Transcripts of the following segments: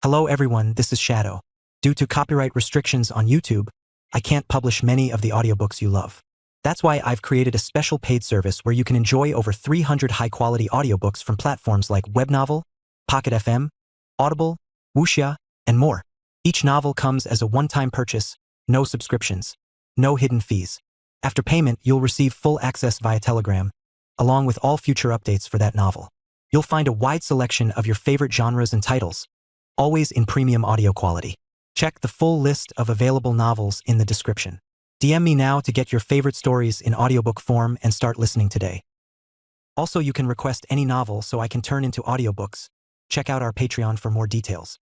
Hello everyone, this is Shadow. Due to copyright restrictions on YouTube, I can't publish many of the audiobooks you love. That's why I've created a special paid service where you can enjoy over 300 high-quality audiobooks from platforms like Webnovel, Pocket FM, Audible, Wuxia, and more. Each novel comes as a one-time purchase, no subscriptions, no hidden fees. After payment, you'll receive full access via Telegram, along with all future updates for that novel. You'll find a wide selection of your favorite genres and titles, always in premium audio quality. Check the full list of available novels in the description. DM me now to get your favorite stories in audiobook form and start listening today. Also, you can request any novel so I can turn into audiobooks. Check out our Patreon for more details.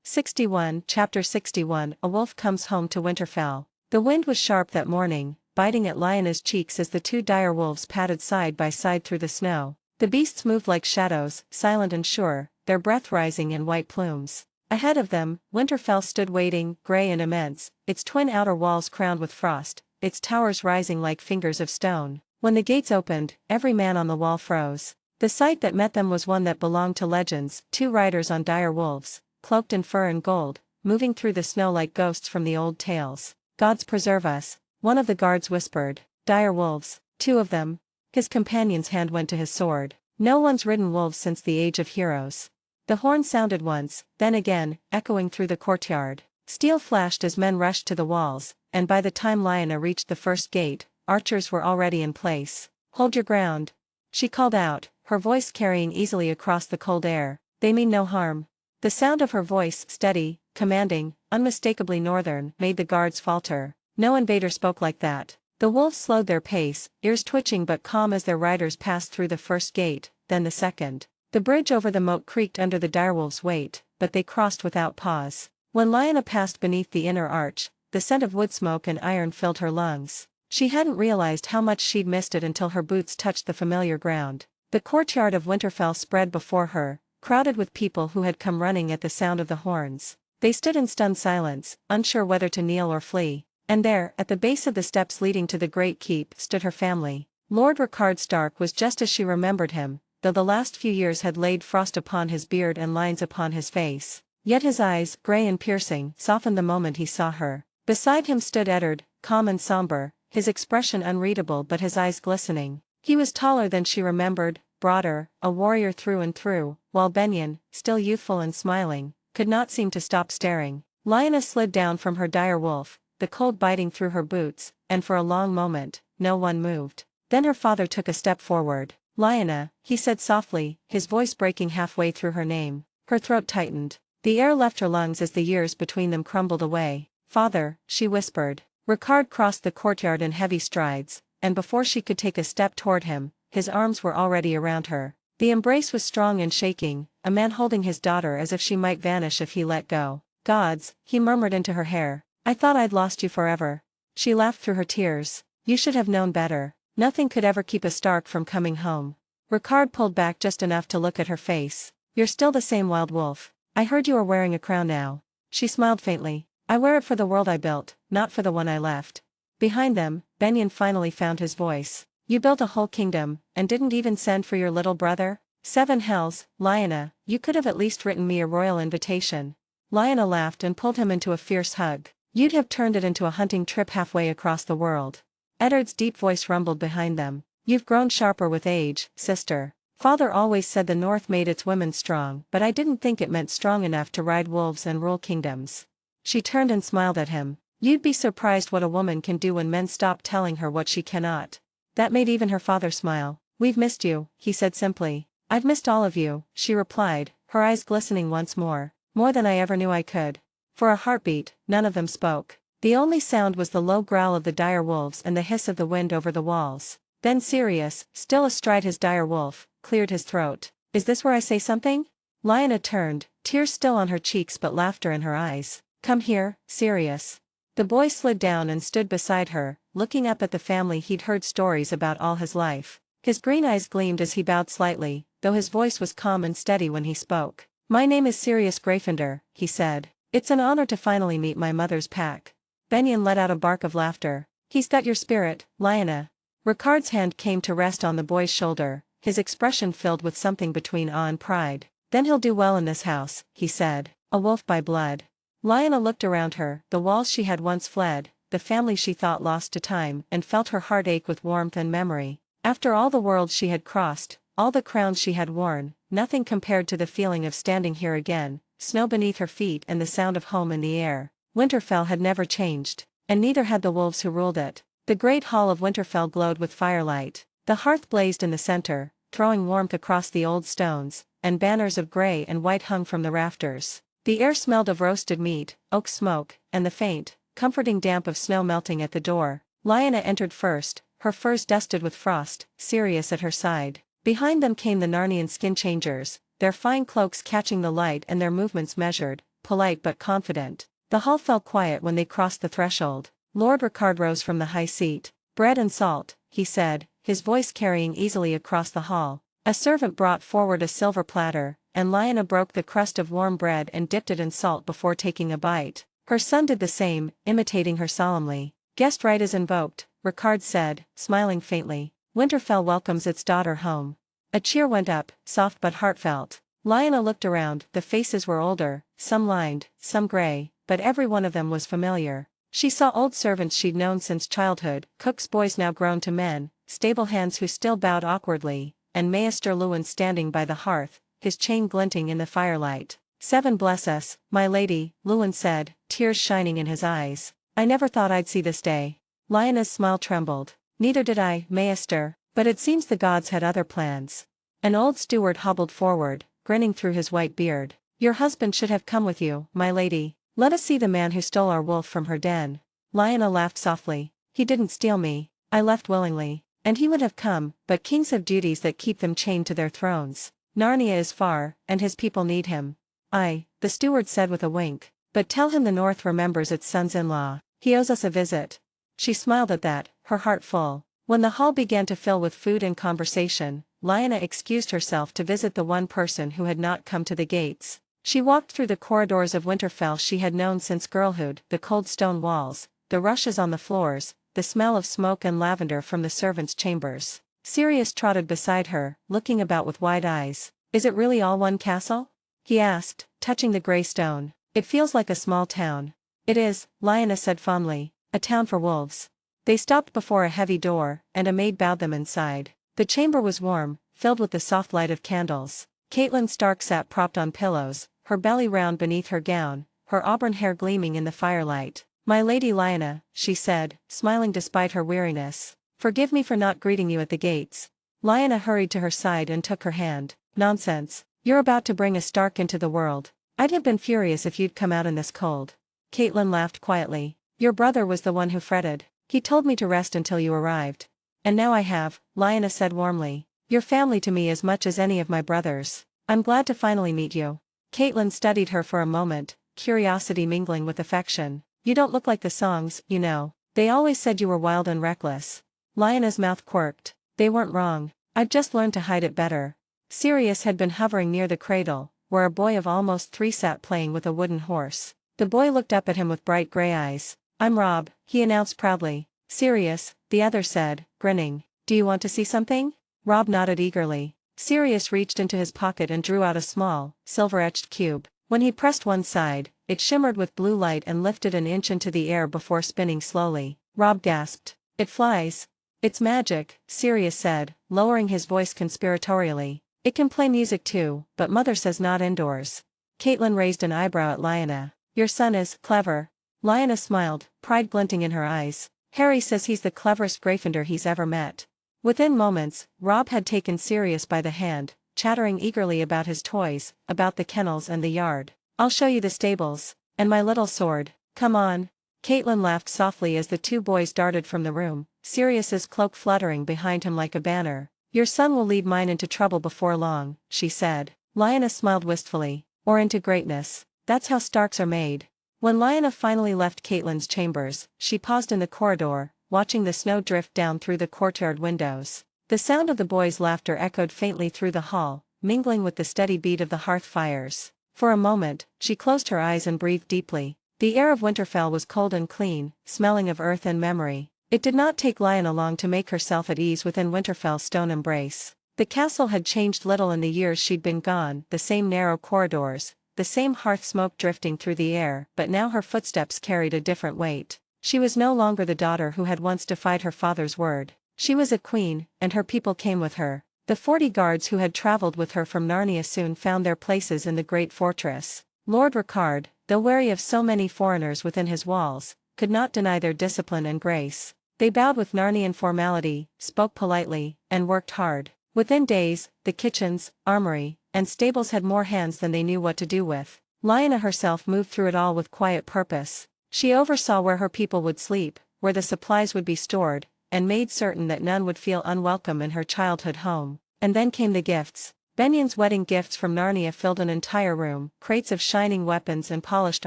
61, Chapter 61, A wolf comes home to Winterfell. The wind was sharp that morning, biting at Lyanna's cheeks as the two dire wolves padded side by side through the snow. The beasts moved like shadows, silent and sure, their breath rising in white plumes. Ahead of them, Winterfell stood waiting, grey and immense, its twin outer walls crowned with frost, its towers rising like fingers of stone. When the gates opened, every man on the wall froze. The sight that met them was one that belonged to legends, two riders on dire wolves, cloaked in fur and gold, moving through the snow like ghosts from the old tales. "Gods preserve us," one of the guards whispered. "Dire wolves, two of them." His companion's hand went to his sword. "No one's ridden wolves since the age of heroes." The horn sounded once, then again, echoing through the courtyard. Steel flashed as men rushed to the walls, and by the time Lyanna reached the first gate, archers were already in place. "Hold your ground," she called out, her voice carrying easily across the cold air. "They mean no harm." The sound of her voice, steady, commanding, unmistakably northern, made the guards falter. No invader spoke like that. The wolves slowed their pace, ears twitching but calm as their riders passed through the first gate, then the second. The bridge over the moat creaked under the direwolves' weight, but they crossed without pause. When Lyanna passed beneath the inner arch, the scent of wood smoke and iron filled her lungs. She hadn't realized how much she'd missed it until her boots touched the familiar ground. The courtyard of Winterfell spread before her, crowded with people who had come running at the sound of the horns. They stood in stunned silence, unsure whether to kneel or flee. And there, at the base of the steps leading to the great keep, stood her family. Lord Rickard Stark was just as she remembered him, though the last few years had laid frost upon his beard and lines upon his face. Yet his eyes, grey and piercing, softened the moment he saw her. Beside him stood Eddard, calm and somber, his expression unreadable but his eyes glistening. He was taller than she remembered, broader, a warrior through and through, while Benyon, still youthful and smiling, could not seem to stop staring. Lyanna slid down from her dire wolf, the cold biting through her boots, and for a long moment, no one moved. Then her father took a step forward. "Lyanna," he said softly, his voice breaking halfway through her name. Her throat tightened. The air left her lungs as the years between them crumbled away. "Father," she whispered. Rickard crossed the courtyard in heavy strides, and before she could take a step toward him, his arms were already around her. The embrace was strong and shaking, a man holding his daughter as if she might vanish if he let go. "Gods," he murmured into her hair. "I thought I'd lost you forever." She laughed through her tears. "You should have known better. Nothing could ever keep a Stark from coming home." Rickard pulled back just enough to look at her face. "You're still the same wild wolf. I heard you are wearing a crown now." She smiled faintly. "I wear it for the world I built, not for the one I left." Behind them, Benyon finally found his voice. "You built a whole kingdom, and didn't even send for your little brother? 7 hells, Lyanna, you could have at least written me a royal invitation." Lyanna laughed and pulled him into a fierce hug. "You'd have turned it into a hunting trip halfway across the world." Eddard's deep voice rumbled behind them. "You've grown sharper with age, sister. Father always said the North made its women strong, but I didn't think it meant strong enough to ride wolves and rule kingdoms." She turned and smiled at him. "You'd be surprised what a woman can do when men stop telling her what she cannot." That made even her father smile. "We've missed you," he said simply. "I've missed all of you," she replied, her eyes glistening once more. "More than I ever knew I could." For a heartbeat, none of them spoke. The only sound was the low growl of the dire wolves and the hiss of the wind over the walls. Then Sirius, still astride his dire wolf, cleared his throat. "Is this where I say something?" Lyanna turned, tears still on her cheeks but laughter in her eyes. "Come here, Sirius." The boy slid down and stood beside her, looking up at the family he'd heard stories about all his life. His green eyes gleamed as he bowed slightly, though his voice was calm and steady when he spoke. "My name is Sirius Gryffindor," he said. "It's an honor to finally meet my mother's pack." Benyon let out a bark of laughter. "He's got your spirit, Lyanna." Rickard's hand came to rest on the boy's shoulder, his expression filled with something between awe and pride. "Then he'll do well in this house," he said. "A wolf by blood." Lyanna looked around her, the walls she had once fled, the family she thought lost to time, and felt her heart ache with warmth and memory. After all the worlds she had crossed, all the crowns she had worn, nothing compared to the feeling of standing here again, snow beneath her feet and the sound of home in the air. Winterfell had never changed, and neither had the wolves who ruled it. The great hall of Winterfell glowed with firelight. The hearth blazed in the center, throwing warmth across the old stones, and banners of gray and white hung from the rafters. The air smelled of roasted meat, oak smoke, and the faint, comforting damp of snow melting at the door. Lyanna entered first, her furs dusted with frost, Sirius at her side. Behind them came the Narnian skin changers, their fine cloaks catching the light and their movements measured, polite but confident. The hall fell quiet when they crossed the threshold. Lord Ricard rose from the high seat. "Bread and salt," he said, his voice carrying easily across the hall. A servant brought forward a silver platter, and Lyanna broke the crust of warm bread and dipped it in salt before taking a bite. Her son did the same, imitating her solemnly. "Guest right is invoked," Ricard said, smiling faintly. "Winterfell welcomes its daughter home." A cheer went up, soft but heartfelt. Lyanna looked around, the faces were older, some lined, some gray, but every one of them was familiar. She saw old servants she'd known since childhood, cooks' boys now grown to men, stable hands who still bowed awkwardly, and Maester Luwin standing by the hearth, his chain glinting in the firelight. "Seven bless us, my lady," Luwin said, tears shining in his eyes. "I never thought I'd see this day." Lyanna's smile trembled. "Neither did I, Maester, but it seems the gods had other plans." An old steward hobbled forward, grinning through his white beard. "Your husband should have come with you, my lady. Let us see the man who stole our wolf from her den." Lyanna laughed softly. "He didn't steal me, I left willingly. And he would have come, but kings have duties that keep them chained to their thrones. Narnia is far, and his people need him." "Aye," the steward said with a wink. "But tell him the North remembers its sons-in-law. He owes us a visit." She smiled at that, her heart full. When the hall began to fill with food and conversation, Lyanna excused herself to visit the one person who had not come to the gates. She walked through the corridors of Winterfell she had known since girlhood, the cold stone walls, the rushes on the floors, the smell of smoke and lavender from the servants' chambers. Sirius trotted beside her, looking about with wide eyes. "Is it really all one castle?" he asked, touching the grey stone. "It feels like a small town." "It is," Lyanna said fondly, "a town for wolves." They stopped before a heavy door, and a maid bowed them inside. The chamber was warm, filled with the soft light of candles. Catelyn Stark sat propped on pillows, her belly round beneath her gown, her auburn hair gleaming in the firelight. "My lady Lyanna," she said, smiling despite her weariness. "Forgive me for not greeting you at the gates." Lyanna hurried to her side and took her hand. "Nonsense. You're about to bring a Stark into the world. I'd have been furious if you'd come out in this cold." Catelyn laughed quietly. "Your brother was the one who fretted. He told me to rest until you arrived. And now I have," Lyanna said warmly. "You're family to me as much as any of my brothers. I'm glad to finally meet you." Catelyn studied her for a moment, curiosity mingling with affection. "You don't look like the songs, you know. They always said you were wild and reckless." Lyanna's mouth quirked. "They weren't wrong. I've just learned to hide it better." Sirius had been hovering near the cradle, where a boy of almost 3 sat playing with a wooden horse. The boy looked up at him with bright gray eyes. "I'm Rob," he announced proudly. "Sirius," the other said, grinning. "Do you want to see something?" Rob nodded eagerly. Sirius reached into his pocket and drew out a small, silver-etched cube. When he pressed one side, it shimmered with blue light and lifted an inch into the air before spinning slowly. Rob gasped. "It flies." "It's magic," Sirius said, lowering his voice conspiratorially. "It can play music too, but Mother says not indoors." Catelyn raised an eyebrow at Lyanna. "Your son is clever." Lyanna smiled, pride glinting in her eyes. "Harry says he's the cleverest Gryffindor he's ever met." Within moments, Rob had taken Sirius by the hand, chattering eagerly about his toys, about the kennels and the yard. "I'll show you the stables. And my little sword. Come on." Catelyn laughed softly as the two boys darted from the room, Sirius's cloak fluttering behind him like a banner. "Your son will lead mine into trouble before long," she said. Lyanna smiled wistfully. "Or into greatness. That's how Starks are made." When Lyanna finally left Catelyn's chambers, she paused in the corridor, watching the snow drift down through the courtyard windows. The sound of the boys' laughter echoed faintly through the hall, mingling with the steady beat of the hearth fires. For a moment, she closed her eyes and breathed deeply. The air of Winterfell was cold and clean, smelling of earth and memory. It did not take Lyanna long to make herself at ease within Winterfell's stone embrace. The castle had changed little in the years she'd been gone, the same narrow corridors, the same hearth smoke drifting through the air, but now her footsteps carried a different weight. She was no longer the daughter who had once defied her father's word. She was a queen, and her people came with her. The 40 guards who had traveled with her from Narnia soon found their places in the great fortress. Lord Ricard, though wary of so many foreigners within his walls, could not deny their discipline and grace. They bowed with Narnian formality, spoke politely, and worked hard. Within days, the kitchens, armory, and stables had more hands than they knew what to do with. Lyanna herself moved through it all with quiet purpose. She oversaw where her people would sleep, where the supplies would be stored, and made certain that none would feel unwelcome in her childhood home. And then came the gifts. Benyen's wedding gifts from Narnia filled an entire room, crates of shining weapons and polished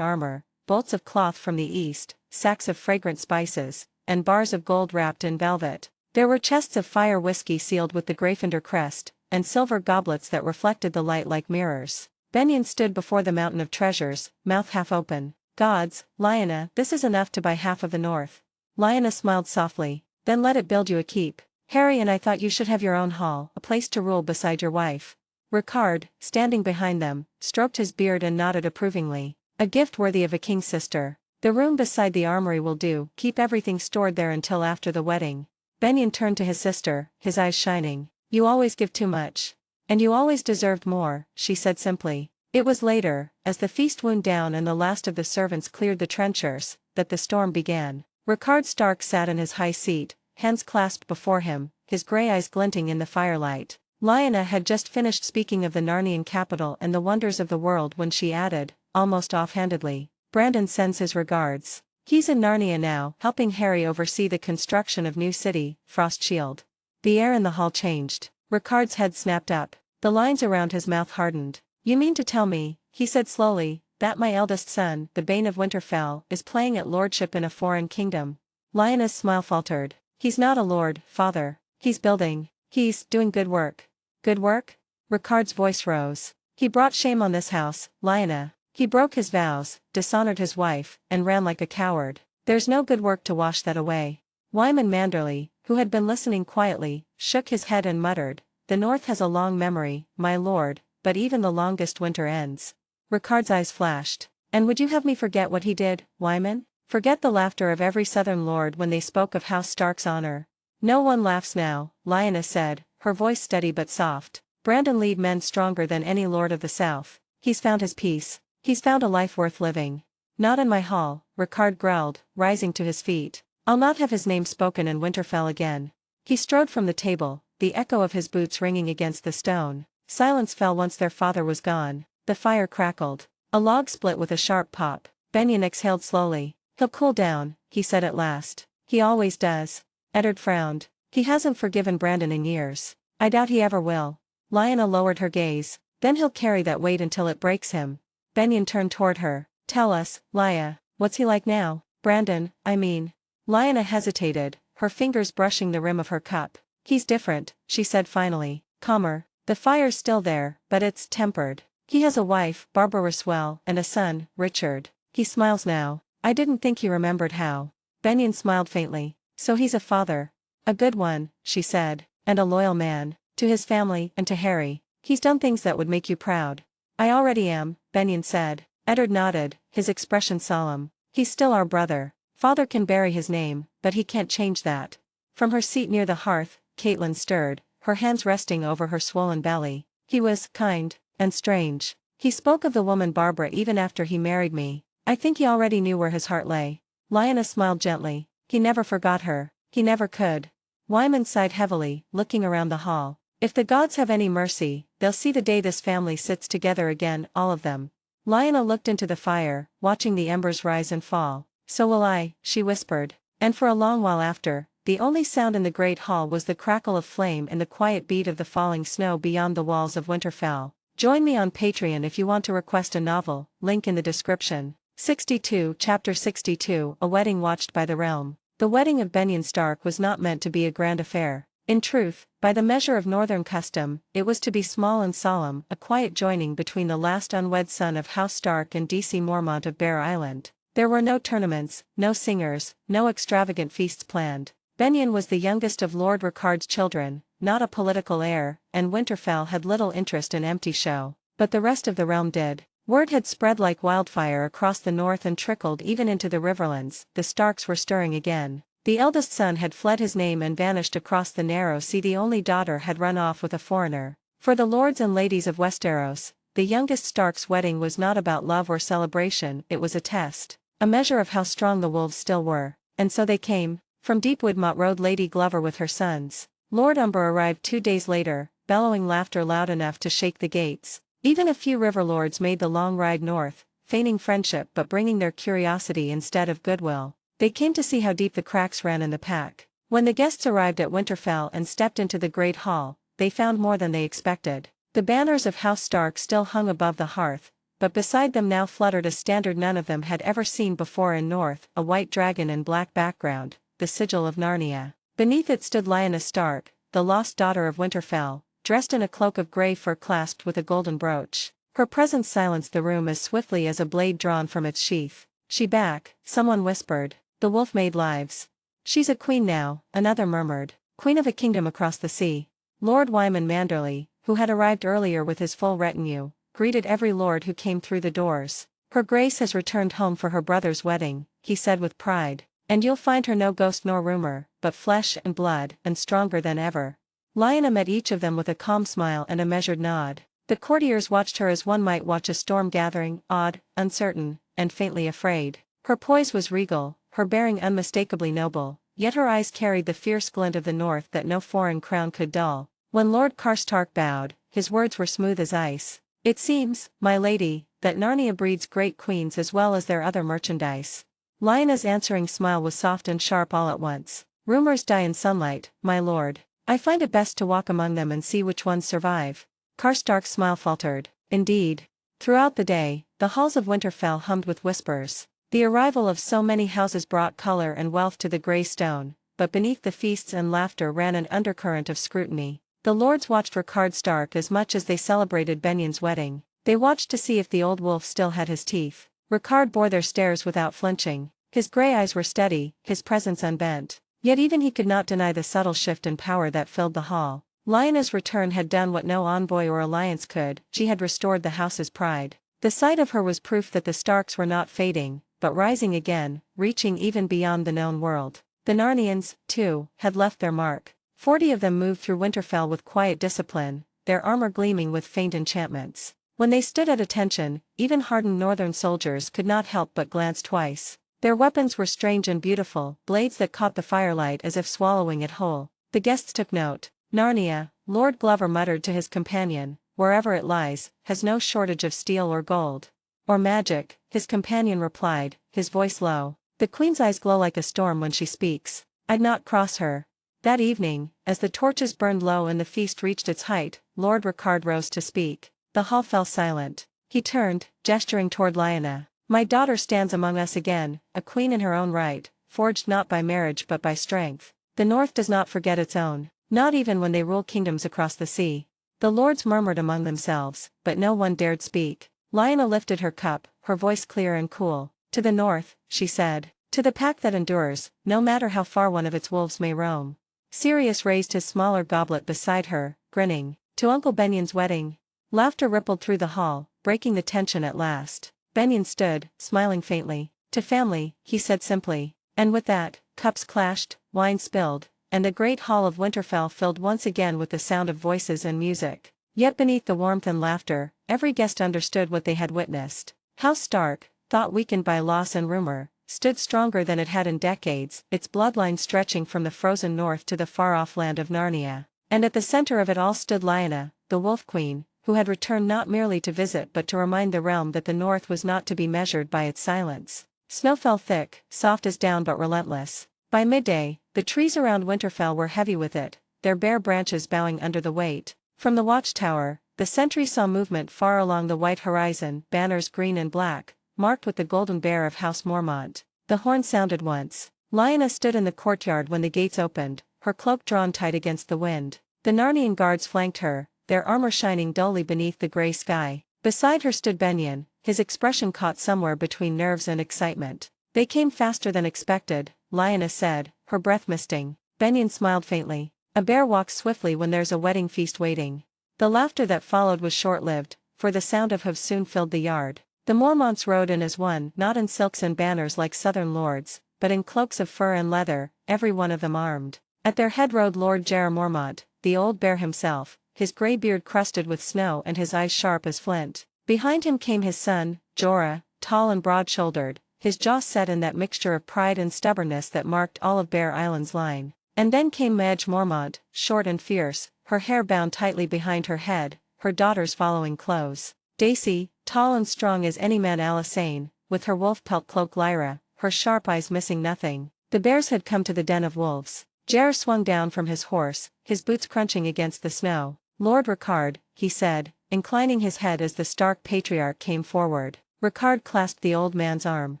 armor, bolts of cloth from the east, sacks of fragrant spices, and bars of gold wrapped in velvet. There were chests of fire whiskey sealed with the Gryffindor crest, and silver goblets that reflected the light like mirrors. Benjen stood before the mountain of treasures, mouth half open. Gods, Lyanna, this is enough to buy half of the north. Lyanna smiled softly. Then let it build you a keep. Harry and I thought you should have your own hall, a place to rule beside your wife. Ricard, standing behind them, stroked his beard and nodded approvingly. A gift worthy of a king's sister. The room beside the armory will do, keep everything stored there until after the wedding. Benjen turned to his sister, his eyes shining. You always give too much. And you always deserved more, she said simply. It was later, as the feast wound down and the last of the servants cleared the trenchers, that the storm began. Ricard Stark sat in his high seat, hands clasped before him, his grey eyes glinting in the firelight. Lyanna had just finished speaking of the Narnian capital and the wonders of the world when she added, almost offhandedly, Brandon sends his regards. He's in Narnia now, helping Harry oversee the construction of new city, Frostshield. The air in the hall changed. Ricard's head snapped up. The lines around his mouth hardened. You mean to tell me, he said slowly, that my eldest son, the Bane of Winterfell, is playing at lordship in a foreign kingdom? Lyanna's smile faltered. He's not a lord, father. He's building. He's doing good work. Good work? Ricard's voice rose. He brought shame on this house, Lyanna. He broke his vows, dishonored his wife, and ran like a coward. There's no good work to wash that away. Wyman Manderley, who had been listening quietly, shook his head and muttered, The North has a long memory, my lord, but even the longest winter ends. Ricard's eyes flashed. And would you have me forget what he did, Wyman? Forget the laughter of every southern lord when they spoke of House Stark's honor? No one laughs now, Lyanna said, her voice steady but soft. Brandon lead men stronger than any lord of the south. He's found his peace. He's found a life worth living. Not in my hall, Ricard growled, rising to his feet. I'll not have his name spoken in Winterfell again. He strode from the table, the echo of his boots ringing against the stone. Silence fell once their father was gone. The fire crackled. A log split with a sharp pop. Benjen exhaled slowly. He'll cool down, he said at last. He always does. Eddard frowned. He hasn't forgiven Brandon in years. I doubt he ever will. Lyanna lowered her gaze. Then he'll carry that weight until it breaks him. Benjen turned toward her. Tell us, Lya, what's he like now? Brandon, I mean. Lyanna hesitated, her fingers brushing the rim of her cup. He's different, she said finally. Calmer. The fire's still there, but it's tempered. He has a wife, Barbara Roswell, and a son, Richard. He smiles now. I didn't think he remembered how. Benjen smiled faintly. So he's a father. A good one, she said, and a loyal man. To his family and to Harry. He's done things that would make you proud. I already am, Benjen said. Eddard nodded, his expression solemn. He's still our brother. Father can bury his name, but he can't change that. From her seat near the hearth, Caitlin stirred, her hands resting over her swollen belly. He was kind and strange. He spoke of the woman Barbara even after he married me. I think he already knew where his heart lay. Lyanna smiled gently. He never forgot her. He never could. Wyman sighed heavily, looking around the hall. If the gods have any mercy, they'll see the day this family sits together again, all of them. Lyanna looked into the fire, watching the embers rise and fall. So will I, she whispered. And for a long while after, the only sound in the great hall was the crackle of flame and the quiet beat of the falling snow beyond the walls of Winterfell. Join me on Patreon if you want to request a novel, link in the description. 62 Chapter 62 A Wedding Watched by the Realm. The wedding of Benjen Stark was not meant to be a grand affair. In truth, by the measure of northern custom, it was to be small and solemn, a quiet joining between the last unwed son of House Stark and D.C. Mormont of Bear Island. There were no tournaments, no singers, no extravagant feasts planned. Benyon was the youngest of Lord Ricard's children, not a political heir, and Winterfell had little interest in empty show. But the rest of the realm did. Word had spread like wildfire across the north and trickled even into the riverlands. The Starks were stirring again. The eldest son had fled his name and vanished across the narrow sea. The only daughter had run off with a foreigner. For the lords and ladies of Westeros, the youngest Stark's wedding was not about love or celebration, it was a test. A measure of how strong the wolves still were. And so they came. From Deepwood Motte rode Lady Glover with her sons. Lord Umber arrived 2 days later, bellowing laughter loud enough to shake the gates. Even a few river lords made the long ride north, feigning friendship but bringing their curiosity instead of goodwill. They came to see how deep the cracks ran in the pack. When the guests arrived at Winterfell and stepped into the great hall, they found more than they expected. The banners of House Stark still hung above the hearth, but beside them now fluttered a standard none of them had ever seen before in North, a white dragon in black background, the sigil of Narnia. Beneath it stood Lyanna Stark, the lost daughter of Winterfell, dressed in a cloak of grey fur clasped with a golden brooch. Her presence silenced the room as swiftly as a blade drawn from its sheath. "She back," someone whispered. "The wolf made lives. She's a queen now," another murmured. "Queen of a kingdom across the sea." Lord Wyman Manderley, who had arrived earlier with his full retinue, greeted every lord who came through the doors. "Her Grace has returned home for her brother's wedding," he said with pride. "And you'll find her no ghost nor rumor, but flesh and blood, and stronger than ever." Lyanna met each of them with a calm smile and a measured nod. The courtiers watched her as one might watch a storm gathering, awed, uncertain, and faintly afraid. Her poise was regal, her bearing unmistakably noble, yet her eyes carried the fierce glint of the north that no foreign crown could dull. When Lord Karstark bowed, his words were smooth as ice. "It seems, my lady, that Narnia breeds great queens as well as their other merchandise." Lyanna's answering smile was soft and sharp all at once. "Rumors die in sunlight, my lord. I find it best to walk among them and see which ones survive." Karstark's smile faltered. Indeed. Throughout the day, the halls of Winterfell hummed with whispers. The arrival of so many houses brought color and wealth to the grey stone, but beneath the feasts and laughter ran an undercurrent of scrutiny. The lords watched Ricard Stark as much as they celebrated Benyon's wedding. They watched to see if the old wolf still had his teeth. Ricard bore their stares without flinching. His grey eyes were steady, his presence unbent. Yet even he could not deny the subtle shift in power that filled the hall. Lyanna's return had done what no envoy or alliance could, she had restored the house's pride. The sight of her was proof that the Starks were not fading, but rising again, reaching even beyond the known world. The Narnians, too, had left their mark. 40 of them moved through Winterfell with quiet discipline, their armor gleaming with faint enchantments. When they stood at attention, even hardened northern soldiers could not help but glance twice. Their weapons were strange and beautiful, blades that caught the firelight as if swallowing it whole. The guests took note. "Narnia," Lord Glover muttered to his companion, "wherever it lies, has no shortage of steel or gold." "Or magic," his companion replied, his voice low. "The queen's eyes glow like a storm when she speaks. I'd not cross her." That evening, as the torches burned low and the feast reached its height, Lord Ricard rose to speak. The hall fell silent. He turned, gesturing toward Lyanna. "My daughter stands among us again, a queen in her own right, forged not by marriage but by strength. The North does not forget its own, not even when they rule kingdoms across the sea." The lords murmured among themselves, but no one dared speak. Lyanna lifted her cup, her voice clear and cool. "To the North," she said. "To the pack that endures, no matter how far one of its wolves may roam." Sirius raised his smaller goblet beside her, grinning. "To Uncle Benyon's wedding." Laughter rippled through the hall, breaking the tension at last. Benyon stood, smiling faintly. "To family," he said simply. And with that, cups clashed, wine spilled, and the great hall of Winterfell filled once again with the sound of voices and music. Yet beneath the warmth and laughter, every guest understood what they had witnessed. House Stark, thought weakened by loss and rumor, stood stronger than it had in decades, its bloodline stretching from the frozen north to the far-off land of Narnia. And at the center of it all stood Lyanna, the Wolf Queen, who had returned not merely to visit but to remind the realm that the north was not to be measured by its silence. Snow fell thick, soft as down but relentless. By midday, the trees around Winterfell were heavy with it, their bare branches bowing under the weight. From the watchtower, the sentry saw movement far along the white horizon, banners green and black, marked with the golden bear of House Mormont. The horn sounded once. Lyanna stood in the courtyard when the gates opened, her cloak drawn tight against the wind. The Narnian guards flanked her, their armor shining dully beneath the grey sky. Beside her stood Benyon, his expression caught somewhere between nerves and excitement. "They came faster than expected," Lyanna said, her breath misting. Benyon smiled faintly. A bear walks swiftly when there's a wedding feast waiting. The laughter that followed was short-lived, for the sound of hooves soon filled the yard. The Mormonts rode in as one, not in silks and banners like southern lords, but in cloaks of fur and leather, every one of them armed. At their head rode Lord Jerry Mormont, the old bear himself, his grey beard crusted with snow and his eyes sharp as flint. Behind him came his son, Jorah, tall and broad-shouldered, his jaw set in that mixture of pride and stubbornness that marked all of Bear Island's line. And then came Madge Mormont, short and fierce, her hair bound tightly behind her head, her daughters following close. Daisy, tall and strong as any man Alisane, with her wolf pelt cloak Lyra, her sharp eyes missing nothing. The bears had come to the den of wolves. Ger swung down from his horse, his boots crunching against the snow. Lord Ricard, he said, inclining his head as the stark patriarch came forward. Ricard clasped the old man's arm.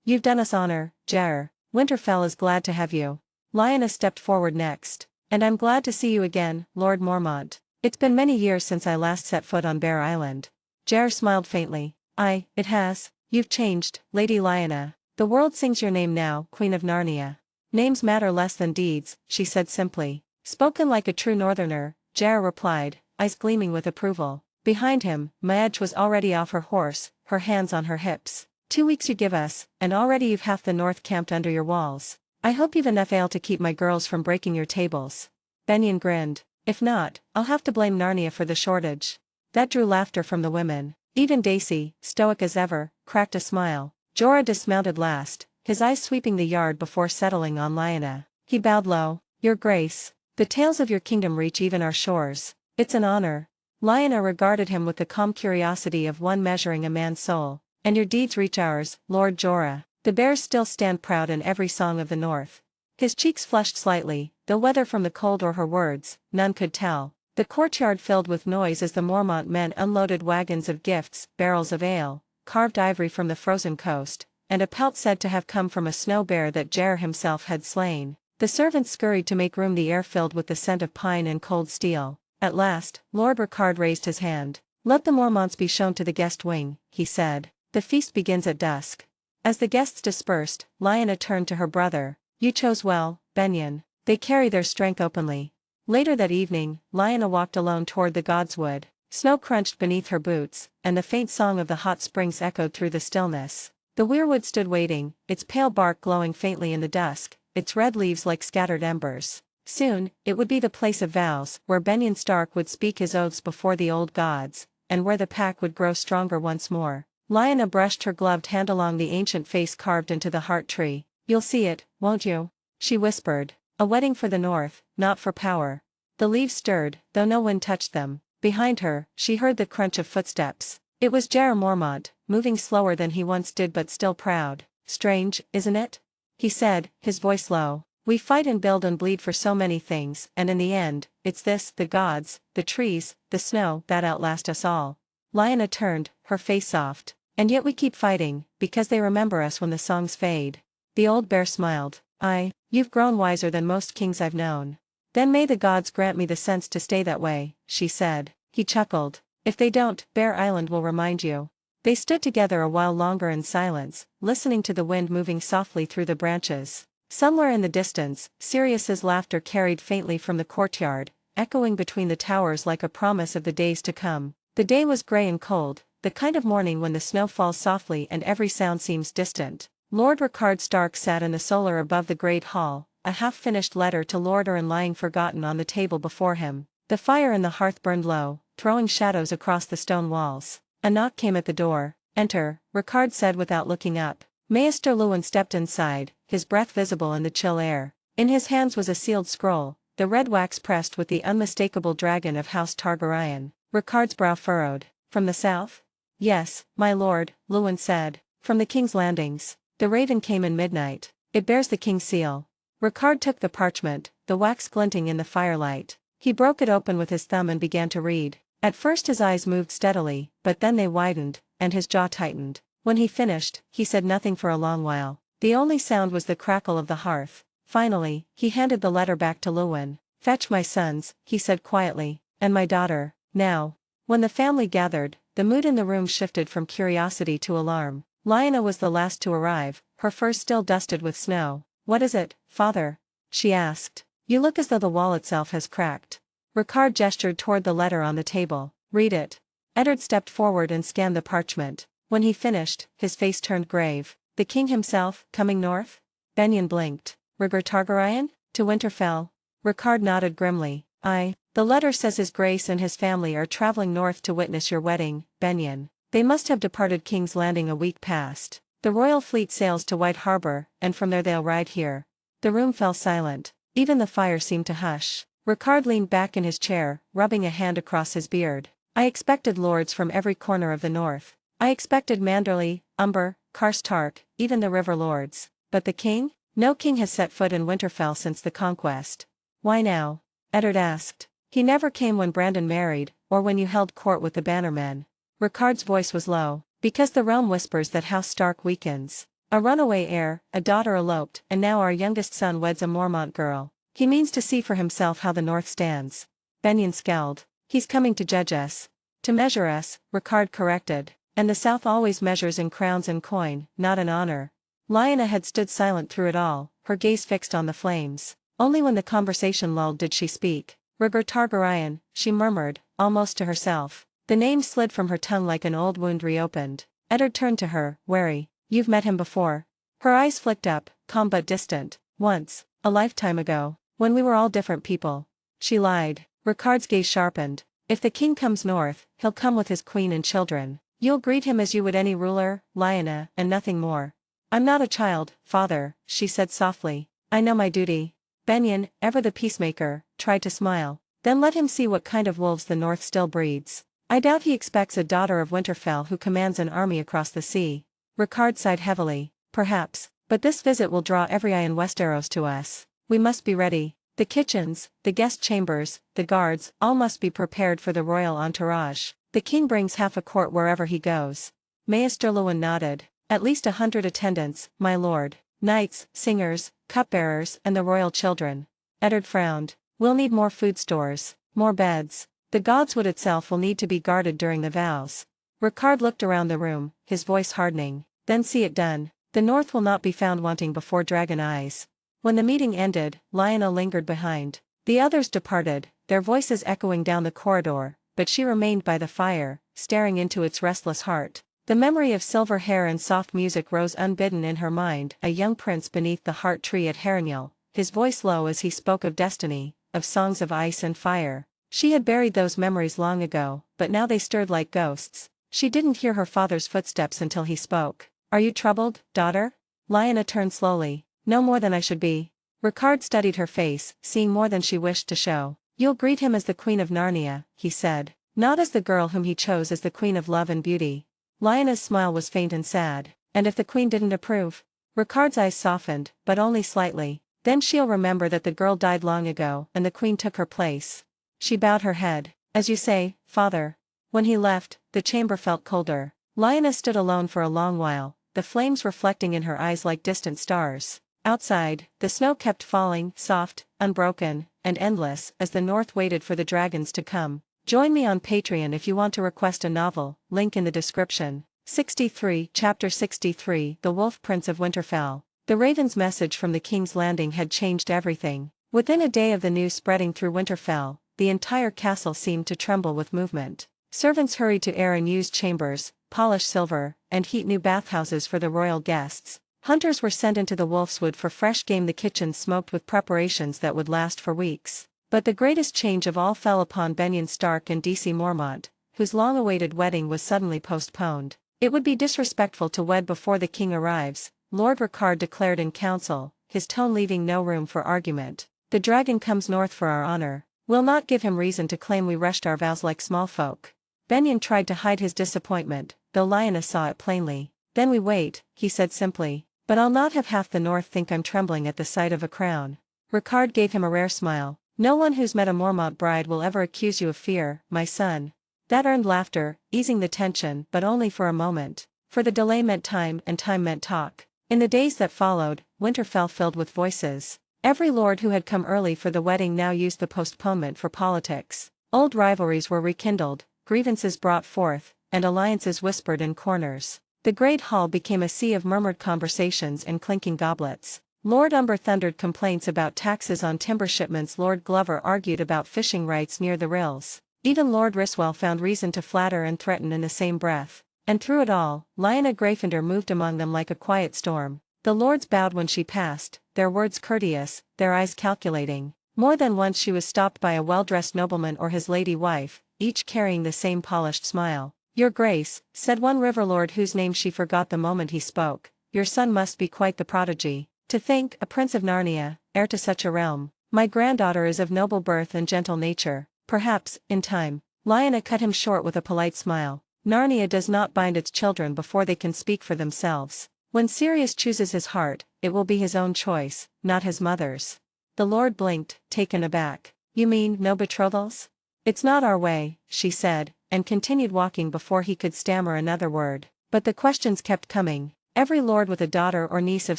You've done us honor, Ger. Winterfell is glad to have you. Lyanna stepped forward next. And I'm glad to see you again, Lord Mormont. It's been many years since I last set foot on Bear Island. Ger smiled faintly. Aye, it has. You've changed, Lady Lyanna. The world sings your name now, Queen of Narnia. Names matter less than deeds, she said simply. Spoken like a true northerner, Ger replied, eyes gleaming with approval. Behind him, Madge was already off her horse, her hands on her hips. 2 weeks you give us, and already you've half the north camped under your walls. I hope you've enough ale to keep my girls from breaking your tables. Benyon grinned. If not, I'll have to blame Narnia for the shortage. That drew laughter from the women. Even Daisy, stoic as ever, cracked a smile. Jorah dismounted last, his eyes sweeping the yard before settling on Lyanna. He bowed low. Your Grace, the tales of your kingdom reach even our shores. It's an honor. Lyanna regarded him with the calm curiosity of one measuring a man's soul. And your deeds reach ours, Lord Jorah. The bears still stand proud in every song of the north. His cheeks flushed slightly, though whether from the cold or her words, none could tell. The courtyard filled with noise as the Mormont men unloaded wagons of gifts, barrels of ale, carved ivory from the frozen coast, and a pelt said to have come from a snow bear that Ger himself had slain. The servants scurried to make room, the air filled with the scent of pine and cold steel. At last, Lord Ricard raised his hand. Let the Mormonts be shown to the guest wing, he said. The feast begins at dusk. As the guests dispersed, Lyanna turned to her brother. You chose well, Benyon. They carry their strength openly. Later that evening, Lyanna walked alone toward the godswood. Snow crunched beneath her boots, and the faint song of the hot springs echoed through the stillness. The weirwood stood waiting, its pale bark glowing faintly in the dusk, its red leaves like scattered embers. Soon, it would be the place of vows, where Benyon Stark would speak his oaths before the old gods, and where the pack would grow stronger once more. Lyanna brushed her gloved hand along the ancient face carved into the heart tree. You'll see it, won't you? She whispered. A wedding for the north, not for power. The leaves stirred, though no wind touched them. Behind her, she heard the crunch of footsteps. It was Jorah Mormont, moving slower than he once did but still proud. Strange, isn't it? He said, his voice low. We fight and build and bleed for so many things, and in the end, it's this, the gods, the trees, the snow, that outlast us all. Lyanna turned, her face soft. And yet we keep fighting, because they remember us when the songs fade. The old bear smiled. Aye, you've grown wiser than most kings I've known. Then may the gods grant me the sense to stay that way, she said. He chuckled. If they don't, Bear Island will remind you. They stood together a while longer in silence, listening to the wind moving softly through the branches. Somewhere in the distance, Sirius's laughter carried faintly from the courtyard, echoing between the towers like a promise of the days to come. The day was grey and cold, the kind of morning when the snow falls softly and every sound seems distant. Lord Ricard Stark sat in the solar above the great hall, a half-finished letter to Lord Arryn lying forgotten on the table before him. The fire in the hearth burned low, throwing shadows across the stone walls. A knock came at the door. Enter, Ricard said without looking up. Maester Luwin stepped inside, his breath visible in the chill air. In his hands was a sealed scroll, the red wax pressed with the unmistakable dragon of House Targaryen. Ricard's brow furrowed. From the south? Yes, my lord, Luwin said. From the king's landings. The raven came in midnight. It bears the king's seal. Ricard took the parchment, the wax glinting in the firelight. He broke it open with his thumb and began to read. At first his eyes moved steadily, but then they widened, and his jaw tightened. When he finished, he said nothing for a long while. The only sound was the crackle of the hearth. Finally, he handed the letter back to Luwin. Fetch my sons, he said quietly, and my daughter, now. When the family gathered, the mood in the room shifted from curiosity to alarm. Lyanna was the last to arrive, her furs still dusted with snow. What is it, father? She asked. You look as though the wall itself has cracked. Ricard gestured toward the letter on the table. Read it. Eddard stepped forward and scanned the parchment. When he finished, his face turned grave. The king himself, coming north? Benyon blinked. Rhaegar Targaryen? To Winterfell? Ricard nodded grimly. The letter says his grace and his family are traveling north to witness your wedding, Benyon. They must have departed King's Landing a week past. The royal fleet sails to White Harbor, and from there they'll ride here. The room fell silent. Even the fire seemed to hush. Ricard leaned back in his chair, rubbing a hand across his beard. I expected lords from every corner of the north. I expected Manderley, Umber, Karstark, even the river lords. But the king? No king has set foot in Winterfell since the conquest. Why now? Eddard asked. He never came when Brandon married, or when you held court with the bannermen. Ricard's voice was low. Because the realm whispers that House Stark weakens. A runaway heir, a daughter eloped, and now our youngest son weds a Mormont girl. He means to see for himself how the north stands. Benyon scowled. He's coming to judge us. To measure us, Ricard corrected. And the south always measures in crowns and coin, not in honor. Lyanna had stood silent through it all, her gaze fixed on the flames. Only when the conversation lulled did she speak. Rhaegar Targaryen, she murmured, almost to herself. The name slid from her tongue like an old wound reopened. Eddard turned to her, wary. You've met him before. Her eyes flicked up, calm but distant. Once, a lifetime ago, when we were all different people. She lied. Ricard's gaze sharpened. If the king comes north, he'll come with his queen and children. You'll greet him as you would any ruler, Lyanna, and nothing more. I'm not a child, father, she said softly. I know my duty. Benyon, ever the peacemaker, tried to smile. Then let him see what kind of wolves the north still breeds. I doubt he expects a daughter of Winterfell who commands an army across the sea. Ricard sighed heavily. Perhaps, but this visit will draw every eye in Westeros to us. We must be ready. The kitchens, the guest chambers, the guards, all must be prepared for the royal entourage. The king brings half a court wherever he goes. Maester Lewin nodded. At least 100 attendants, my lord. Knights, singers, cupbearers, and the royal children. Eddard frowned. We'll need more food stores, more beds. The godswood itself will need to be guarded during the vows. Ricard looked around the room, his voice hardening. Then see it done. The north will not be found wanting before dragon eyes. When the meeting ended, Lyanna lingered behind. The others departed, their voices echoing down the corridor, but she remained by the fire, staring into its restless heart. The memory of silver hair and soft music rose unbidden in her mind, a young prince beneath the heart tree at Harrenhal, his voice low as he spoke of destiny, of songs of ice and fire. She had buried those memories long ago, but now they stirred like ghosts. She didn't hear her father's footsteps until he spoke. Are you troubled, daughter? Lyanna turned slowly. No more than I should be. Ricard studied her face, seeing more than she wished to show. You'll greet him as the Queen of Narnia, he said. Not as the girl whom he chose as the Queen of Love and Beauty. Lyanna's smile was faint and sad. And if the Queen didn't approve? Ricard's eyes softened, but only slightly. Then she'll remember that the girl died long ago, and the Queen took her place. She bowed her head. As you say, father. When he left, the chamber felt colder. Lyanna stood alone for a long while, the flames reflecting in her eyes like distant stars. Outside, the snow kept falling, soft, unbroken, and endless, as the north waited for the dragons to come. Join me on Patreon if you want to request a novel, link in the description. 63 Chapter 63 The Wolf Prince of Winterfell. The Raven's message from the King's Landing had changed everything. Within a day of the news spreading through Winterfell, the entire castle seemed to tremble with movement. Servants hurried to air unused chambers, polish silver, and heat new bathhouses for the royal guests. Hunters were sent into the Wolfswood for fresh game. The kitchens smoked with preparations that would last for weeks. But the greatest change of all fell upon Benyon Stark and DC Mormont, whose long-awaited wedding was suddenly postponed. It would be disrespectful to wed before the king arrives, Lord Ricard declared in council, his tone leaving no room for argument. The dragon comes north for our honor. We'll not give him reason to claim we rushed our vows like small folk. Benyon tried to hide his disappointment, though Lyanna saw it plainly. Then we wait, he said simply. But I'll not have half the north think I'm trembling at the sight of a crown. Ricard gave him a rare smile. No one who's met a Mormont bride will ever accuse you of fear, my son. That earned laughter, easing the tension, but only for a moment. For the delay meant time, and time meant talk. In the days that followed, Winterfell filled with voices. Every lord who had come early for the wedding now used the postponement for politics. Old rivalries were rekindled, grievances brought forth, and alliances whispered in corners. The great hall became a sea of murmured conversations and clinking goblets. Lord Umber thundered complaints about taxes on timber shipments. Lord Glover argued about fishing rights near the rills. Even Lord Riswell found reason to flatter and threaten in the same breath. And through it all, Lyanna Greyfender moved among them like a quiet storm. The lords bowed when she passed, their words courteous, their eyes calculating. More than once she was stopped by a well-dressed nobleman or his lady wife, each carrying the same polished smile. "Your Grace," said one river lord whose name she forgot the moment he spoke, "your son must be quite the prodigy. To think, a prince of Narnia, heir to such a realm. My granddaughter is of noble birth and gentle nature. Perhaps, in time." Lyanna cut him short with a polite smile. Narnia does not bind its children before they can speak for themselves. When Sirius chooses his heart, it will be his own choice, not his mother's. The lord blinked, taken aback. "You mean, no betrothals?" "It's not our way," she said, and continued walking before he could stammer another word. But the questions kept coming. Every lord with a daughter or niece of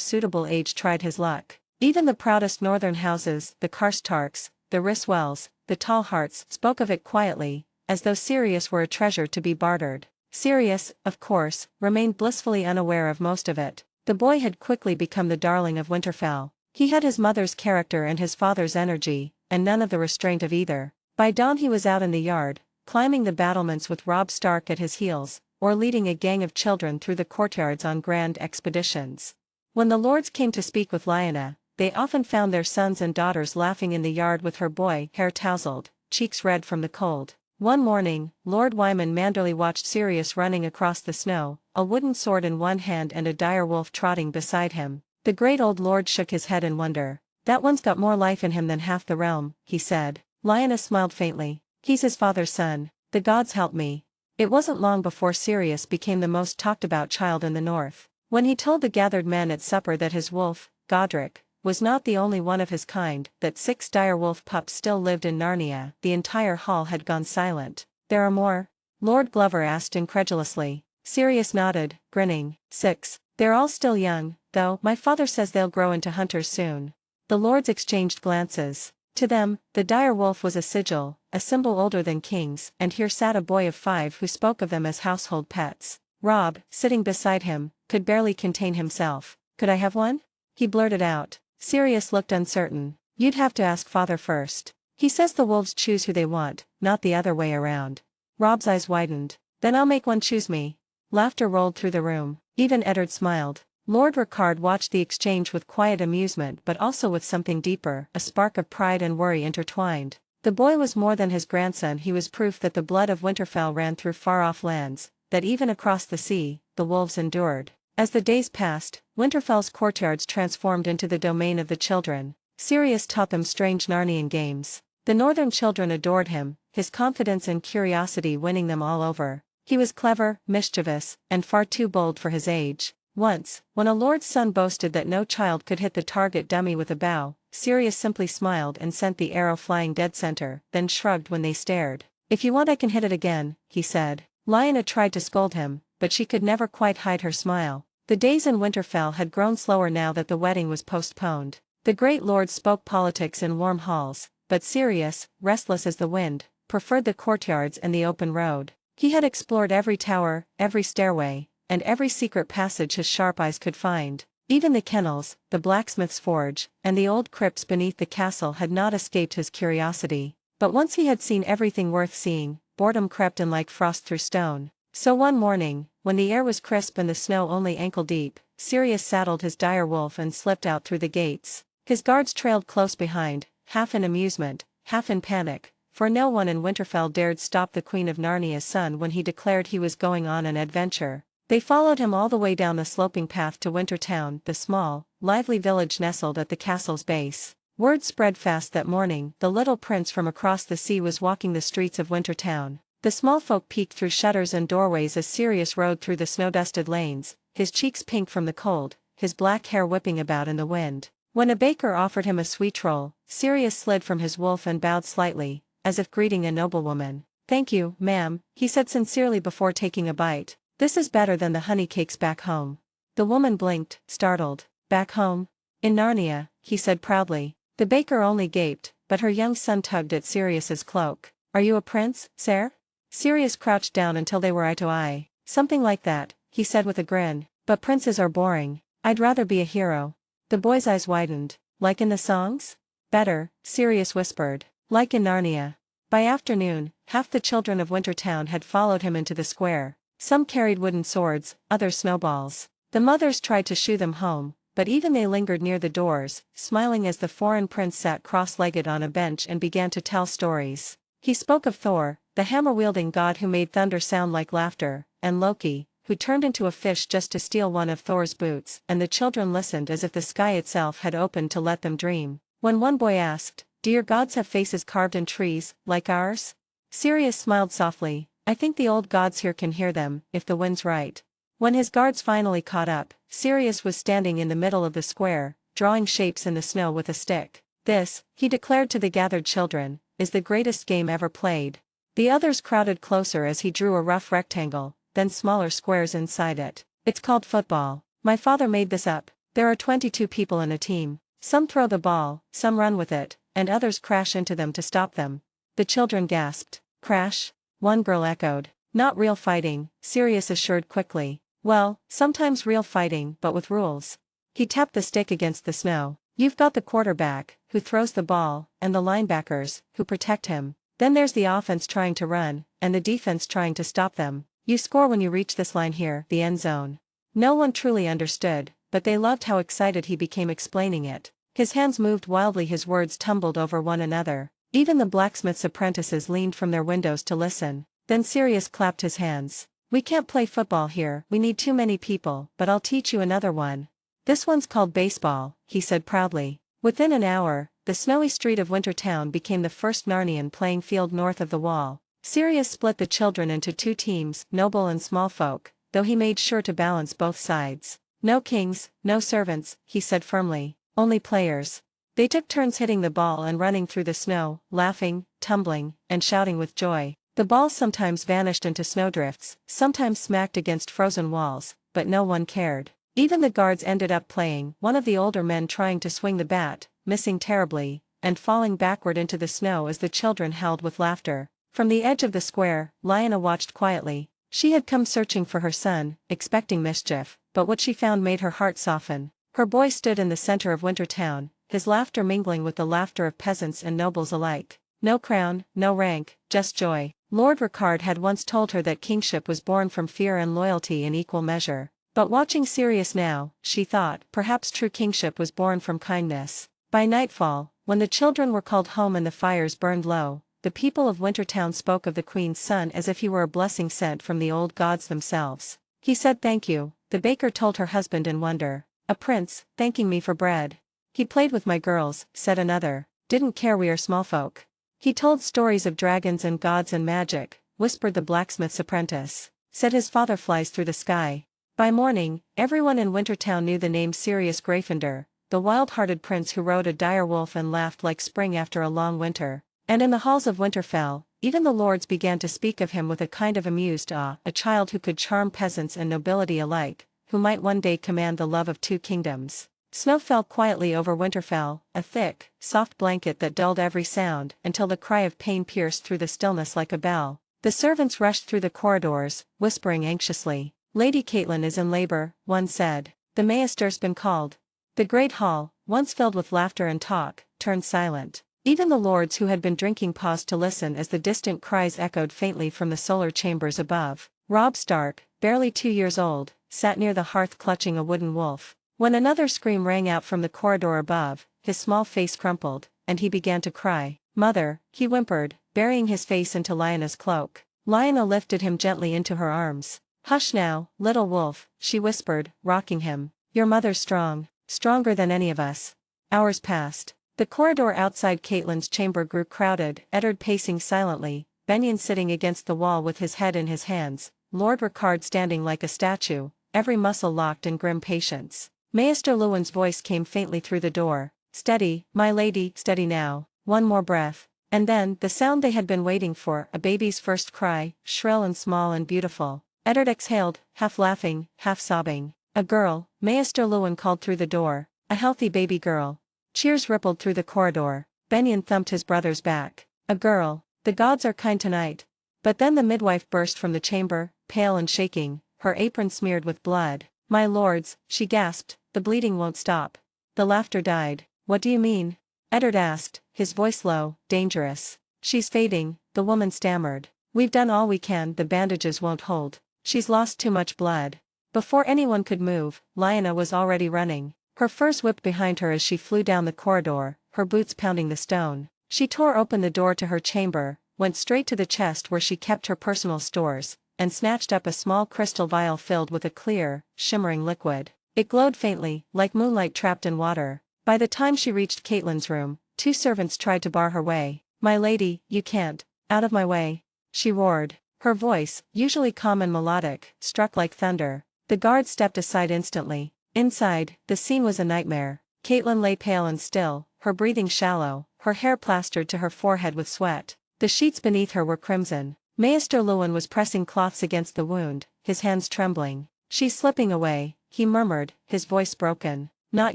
suitable age tried his luck. Even the proudest northern houses, the Karstarks, the Riswells, the Tallhearts, spoke of it quietly, as though Sirius were a treasure to be bartered. Sirius, of course, remained blissfully unaware of most of it. The boy had quickly become the darling of Winterfell. He had his mother's character and his father's energy, and none of the restraint of either. By dawn he was out in the yard, climbing the battlements with Robb Stark at his heels, or leading a gang of children through the courtyards on grand expeditions. When the lords came to speak with Lyanna, they often found their sons and daughters laughing in the yard with her boy, hair tousled, cheeks red from the cold. One morning, Lord Wyman Manderley watched Sirius running across the snow, a wooden sword in one hand and a dire wolf trotting beside him. The great old lord shook his head in wonder. "That one's got more life in him than half the realm," he said. Lyanna smiled faintly. "He's his father's son. The gods help me." It wasn't long before Sirius became the most talked-about child in the north. When he told the gathered men at supper that his wolf, Godric, was not the only one of his kind, that 6 dire wolf pups still lived in Narnia, the entire hall had gone silent. "There are more?" Lord Glover asked incredulously. Sirius nodded, grinning. 6. They're all still young, though. My father says they'll grow into hunters soon." The lords exchanged glances. To them, the dire wolf was a sigil, a symbol older than kings, and here sat a boy of 5 who spoke of them as household pets. Robb, sitting beside him, could barely contain himself. "Could I have one?" he blurted out. Sirius looked uncertain. "You'd have to ask father first. He says the wolves choose who they want, not the other way around." Robb's eyes widened. "Then I'll make one choose me." Laughter rolled through the room. Even Eddard smiled. Lord Rickard watched the exchange with quiet amusement but also with something deeper, a spark of pride and worry intertwined. The boy was more than his grandson. He was proof that the blood of Winterfell ran through far-off lands, that even across the sea, the wolves endured. As the days passed, Winterfell's courtyards transformed into the domain of the children. Sirius taught them strange Narnian games. The northern children adored him, his confidence and curiosity winning them all over. He was clever, mischievous, and far too bold for his age. Once, when a lord's son boasted that no child could hit the target dummy with a bow, Sirius simply smiled and sent the arrow flying dead center, then shrugged when they stared. "If you want I can hit it again," he said. Lyanna tried to scold him, but she could never quite hide her smile. The days in Winterfell had grown slower now that the wedding was postponed. The great lords spoke politics in warm halls, but Sirius, restless as the wind, preferred the courtyards and the open road. He had explored every tower, every stairway, and every secret passage his sharp eyes could find. Even the kennels, the blacksmith's forge, and the old crypts beneath the castle had not escaped his curiosity. But once he had seen everything worth seeing, boredom crept in like frost through stone. So one morning, when the air was crisp and the snow only ankle-deep, Sirius saddled his dire wolf and slipped out through the gates. His guards trailed close behind, half in amusement, half in panic, for no one in Winterfell dared stop the Queen of Narnia's son when he declared he was going on an adventure. They followed him all the way down the sloping path to Wintertown, the small, lively village nestled at the castle's base. Word spread fast that morning. The little prince from across the sea was walking the streets of Wintertown. The small folk peeked through shutters and doorways as Sirius rode through the snow-dusted lanes, his cheeks pink from the cold, his black hair whipping about in the wind. When a baker offered him a sweet roll, Sirius slid from his wolf and bowed slightly, as if greeting a noblewoman. "Thank you, ma'am," he said sincerely before taking a bite. "This is better than the honey cakes back home." The woman blinked, startled. "Back home?" "In Narnia," he said proudly. The baker only gaped, but her young son tugged at Sirius's cloak. "Are you a prince, sir?" Sirius crouched down until they were eye to eye. "Something like that," he said with a grin, "but princes are boring. I'd rather be a hero." The boy's eyes widened. Like in the songs? Better, Sirius whispered. Like in Narnia. By afternoon, half the children of Wintertown had followed him into the square. Some carried wooden swords, others snowballs. The mothers tried to shoo them home, but even they lingered near the doors, smiling as the foreign prince sat cross-legged on a bench and began to tell stories. He spoke of Thor, the hammer-wielding god who made thunder sound like laughter, and Loki, who turned into a fish just to steal one of Thor's boots, and the children listened as if the sky itself had opened to let them dream. When one boy asked, "Do your gods have faces carved in trees, like ours?" Sirius smiled softly. "I think the old gods here can hear them, if the wind's right." When his guards finally caught up, Sirius was standing in the middle of the square, drawing shapes in the snow with a stick. "This," he declared to the gathered children, "is the greatest game ever played." The others crowded closer as he drew a rough rectangle, then smaller squares inside it. "It's called football. My father made this up. There are 22 people in a team. Some throw the ball, some run with it, and others crash into them to stop them." The children gasped. "Crash?" one girl echoed. "Not real fighting," Sirius assured quickly. "Well, sometimes real fighting, but with rules." He tapped the stick against the snow. "You've got the quarterback, who throws the ball, and the linebackers, who protect him. Then there's the offense trying to run, and the defense trying to stop them. You score when you reach this line here, the end zone." No one truly understood, but they loved how excited he became explaining it. His hands moved wildly, his words tumbled over one another. Even the blacksmith's apprentices leaned from their windows to listen. Then Sirius clapped his hands. "We can't play football here, we need too many people, but I'll teach you another one. This one's called baseball," he said proudly. Within an hour, the snowy street of Wintertown became the first Narnian playing field north of the wall. Sirius split the children into two teams, noble and small folk, though he made sure to balance both sides. "No kings, no servants," he said firmly, "only players." They took turns hitting the ball and running through the snow, laughing, tumbling, and shouting with joy. The ball sometimes vanished into snowdrifts, sometimes smacked against frozen walls, but no one cared. Even the guards ended up playing, one of the older men trying to swing the bat, missing terribly, and falling backward into the snow as the children howled with laughter. From the edge of the square, Lyanna watched quietly. She had come searching for her son, expecting mischief, but what she found made her heart soften. Her boy stood in the center of Wintertown, his laughter mingling with the laughter of peasants and nobles alike. No crown, no rank, just joy. Lord Ricard had once told her that kingship was born from fear and loyalty in equal measure. But watching Sirius now, she thought, perhaps true kingship was born from kindness. By nightfall, when the children were called home and the fires burned low, the people of Wintertown spoke of the queen's son as if he were a blessing sent from the old gods themselves. "He said thank you," the baker told her husband in wonder. "A prince, thanking me for bread." "He played with my girls," said another. "Didn't care we are small folk." "He told stories of dragons and gods and magic," whispered the blacksmith's apprentice. "Said his father flies through the sky." By morning, everyone in Wintertown knew the name Sirius Gryffindor, the wild-hearted prince who rode a dire wolf and laughed like spring after a long winter. And in the halls of Winterfell, even the lords began to speak of him with a kind of amused awe, a child who could charm peasants and nobility alike, who might one day command the love of two kingdoms. Snow fell quietly over Winterfell, a thick, soft blanket that dulled every sound until the cry of pain pierced through the stillness like a bell. The servants rushed through the corridors, whispering anxiously. "Lady Catelyn is in labor," one said. "The maester's been called." The great hall, once filled with laughter and talk, turned silent. Even the lords who had been drinking paused to listen as the distant cries echoed faintly from the solar chambers above. Robb Stark, barely 2 years old, sat near the hearth clutching a wooden wolf. When another scream rang out from the corridor above, his small face crumpled, and he began to cry. "Mother," he whimpered, burying his face into Lyanna's cloak. Lyanna lifted him gently into her arms. "Hush now, little wolf," she whispered, rocking him. "Your mother's strong, stronger than any of us." Hours passed. The corridor outside Catelyn's chamber grew crowded, Eddard pacing silently, Benyon sitting against the wall with his head in his hands, Lord Ricard standing like a statue, every muscle locked in grim patience. Maester Luwin's voice came faintly through the door. "Steady, my lady, steady now. One more breath." And then, the sound they had been waiting for, a baby's first cry, shrill and small and beautiful. Eddard exhaled, half laughing, half sobbing. "A girl," Maester Luwin called through the door. "A healthy baby girl." Cheers rippled through the corridor. Benyon thumped his brother's back. "A girl. The gods are kind tonight." But then the midwife burst from the chamber, pale and shaking, her apron smeared with blood. "My lords," she gasped, "the bleeding won't stop." The laughter died. What do you mean? Eddard asked, his voice low, dangerous. She's fading, the woman stammered. We've done all we can, the bandages won't hold. She's lost too much blood. Before anyone could move, Lyanna was already running. Her furs whipped behind her as she flew down the corridor, her boots pounding the stone. She tore open the door to her chamber, went straight to the chest where she kept her personal stores, and snatched up a small crystal vial filled with a clear, shimmering liquid. It glowed faintly, like moonlight trapped in water. By the time she reached Caitlyn's room, 2 servants tried to bar her way. "My lady, you can't. Out of my way," she roared. Her voice, usually calm and melodic, struck like thunder. The guards stepped aside instantly. Inside, the scene was a nightmare. Caitlyn lay pale and still, her breathing shallow, her hair plastered to her forehead with sweat. The sheets beneath her were crimson. Maester Lewin was pressing cloths against the wound, his hands trembling. "She's slipping away," he murmured, his voice broken. "Not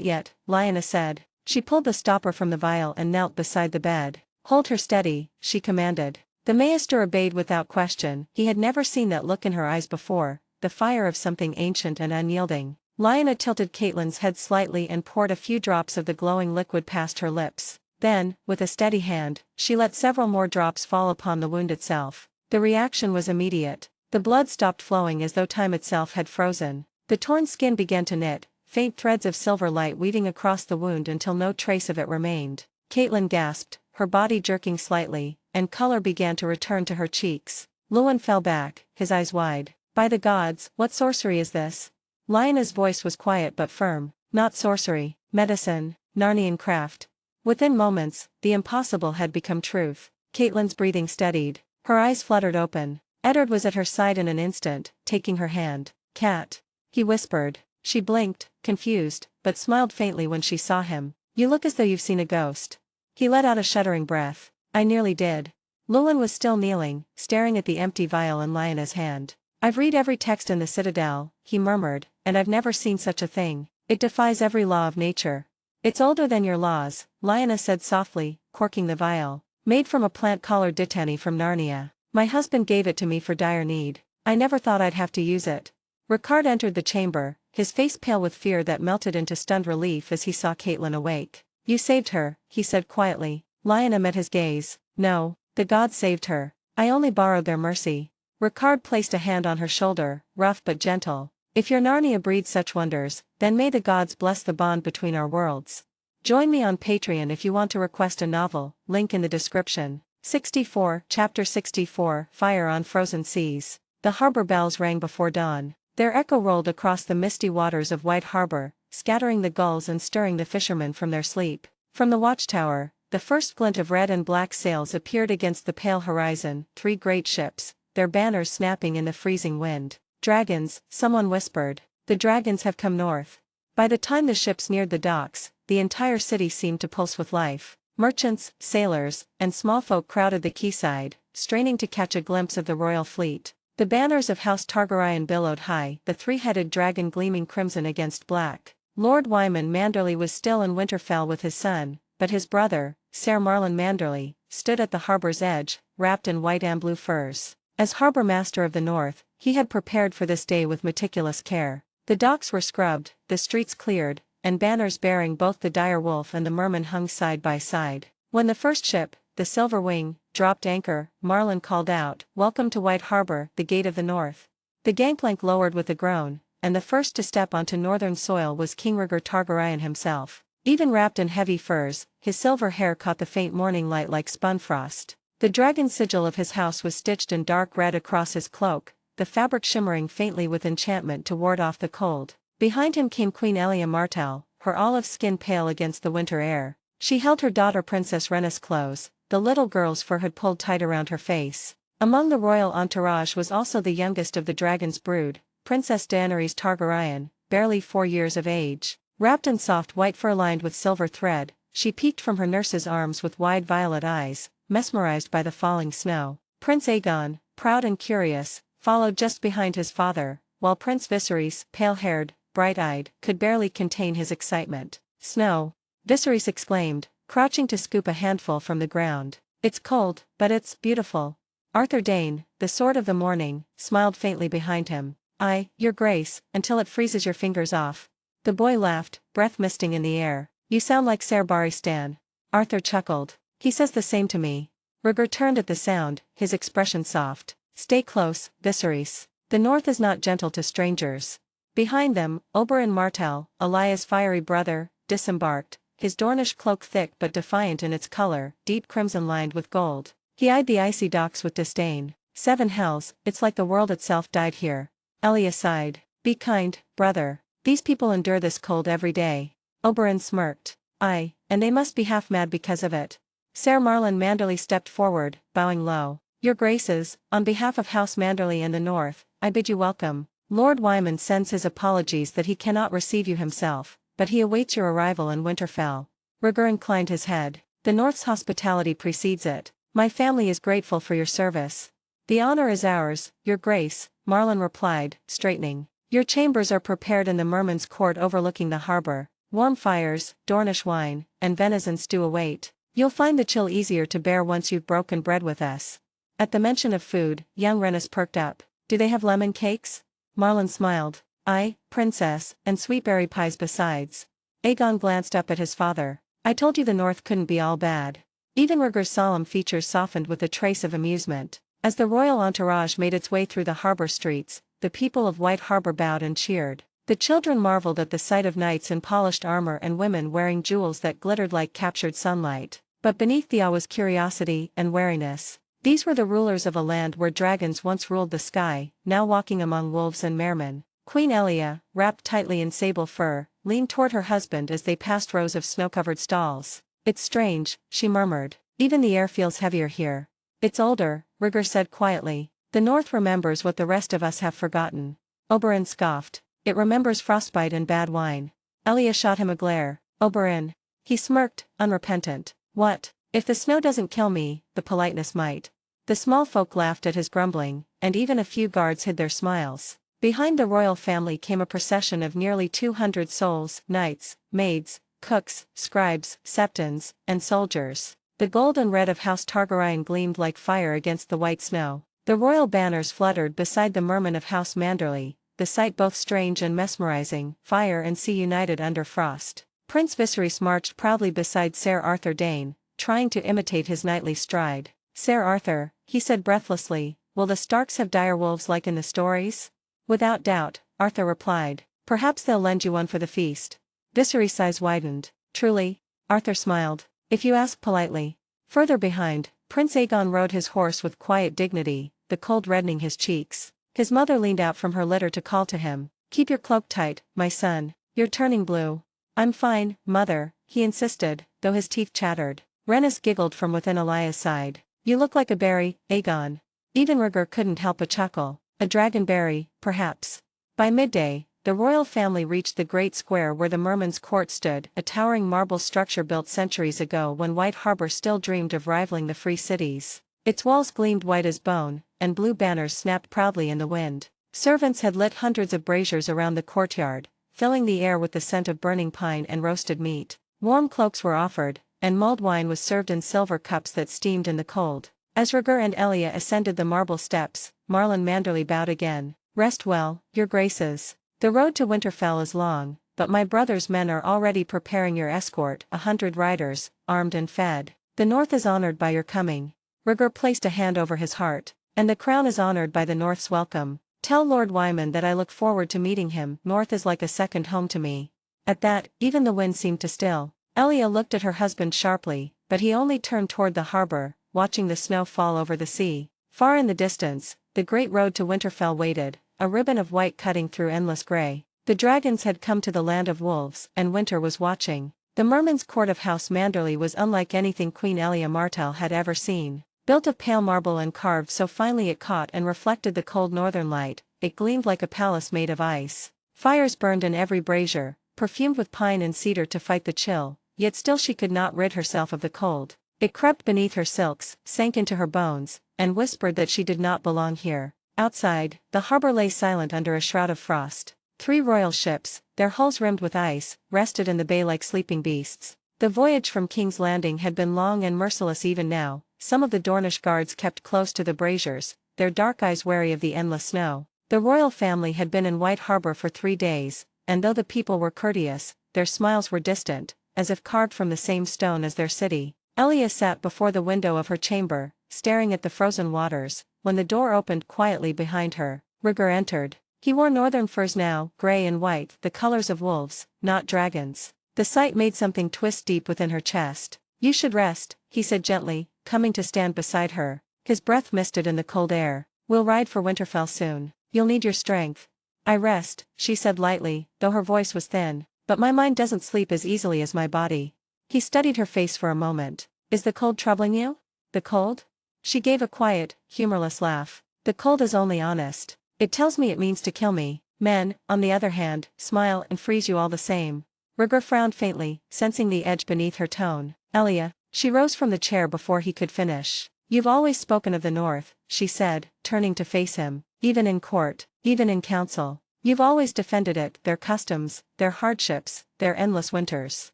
yet," Lyanna said. She pulled the stopper from the vial and knelt beside the bed. "Hold her steady," she commanded. The Maester obeyed without question. He had never seen that look in her eyes before, the fire of something ancient and unyielding. Lyanna tilted Caitlyn's head slightly and poured a few drops of the glowing liquid past her lips. Then, with a steady hand, she let several more drops fall upon the wound itself. The reaction was immediate. The blood stopped flowing as though time itself had frozen. The torn skin began to knit, faint threads of silver light weaving across the wound until no trace of it remained. Caitlyn gasped, her body jerking slightly, and color began to return to her cheeks. Lewin fell back, his eyes wide. "By the gods, what sorcery is this?" Lyanna's voice was quiet but firm. "Not sorcery, medicine, Narnian craft." Within moments, the impossible had become truth. Caitlyn's breathing steadied. Her eyes fluttered open. Eddard was at her side in an instant, taking her hand. "Cat," he whispered. She blinked, confused, but smiled faintly when she saw him. "You look as though you've seen a ghost." He let out a shuddering breath. "I nearly did." Lewin was still kneeling, staring at the empty vial in Lyanna's hand. "I've read every text in the Citadel," he murmured, "and I've never seen such a thing. It defies every law of nature." "It's older than your laws," Lyanna said softly, corking the vial. "Made from a plant called Dittany from Narnia. My husband gave it to me for dire need. I never thought I'd have to use it." Ricard entered the chamber, his face pale with fear that melted into stunned relief as he saw Caitlyn awake. "You saved her," he said quietly. Lyanna met his gaze. "No, the gods saved her. I only borrowed their mercy." Ricard placed a hand on her shoulder, rough but gentle. "If your Narnia breeds such wonders, then may the gods bless the bond between our worlds." Join me on Patreon if you want to request a novel, link in the description. 64, Chapter 64, Fire on Frozen Seas. The harbor bells rang before dawn. Their echo rolled across the misty waters of White Harbor, scattering the gulls and stirring the fishermen from their sleep. From the watchtower, the first glint of red and black sails appeared against the pale horizon, 3 great ships, their banners snapping in the freezing wind. "Dragons," someone whispered. "The dragons have come north." By the time the ships neared the docks, the entire city seemed to pulse with life. Merchants, sailors, and small folk crowded the quayside, straining to catch a glimpse of the royal fleet. The banners of House Targaryen billowed high, the 3-headed dragon gleaming crimson against black. Lord Wyman Manderley was still in Winterfell with his son, but his brother, Ser Marlon Manderley, stood at the harbor's edge, wrapped in white and blue furs. As harbor master of the North, he had prepared for this day with meticulous care. The docks were scrubbed, the streets cleared, and banners bearing both the dire wolf and the merman hung side by side. When the first ship, the Silver Wing, dropped anchor, Marlon called out, "Welcome to White Harbor, the gate of the North." The gangplank lowered with a groan, and the first to step onto northern soil was King Rhaegar Targaryen himself. Even wrapped in heavy furs, his silver hair caught the faint morning light like spun frost. The dragon sigil of his house was stitched in dark red across his cloak, the fabric shimmering faintly with enchantment to ward off the cold. Behind him came Queen Elia Martell, her olive skin pale against the winter air. She held her daughter Princess Rhaenys close, the little girl's fur had pulled tight around her face. Among the royal entourage was also the youngest of the dragon's brood, Princess Daenerys Targaryen, barely 4 years of age. Wrapped in soft white fur lined with silver thread, she peeked from her nurse's arms with wide violet eyes, mesmerized by the falling snow. Prince Aegon, proud and curious, followed just behind his father, while Prince Viserys, pale-haired, bright-eyed, could barely contain his excitement. "Snow!" Viserys exclaimed, crouching to scoop a handful from the ground. "It's cold, but it's beautiful." Arthur Dane, the Sword of the Morning, smiled faintly behind him. "Aye, your grace, until it freezes your fingers off." The boy laughed, breath misting in the air. You sound like Ser Barristan. Arthur chuckled. He says the same to me. Rhaegar turned at the sound, his expression soft. Stay close, Viserys. The North is not gentle to strangers. Behind them, Oberyn Martell, Elia's fiery brother, disembarked, his Dornish cloak thick but defiant in its color, deep crimson lined with gold. He eyed the icy docks with disdain. Seven hells, it's like the world itself died here. Elia sighed. Be kind, brother. These people endure this cold every day. Oberyn smirked. Aye, and they must be half mad because of it. Ser Marlon Manderly stepped forward, bowing low. Your Graces, on behalf of House Manderly and the North, I bid you welcome. Lord Wyman sends his apologies that he cannot receive you himself, but he awaits your arrival in Winterfell. Rhaegar inclined his head. The North's hospitality precedes it. My family is grateful for your service. The honor is ours, your Grace, Marlon replied, straightening. Your chambers are prepared in the merman's court overlooking the harbor. Warm fires, Dornish wine, and venison stew await. You'll find the chill easier to bear once you've broken bread with us. At the mention of food, young Rhaenys perked up. Do they have lemon cakes? Marlon smiled. Aye, princess, and sweetberry pies besides. Aegon glanced up at his father. I told you the North couldn't be all bad. Even Rhaegar's solemn features softened with a trace of amusement. As the royal entourage made its way through the harbor streets, the people of White Harbor bowed and cheered. The children marveled at the sight of knights in polished armor and women wearing jewels that glittered like captured sunlight. But beneath the awe was curiosity and wariness. These were the rulers of a land where dragons once ruled the sky, now walking among wolves and mermen. Queen Elia, wrapped tightly in sable fur, leaned toward her husband as they passed rows of snow-covered stalls. It's strange, she murmured. Even the air feels heavier here. It's older, Rhaegar said quietly. The North remembers what the rest of us have forgotten. Oberyn scoffed. It remembers frostbite and bad wine. Elia shot him a glare. Oberyn. He smirked, unrepentant. What? If the snow doesn't kill me, the politeness might. The small folk laughed at his grumbling, and even a few guards hid their smiles. Behind the royal family came a procession of nearly 200 souls, knights, maids, cooks, scribes, septons, and soldiers. The gold and red of House Targaryen gleamed like fire against the white snow. The royal banners fluttered beside the mermen of House Manderly, the sight both strange and mesmerizing, fire and sea united under frost. Prince Viserys marched proudly beside Ser Arthur Dayne, trying to imitate his knightly stride. Ser Arthur, he said breathlessly, will the Starks have direwolves like in the stories? Without doubt, Arthur replied. Perhaps they'll lend you one for the feast. Viserys' eyes widened. Truly? Arthur smiled. If you ask politely. Further behind, Prince Aegon rode his horse with quiet dignity, the cold reddening his cheeks. His mother leaned out from her litter to call to him. Keep your cloak tight, my son. You're turning blue. I'm fine, mother, he insisted, though his teeth chattered. Rhaenys giggled from within Elia's side. You look like a berry, Aegon. Even Rhaegar couldn't help a chuckle. A dragonberry, perhaps. By midday, the royal family reached the great square where the merman's court stood, a towering marble structure built centuries ago when White Harbor still dreamed of rivaling the free cities. Its walls gleamed white as bone, and blue banners snapped proudly in the wind. Servants had lit hundreds of braziers around the courtyard, filling the air with the scent of burning pine and roasted meat. Warm cloaks were offered, and mulled wine was served in silver cups that steamed in the cold. As Rhaegar and Elia ascended the marble steps, Marlon Manderly bowed again. Rest well, your Graces. The road to Winterfell is long, but my brother's men are already preparing your escort, 100 riders, armed and fed. The North is honored by your coming. Rhaegar placed a hand over his heart. And the crown is honored by the North's welcome. Tell Lord Wyman that I look forward to meeting him. North is like a second home to me. At that, even the wind seemed to still. Elia looked at her husband sharply, but he only turned toward the harbor, watching the snow fall over the sea. Far in the distance, the great road to Winterfell waited, a ribbon of white cutting through endless gray. The dragons had come to the land of wolves, and winter was watching. The merman's court of House Manderly was unlike anything Queen Elia Martell had ever seen. Built of pale marble and carved so finely it caught and reflected the cold northern light, it gleamed like a palace made of ice. Fires burned in every brazier, perfumed with pine and cedar to fight the chill, yet still she could not rid herself of the cold. It crept beneath her silks, sank into her bones, and whispered that she did not belong here. Outside, the harbor lay silent under a shroud of frost. 3 royal ships, their hulls rimmed with ice, rested in the bay like sleeping beasts. The voyage from King's Landing had been long and merciless even now. Some of the Dornish guards kept close to the braziers, their dark eyes wary of the endless snow. The royal family had been in White Harbor for 3 days, and though the people were courteous, their smiles were distant, as if carved from the same stone as their city. Elia sat before the window of her chamber, staring at the frozen waters, when the door opened quietly behind her. Rhaegar entered. He wore northern furs now, grey and white, the colors of wolves, not dragons. The sight made something twist deep within her chest. "You should rest," he said gently, coming to stand beside her. His breath misted in the cold air. "We'll ride for Winterfell soon. You'll need your strength." "I rest," she said lightly, though her voice was thin, "but my mind doesn't sleep as easily as my body." He studied her face for a moment. "Is the cold troubling you?" "The cold?" She gave a quiet, humorless laugh. "The cold is only honest. It tells me it means to kill me. Men, on the other hand, smile and freeze you all the same." Rhaegar frowned faintly, sensing the edge beneath her tone. "Elia." She rose from the chair before he could finish. "You've always spoken of the North," she said, turning to face him. "Even in court, even in council. You've always defended it, their customs, their hardships, their endless winters.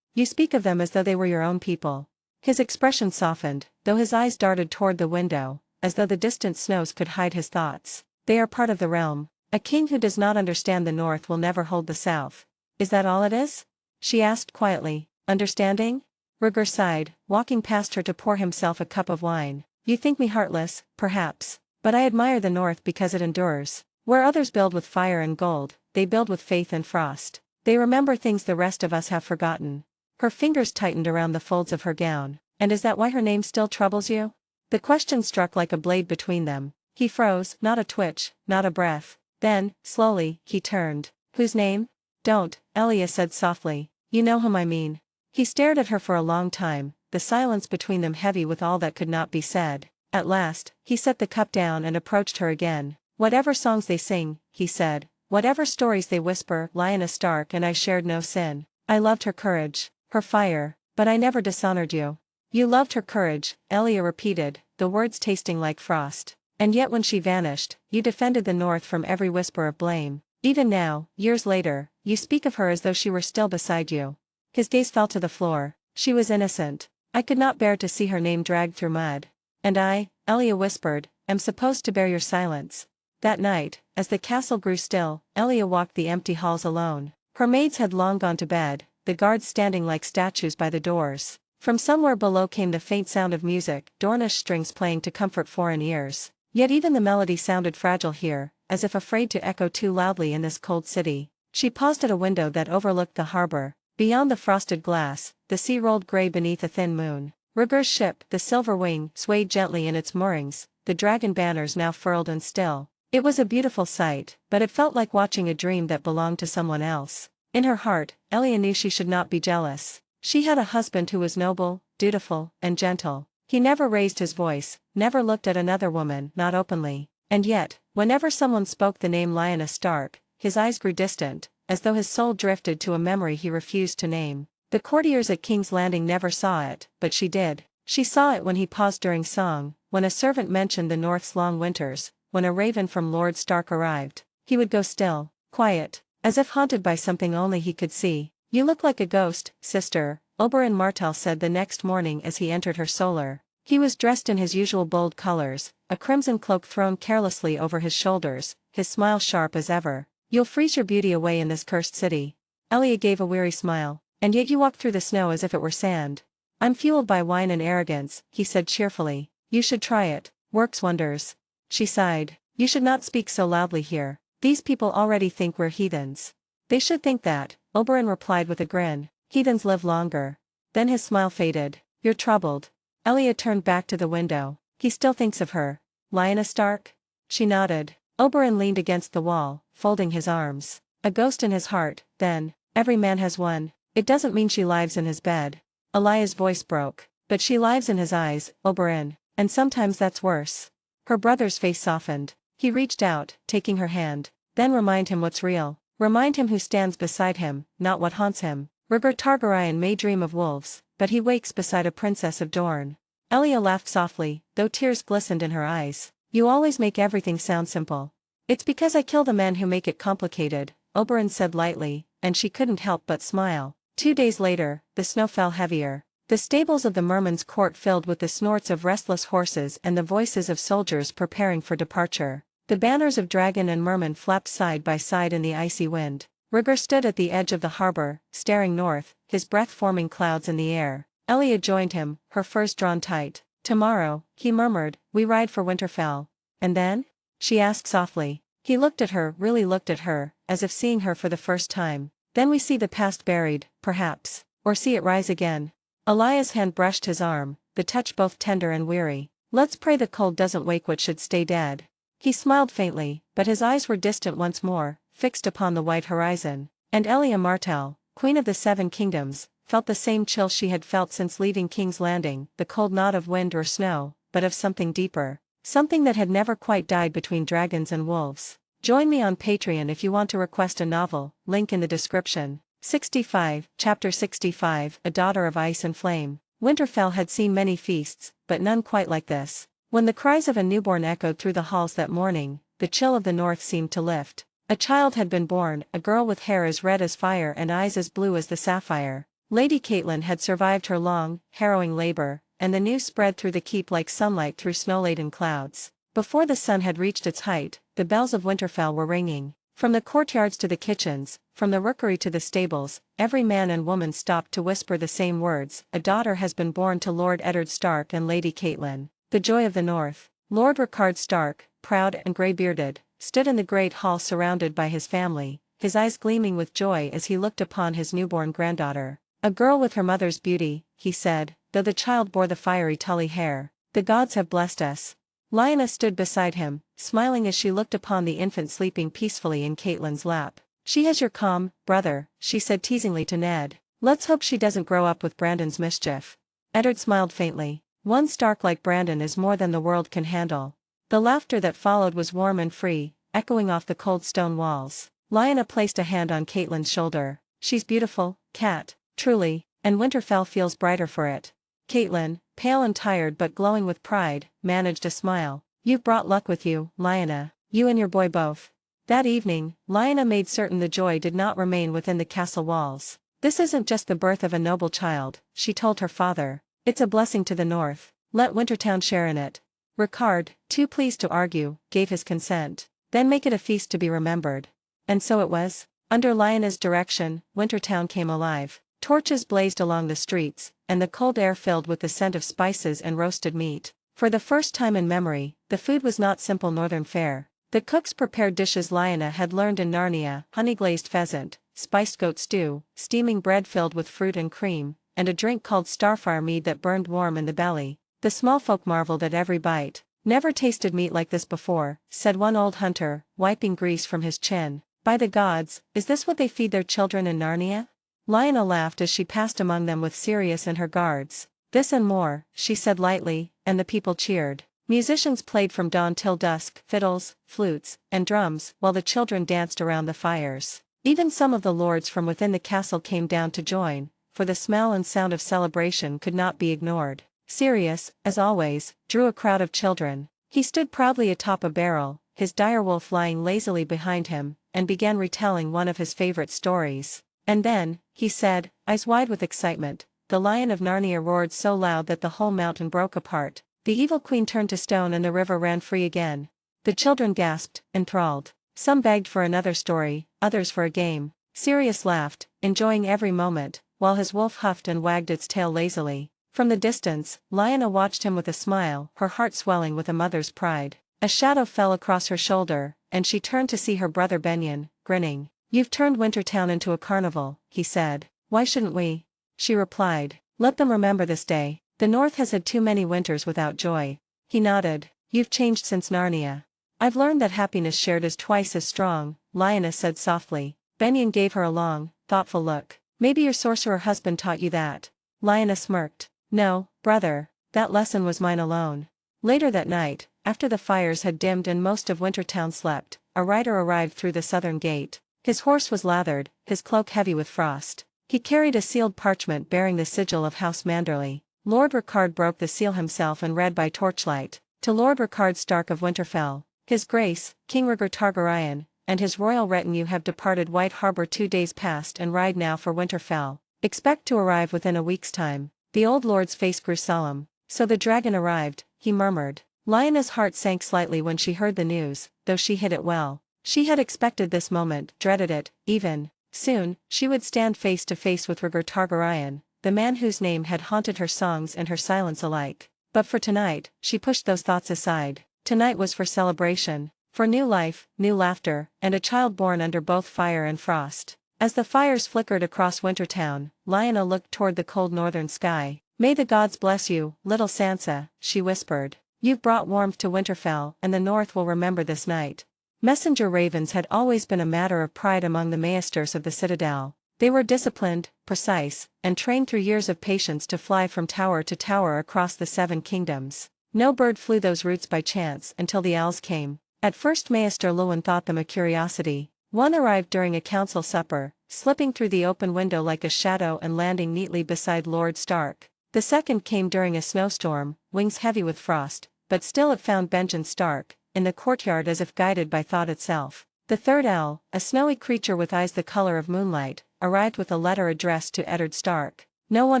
You speak of them as though they were your own people." His expression softened, though his eyes darted toward the window, as though the distant snows could hide his thoughts. "They are part of the realm. A king who does not understand the North will never hold the South." "Is that all it is?" she asked quietly. "Understanding?" Rhaegar sighed, walking past her to pour himself a cup of wine. "You think me heartless, perhaps. But I admire the North because it endures. Where others build with fire and gold, they build with faith and frost. They remember things the rest of us have forgotten." Her fingers tightened around the folds of her gown. "And is that why her name still troubles you?" The question struck like a blade between them. He froze, not a twitch, not a breath. Then, slowly, he turned. "Whose name?" "Don't," Elia said softly. "You know whom I mean." He stared at her for a long time, the silence between them heavy with all that could not be said. At last, he set the cup down and approached her again. "Whatever songs they sing," he said, "whatever stories they whisper, Lyanna Stark and I shared no sin. I loved her courage, her fire, but I never dishonored you." "You loved her courage," Elia repeated, the words tasting like frost. "And yet when she vanished, you defended the North from every whisper of blame. Even now, years later, you speak of her as though she were still beside you." His gaze fell to the floor. "She was innocent. I could not bear to see her name dragged through mud." "And I," Elia whispered, "am supposed to bear your silence." That night, as the castle grew still, Elia walked the empty halls alone. Her maids had long gone to bed, the guards standing like statues by the doors. From somewhere below came the faint sound of music, Dornish strings playing to comfort foreign ears. Yet even the melody sounded fragile here, as if afraid to echo too loudly in this cold city. She paused at a window that overlooked the harbor. Beyond the frosted glass, the sea rolled gray beneath a thin moon. Rhaegar's ship, the Silver Wing, swayed gently in its moorings, the dragon banners now furled and still. It was a beautiful sight, but it felt like watching a dream that belonged to someone else. In her heart, Elia knew she should not be jealous. She had a husband who was noble, dutiful, and gentle. He never raised his voice, never looked at another woman, not openly. And yet, whenever someone spoke the name Lyanna Stark, his eyes grew distant, as though his soul drifted to a memory he refused to name. The courtiers at King's Landing never saw it, but she did. She saw it when he paused during song, when a servant mentioned the North's long winters, when a raven from Lord Stark arrived. He would go still, quiet, as if haunted by something only he could see. "You look like a ghost, sister," Oberyn Martell said the next morning as he entered her solar. He was dressed in his usual bold colors, a crimson cloak thrown carelessly over his shoulders, his smile sharp as ever. "You'll freeze your beauty away in this cursed city." Elia gave a weary smile. "And yet you walk through the snow as if it were sand." "I'm fueled by wine and arrogance," he said cheerfully. "You should try it. Works wonders." She sighed. "You should not speak so loudly here. These people already think we're heathens." "They should think that," Oberyn replied with a grin. "Heathens live longer." Then his smile faded. "You're troubled." Elia turned back to the window. "He still thinks of her." "Lyanna Stark?" She nodded. Oberyn leaned against the wall, folding his arms. "A ghost in his heart, then. Every man has one. It doesn't mean she lives in his bed." Elia's voice broke. "But she lives in his eyes, Oberyn. And sometimes that's worse." Her brother's face softened. He reached out, taking her hand. "Then remind him what's real. Remind him who stands beside him, not what haunts him. Rhaegar Targaryen may dream of wolves, but he wakes beside a princess of Dorne." Elia laughed softly, though tears glistened in her eyes. "You always make everything sound simple." "It's because I kill the men who make it complicated," Oberyn said lightly, and she couldn't help but smile. 2 days later, the snow fell heavier. The stables of the Merman's court filled with the snorts of restless horses and the voices of soldiers preparing for departure. The banners of dragon and merman flapped side by side in the icy wind. Rhaegar stood at the edge of the harbor, staring north, his breath forming clouds in the air. Elia joined him, her furs drawn tight. "Tomorrow," he murmured, "we ride for Winterfell. And then?" she asked softly. He looked at her, really looked at her, as if seeing her for the first time. "Then we see the past buried, perhaps. Or see it rise again." Elia's hand brushed his arm, the touch both tender and weary. "Let's pray the cold doesn't wake what should stay dead." He smiled faintly, but his eyes were distant once more, fixed upon the white horizon. And Elia Martell, Queen of the Seven Kingdoms, felt the same chill she had felt since leaving King's Landing, the cold not of wind or snow, but of something deeper. Something that had never quite died between dragons and wolves. Join me on Patreon if you want to request a novel, link in the description. 65, Chapter 65, A Daughter of Ice and Flame. Winterfell had seen many feasts, but none quite like this. When the cries of a newborn echoed through the halls that morning, the chill of the north seemed to lift. A child had been born, a girl with hair as red as fire and eyes as blue as the sapphire. Lady Catelyn had survived her long, harrowing labor, and the news spread through the keep like sunlight through snow-laden clouds. Before the sun had reached its height, the bells of Winterfell were ringing. From the courtyards to the kitchens, from the rookery to the stables, every man and woman stopped to whisper the same words: "A daughter has been born to Lord Eddard Stark and Lady Catelyn." The joy of the north. Lord Rickard Stark, proud and grey-bearded, stood in the great hall surrounded by his family, his eyes gleaming with joy as he looked upon his newborn granddaughter. "A girl with her mother's beauty," he said, though the child bore the fiery Tully hair. "The gods have blessed us." Lyanna stood beside him, smiling as she looked upon the infant sleeping peacefully in Catelyn's lap. "She has your calm, brother," she said teasingly to Ned. "Let's hope she doesn't grow up with Brandon's mischief." Eddard smiled faintly. "One Stark like Brandon is more than the world can handle." The laughter that followed was warm and free, echoing off the cold stone walls. Lyanna placed a hand on Catelyn's shoulder. "She's beautiful, Cat, truly, and Winterfell feels brighter for it." Catelyn, pale and tired but glowing with pride, managed a smile. "You've brought luck with you, Lyanna, you and your boy both." That evening, Lyanna made certain the joy did not remain within the castle walls. "This isn't just the birth of a noble child," she told her father. "It's a blessing to the north. Let Wintertown share in it." Rickard, too pleased to argue, gave his consent. "Then make it a feast to be remembered." And so it was. Under Lyanna's direction, Wintertown came alive. Torches blazed along the streets, and the cold air filled with the scent of spices and roasted meat. For the first time in memory, the food was not simple northern fare. The cooks prepared dishes Lyanna had learned in Narnia: honey-glazed pheasant, spiced goat stew, steaming bread filled with fruit and cream, and a drink called starfire mead that burned warm in the belly. The small folk marveled at every bite. "Never tasted meat like this before," said one old hunter, wiping grease from his chin. "By the gods, is this what they feed their children in Narnia?" Lyanna laughed as she passed among them with Sirius and her guards. "This and more," she said lightly, and the people cheered. Musicians played from dawn till dusk, fiddles, flutes, and drums, while the children danced around the fires. Even some of the lords from within the castle came down to join, for the smell and sound of celebration could not be ignored. Sirius, as always, drew a crowd of children. He stood proudly atop a barrel, his direwolf lying lazily behind him, and began retelling one of his favorite stories. And then, he said, eyes wide with excitement, "The Lion of Narnia roared so loud that the whole mountain broke apart. The evil queen turned to stone and the river ran free again." The children gasped, enthralled. Some begged for another story, others for a game. Sirius laughed, enjoying every moment, while his wolf huffed and wagged its tail lazily. From the distance, Lyanna watched him with a smile, her heart swelling with a mother's pride. A shadow fell across her shoulder, and she turned to see her brother Benyon, grinning. "You've turned Wintertown into a carnival," he said. "Why shouldn't we?" She replied. "Let them remember this day. The North has had too many winters without joy." He nodded. "You've changed since Narnia." "I've learned that happiness shared is twice as strong," Lyanna said softly. Benyon gave her a long, thoughtful look. "Maybe your sorcerer husband taught you that." Lyanna smirked. "No, brother, that lesson was mine alone." Later that night, after the fires had dimmed and most of Wintertown slept, a rider arrived through the southern gate. His horse was lathered, his cloak heavy with frost. He carried a sealed parchment bearing the sigil of House Manderley. Lord Rickard broke the seal himself and read by torchlight. "To Lord Rickard Stark of Winterfell, His Grace, King Rhaegar Targaryen, and his royal retinue have departed White Harbor 2 days past and ride now for Winterfell. Expect to arrive within a week's time." The old lord's face grew solemn. "So the dragon arrived," he murmured. Lyanna's heart sank slightly when she heard the news, though she hid it well. She had expected this moment, dreaded it, even. Soon, she would stand face to face with Rhaegar Targaryen, the man whose name had haunted her songs and her silence alike. But for tonight, she pushed those thoughts aside. Tonight was for celebration, for new life, new laughter, and a child born under both fire and frost. As the fires flickered across Wintertown, Lyanna looked toward the cold northern sky. "May the gods bless you, little Sansa," she whispered. "You've brought warmth to Winterfell and the North will remember this night." Messenger ravens had always been a matter of pride among the maesters of the Citadel. They were disciplined, precise, and trained through years of patience to fly from tower to tower across the Seven Kingdoms. No bird flew those routes by chance until the owls came. At first Maester Luwin thought them a curiosity. One arrived during a council supper, slipping through the open window like a shadow and landing neatly beside Lord Stark. The second came during a snowstorm, wings heavy with frost, but still it found Benjen Stark in the courtyard as if guided by thought itself. The third owl, a snowy creature with eyes the color of moonlight, arrived with a letter addressed to Eddard Stark. No one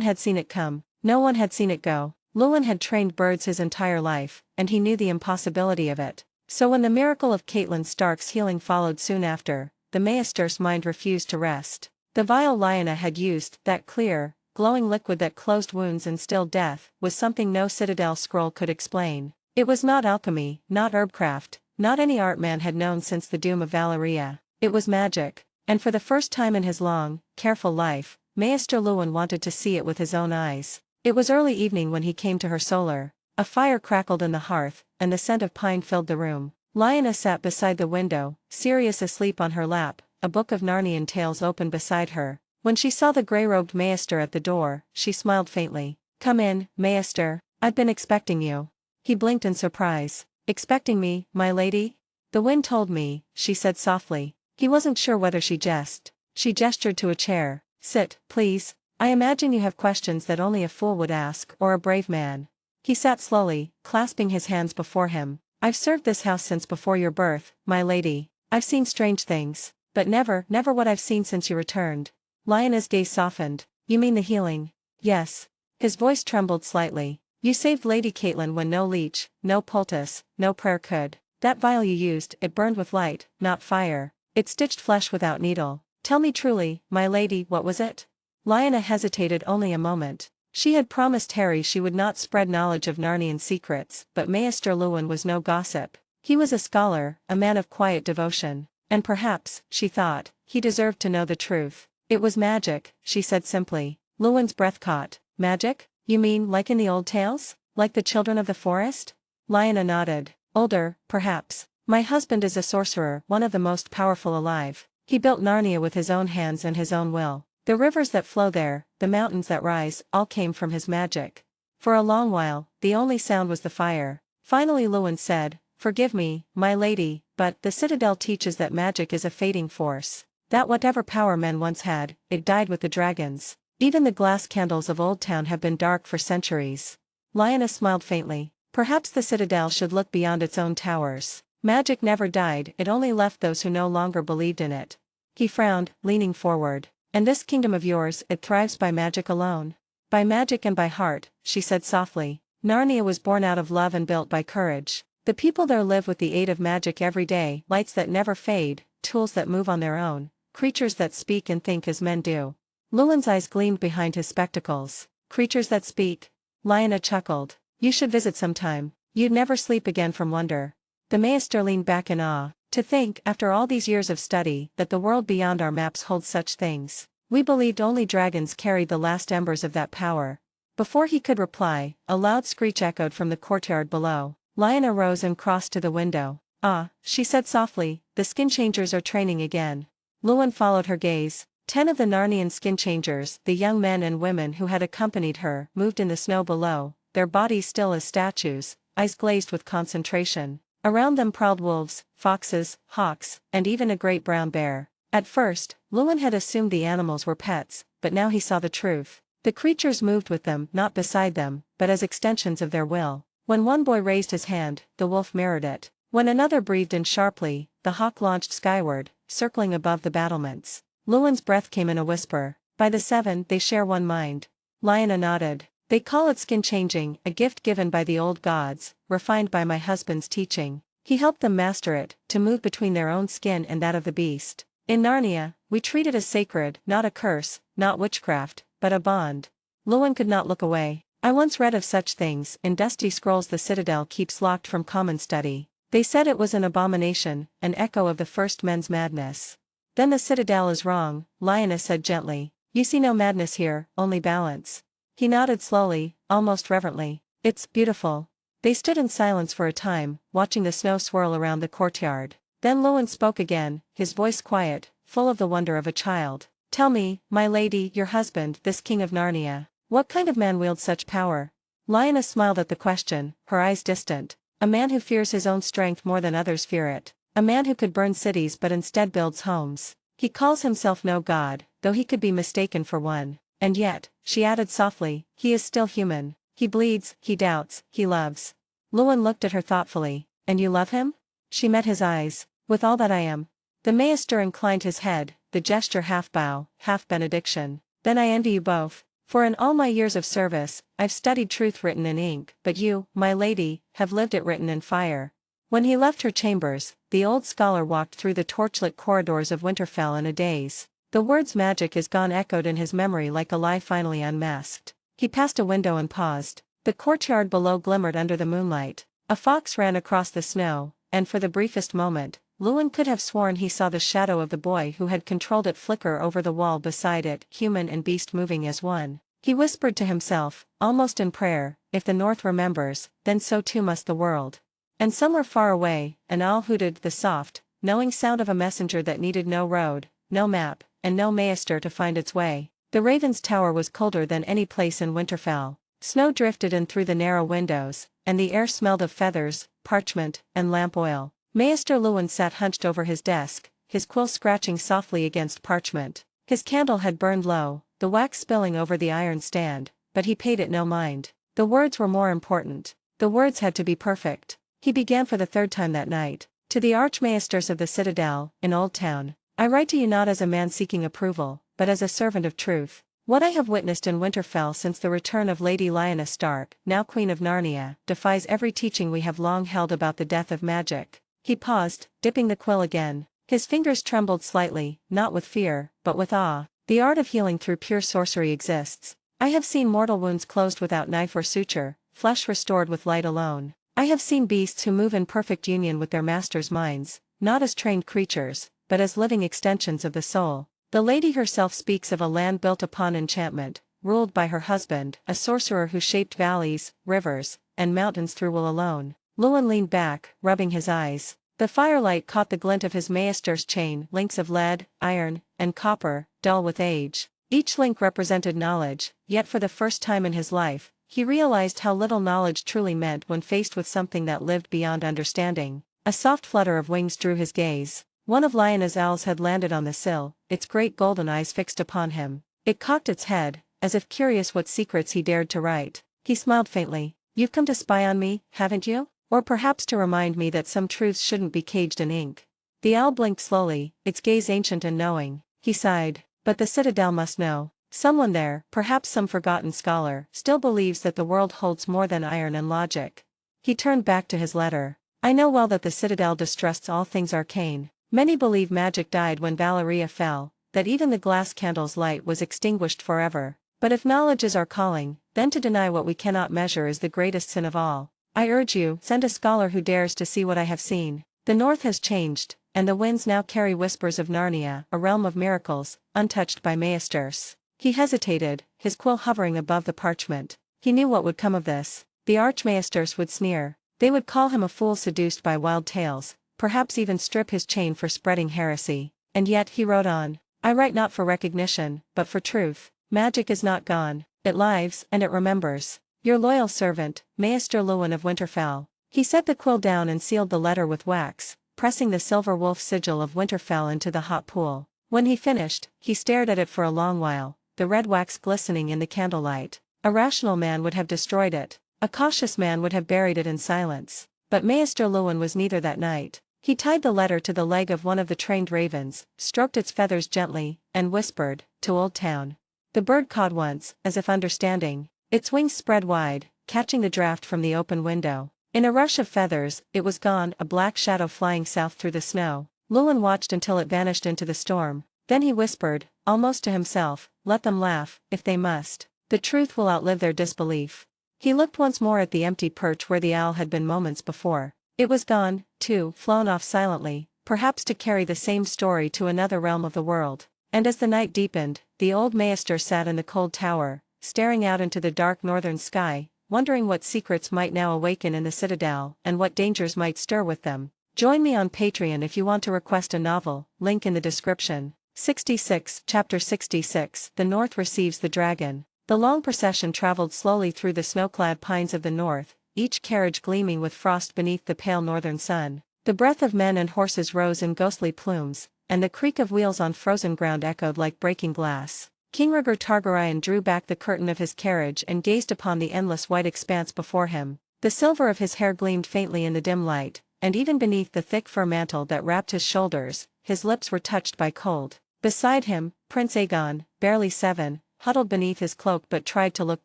had seen it come, no one had seen it go. Luwin had trained birds his entire life, and he knew the impossibility of it. So when the miracle of Catelyn Stark's healing followed soon after, the maester's mind refused to rest. The vial Lyanna had used, that clear, glowing liquid that closed wounds and stilled death, was something no Citadel scroll could explain. It was not alchemy, not herbcraft, not any art man had known since the doom of Valyria. It was magic, and for the first time in his long, careful life, Maester Luwin wanted to see it with his own eyes. It was early evening when he came to her solar. A fire crackled in the hearth, and the scent of pine filled the room. Lyanna sat beside the window, Sirius asleep on her lap, a book of Narnian tales open beside her. When she saw the grey-robed Maester at the door, she smiled faintly. "Come in, Maester, I've been expecting you." He blinked in surprise. "Expecting me, my lady?" "The wind told me," she said softly. He wasn't sure whether she jested. She gestured to a chair. "Sit, please. I imagine you have questions that only a fool would ask, or a brave man." He sat slowly, clasping his hands before him. "I've served this house since before your birth, my lady. I've seen strange things, but never what I've seen since you returned." Lyanna's gaze softened. "You mean the healing?" "Yes." His voice trembled slightly. "You saved Lady Catelyn when no leech, no poultice, no prayer could. That vial you used, it burned with light, not fire. It stitched flesh without needle. Tell me truly, my lady, what was it?" Lyanna hesitated only a moment. She had promised Harry she would not spread knowledge of Narnian secrets, but Maester Luwin was no gossip. He was a scholar, a man of quiet devotion, and perhaps, she thought, he deserved to know the truth. "It was magic," she said simply. Luwin's breath caught. "Magic? You mean like in the old tales? Like the children of the forest?" Lyanna nodded. "Older, perhaps. My husband is a sorcerer, one of the most powerful alive. He built Narnia with his own hands and his own will. The rivers that flow there, the mountains that rise, all came from his magic." For a long while, the only sound was the fire. Finally Luwin said, "Forgive me, my lady, but the Citadel teaches that magic is a fading force. That whatever power men once had, it died with the dragons. Even the glass candles of Old Town have been dark for centuries." Lyanna smiled faintly. "Perhaps the Citadel should look beyond its own towers. Magic never died, it only left those who no longer believed in it." He frowned, leaning forward. "And this kingdom of yours, it thrives by magic alone?" "By magic and by heart," she said softly. "Narnia was born out of love and built by courage. The people there live with the aid of magic every day, lights that never fade, tools that move on their own, creatures that speak and think as men do." Luwin's eyes gleamed behind his spectacles. "Creatures that speak?" Lyanna chuckled. "You should visit sometime. You'd never sleep again from wonder." The Maester leaned back in awe. "To think, after all these years of study, that the world beyond our maps holds such things. We believed only dragons carried the last embers of that power." Before he could reply, a loud screech echoed from the courtyard below. Lyanna rose and crossed to the window. "Ah," she said softly, "the skin changers are training again." Luwin followed her gaze. 10 of the Narnian skin changers, the young men and women who had accompanied her, moved in the snow below, their bodies still as statues, eyes glazed with concentration. Around them prowled wolves, foxes, hawks, and even a great brown bear. At first, Luwin had assumed the animals were pets, but now he saw the truth. The creatures moved with them, not beside them, but as extensions of their will. When one boy raised his hand, the wolf mirrored it. When another breathed in sharply, the hawk launched skyward, circling above the battlements. Luwin's breath came in a whisper. "By the seven, they share one mind." Lyanna nodded. "They call it skin changing, a gift given by the old gods, refined by my husband's teaching. He helped them master it, to move between their own skin and that of the beast. In Narnia, we treat it as sacred, not a curse, not witchcraft, but a bond. Llewyn could not look away. I once read of such things in dusty scrolls the citadel keeps locked from common study. They said it was an abomination, an echo of the first men's madness. Then the citadel is wrong, Lioness said gently. You see no madness here, only balance. He nodded slowly, almost reverently. It's beautiful. They stood in silence for a time, watching the snow swirl around the courtyard. Then Llewyn spoke again, his voice quiet, full of the wonder of a child. Tell me, my lady, your husband, this king of Narnia, what kind of man wields such power? Lioness smiled at the question, her eyes distant. A man who fears his own strength more than others fear it. A man who could burn cities but instead builds homes. He calls himself no god, though he could be mistaken for one. And yet, she added softly, he is still human. He bleeds, he doubts, he loves. Llewyn looked at her thoughtfully. And you love him? She met his eyes. With all that I am. The maester inclined his head, the gesture half bow, half benediction. Then I envy you both. For in all my years of service, I've studied truth written in ink, but you, my lady, have lived it written in fire. When he left her chambers, the old scholar walked through the torchlit corridors of Winterfell in a daze. The words magic is gone echoed in his memory like a lie finally unmasked. He passed a window and paused. The courtyard below glimmered under the moonlight. A fox ran across the snow, and for the briefest moment, Llewyn could have sworn he saw the shadow of the boy who had controlled it flicker over the wall beside it, human and beast moving as one. He whispered to himself, almost in prayer, if the North remembers, then so too must the world. And somewhere far away, an owl hooted, the soft, knowing sound of a messenger that needed no road, no map, and no maester to find its way. The raven's tower was colder than any place in Winterfell. Snow drifted in through the narrow windows, and the air smelled of feathers, parchment, and lamp oil. Maester Llewyn sat hunched over his desk, his quill scratching softly against parchment. His candle had burned low, the wax spilling over the iron stand, but he paid it no mind. The words were more important. The words had to be perfect. He began for the third time that night. To the archmaesters of the citadel, in Old Town, I write to you not as a man seeking approval, but as a servant of truth. What I have witnessed in Winterfell since the return of Lady Lioness Stark, now Queen of Narnia, defies every teaching we have long held about the death of magic. He paused, dipping the quill again. His fingers trembled slightly, not with fear, but with awe. The art of healing through pure sorcery exists. I have seen mortal wounds closed without knife or suture, flesh restored with light alone. I have seen beasts who move in perfect union with their masters' minds, not as trained creatures, but as living extensions of the soul. The lady herself speaks of a land built upon enchantment, ruled by her husband, a sorcerer who shaped valleys, rivers, and mountains through will alone. Llewyn leaned back, rubbing his eyes. The firelight caught the glint of his maester's chain, links of lead, iron, and copper, dull with age. Each link represented knowledge, yet for the first time in his life, he realized how little knowledge truly meant when faced with something that lived beyond understanding. A soft flutter of wings drew his gaze. One of Lioness' owls had landed on the sill, its great golden eyes fixed upon him. It cocked its head, as if curious what secrets he dared to write. He smiled faintly. You've come to spy on me, haven't you? Or perhaps to remind me that some truths shouldn't be caged in ink. The owl blinked slowly, its gaze ancient and knowing. He sighed. But the citadel must know. Someone there, perhaps some forgotten scholar, still believes that the world holds more than iron and logic. He turned back to his letter. I know well that the citadel distrusts all things arcane. Many believe magic died when Valeria fell, that even the glass candle's light was extinguished forever. But if knowledge is our calling, then to deny what we cannot measure is the greatest sin of all. I urge you, send a scholar who dares to see what I have seen. The north has changed, and the winds now carry whispers of Narnia, a realm of miracles, untouched by maesters. He hesitated, his quill hovering above the parchment. He knew what would come of this. The archmaesters would sneer. They would call him a fool seduced by wild tales, perhaps even strip his chain for spreading heresy. And yet he wrote on. I write not for recognition, but for truth. Magic is not gone. It lives, and it remembers. Your loyal servant, Maester Llewyn of Winterfell. He set the quill down and sealed the letter with wax, pressing the silver wolf sigil of Winterfell into the hot pool. When he finished, he stared at it for a long while, the red wax glistening in the candlelight. A rational man would have destroyed it. A cautious man would have buried it in silence. But Maester Llewyn was neither that night. He tied the letter to the leg of one of the trained ravens, stroked its feathers gently, and whispered, to Old Town. The bird cawed once, as if understanding. Its wings spread wide, catching the draft from the open window. In a rush of feathers, it was gone, a black shadow flying south through the snow. Llewellyn watched until it vanished into the storm. Then he whispered, almost to himself, let them laugh, if they must. The truth will outlive their disbelief. He looked once more at the empty perch where the owl had been moments before. It was gone, too, flown off silently, perhaps to carry the same story to another realm of the world. And as the night deepened, the old maester sat in the cold tower, staring out into the dark northern sky, wondering what secrets might now awaken in the citadel, and what dangers might stir with them. Join me on Patreon if you want to request a novel, link in the description. 66, Chapter 66, The North Receives the Dragon. The long procession traveled slowly through the snow-clad pines of the north, each carriage gleaming with frost beneath the pale northern sun. The breath of men and horses rose in ghostly plumes, and the creak of wheels on frozen ground echoed like breaking glass. King Rhaegar Targaryen drew back the curtain of his carriage and gazed upon the endless white expanse before him. The silver of his hair gleamed faintly in the dim light, and even beneath the thick fur mantle that wrapped his shoulders, his lips were touched by cold. Beside him, Prince Aegon, barely 7, huddled beneath his cloak but tried to look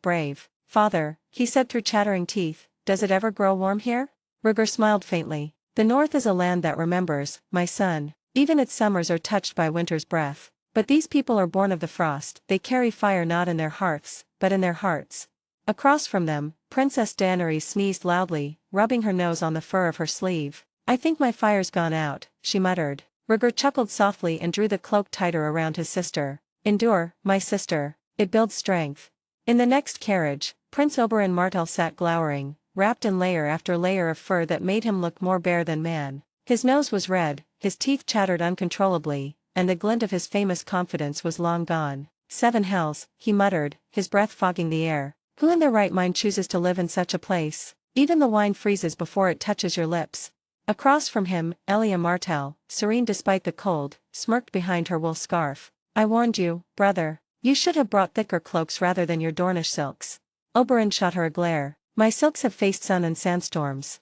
brave. Father, he said through chattering teeth, does it ever grow warm here? Rhaegar smiled faintly. The north is a land that remembers, my son. Even its summers are touched by winter's breath. But these people are born of the frost, they carry fire not in their hearths, but in their hearts. Across from them, Princess Daenerys sneezed loudly, rubbing her nose on the fur of her sleeve. I think my fire's gone out, she muttered. Rhaegar chuckled softly and drew the cloak tighter around his sister. Endure, my sister, it builds strength. In the next carriage, Prince Oberyn Martell sat glowering, wrapped in layer after layer of fur that made him look more bear than man. His nose was red, his teeth chattered uncontrollably, and the glint of his famous confidence was long gone. 7 hells, he muttered, his breath fogging the air. Who in their right mind chooses to live in such a place? Even the wine freezes before it touches your lips. Across from him, Elia Martell, serene despite the cold, smirked behind her wool scarf. I warned you, brother. You should have brought thicker cloaks rather than your Dornish silks. Oberyn shot her a glare. My silks have faced sun and sandstorms.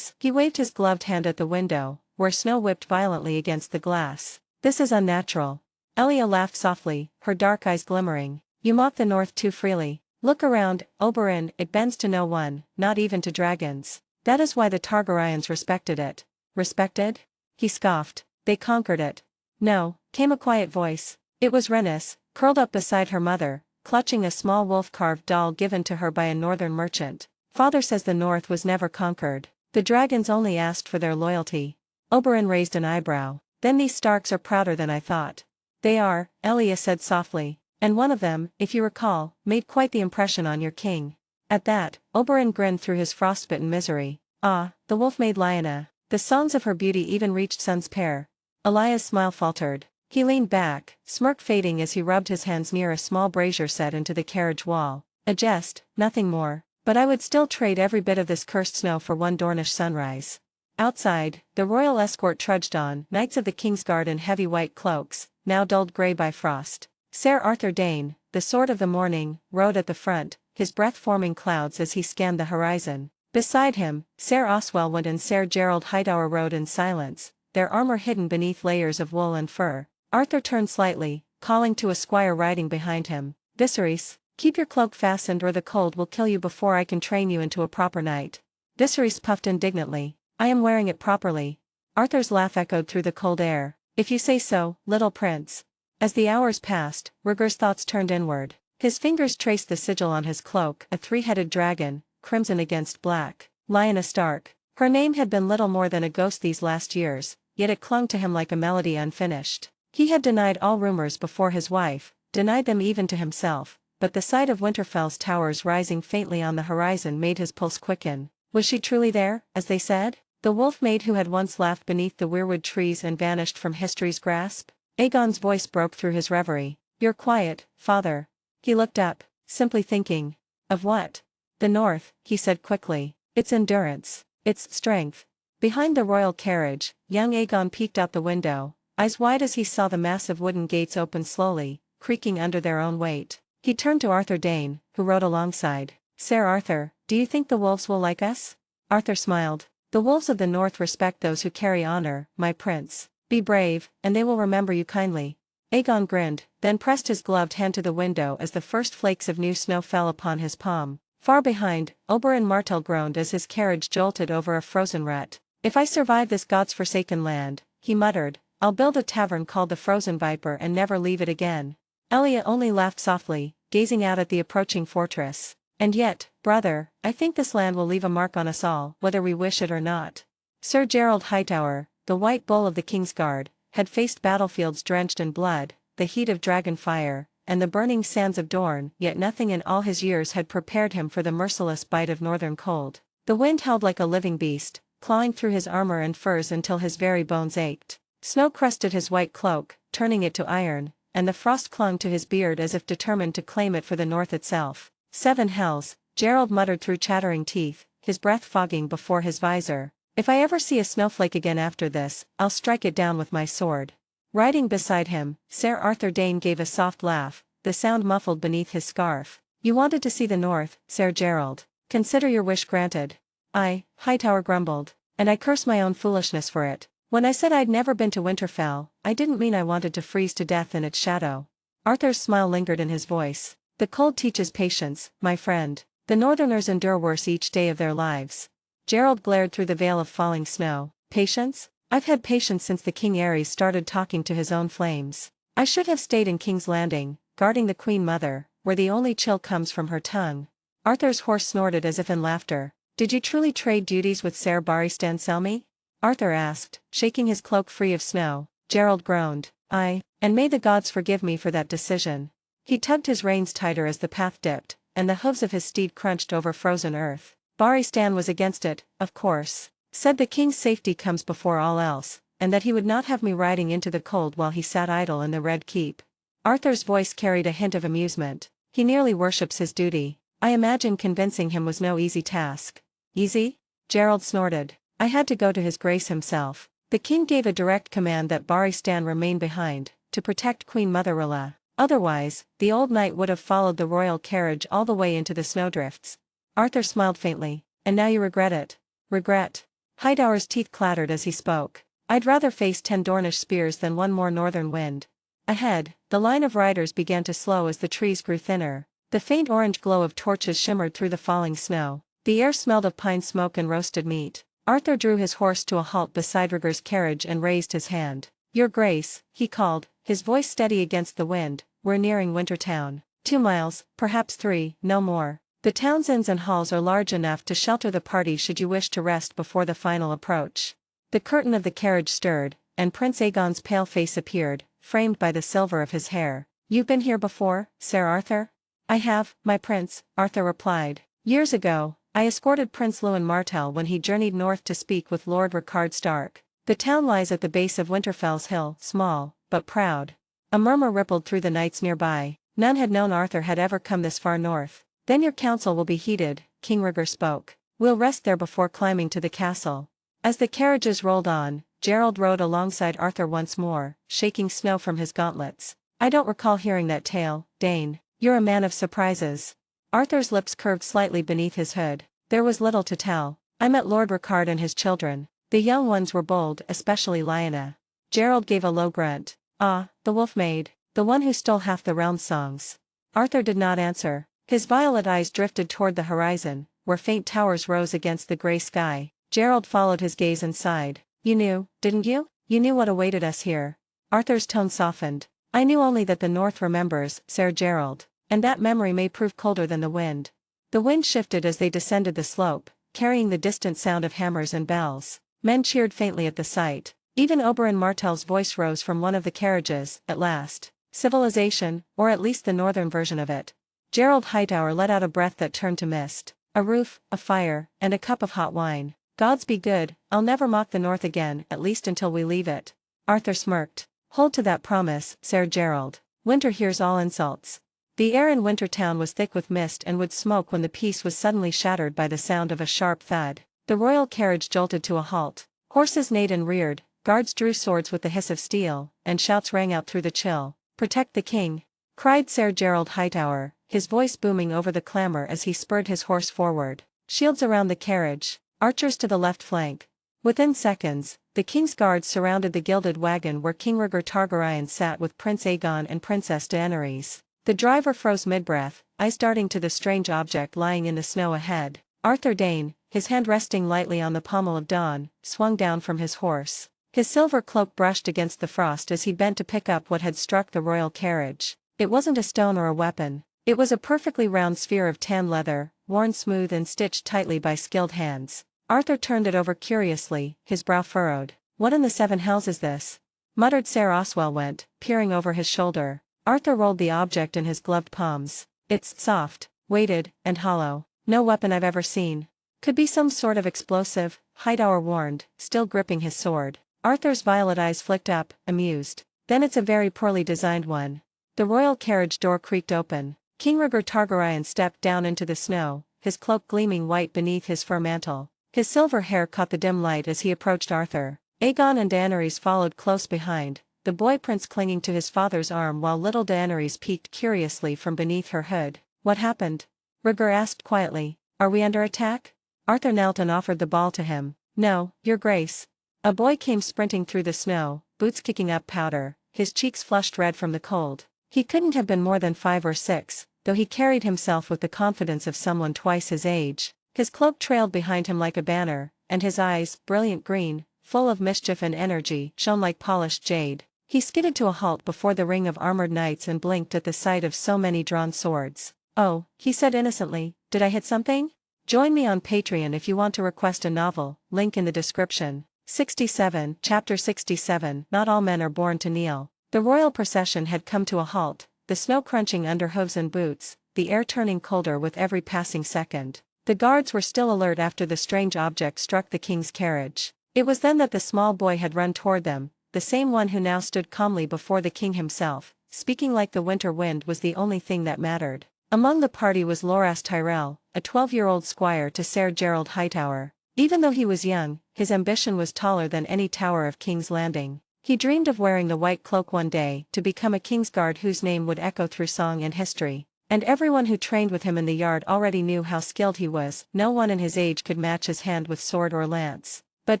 He waved his gloved hand at the window, where snow whipped violently against the glass. This is unnatural. Elia laughed softly, her dark eyes glimmering. You mock the north too freely. Look around, Oberyn, it bends to no one, not even to dragons. That is why the Targaryens respected it. Respected? He scoffed. They conquered it. No, came a quiet voice. It was Rhaenys, curled up beside her mother, clutching a small wolf-carved doll given to her by a northern merchant. Father says the north was never conquered. The dragons only asked for their loyalty. Oberyn raised an eyebrow. Then these Starks are prouder than I thought. They are, Elia said softly. And one of them, if you recall, made quite the impression on your king. At that, Oberyn grinned through his frostbitten misery. Ah, the wolf-maid Lyanna. The songs of her beauty even reached Sun's pair. Elia's smile faltered. He leaned back, smirk fading as he rubbed his hands near a small brazier set into the carriage wall. A jest, nothing more. But I would still trade every bit of this cursed snow for one Dornish sunrise. Outside, the royal escort trudged on, knights of the Kingsguard in heavy white cloaks, now dulled grey by frost. Ser Arthur Dayne, the Sword of the Morning, rode at the front, his breath forming clouds as he scanned the horizon. Beside him, Ser Oswell and Ser Gerald Hightower rode in silence, their armor hidden beneath layers of wool and fur. Arthur turned slightly, calling to a squire riding behind him. Viserys, keep your cloak fastened or the cold will kill you before I can train you into a proper knight. Viserys puffed indignantly. I am wearing it properly. Arthur's laugh echoed through the cold air. If you say so, little prince. As the hours passed, Rhaegar's thoughts turned inward. His fingers traced the sigil on his cloak, a 3-headed dragon, crimson against black. Lyanna Stark. Her name had been little more than a ghost these last years, yet it clung to him like a melody unfinished. He had denied all rumors before his wife, denied them even to himself, but the sight of Winterfell's towers rising faintly on the horizon made his pulse quicken. Was she truly there, as they said? The wolf-maid who had once laughed beneath the weirwood trees and vanished from history's grasp? Aegon's voice broke through his reverie. You're quiet, father. He looked up, simply thinking. Of what? The north, he said quickly. Its endurance. Its strength. Behind the royal carriage, young Aegon peeked out the window, eyes wide as he saw the massive wooden gates open slowly, creaking under their own weight. He turned to Arthur Dayne, who rode alongside. Ser Arthur, do you think the wolves will like us? Arthur smiled. The wolves of the north respect those who carry honor, my prince. Be brave, and they will remember you kindly. Aegon grinned, then pressed his gloved hand to the window as the first flakes of new snow fell upon his palm. Far behind, Oberyn Martell groaned as his carriage jolted over a frozen rut. If I survive this God's forsaken land, he muttered, I'll build a tavern called the Frozen Viper and never leave it again." Elia only laughed softly, gazing out at the approaching fortress. "And yet, brother, I think this land will leave a mark on us all, whether we wish it or not." Sir Gerald Hightower, the White Bull of the King's Guard, had faced battlefields drenched in blood, the heat of dragon fire, and the burning sands of Dorne, yet nothing in all his years had prepared him for the merciless bite of northern cold. The wind howled like a living beast, clawing through his armor and furs until his very bones ached. Snow crusted his white cloak, turning it to iron, and the frost clung to his beard as if determined to claim it for the north itself. "Seven hells," Gerald muttered through chattering teeth, his breath fogging before his visor. "If I ever see a snowflake again after this, I'll strike it down with my sword." Riding beside him, Sir Arthur Dane gave a soft laugh, the sound muffled beneath his scarf. "You wanted to see the north, Sir Gerald. Consider your wish granted." "I," Hightower grumbled, "and I curse my own foolishness for it. When I said I'd never been to Winterfell, I didn't mean I wanted to freeze to death in its shadow." Arthur's smile lingered in his voice. "The cold teaches patience, my friend. The Northerners endure worse each day of their lives." Gerald glared through the veil of falling snow. "Patience? I've had patience since the King Ares started talking to his own flames. I should have stayed in King's Landing, guarding the Queen Mother, where the only chill comes from her tongue." Arthur's horse snorted as if in laughter. "Did you truly trade duties with Ser Barristan Selmy?" Arthur asked, shaking his cloak free of snow. Gerald groaned. "Aye, and may the gods forgive me for that decision." He tugged his reins tighter as the path dipped, and the hooves of his steed crunched over frozen earth. "Barristan was against it, of course. Said the king's safety comes before all else, and that he would not have me riding into the cold while he sat idle in the Red Keep." Arthur's voice carried a hint of amusement. "He nearly worships his duty. I imagine convincing him was no easy task." "Easy?" Gerald snorted. "I had to go to his grace himself. The king gave a direct command that Barristan remain behind, to protect Queen Motherilla. Otherwise, the old knight would have followed the royal carriage all the way into the snowdrifts." Arthur smiled faintly. "And now you regret it?" "Regret?" Hightower's teeth clattered as he spoke. "I'd rather face 10 Dornish spears than one more northern wind." Ahead, the line of riders began to slow as the trees grew thinner. The faint orange glow of torches shimmered through the falling snow. The air smelled of pine smoke and roasted meat. Arthur drew his horse to a halt beside Rhaegar's carriage and raised his hand. "Your Grace," he called, his voice steady against the wind, "we're nearing Wintertown. 2 miles, perhaps 3, no more. The town's inns and halls are large enough to shelter the party should you wish to rest before the final approach." The curtain of the carriage stirred, and Prince Aegon's pale face appeared, framed by the silver of his hair. "You've been here before, Sir Arthur?" "I have, my prince," Arthur replied. "Years ago, I escorted Prince Lewin Martell when he journeyed north to speak with Lord Rickard Stark. The town lies at the base of Winterfell's hill, small, but proud." A murmur rippled through the knights nearby. None had known Arthur had ever come this far north. "Then your counsel will be heeded," King Rhaegar spoke. "We'll rest there before climbing to the castle." As the carriages rolled on, Gerald rode alongside Arthur once more, shaking snow from his gauntlets. "I don't recall hearing that tale, Dane. You're a man of surprises." Arthur's lips curved slightly beneath his hood. "There was little to tell. I met Lord Rickard and his children. The young ones were bold, especially Lyanna." Gerald gave a low grunt. "Ah, the wolf maid, the one who stole half the realm's songs." Arthur did not answer. His violet eyes drifted toward the horizon, where faint towers rose against the gray sky. Gerald followed his gaze and sighed. "You knew, didn't you? You knew what awaited us here." Arthur's tone softened. "I knew only that the North remembers, Sir Gerald, and that memory may prove colder than the wind." The wind shifted as they descended the slope, carrying the distant sound of hammers and bells. Men cheered faintly at the sight. Even Oberyn Martell's voice rose from one of the carriages. "At last. Civilization, or at least the northern version of it." Gerald Hightower let out a breath that turned to mist. "A roof, a fire, and a cup of hot wine. Gods be good, I'll never mock the North again, at least until we leave it." Arthur smirked. "Hold to that promise, Sir Gerald. Winter hears all insults." The air in Wintertown was thick with mist and would smoke when the peace was suddenly shattered by the sound of a sharp thud. The royal carriage jolted to a halt. Horses neighed and reared, guards drew swords with the hiss of steel, and shouts rang out through the chill. "Protect the king!" cried Sir Gerald Hightower, his voice booming over the clamor as he spurred his horse forward. Shields around the carriage, archers to the left flank. Within seconds, the king's guards surrounded the gilded wagon where King Rhaegar Targaryen sat with Prince Aegon and Princess Daenerys. The driver froze mid-breath, eyes darting to the strange object lying in the snow ahead. Arthur Dane, his hand resting lightly on the pommel of Dawn, swung down from his horse. His silver cloak brushed against the frost as he bent to pick up what had struck the royal carriage. It wasn't a stone or a weapon. It was a perfectly round sphere of tan leather, worn smooth and stitched tightly by skilled hands. Arthur turned it over curiously, his brow furrowed. "What in the seven hells is this?" muttered Ser Oswell, peering over his shoulder. Arthur rolled the object in his gloved palms. "It's soft, weighted, and hollow. No weapon I've ever seen." "Could be some sort of explosive," Hightower warned, still gripping his sword. Arthur's violet eyes flicked up, amused. "Then it's a very poorly designed one." The royal carriage door creaked open. King Rhaegar Targaryen stepped down into the snow, his cloak gleaming white beneath his fur mantle. His silver hair caught the dim light as he approached Arthur. Aegon and Daenerys followed close behind, the boy prince clinging to his father's arm while little Daenerys peeked curiously from beneath her hood. "What happened?" Rhaegar asked quietly. "Are we under attack?" Arthur knelt and offered the ball to him. "No, your grace." A boy came sprinting through the snow, boots kicking up powder, his cheeks flushed red from the cold. He couldn't have been more than 5 or 6, though he carried himself with the confidence of someone twice his age. His cloak trailed behind him like a banner, and his eyes, brilliant green, full of mischief and energy, shone like polished jade. He skidded to a halt before the ring of armored knights and blinked at the sight of so many drawn swords. "Oh," he said innocently, "did I hit something?" Join me on Patreon if you want to request a novel, link in the description. 67, Chapter 67, Not All Men Are Born to Kneel. The royal procession had come to a halt, the snow crunching under hooves and boots, the air turning colder with every passing second. The guards were still alert after the strange object struck the king's carriage. It was then that the small boy had run toward them, the same one who now stood calmly before the king himself, speaking like the winter wind was the only thing that mattered. Among the party was Loras Tyrell, a 12-year-old squire to Ser Gerald Hightower. Even though he was young, his ambition was taller than any tower of King's Landing. He dreamed of wearing the white cloak one day to become a Kingsguard whose name would echo through song and history. And everyone who trained with him in the yard already knew how skilled he was. No one in his age could match his hand with sword or lance. But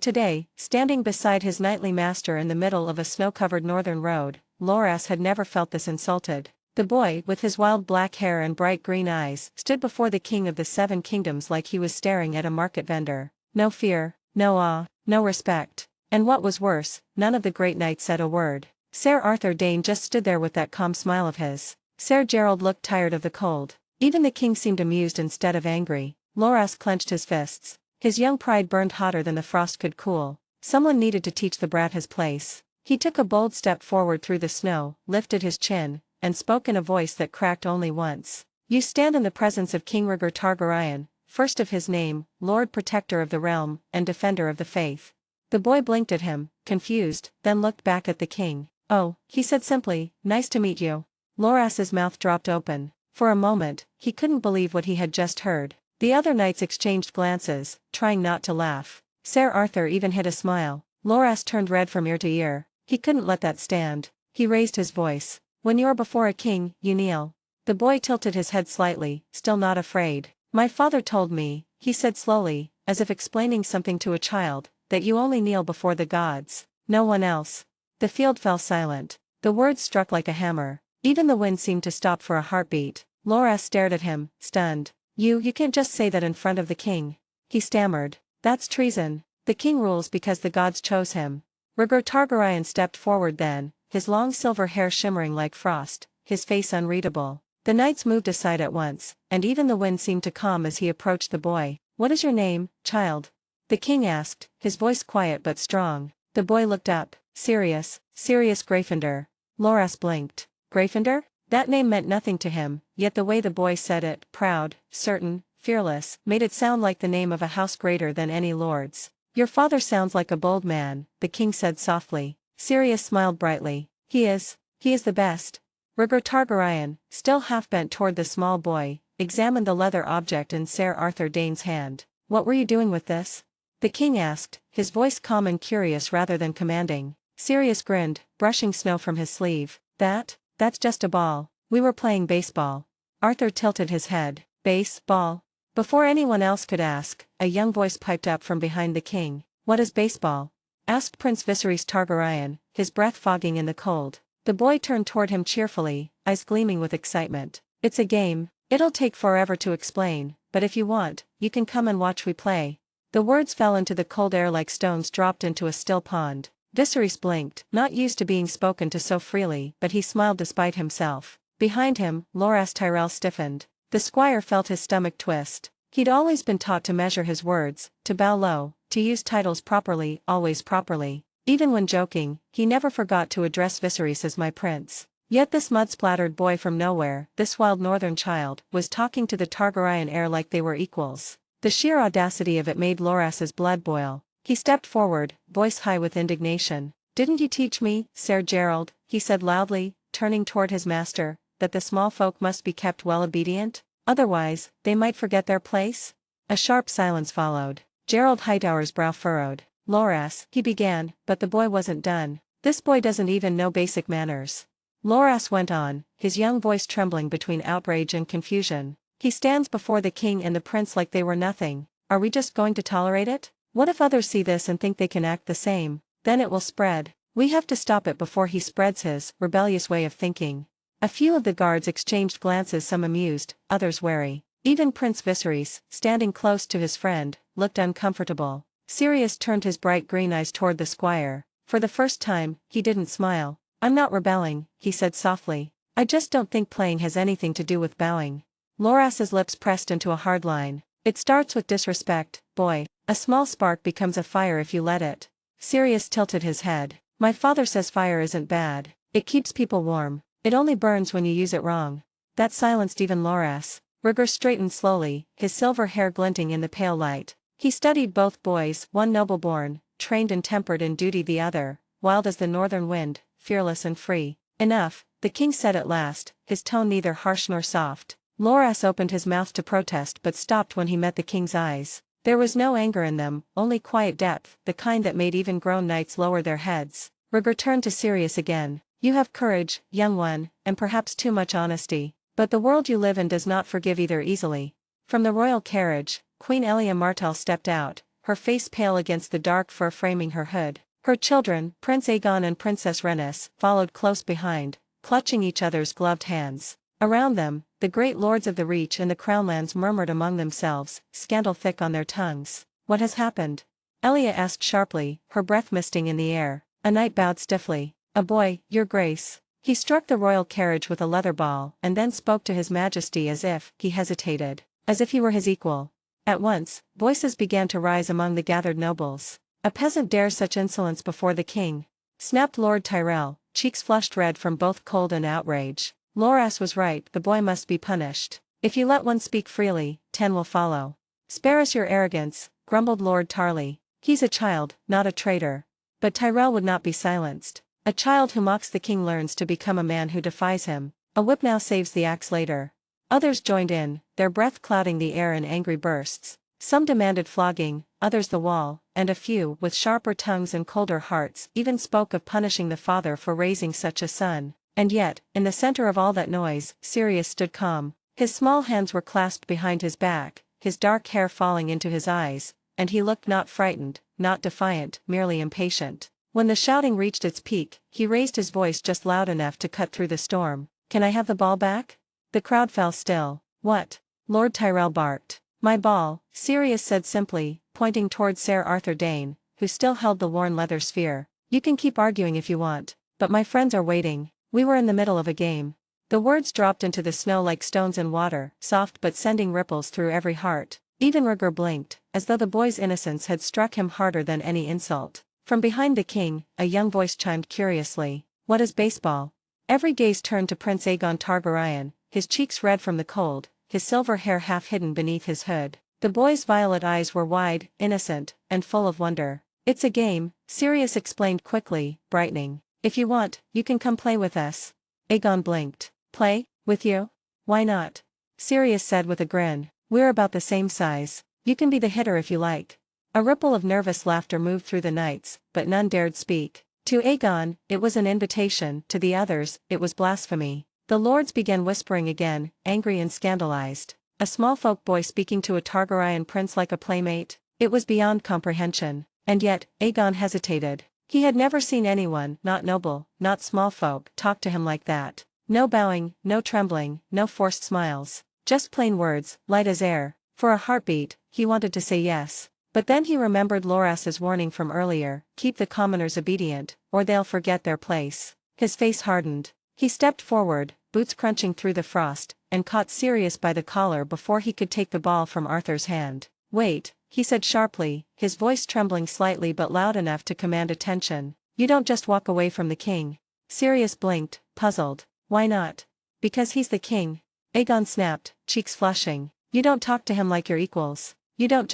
today, standing beside his knightly master in the middle of a snow-covered northern road, Loras had never felt this insulted. The boy, with his wild black hair and bright green eyes, stood before the king of the Seven Kingdoms like he was staring at a market vendor. No fear, no awe, no respect. And what was worse, none of the great knights said a word. Ser Arthur Dayne just stood there with that calm smile of his. Ser Gerald looked tired of the cold. Even the king seemed amused instead of angry. Loras clenched his fists. His young pride burned hotter than the frost could cool. Someone needed to teach the brat his place. He took a bold step forward through the snow, lifted his chin, and spoke in a voice that cracked only once. "You stand in the presence of King Rhaegar Targaryen, first of his name, Lord Protector of the Realm, and Defender of the Faith." The boy blinked at him, confused, then looked back at the king. "Oh," he said simply, "nice to meet you." Loras's mouth dropped open. For a moment, he couldn't believe what he had just heard. The other knights exchanged glances, trying not to laugh. Ser Arthur even hid a smile. Loras turned red from ear to ear. He couldn't let that stand. He raised his voice. "When you're before a king, you kneel." The boy tilted his head slightly, still not afraid. "My father told me," he said slowly, as if explaining something to a child, "that you only kneel before the gods. No one else." The field fell silent. The words struck like a hammer. Even the wind seemed to stop for a heartbeat. Loras stared at him, stunned. You can't just say that in front of the king." He stammered. "That's treason. The king rules because the gods chose him." Rhaegar Targaryen stepped forward then, his long silver hair shimmering like frost, his face unreadable. The knights moved aside at once, and even the wind seemed to calm as he approached the boy. "What is your name, child?" the king asked, his voice quiet but strong. The boy looked up. "Sirius Gryffindor." Loras blinked. Gryffindor? That name meant nothing to him, yet the way the boy said it, proud, certain, fearless, made it sound like the name of a house greater than any lord's. "Your father sounds like a bold man," the king said softly. Sirius smiled brightly. He is the best." Rhaegar Targaryen, still half bent toward the small boy, examined the leather object in Ser Arthur Dayne's hand. "What were you doing with this?" the king asked, his voice calm and curious rather than commanding. Sirius grinned, brushing snow from his sleeve. That's just a ball. We were playing baseball." Arthur tilted his head. "Baseball?" Before anyone else could ask, a young voice piped up from behind the king. "What is baseball?" asked Prince Viserys Targaryen, his breath fogging in the cold. The boy turned toward him cheerfully, eyes gleaming with excitement. "It's a game. It'll take forever to explain, but if you want, you can come and watch we play." The words fell into the cold air like stones dropped into a still pond. Viserys blinked, not used to being spoken to so freely, but he smiled despite himself. Behind him, Loras Tyrell stiffened. The squire felt his stomach twist. He'd always been taught to measure his words, to bow low, to use titles properly, always properly. Even when joking, he never forgot to address Viserys as my prince. Yet this mud-splattered boy from nowhere, this wild northern child, was talking to the Targaryen heir like they were equals. The sheer audacity of it made Loras's blood boil. He stepped forward, voice high with indignation. "Didn't you teach me, Ser Gerald," he said loudly, turning toward his master, "that the small folk must be kept well obedient? Otherwise, they might forget their place?" A sharp silence followed. Gerald Hightower's brow furrowed. "Loras," he began, but the boy wasn't done. "This boy doesn't even know basic manners." Loras went on, his young voice trembling between outrage and confusion. "He stands before the king and the prince like they were nothing. Are we just going to tolerate it? What if others see this and think they can act the same? Then it will spread. We have to stop it before he spreads his rebellious way of thinking." A few of the guards exchanged glances, some amused, others wary. Even Prince Viserys, standing close to his friend, looked uncomfortable. Sirius turned his bright green eyes toward the squire. For the first time, he didn't smile. "I'm not rebelling," he said softly. "I just don't think playing has anything to do with bowing." Loras's lips pressed into a hard line. "It starts with disrespect, boy. A small spark becomes a fire if you let it." Sirius tilted his head. "My father says fire isn't bad. It keeps people warm. It only burns when you use it wrong." That silenced even Loras. Rhaegar straightened slowly, his silver hair glinting in the pale light. He studied both boys, one noble-born, trained and tempered in duty, the other, wild as the northern wind, fearless and free. "Enough," the king said at last, his tone neither harsh nor soft. Loras opened his mouth to protest but stopped when he met the king's eyes. There was no anger in them, only quiet depth, the kind that made even grown knights lower their heads. Rhaegar turned to Sirius again. "You have courage, young one, and perhaps too much honesty. But the world you live in does not forgive either easily." From the royal carriage, Queen Elia Martell stepped out, her face pale against the dark fur framing her hood. Her children, Prince Aegon and Princess Rhaenys, followed close behind, clutching each other's gloved hands. Around them, the great lords of the Reach and the Crownlands murmured among themselves, scandal thick on their tongues. "What has happened?" Elia asked sharply, her breath misting in the air. A knight bowed stiffly. "A boy, your grace." He struck the royal carriage with a leather ball and then spoke to his majesty as if he hesitated, as if he were his equal. At once, voices began to rise among the gathered nobles. "A peasant dares such insolence before the king?" snapped Lord Tyrell, cheeks flushed red from both cold and outrage. Loras was right, the boy must be punished. If you let one speak freely, 10 will follow. "Spare us your arrogance," grumbled Lord Tarley. "He's a child, not a traitor." But Tyrell would not be silenced. "A child who mocks the king learns to become a man who defies him. A whip now saves the axe later." Others joined in, their breath clouding the air in angry bursts. Some demanded flogging, others the wall, and a few, with sharper tongues and colder hearts, even spoke of punishing the father for raising such a son. And yet, in the center of all that noise, Sirius stood calm. His small hands were clasped behind his back, his dark hair falling into his eyes, and he looked not frightened, not defiant, merely impatient. When the shouting reached its peak, he raised his voice just loud enough to cut through the storm. "Can I have the ball back?" The crowd fell still. "What?" Lord Tyrell barked. "My ball," Sirius said simply, pointing toward Ser Arthur Dayne, who still held the worn leather sphere. "You can keep arguing if you want, but my friends are waiting. We were in the middle of a game." The words dropped into the snow like stones in water, soft but sending ripples through every heart. Even Rhaegar blinked, as though the boy's innocence had struck him harder than any insult. From behind the king, a young voice chimed curiously. "What is baseball?" Every gaze turned to Prince Aegon Targaryen, his cheeks red from the cold, his silver hair half hidden beneath his hood. The boy's violet eyes were wide, innocent, and full of wonder. "It's a game," Sirius explained quickly, brightening. "If you want, you can come play with us." Aegon blinked. "Play? With you? Why not?" Sirius said with a grin. "We're about the same size. You can be the hitter if you like." A ripple of nervous laughter moved through the knights, but none dared speak. To Aegon, it was an invitation, to the others, it was blasphemy. The lords began whispering again, angry and scandalized. A small folk boy speaking to a Targaryen prince like a playmate? It was beyond comprehension. And yet, Aegon hesitated. He had never seen anyone, not noble, not small folk, talk to him like that. No bowing, no trembling, no forced smiles. Just plain words, light as air. For a heartbeat, he wanted to say yes. But then he remembered Loras's warning from earlier, keep the commoners obedient, or they'll forget their place. His face hardened. He stepped forward, boots crunching through the frost, and caught Sirius by the collar before he could take the ball from Arthur's hand. Wait, he said sharply, his voice trembling slightly but loud enough to command attention. You don't just walk away from the king. Sirius blinked, puzzled. Why not? Because he's the king. Aegon snapped, cheeks flushing. You don't talk to him like your equals. You don't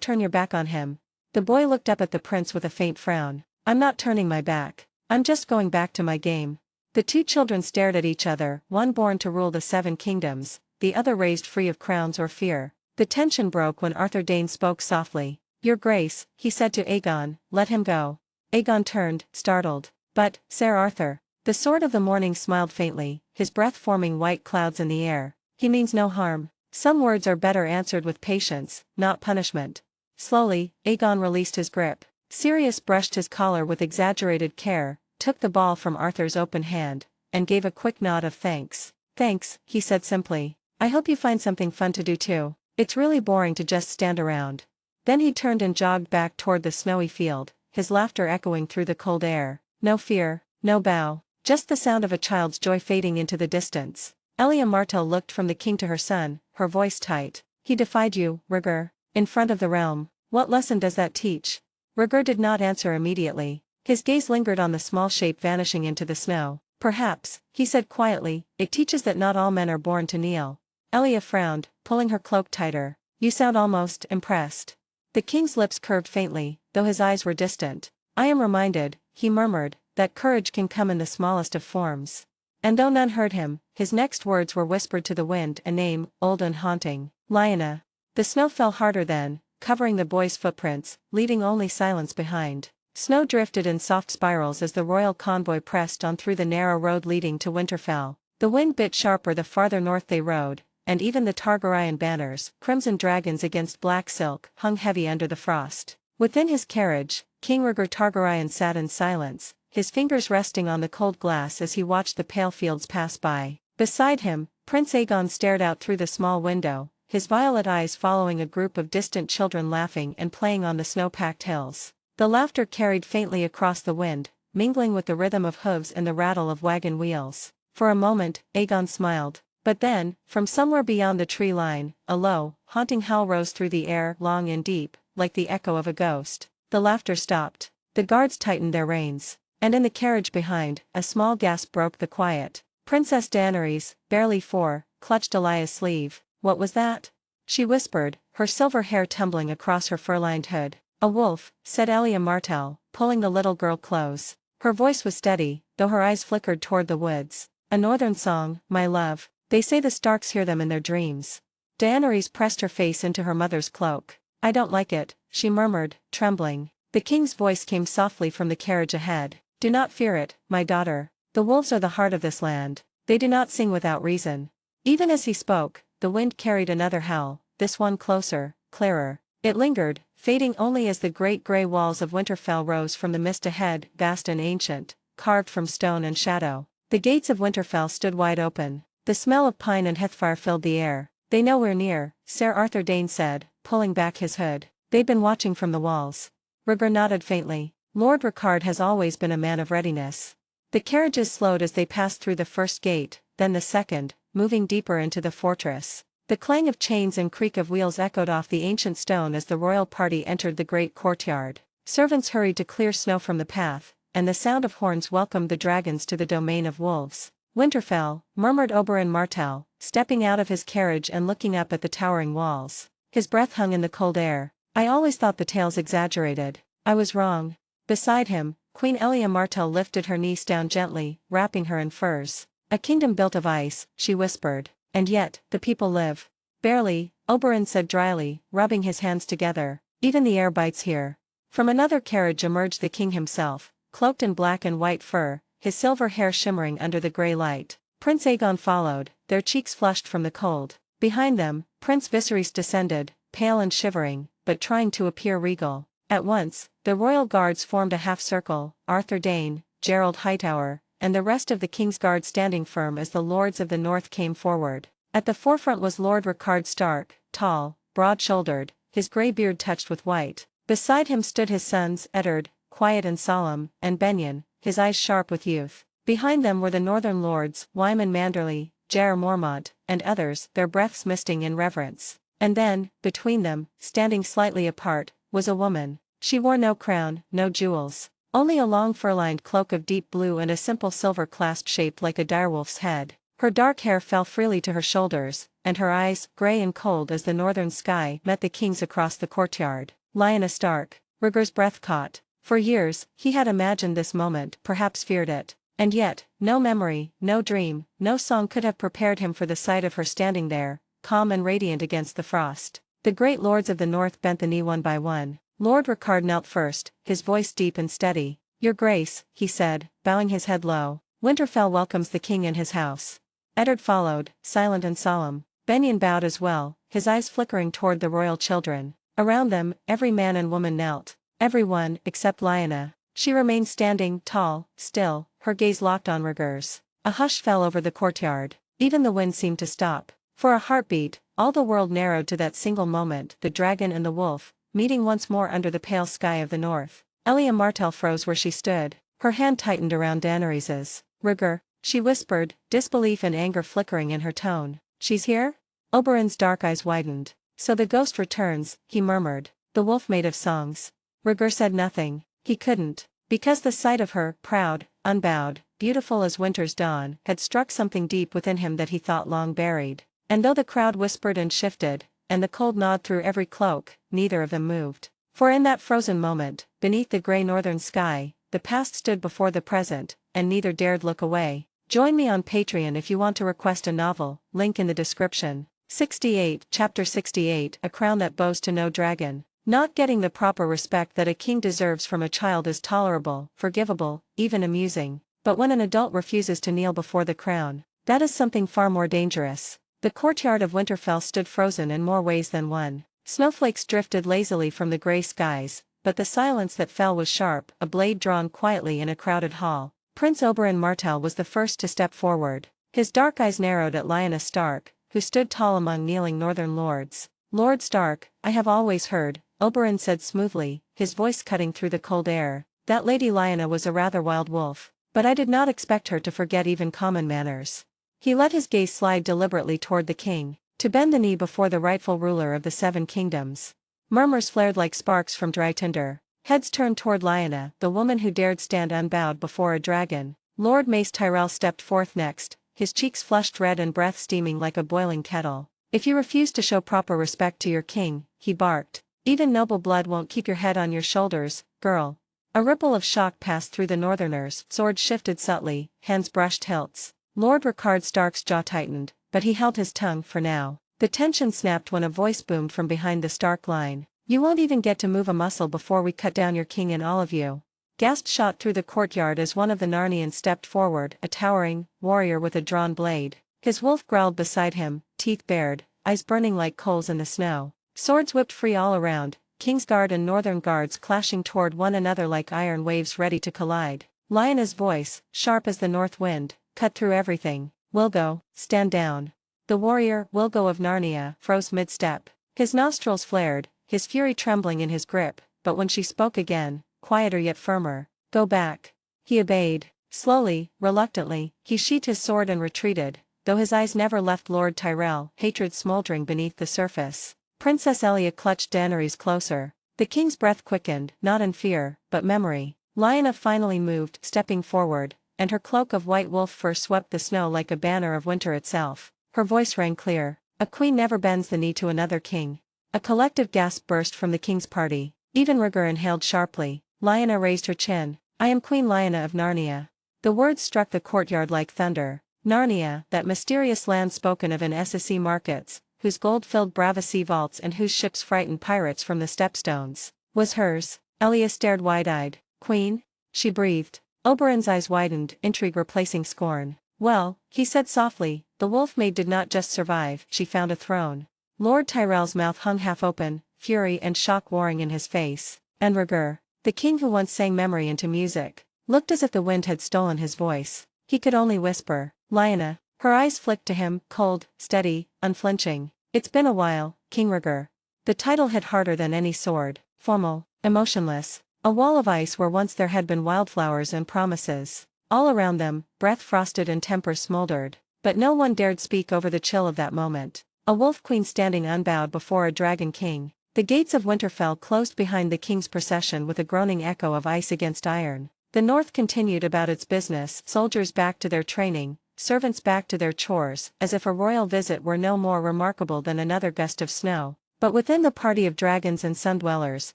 turn your back on him. The boy looked up at the prince with a faint frown. I'm not turning my back. I'm just going back to my game. The two children stared at each other, one born to rule the Seven Kingdoms, the other raised free of crowns or fear. The tension broke when Arthur Dane spoke softly. Your Grace, he said to Aegon, let him go. Aegon turned, startled. But, Sir Arthur. The Sword of the Morning smiled faintly, his breath forming white clouds in the air. He means no harm. Some words are better answered with patience, not punishment. Slowly, Aegon released his grip. Sirius brushed his collar with exaggerated care, took the ball from Arthur's open hand, and gave a quick nod of thanks. Thanks, he said simply. I hope you find something fun to do too. It's really boring to just stand around. Then he turned and jogged back toward the snowy field, his laughter echoing through the cold air. No fear, no bow, just the sound of a child's joy fading into the distance. Elia Martell looked from the king to her son, her voice tight. He defied you, Rhaegar, in front of the realm. What lesson does that teach? Rhaegar did not answer immediately. His gaze lingered on the small shape vanishing into the snow. Perhaps, he said quietly, it teaches that not all men are born to kneel. Elia frowned, pulling her cloak tighter. You sound almost impressed. The king's lips curved faintly, though his eyes were distant. I am reminded, he murmured, that courage can come in the smallest of forms. And though none heard him, his next words were whispered to the wind, a name, old and haunting, Lyanna. The snow fell harder then, covering the boy's footprints, leaving only silence behind. Snow drifted in soft spirals as the royal convoy pressed on through the narrow road leading to Winterfell. The wind bit sharper the farther north they rode, and even the Targaryen banners, crimson dragons against black silk, hung heavy under the frost. Within his carriage, King Rhaegar Targaryen sat in silence, his fingers resting on the cold glass as he watched the pale fields pass by. Beside him, Prince Aegon stared out through the small window, his violet eyes following a group of distant children laughing and playing on the snow-packed hills. The laughter carried faintly across the wind, mingling with the rhythm of hooves and the rattle of wagon wheels. For a moment, Aegon smiled. But then, from somewhere beyond the tree line, a low, haunting howl rose through the air, long and deep, like the echo of a ghost. The laughter stopped. The guards tightened their reins. And in the carriage behind, a small gasp broke the quiet. Princess Daenerys, barely 4, clutched Elia's sleeve. What was that? She whispered, her silver hair tumbling across her fur-lined hood. A wolf, said Elia Martell, pulling the little girl close. Her voice was steady, though her eyes flickered toward the woods. A northern song, my love. They say the Starks hear them in their dreams. Daenerys pressed her face into her mother's cloak. I don't like it, she murmured, trembling. The king's voice came softly from the carriage ahead. Do not fear it, my daughter. The wolves are the heart of this land. They do not sing without reason. Even as he spoke, the wind carried another howl, this one closer, clearer. It lingered, fading only as the great grey walls of Winterfell rose from the mist ahead, vast and ancient, carved from stone and shadow. The gates of Winterfell stood wide open. The smell of pine and heathfire filled the air. They know we're near, Sir Arthur Dane said, pulling back his hood. They've been watching from the walls. Rhaegar nodded faintly. Lord Rickard has always been a man of readiness. The carriages slowed as they passed through the first gate, then the second, moving deeper into the fortress. The clang of chains and creak of wheels echoed off the ancient stone as the royal party entered the great courtyard. Servants hurried to clear snow from the path, and the sound of horns welcomed the dragons to the domain of wolves. Winterfell, murmured Oberyn Martell, stepping out of his carriage and looking up at the towering walls. His breath hung in the cold air. I always thought the tales exaggerated. I was wrong. Beside him, Queen Elia Martell lifted her niece down gently, wrapping her in furs. A kingdom built of ice, she whispered. And yet, the people live. Barely, Oberyn said dryly, rubbing his hands together. Even the air bites here. From another carriage emerged the king himself, cloaked in black and white fur, his silver hair shimmering under the grey light. Prince Aegon followed, their cheeks flushed from the cold. Behind them, Prince Viserys descended, pale and shivering, but trying to appear regal. At once, the royal guards formed a half-circle, Arthur Dane, Gerald Hightower, and the rest of the king's guard standing firm as the lords of the north came forward. At the forefront was Lord Rickard Stark, tall, broad-shouldered, his grey beard touched with white. Beside him stood his sons, Eddard, quiet and solemn, and Benyon, his eyes sharp with youth. Behind them were the northern lords, Wyman Manderley, Jair Mormont, and others, their breaths misting in reverence. And then, between them, standing slightly apart, was a woman. She wore no crown, no jewels. Only a long fur-lined cloak of deep blue and a simple silver clasp shaped like a direwolf's head. Her dark hair fell freely to her shoulders, and her eyes, grey and cold as the northern sky, met the king's across the courtyard. Lyanna Stark. Rhaegar's breath caught. For years, he had imagined this moment, perhaps feared it. And yet, no memory, no dream, no song could have prepared him for the sight of her standing there, calm and radiant against the frost. The great lords of the north bent the knee one by one. Lord Ricard knelt first, his voice deep and steady. "Your Grace," he said, bowing his head low, "Winterfell welcomes the king in his house." Eddard followed, silent and solemn. Benyon bowed as well, his eyes flickering toward the royal children. Around them, every man and woman knelt. Everyone, except Lyanna. She remained standing, tall, still, her gaze locked on Rhaegar's. A hush fell over the courtyard. Even the wind seemed to stop. For a heartbeat, all the world narrowed to that single moment, the dragon and the wolf, meeting once more under the pale sky of the north. Elia Martell froze where she stood, her hand tightened around Daenerys's. "Rhaegar," she whispered, disbelief and anger flickering in her tone. "She's here?" Oberyn's dark eyes widened. "So the ghost returns," he murmured. "The wolf made of songs." Rhaegar said nothing. He couldn't. Because the sight of her, proud, unbowed, beautiful as winter's dawn, had struck something deep within him that he thought long buried. And though the crowd whispered and shifted, and the cold gnawed through every cloak, neither of them moved. For in that frozen moment, beneath the grey northern sky, the past stood before the present, and neither dared look away. Join me on Patreon if you want to request a novel, link in the description. 68, Chapter 68, A Crown That Bows to No Dragon. Not getting the proper respect that a king deserves from a child is tolerable, forgivable, even amusing. But when an adult refuses to kneel before the crown, that is something far more dangerous. The courtyard of Winterfell stood frozen in more ways than one. Snowflakes drifted lazily from the grey skies, but the silence that fell was sharp, a blade drawn quietly in a crowded hall. Prince Oberyn Martell was the first to step forward. His dark eyes narrowed at Lyanna Stark, who stood tall among kneeling northern lords. "Lord Stark, I have always heard," Oberyn said smoothly, his voice cutting through the cold air, "that Lady Lyanna was a rather wild wolf. But I did not expect her to forget even common manners." He let his gaze slide deliberately toward the king, to bend the knee before the rightful ruler of the Seven Kingdoms. Murmurs flared like sparks from dry tinder. Heads turned toward Lyanna, the woman who dared stand unbowed before a dragon. Lord Mace Tyrell stepped forth next, his cheeks flushed red and breath steaming like a boiling kettle. "If you refuse to show proper respect to your king," he barked, "even noble blood won't keep your head on your shoulders, girl." A ripple of shock passed through the northerners, swords shifted subtly, hands brushed hilts. Lord Ricard Stark's jaw tightened, but he held his tongue for now. The tension snapped when a voice boomed from behind the Stark line. "You won't even get to move a muscle before we cut down your king and all of you." Gasps shot through the courtyard as one of the Narnians stepped forward, a towering warrior with a drawn blade. His wolf growled beside him, teeth bared, eyes burning like coals in the snow. Swords whipped free all around, Kingsguard and Northern Guards clashing toward one another like iron waves ready to collide. Lyanna's voice, sharp as the north wind, cut through everything. "Wilgo, stand down." The warrior, Wilgo of Narnia, froze mid-step. His nostrils flared, his fury trembling in his grip, but when she spoke again, quieter yet firmer, "Go back." He obeyed. Slowly, reluctantly, he sheathed his sword and retreated, though his eyes never left Lord Tyrell, hatred smoldering beneath the surface. Princess Elia clutched Daenerys closer. The king's breath quickened, not in fear, but memory. Lyanna finally moved, stepping forward, and her cloak of white wolf fur swept the snow like a banner of winter itself. Her voice rang clear. "A queen never bends the knee to another king." A collective gasp burst from the king's party. Even Rhaegar inhaled sharply. Lyanna raised her chin. "I am Queen Lyanna of Narnia." The words struck the courtyard like thunder. Narnia, that mysterious land spoken of in SSC markets, whose gold-filled Bravesie vaults and whose ships frightened pirates from the stepstones, was hers. Elia stared wide-eyed. "Queen?" she breathed. Oberyn's eyes widened, intrigue replacing scorn. "Well," he said softly, "the wolf maid did not just survive, she found a throne." Lord Tyrell's mouth hung half open, fury and shock warring in his face. And Rhaegar, the king who once sang memory into music, looked as if the wind had stolen his voice. He could only whisper, "Lyanna." Her eyes flicked to him, cold, steady, unflinching. "It's been a while, King Rhaegar." The title hit harder than any sword, formal, emotionless. A wall of ice where once there had been wildflowers and promises. All around them, breath frosted and temper smoldered. But no one dared speak over the chill of that moment. A wolf queen standing unbowed before a dragon king. The gates of Winterfell closed behind the king's procession with a groaning echo of ice against iron. The north continued about its business, soldiers back to their training, servants back to their chores, as if a royal visit were no more remarkable than another gust of snow. But within the party of dragons and sun-dwellers,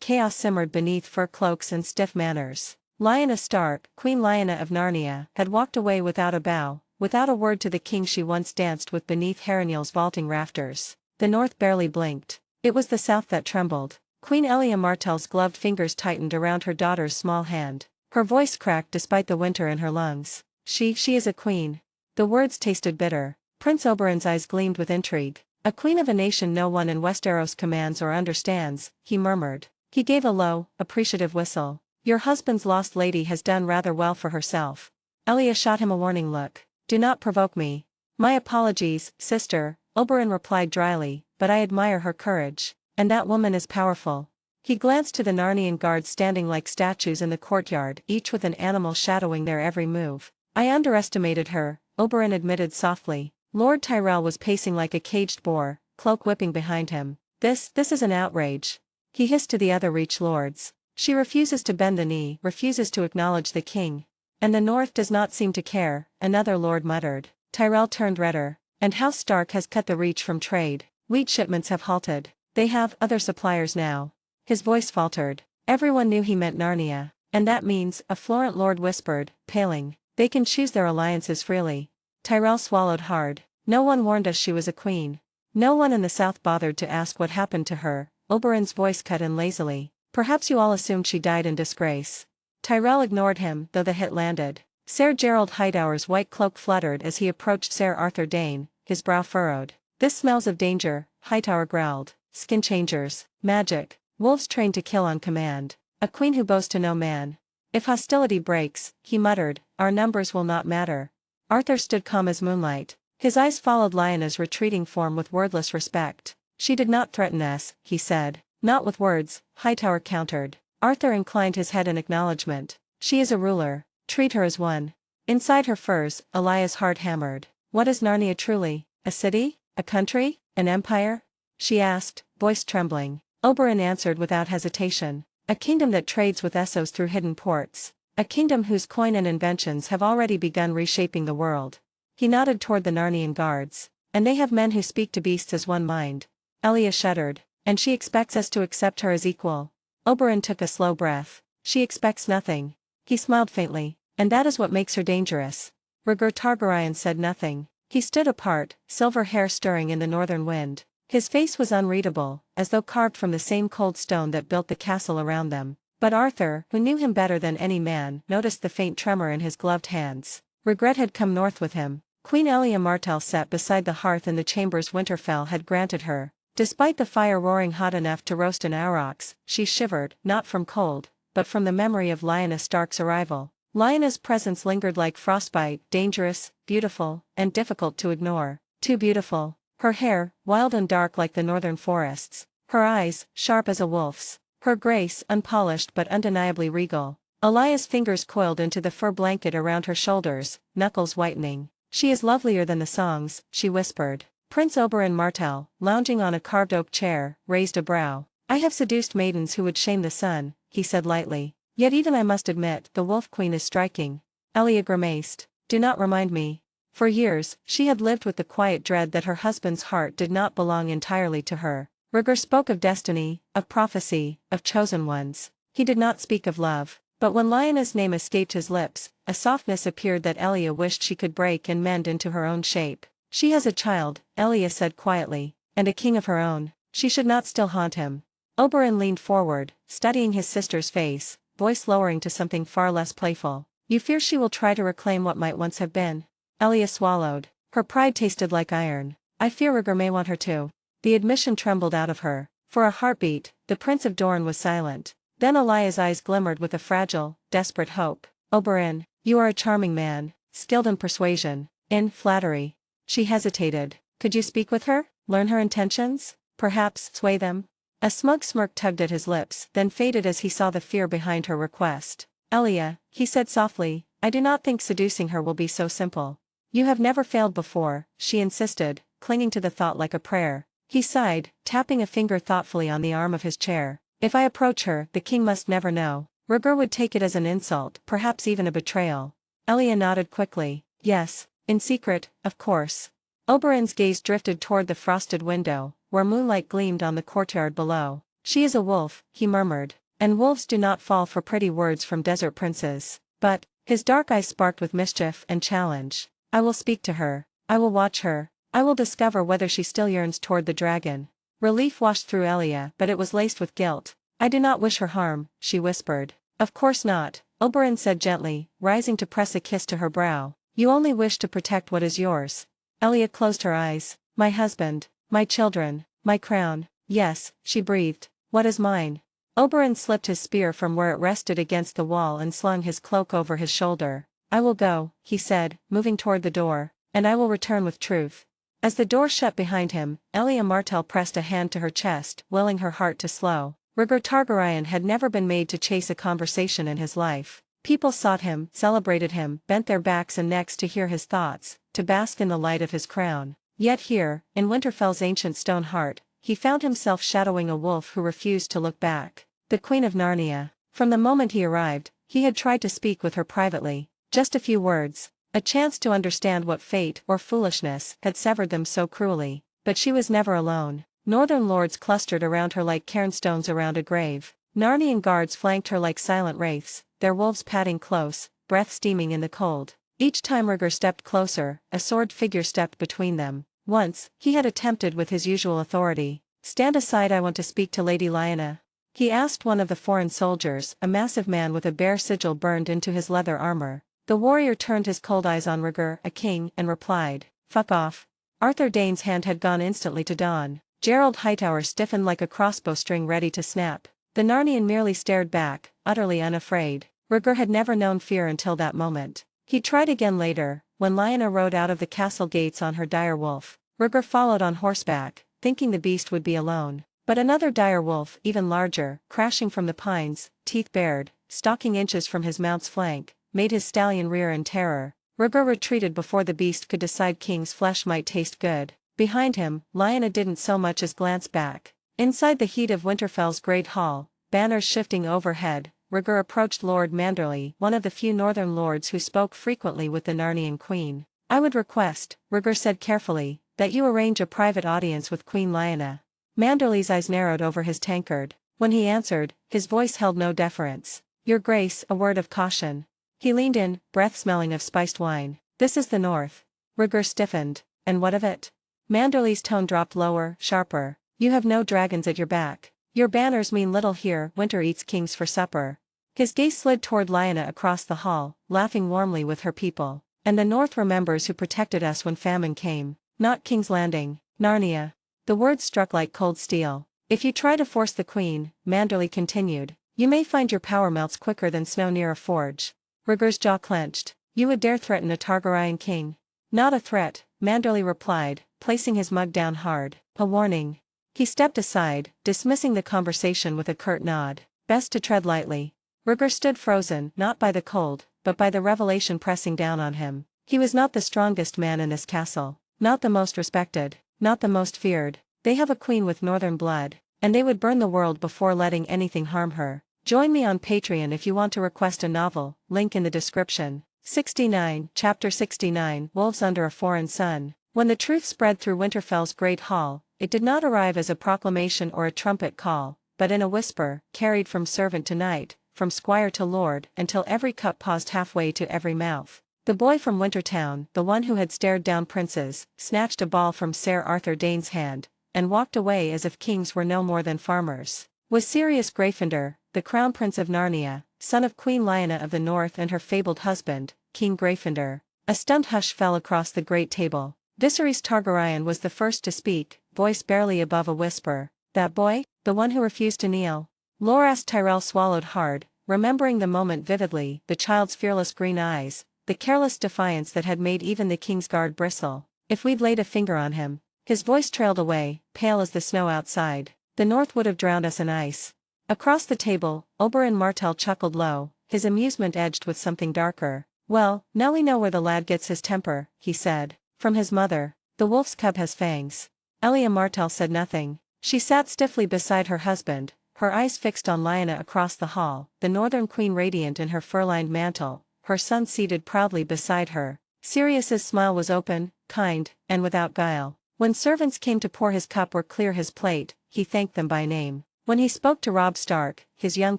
chaos simmered beneath fur cloaks and stiff manners. Lyanna Stark, Queen Lyanna of Narnia, had walked away without a bow, without a word to the king she once danced with beneath Harrenhal's vaulting rafters. The north barely blinked. It was the south that trembled. Queen Elia Martell's gloved fingers tightened around her daughter's small hand. Her voice cracked despite the winter in her lungs. She is a queen. The words tasted bitter. Prince Oberyn's eyes gleamed with intrigue. A queen of a nation no one in Westeros commands or understands, he murmured. He gave a low, appreciative whistle. Your husband's lost lady has done rather well for herself. Elia shot him a warning look. Do not provoke me. My apologies, sister, Oberyn replied dryly, but I admire her courage. And that woman is powerful. He glanced to the Narnian guards standing like statues in the courtyard, each with an animal shadowing their every move. I underestimated her, Oberyn admitted softly. Lord Tyrell was pacing like a caged boar, cloak whipping behind him. This is an outrage. He hissed to the other Reach lords. She refuses to bend the knee, refuses to acknowledge the king. And the North does not seem to care, another lord muttered. Tyrell turned redder. And House Stark has cut the Reach from trade. Wheat shipments have halted. They have other suppliers now. His voice faltered. Everyone knew he meant Narnia. And that means, a Florent lord whispered, paling, they can choose their alliances freely. Tyrell swallowed hard. No one warned us she was a queen. No one in the south bothered to ask what happened to her. Oberyn's voice cut in lazily. Perhaps you all assumed she died in disgrace. Tyrell ignored him, though the hit landed. Ser Gerald Hightower's white cloak fluttered as he approached Ser Arthur Dayne, his brow furrowed. This smells of danger, Hightower growled. Skin changers, magic, wolves trained to kill on command. A queen who bows to no man. If hostility breaks, he muttered, our numbers will not matter. Arthur stood calm as moonlight. His eyes followed Lyanna's retreating form with wordless respect. She did not threaten us, he said. Not with words, Hightower countered. Arthur inclined his head in acknowledgement. She is a ruler. Treat her as one. Inside her furs, Elia's heart hammered. What is Narnia truly? A city? A country? An empire? She asked, voice trembling. Oberyn answered without hesitation. A kingdom that trades with Essos through hidden ports. A kingdom whose coin and inventions have already begun reshaping the world. He nodded toward the Narnian guards. And they have men who speak to beasts as one mind. Elia shuddered. And she expects us to accept her as equal. Oberyn took a slow breath. She expects nothing. He smiled faintly. And that is what makes her dangerous. Rhaegar Targaryen said nothing. He stood apart, silver hair stirring in the northern wind. His face was unreadable, as though carved from the same cold stone that built the castle around them. But Arthur, who knew him better than any man, noticed the faint tremor in his gloved hands. Regret had come north with him. Queen Elia Martell sat beside the hearth in the chambers Winterfell had granted her. Despite the fire roaring hot enough to roast an aurochs, she shivered, not from cold, but from the memory of Lyanna Stark's arrival. Lyanna's presence lingered like frostbite, dangerous, beautiful, and difficult to ignore. Too beautiful. Her hair, wild and dark like the northern forests. Her eyes, sharp as a wolf's. Her grace, unpolished but undeniably regal. Elia's fingers coiled into the fur blanket around her shoulders, knuckles whitening. She is lovelier than the songs, she whispered. Prince Oberyn Martell, lounging on a carved oak chair, raised a brow. I have seduced maidens who would shame the sun, he said lightly. Yet even I must admit, the Wolf Queen is striking. Elia grimaced. Do not remind me. For years, she had lived with the quiet dread that her husband's heart did not belong entirely to her. Rhaegar spoke of destiny, of prophecy, of chosen ones. He did not speak of love. But when Lyanna's name escaped his lips, a softness appeared that Elia wished she could break and mend into her own shape. She has a child, Elia said quietly, and a king of her own. She should not still haunt him. Oberyn leaned forward, studying his sister's face, voice lowering to something far less playful. You fear she will try to reclaim what might once have been? Elia swallowed. Her pride tasted like iron. I fear Rhaegar may want her to. The admission trembled out of her. For a heartbeat, the Prince of Dorne was silent. Then Elia's eyes glimmered with a fragile, desperate hope. Oberyn, you are a charming man, skilled in persuasion, in flattery. She hesitated. Could you speak with her? Learn her intentions? Perhaps sway them? A smug smirk tugged at his lips, then faded as he saw the fear behind her request. Elia, he said softly, I do not think seducing her will be so simple. You have never failed before, she insisted, clinging to the thought like a prayer. He sighed, tapping a finger thoughtfully on the arm of his chair. If I approach her, the king must never know. Rhaegar would take it as an insult, perhaps even a betrayal. Elia nodded quickly. Yes, in secret, of course. Oberyn's gaze drifted toward the frosted window, where moonlight gleamed on the courtyard below. She is a wolf, he murmured, and wolves do not fall for pretty words from desert princes. But, his dark eyes sparked with mischief and challenge. I will speak to her. I will watch her. I will discover whether she still yearns toward the dragon. Relief washed through Elia, but it was laced with guilt. I do not wish her harm, she whispered. Of course not, Oberyn said gently, rising to press a kiss to her brow. You only wish to protect what is yours. Elia closed her eyes. My husband, my children, my crown. Yes, she breathed. What is mine? Oberyn slipped his spear from where it rested against the wall and slung his cloak over his shoulder. I will go, he said, moving toward the door, and I will return with truth. As the door shut behind him, Elia Martell pressed a hand to her chest, willing her heart to slow. Rhaegar Targaryen had never been made to chase a conversation in his life. People sought him, celebrated him, bent their backs and necks to hear his thoughts, to bask in the light of his crown. Yet here, in Winterfell's ancient stone heart, he found himself shadowing a wolf who refused to look back. The Queen of Narnia. From the moment he arrived, he had tried to speak with her privately. Just a few words. A chance to understand what fate or foolishness had severed them so cruelly. But she was never alone. Northern lords clustered around her like cairnstones around a grave. Narnian guards flanked her like silent wraiths, their wolves padding close, breath steaming in the cold. Each time Rhaegar stepped closer, a sword figure stepped between them. Once, he had attempted with his usual authority. Stand aside, I want to speak to Lady Lyanna. He asked one of the foreign soldiers, a massive man with a bare sigil burned into his leather armor. The warrior turned his cold eyes on Rhaegar, a king, and replied, fuck off. Arthur Dayne's hand had gone instantly to Dawn. Gerald Hightower stiffened like a crossbow string ready to snap. The Narnian merely stared back, utterly unafraid. Rhaegar had never known fear until that moment. He tried again later, when Lyanna rode out of the castle gates on her dire wolf. Rhaegar followed on horseback, thinking the beast would be alone. But another dire wolf, even larger, crashing from the pines, teeth bared, stalking inches from his mount's flank, made his stallion rear in terror. Rhaegar retreated before the beast could decide king's flesh might taste good. Behind him, Lyanna didn't so much as glance back. Inside the heat of Winterfell's great hall, banners shifting overhead, Rhaegar approached Lord Manderley, one of the few northern lords who spoke frequently with the Narnian queen. I would request, Rhaegar said carefully, that you arrange a private audience with Queen Lyanna. Manderley's eyes narrowed over his tankard. When he answered, his voice held no deference. Your Grace, a word of caution. He leaned in, breath smelling of spiced wine. This is the north. Rhaegar stiffened. And what of it? Manderley's tone dropped lower, sharper. You have no dragons at your back. Your banners mean little here. Winter eats kings for supper. His gaze slid toward Lyanna across the hall, laughing warmly with her people. And the north remembers who protected us when famine came. Not King's Landing, Narnia. The words struck like cold steel. If you try to force the queen, Manderley continued, you may find your power melts quicker than snow near a forge. Rhaegar's jaw clenched. You would dare threaten a Targaryen king? Not a threat, Manderley replied, placing his mug down hard. A warning. He stepped aside, dismissing the conversation with a curt nod. Best to tread lightly. Rhaegar stood frozen, not by the cold, but by the revelation pressing down on him. He was not the strongest man in this castle. Not the most respected. Not the most feared. They have a queen with northern blood, and they would burn the world before letting anything harm her. Join me on Patreon if you want to request a novel, link in the description. 69, Chapter 69, Wolves Under a Foreign Sun. When the truth spread through Winterfell's great hall, it did not arrive as a proclamation or a trumpet call, but in a whisper, carried from servant to knight, from squire to lord, until every cup paused halfway to every mouth. The boy from Wintertown, the one who had stared down princes, snatched a ball from Sir Arthur Dayne's hand, and walked away as if kings were no more than farmers. Was Sirius Greyfindor, the crown prince of Narnia, son of Queen Lyanna of the North and her fabled husband, King Greyfindor. A stunned hush fell across the great table. Viserys Targaryen was the first to speak, voice barely above a whisper. That boy? The one who refused to kneel? Loras Tyrell swallowed hard, remembering the moment vividly, the child's fearless green eyes, the careless defiance that had made even the king's guard bristle. If we'd laid a finger on him. His voice trailed away, pale as the snow outside. The north would have drowned us in ice. Across the table, Oberyn Martell chuckled low, his amusement edged with something darker. Well, now we know where the lad gets his temper, he said. From his mother. The wolf's cub has fangs. Elia Martell said nothing. She sat stiffly beside her husband, her eyes fixed on Lyanna across the hall, the northern queen radiant in her fur-lined mantle, her son seated proudly beside her. Sirius's smile was open, kind, and without guile. When servants came to pour his cup or clear his plate, he thanked them by name. When he spoke to Robb Stark, his young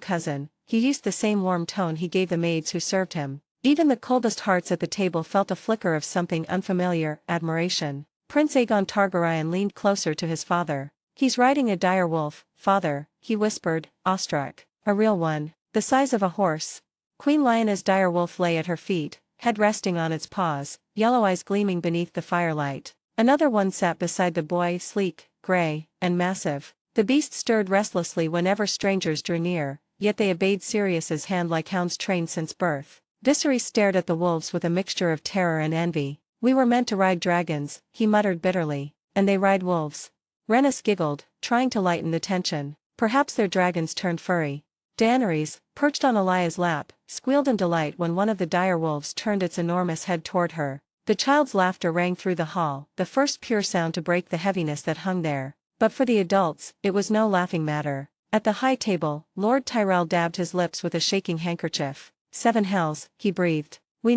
cousin, he used the same warm tone he gave the maids who served him. Even the coldest hearts at the table felt a flicker of something unfamiliar, admiration. Prince Aegon Targaryen leaned closer to his father. He's riding a dire wolf, father, he whispered, awestruck. A real one, the size of a horse. Queen Lyanna's dire wolf lay at her feet, head resting on its paws, yellow eyes gleaming beneath the firelight. Another one sat beside the boy, sleek, gray, and massive. The beast stirred restlessly whenever strangers drew near, yet they obeyed Sirius's hand like hounds trained since birth. Viserys stared at the wolves with a mixture of terror and envy. We were meant to ride dragons, he muttered bitterly, and they ride wolves. Rhaenys giggled, trying to lighten the tension. Perhaps their dragons turned furry. Daenerys, perched on Elia's lap, squealed in delight when one of the dire wolves turned its enormous head toward her. The child's laughter rang through the hall, the first pure sound to break the heaviness that hung there. But for the adults, it was no laughing matter. At the high table, Lord Tyrell dabbed his lips with a shaking handkerchief. 7 hells, he breathed. We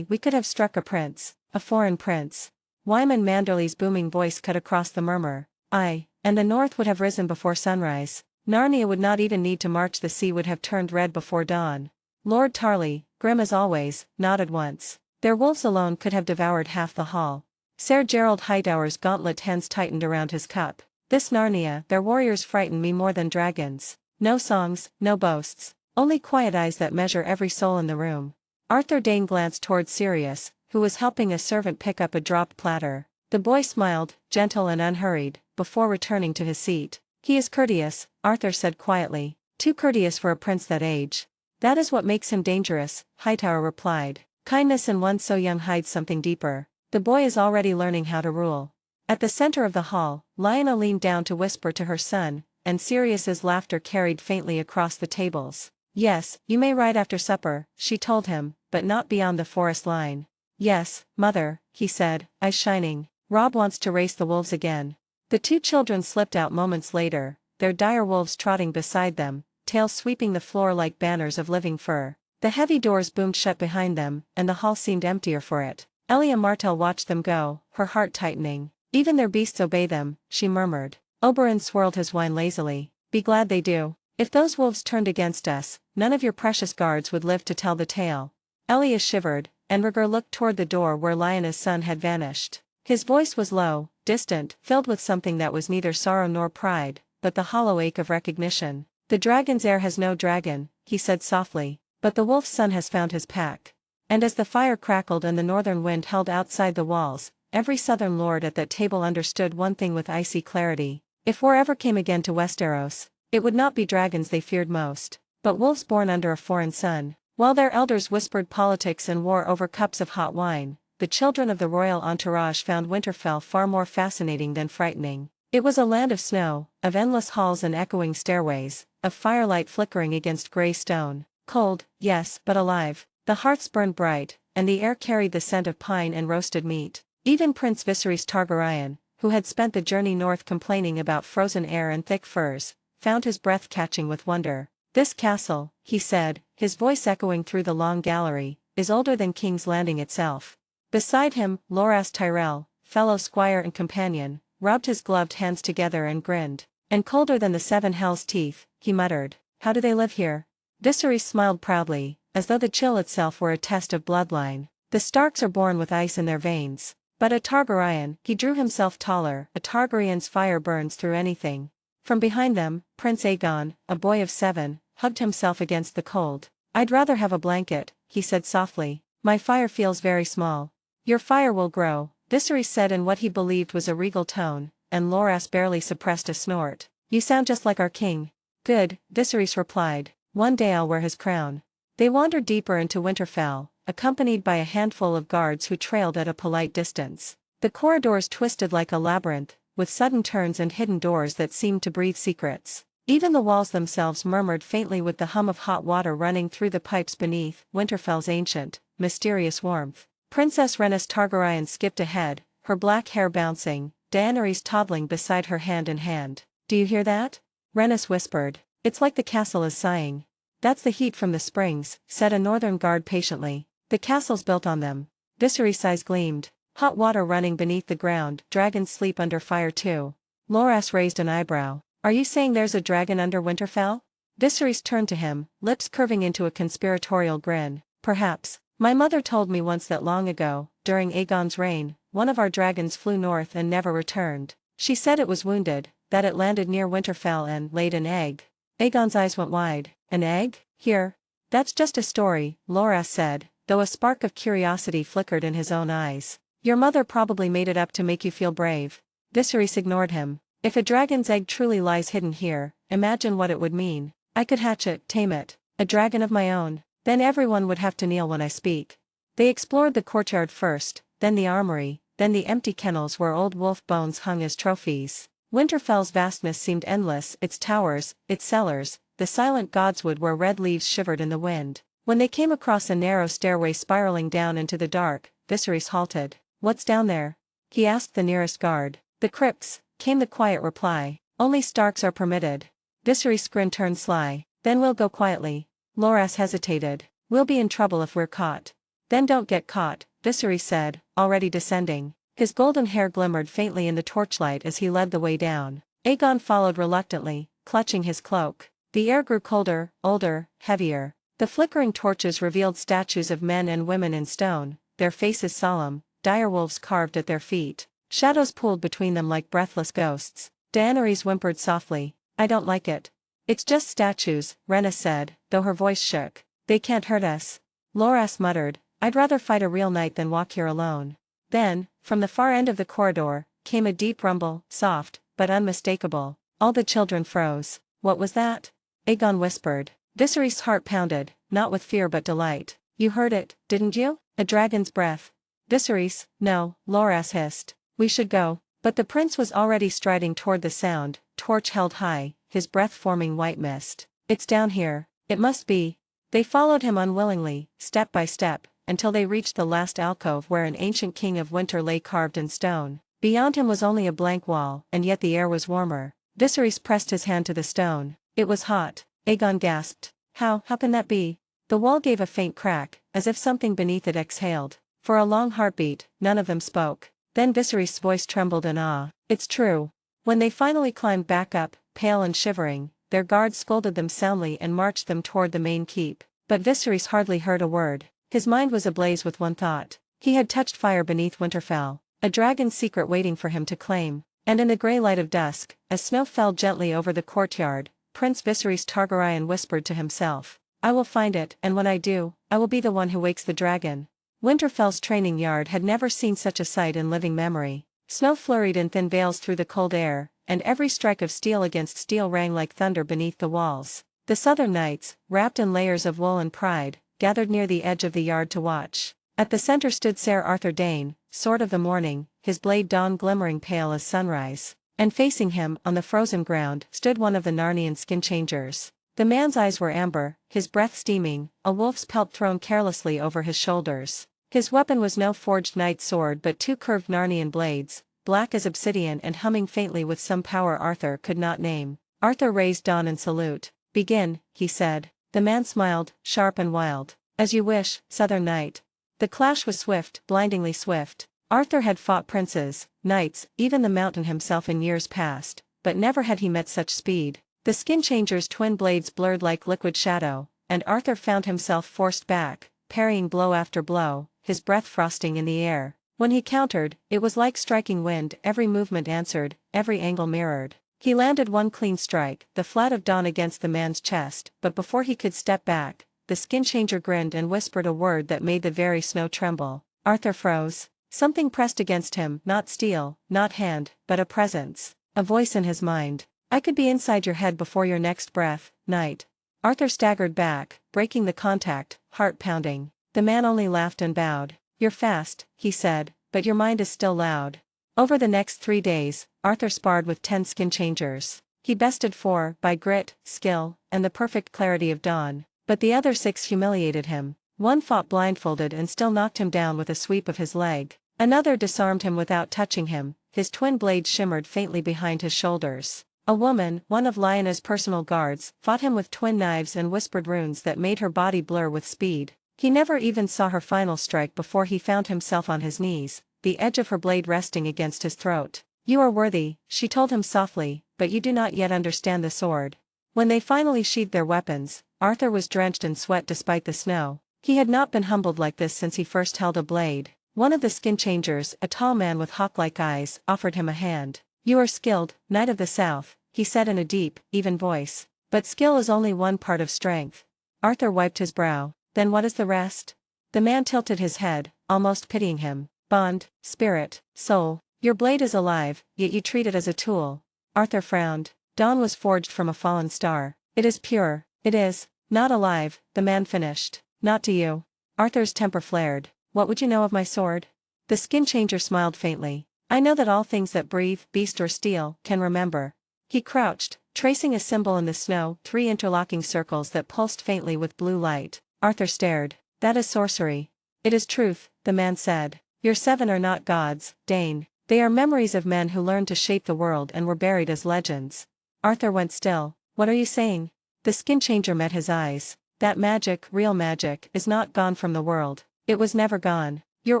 could have struck a prince, a foreign prince. Wyman Manderley's booming voice cut across the murmur. Aye, and the north would have risen before sunrise. Narnia would not even need to march, the sea would have turned red before dawn. Lord Tarley, grim as always, nodded once. Their wolves alone could have devoured half the hall. Ser Gerald Hightower's gauntlet hands tightened around his cup. This Narnia, their warriors frighten me more than dragons. No songs, no boasts, only quiet eyes that measure every soul in the room. Arthur Dane glanced toward Sirius, who was helping a servant pick up a dropped platter. The boy smiled, gentle and unhurried, before returning to his seat. He is courteous, Arthur said quietly. Too courteous for a prince that age. That is what makes him dangerous, Hightower replied. Kindness in one so young hides something deeper. The boy is already learning how to rule. At the center of the hall, Lyanna leaned down to whisper to her son, and Sirius's laughter carried faintly across the tables. Yes, you may ride after supper, she told him, but not beyond the forest line. Yes, mother, he said, eyes shining. Robb wants to race the wolves again. The two children slipped out moments later, their dire wolves trotting beside them, tails sweeping the floor like banners of living fur. The heavy doors boomed shut behind them, and the hall seemed emptier for it. Elia Martell watched them go, her heart tightening. Even their beasts obey them, she murmured. Oberyn swirled his wine lazily. Be glad they do. If those wolves turned against us, none of your precious guards would live to tell the tale. Elia shivered, and Rhaegar looked toward the door where Lyanna's son had vanished. His voice was low, distant, filled with something that was neither sorrow nor pride, but the hollow ache of recognition. The dragon's heir has no dragon, he said softly, but the wolf's son has found his pack. And as the fire crackled and the northern wind held outside the walls, every southern lord at that table understood one thing with icy clarity. If war ever came again to Westeros, it would not be dragons they feared most, but wolves born under a foreign sun. While their elders whispered politics and war over cups of hot wine, the children of the royal entourage found Winterfell far more fascinating than frightening. It was a land of snow, of endless halls and echoing stairways, of firelight flickering against grey stone. Cold, yes, but alive. The hearths burned bright, and the air carried the scent of pine and roasted meat. Even Prince Viserys Targaryen, who had spent the journey north complaining about frozen air and thick furs, found his breath catching with wonder. This castle, he said, his voice echoing through the long gallery, is older than King's Landing itself. Beside him, Loras Tyrell, fellow squire and companion, rubbed his gloved hands together and grinned. And colder than the 7 hell's teeth, he muttered. How do they live here? Viserys smiled proudly, as though the chill itself were a test of bloodline. The Starks are born with ice in their veins. But a Targaryen, he drew himself taller, a Targaryen's fire burns through anything. From behind them, Prince Aegon, a boy of 7, hugged himself against the cold. I'd rather have a blanket, he said softly. My fire feels very small. Your fire will grow, Viserys said in what he believed was a regal tone, and Loras barely suppressed a snort. You sound just like our king. Good, Viserys replied. One day I'll wear his crown. They wandered deeper into Winterfell, accompanied by a handful of guards who trailed at a polite distance. The corridors twisted like a labyrinth, with sudden turns and hidden doors that seemed to breathe secrets. Even the walls themselves murmured faintly with the hum of hot water running through the pipes beneath Winterfell's ancient, mysterious warmth. Princess Rhaenys Targaryen skipped ahead, her black hair bouncing, Daenerys toddling beside her hand in hand. "Do you hear that?" Rhaenys whispered. "It's like the castle is sighing." "That's the heat from the springs," said a northern guard patiently. "The castle's built on them." Viserys' eyes gleamed. "Hot water running beneath the ground, dragons sleep under fire too." Loras raised an eyebrow. "Are you saying there's a dragon under Winterfell?" Viserys turned to him, lips curving into a conspiratorial grin. "Perhaps. My mother told me once that long ago, during Aegon's reign, one of our dragons flew north and never returned. She said it was wounded, that it landed near Winterfell and laid an egg." Aegon's eyes went wide. "An egg? Here?" "That's just a story," Loras said, though a spark of curiosity flickered in his own eyes. "Your mother probably made it up to make you feel brave." Viserys ignored him. "If a dragon's egg truly lies hidden here, imagine what it would mean. I could hatch it, tame it, a dragon of my own. Then everyone would have to kneel when I speak." They explored the courtyard first, then the armory, then the empty kennels where old wolf bones hung as trophies. Winterfell's vastness seemed endless, its towers, its cellars, the silent godswood where red leaves shivered in the wind. When they came across a narrow stairway spiraling down into the dark, Viserys halted. "What's down there?" he asked the nearest guard. "The crypts," came the quiet reply. "Only Starks are permitted." Viserys' grin turned sly. "Then we'll go quietly." Loras hesitated. "We'll be in trouble if we're caught." "Then don't get caught," Viserys said, already descending. His golden hair glimmered faintly in the torchlight as he led the way down. Aegon followed reluctantly, clutching his cloak. The air grew colder, older, heavier. The flickering torches revealed statues of men and women in stone, their faces solemn, direwolves carved at their feet. Shadows pooled between them like breathless ghosts. Daenerys whimpered softly. "I don't like it." "It's just statues," Rhaenys said, though her voice shook. "They can't hurt us." Loras muttered, "I'd rather fight a real knight than walk here alone." Then, from the far end of the corridor, came a deep rumble, soft, but unmistakable. All the children froze. "What was that?" Aegon whispered. Viserys' heart pounded, not with fear but delight. "You heard it, didn't you? A dragon's breath." Viserys, "No," Loras hissed. "We should go." But the prince was already striding toward the sound, torch held high, his breath forming white mist. "It's down here. It must be." They followed him unwillingly, step by step, until they reached the last alcove where an ancient king of winter lay carved in stone. Beyond him was only a blank wall, and yet the air was warmer. Viserys pressed his hand to the stone. It was hot. Aegon gasped. How can that be?" The wall gave a faint crack, as if something beneath it exhaled. For a long heartbeat, none of them spoke. Then Viserys' voice trembled in awe. "It's true." When they finally climbed back up, pale and shivering, their guards scolded them soundly and marched them toward the main keep. But Viserys hardly heard a word. His mind was ablaze with one thought. He had touched fire beneath Winterfell, a dragon's secret waiting for him to claim. And in the grey light of dusk, as snow fell gently over the courtyard, Prince Viserys Targaryen whispered to himself, "I will find it, and when I do, I will be the one who wakes the dragon." Winterfell's training yard had never seen such a sight in living memory. Snow flurried in thin veils through the cold air, and every strike of steel against steel rang like thunder beneath the walls. The southern knights, wrapped in layers of wool and pride, gathered near the edge of the yard to watch. At the center stood Ser Arthur Dayne, Sword of the Morning, his blade dawn glimmering pale as sunrise. And facing him, on the frozen ground, stood one of the Narnian skin changers. The man's eyes were amber, his breath steaming, a wolf's pelt thrown carelessly over his shoulders. His weapon was no forged knight's sword but two curved Narnian blades, black as obsidian and humming faintly with some power Arthur could not name. Arthur raised dawn in salute. "Begin," he said. The man smiled, sharp and wild. "As you wish, Southern Knight." The clash was swift, blindingly swift. Arthur had fought princes, knights, even the Mountain himself in years past, but never had he met such speed. The skin changer's twin blades blurred like liquid shadow, and Arthur found himself forced back, parrying blow after blow, his breath frosting in the air. When he countered, it was like striking wind, every movement answered, every angle mirrored. He landed one clean strike, the flat of dawn against the man's chest, but before he could step back, the skin changer grinned and whispered a word that made the very snow tremble. Arthur froze. Something pressed against him, not steel, not hand, but a presence, a voice in his mind. "I could be inside your head before your next breath, Knight." Arthur staggered back, breaking the contact, heart pounding. The man only laughed and bowed. "You're fast," he said, "but your mind is still loud." Over the next 3 days, Arthur sparred with 10 skin changers. He bested 4 by grit, skill, and the perfect clarity of dawn, but the other 6 humiliated him. One fought blindfolded and still knocked him down with a sweep of his leg. Another disarmed him without touching him, his twin blades shimmered faintly behind his shoulders. A woman, one of Lyanna's personal guards, fought him with twin knives and whispered runes that made her body blur with speed. He never even saw her final strike before he found himself on his knees, the edge of her blade resting against his throat. "You are worthy," she told him softly, "but you do not yet understand the sword." When they finally sheathed their weapons, Arthur was drenched in sweat despite the snow. He had not been humbled like this since he first held a blade. One of the skin changers, a tall man with hawk-like eyes, offered him a hand. "You are skilled, Knight of the South," he said in a deep, even voice. "But skill is only one part of strength." Arthur wiped his brow. "Then what is the rest?" The man tilted his head, almost pitying him. "Bond, spirit, soul. Your blade is alive, yet you treat it as a tool." Arthur frowned. "Dawn was forged from a fallen star. It is pure." "It is not alive," the man finished. "Not to you." Arthur's temper flared. "What would you know of my sword?" The skin changer smiled faintly. "I know that all things that breathe, beast or steel, can remember." He crouched, tracing a symbol in the snow, 3 interlocking circles that pulsed faintly with blue light. Arthur stared. "That is sorcery." "It is truth," the man said. "Your 7 are not gods, Dane. They are memories of men who learned to shape the world and were buried as legends." Arthur went still. "What are you saying?" The skin changer met his eyes. "That magic, real magic, is not gone from the world. It was never gone. Your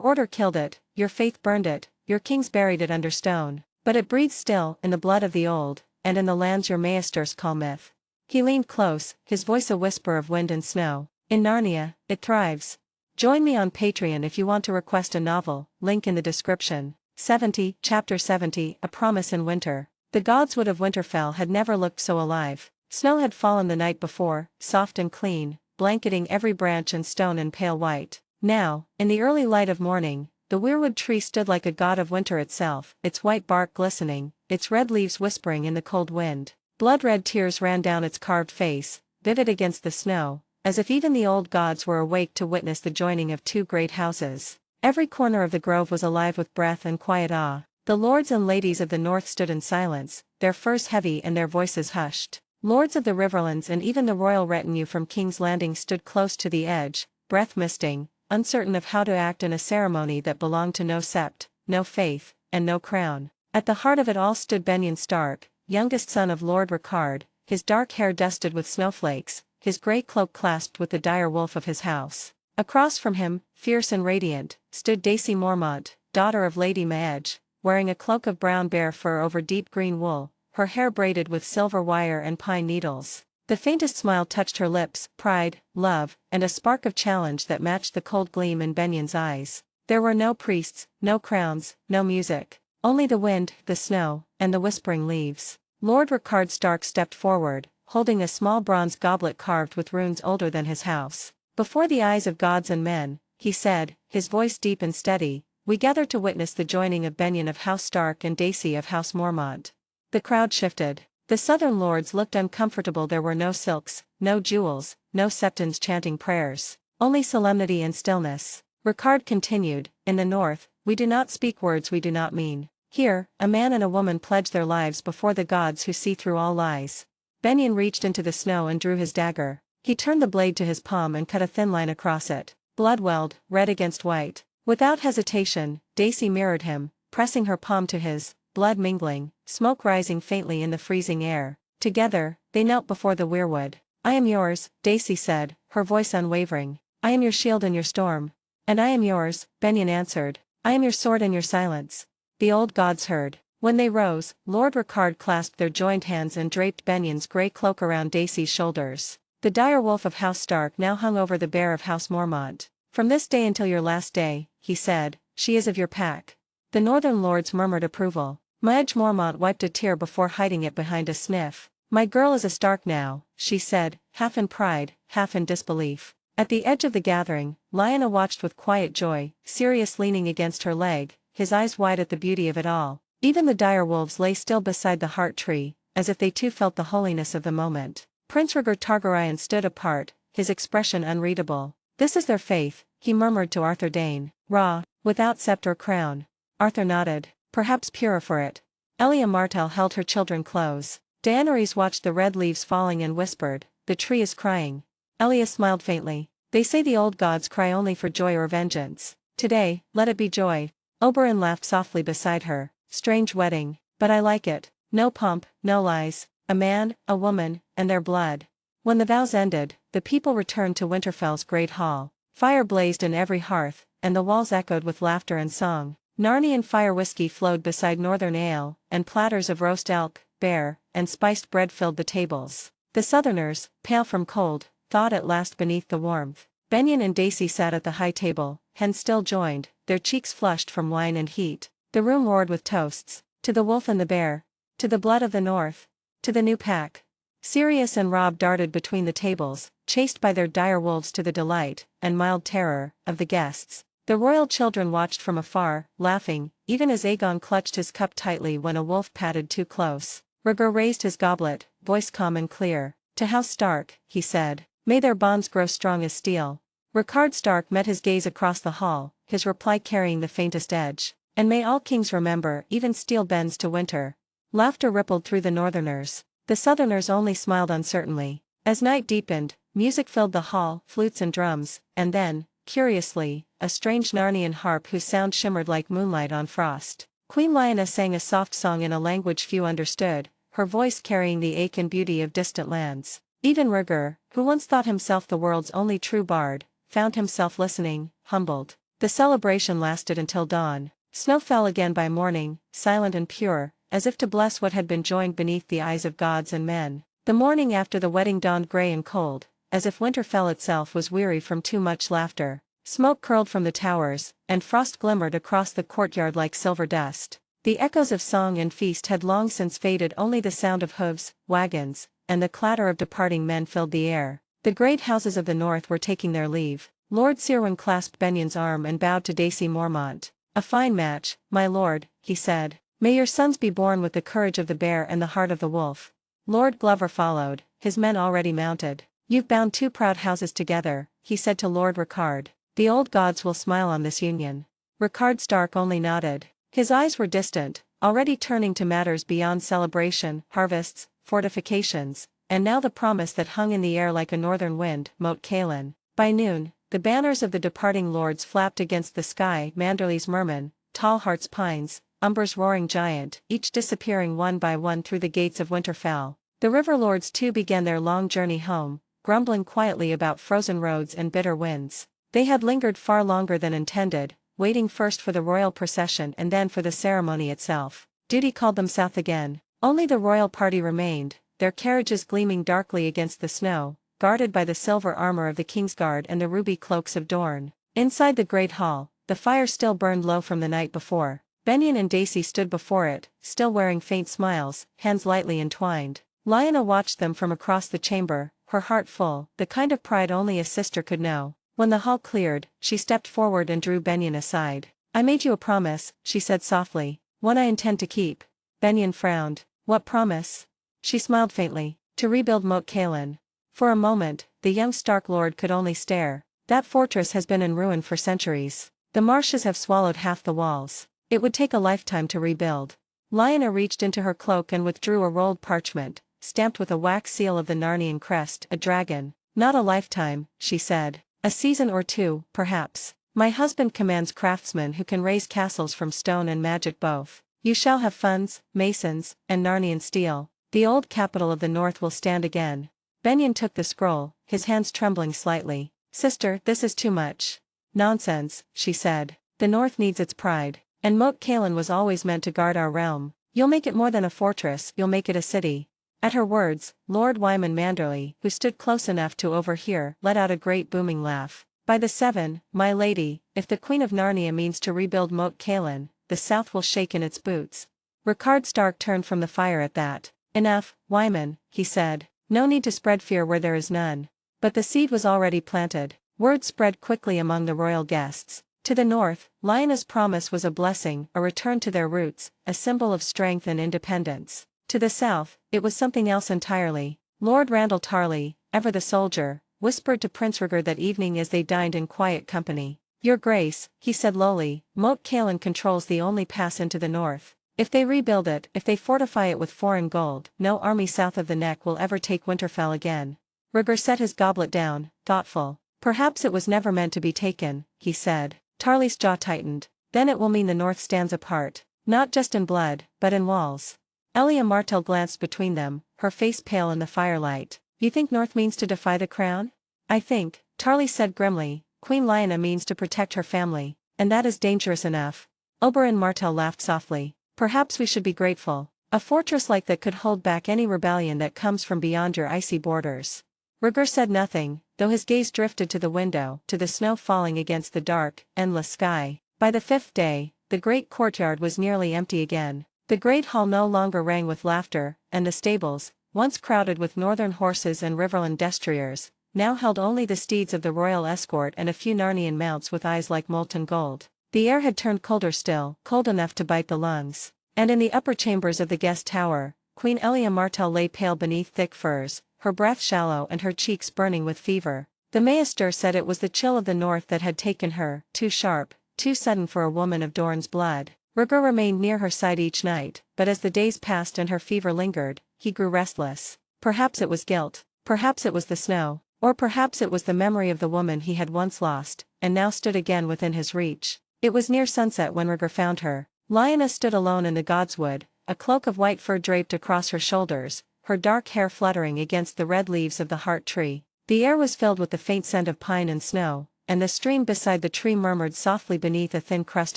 order killed it, your faith burned it, your kings buried it under stone. But it breathes still, in the blood of the old, and in the lands your maesters call myth." He leaned close, his voice a whisper of wind and snow. "In Narnia, it thrives." Join me on Patreon if you want to request a novel, link in the description. 70, Chapter 70, A Promise in Winter. The godswood of Winterfell had never looked so alive. Snow had fallen the night before, soft and clean, blanketing every branch and stone in pale white. Now, in the early light of morning, the weirwood tree stood like a god of winter itself, its white bark glistening, its red leaves whispering in the cold wind. Blood-red tears ran down its carved face, vivid against the snow, as if even the old gods were awake to witness the joining of 2 great houses. Every corner of the grove was alive with breath and quiet awe. The lords and ladies of the north stood in silence, their furs heavy and their voices hushed. Lords of the Riverlands and even the royal retinue from King's Landing stood close to the edge, breath misting, uncertain of how to act in a ceremony that belonged to no sept, no faith, and no crown. At the heart of it all stood Benyon Stark, youngest son of Lord Rickard, his dark hair dusted with snowflakes, his grey cloak clasped with the dire wolf of his house. Across from him, fierce and radiant, stood Daisy Mormont, daughter of Lady Maedge, wearing a cloak of brown bear fur over deep green wool, her hair braided with silver wire and pine needles. The faintest smile touched her lips, pride, love, and a spark of challenge that matched the cold gleam in Benyon's eyes. There were no priests, no crowns, no music. Only the wind, the snow, and the whispering leaves. Lord Rickard Stark stepped forward, holding a small bronze goblet carved with runes older than his house. "Before the eyes of gods and men," he said, his voice deep and steady, "we gather to witness the joining of Benyon of House Stark and Daisy of House Mormont." The crowd shifted. The southern lords looked uncomfortable. There were no silks, no jewels, no septons chanting prayers. Only solemnity and stillness. Rickard continued, "In the north, we do not speak words we do not mean. Here, a man and a woman pledge their lives before the gods who see through all lies." Benyon reached into the snow and drew his dagger. He turned the blade to his palm and cut a thin line across it. Blood welled, red against white. Without hesitation, Daisy mirrored him, pressing her palm to his, blood mingling, smoke rising faintly in the freezing air. Together, they knelt before the weirwood. "I am yours," Daisy said, her voice unwavering. "I am your shield in your storm." "And I am yours," Benyon answered. "I am your sword in your silence." The old gods heard. When they rose, Lord Rickard clasped their joined hands and draped Benyon's grey cloak around Daisy's shoulders. The dire wolf of House Stark now hung over the bear of House Mormont. "From this day until your last day," he said, "she is of your pack." The northern lords murmured approval. Maedge Mormont wiped a tear before hiding it behind a sniff. "My girl is a Stark now," she said, half in pride, half in disbelief. At the edge of the gathering, Lyanna watched with quiet joy, Sirius leaning against her leg, his eyes wide at the beauty of it all. Even the dire wolves lay still beside the heart tree, as if they too felt the holiness of the moment. Prince Rhaegar Targaryen stood apart, his expression unreadable. "This is their faith," he murmured to Arthur Dane. "Raw, without scepter or crown." Arthur nodded. perhaps purer for it. Elia Martell held her children close. Daenerys watched the red leaves falling and whispered, "The tree is crying." Elia smiled faintly. "They say the old gods cry only for joy or vengeance. Today, let it be joy." Oberyn laughed softly beside her. "Strange wedding, but I like it. No pomp, no lies, a man, a woman, and their blood." When the vows ended, the people returned to Winterfell's great hall. Fire blazed in every hearth, and the walls echoed with laughter and song. Narnian fire whiskey flowed beside northern ale, and platters of roast elk, bear, and spiced bread filled the tables. The southerners, pale from cold, thawed at last beneath the warmth. Benyon and Dacey sat at the high table, Hen still joined, their cheeks flushed from wine and heat. The room roared with toasts, to the wolf and the bear, to the blood of the north, to the new pack. Sirius and Robb darted between the tables, chased by their dire wolves to the delight, and mild terror, of the guests. The royal children watched from afar, laughing, even as Aegon clutched his cup tightly when a wolf padded too close. Rhaegar raised his goblet, voice calm and clear. "To House Stark," he said, "may their bonds grow strong as steel." Rickard Stark met his gaze across the hall, his reply carrying the faintest edge. "And may all kings remember, even steel bends to winter." Laughter rippled through the northerners. The southerners only smiled uncertainly. As night deepened, music filled the hall, flutes and drums, and then, curiously, a strange Narnian harp whose sound shimmered like moonlight on frost. Queen Lyanna sang a soft song in a language few understood, her voice carrying the ache and beauty of distant lands. Even Rhaegar, who once thought himself the world's only true bard, found himself listening, humbled. The celebration lasted until dawn. Snow fell again by morning, silent and pure, as if to bless what had been joined beneath the eyes of gods and men. The morning after the wedding dawned grey and cold, as if Winterfell itself was weary from too much laughter. Smoke curled from the towers, and frost glimmered across the courtyard like silver dust. The echoes of song and feast had long since faded, only the sound of hooves, wagons, and the clatter of departing men filled the air. The great houses of the north were taking their leave. Lord Cerwyn clasped Benyon's arm and bowed to Dacey Mormont. "A fine match, my lord," he said. "May your sons be born with the courage of the bear and the heart of the wolf." Lord Glover followed, his men already mounted. "You've bound two proud houses together," he said to Lord Rickard. "The old gods will smile on this union." Rickard Stark only nodded. His eyes were distant, already turning to matters beyond celebration, harvests, fortifications, and now the promise that hung in the air like a northern wind, Moat Cailin. By noon, the banners of the departing lords flapped against the sky, Manderley's Merman, Tallheart's Pines, Umber's roaring giant, each disappearing one by one through the gates of Winterfell. The river lords too began their long journey home, grumbling quietly about frozen roads and bitter winds. They had lingered far longer than intended, waiting first for the royal procession and then for the ceremony itself. Duty called them south again. Only the royal party remained, their carriages gleaming darkly against the snow, guarded by the silver armor of the Kingsguard and the ruby cloaks of Dorne. Inside the great hall, the fire still burned low from the night before. Benyon and Dacey stood before it, still wearing faint smiles, hands lightly entwined. Lyanna watched them from across the chamber, her heart full, the kind of pride only a sister could know. When the hall cleared, she stepped forward and drew Benyon aside. "I made you a promise," she said softly, "one I intend to keep." Benyon frowned. "What promise?" She smiled faintly. "To rebuild Moat Cailin." For a moment, the young Stark lord could only stare. "That fortress has been in ruin for centuries. The marshes have swallowed half the walls. It would take a lifetime to rebuild." Lyanna reached into her cloak and withdrew a rolled parchment, stamped with a wax seal of the Narnian crest, a dragon. "Not a lifetime," she said. "A season or two, perhaps. My husband commands craftsmen who can raise castles from stone and magic both. You shall have funds, masons, and Narnian steel. The old capital of the north will stand again." Benyon took the scroll, his hands trembling slightly. "Sister, this is too much." "Nonsense," she said. "The north needs its pride. And Moat Cailin was always meant to guard our realm. You'll make it more than a fortress, you'll make it a city." At her words, Lord Wyman Manderley, who stood close enough to overhear, let out a great booming laugh. "By the Seven, my lady, if the Queen of Narnia means to rebuild Moat Cailin, the south will shake in its boots." Rickard Stark turned from the fire at that. "Enough, Wyman," he said. "No need to spread fear where there is none." But the seed was already planted. Word spread quickly among the royal guests. To the north, Lyanna's promise was a blessing, a return to their roots, a symbol of strength and independence. To the south, it was something else entirely. Lord Randall Tarley, ever the soldier, whispered to Prince Rhaegar that evening as they dined in quiet company. Your Grace, he said lowly, Moat Cailin controls the only pass into the north. If they rebuild it, if they fortify it with foreign gold, no army south of the Neck will ever take Winterfell again. Rhaegar set his goblet down, thoughtful. Perhaps it was never meant to be taken, he said. Tarly's jaw tightened. Then it will mean the north stands apart, not just in blood, but in walls. Elia Martell glanced between them, her face pale in the firelight. You think north means to defy the crown? I think, Tarly said grimly, Queen Lyanna means to protect her family, and that is dangerous enough. Oberyn Martell laughed softly. Perhaps we should be grateful. A fortress like that could hold back any rebellion that comes from beyond your icy borders. Rhaegar said nothing, though his gaze drifted to the window, to the snow falling against the dark, endless sky. By the 5th day, the great courtyard was nearly empty again. The great hall no longer rang with laughter, and the stables, once crowded with northern horses and Riverland destriers, now held only the steeds of the royal escort and a few Narnian mounts with eyes like molten gold. The air had turned colder still, cold enough to bite the lungs. And in the upper chambers of the guest tower, Queen Elia Martell lay pale beneath thick furs, her breath shallow and her cheeks burning with fever. The Maester said it was the chill of the north that had taken her, too sharp, too sudden for a woman of Dorne's blood. Rhaegar remained near her side each night, but as the days passed and her fever lingered, he grew restless. Perhaps it was guilt, perhaps it was the snow, or perhaps it was the memory of the woman he had once lost, and now stood again within his reach. It was near sunset when Rhaegar found her. Lyanna stood alone in the godswood, a cloak of white fur draped across her shoulders, her dark hair fluttering against the red leaves of the heart tree. The air was filled with the faint scent of pine and snow, and the stream beside the tree murmured softly beneath a thin crust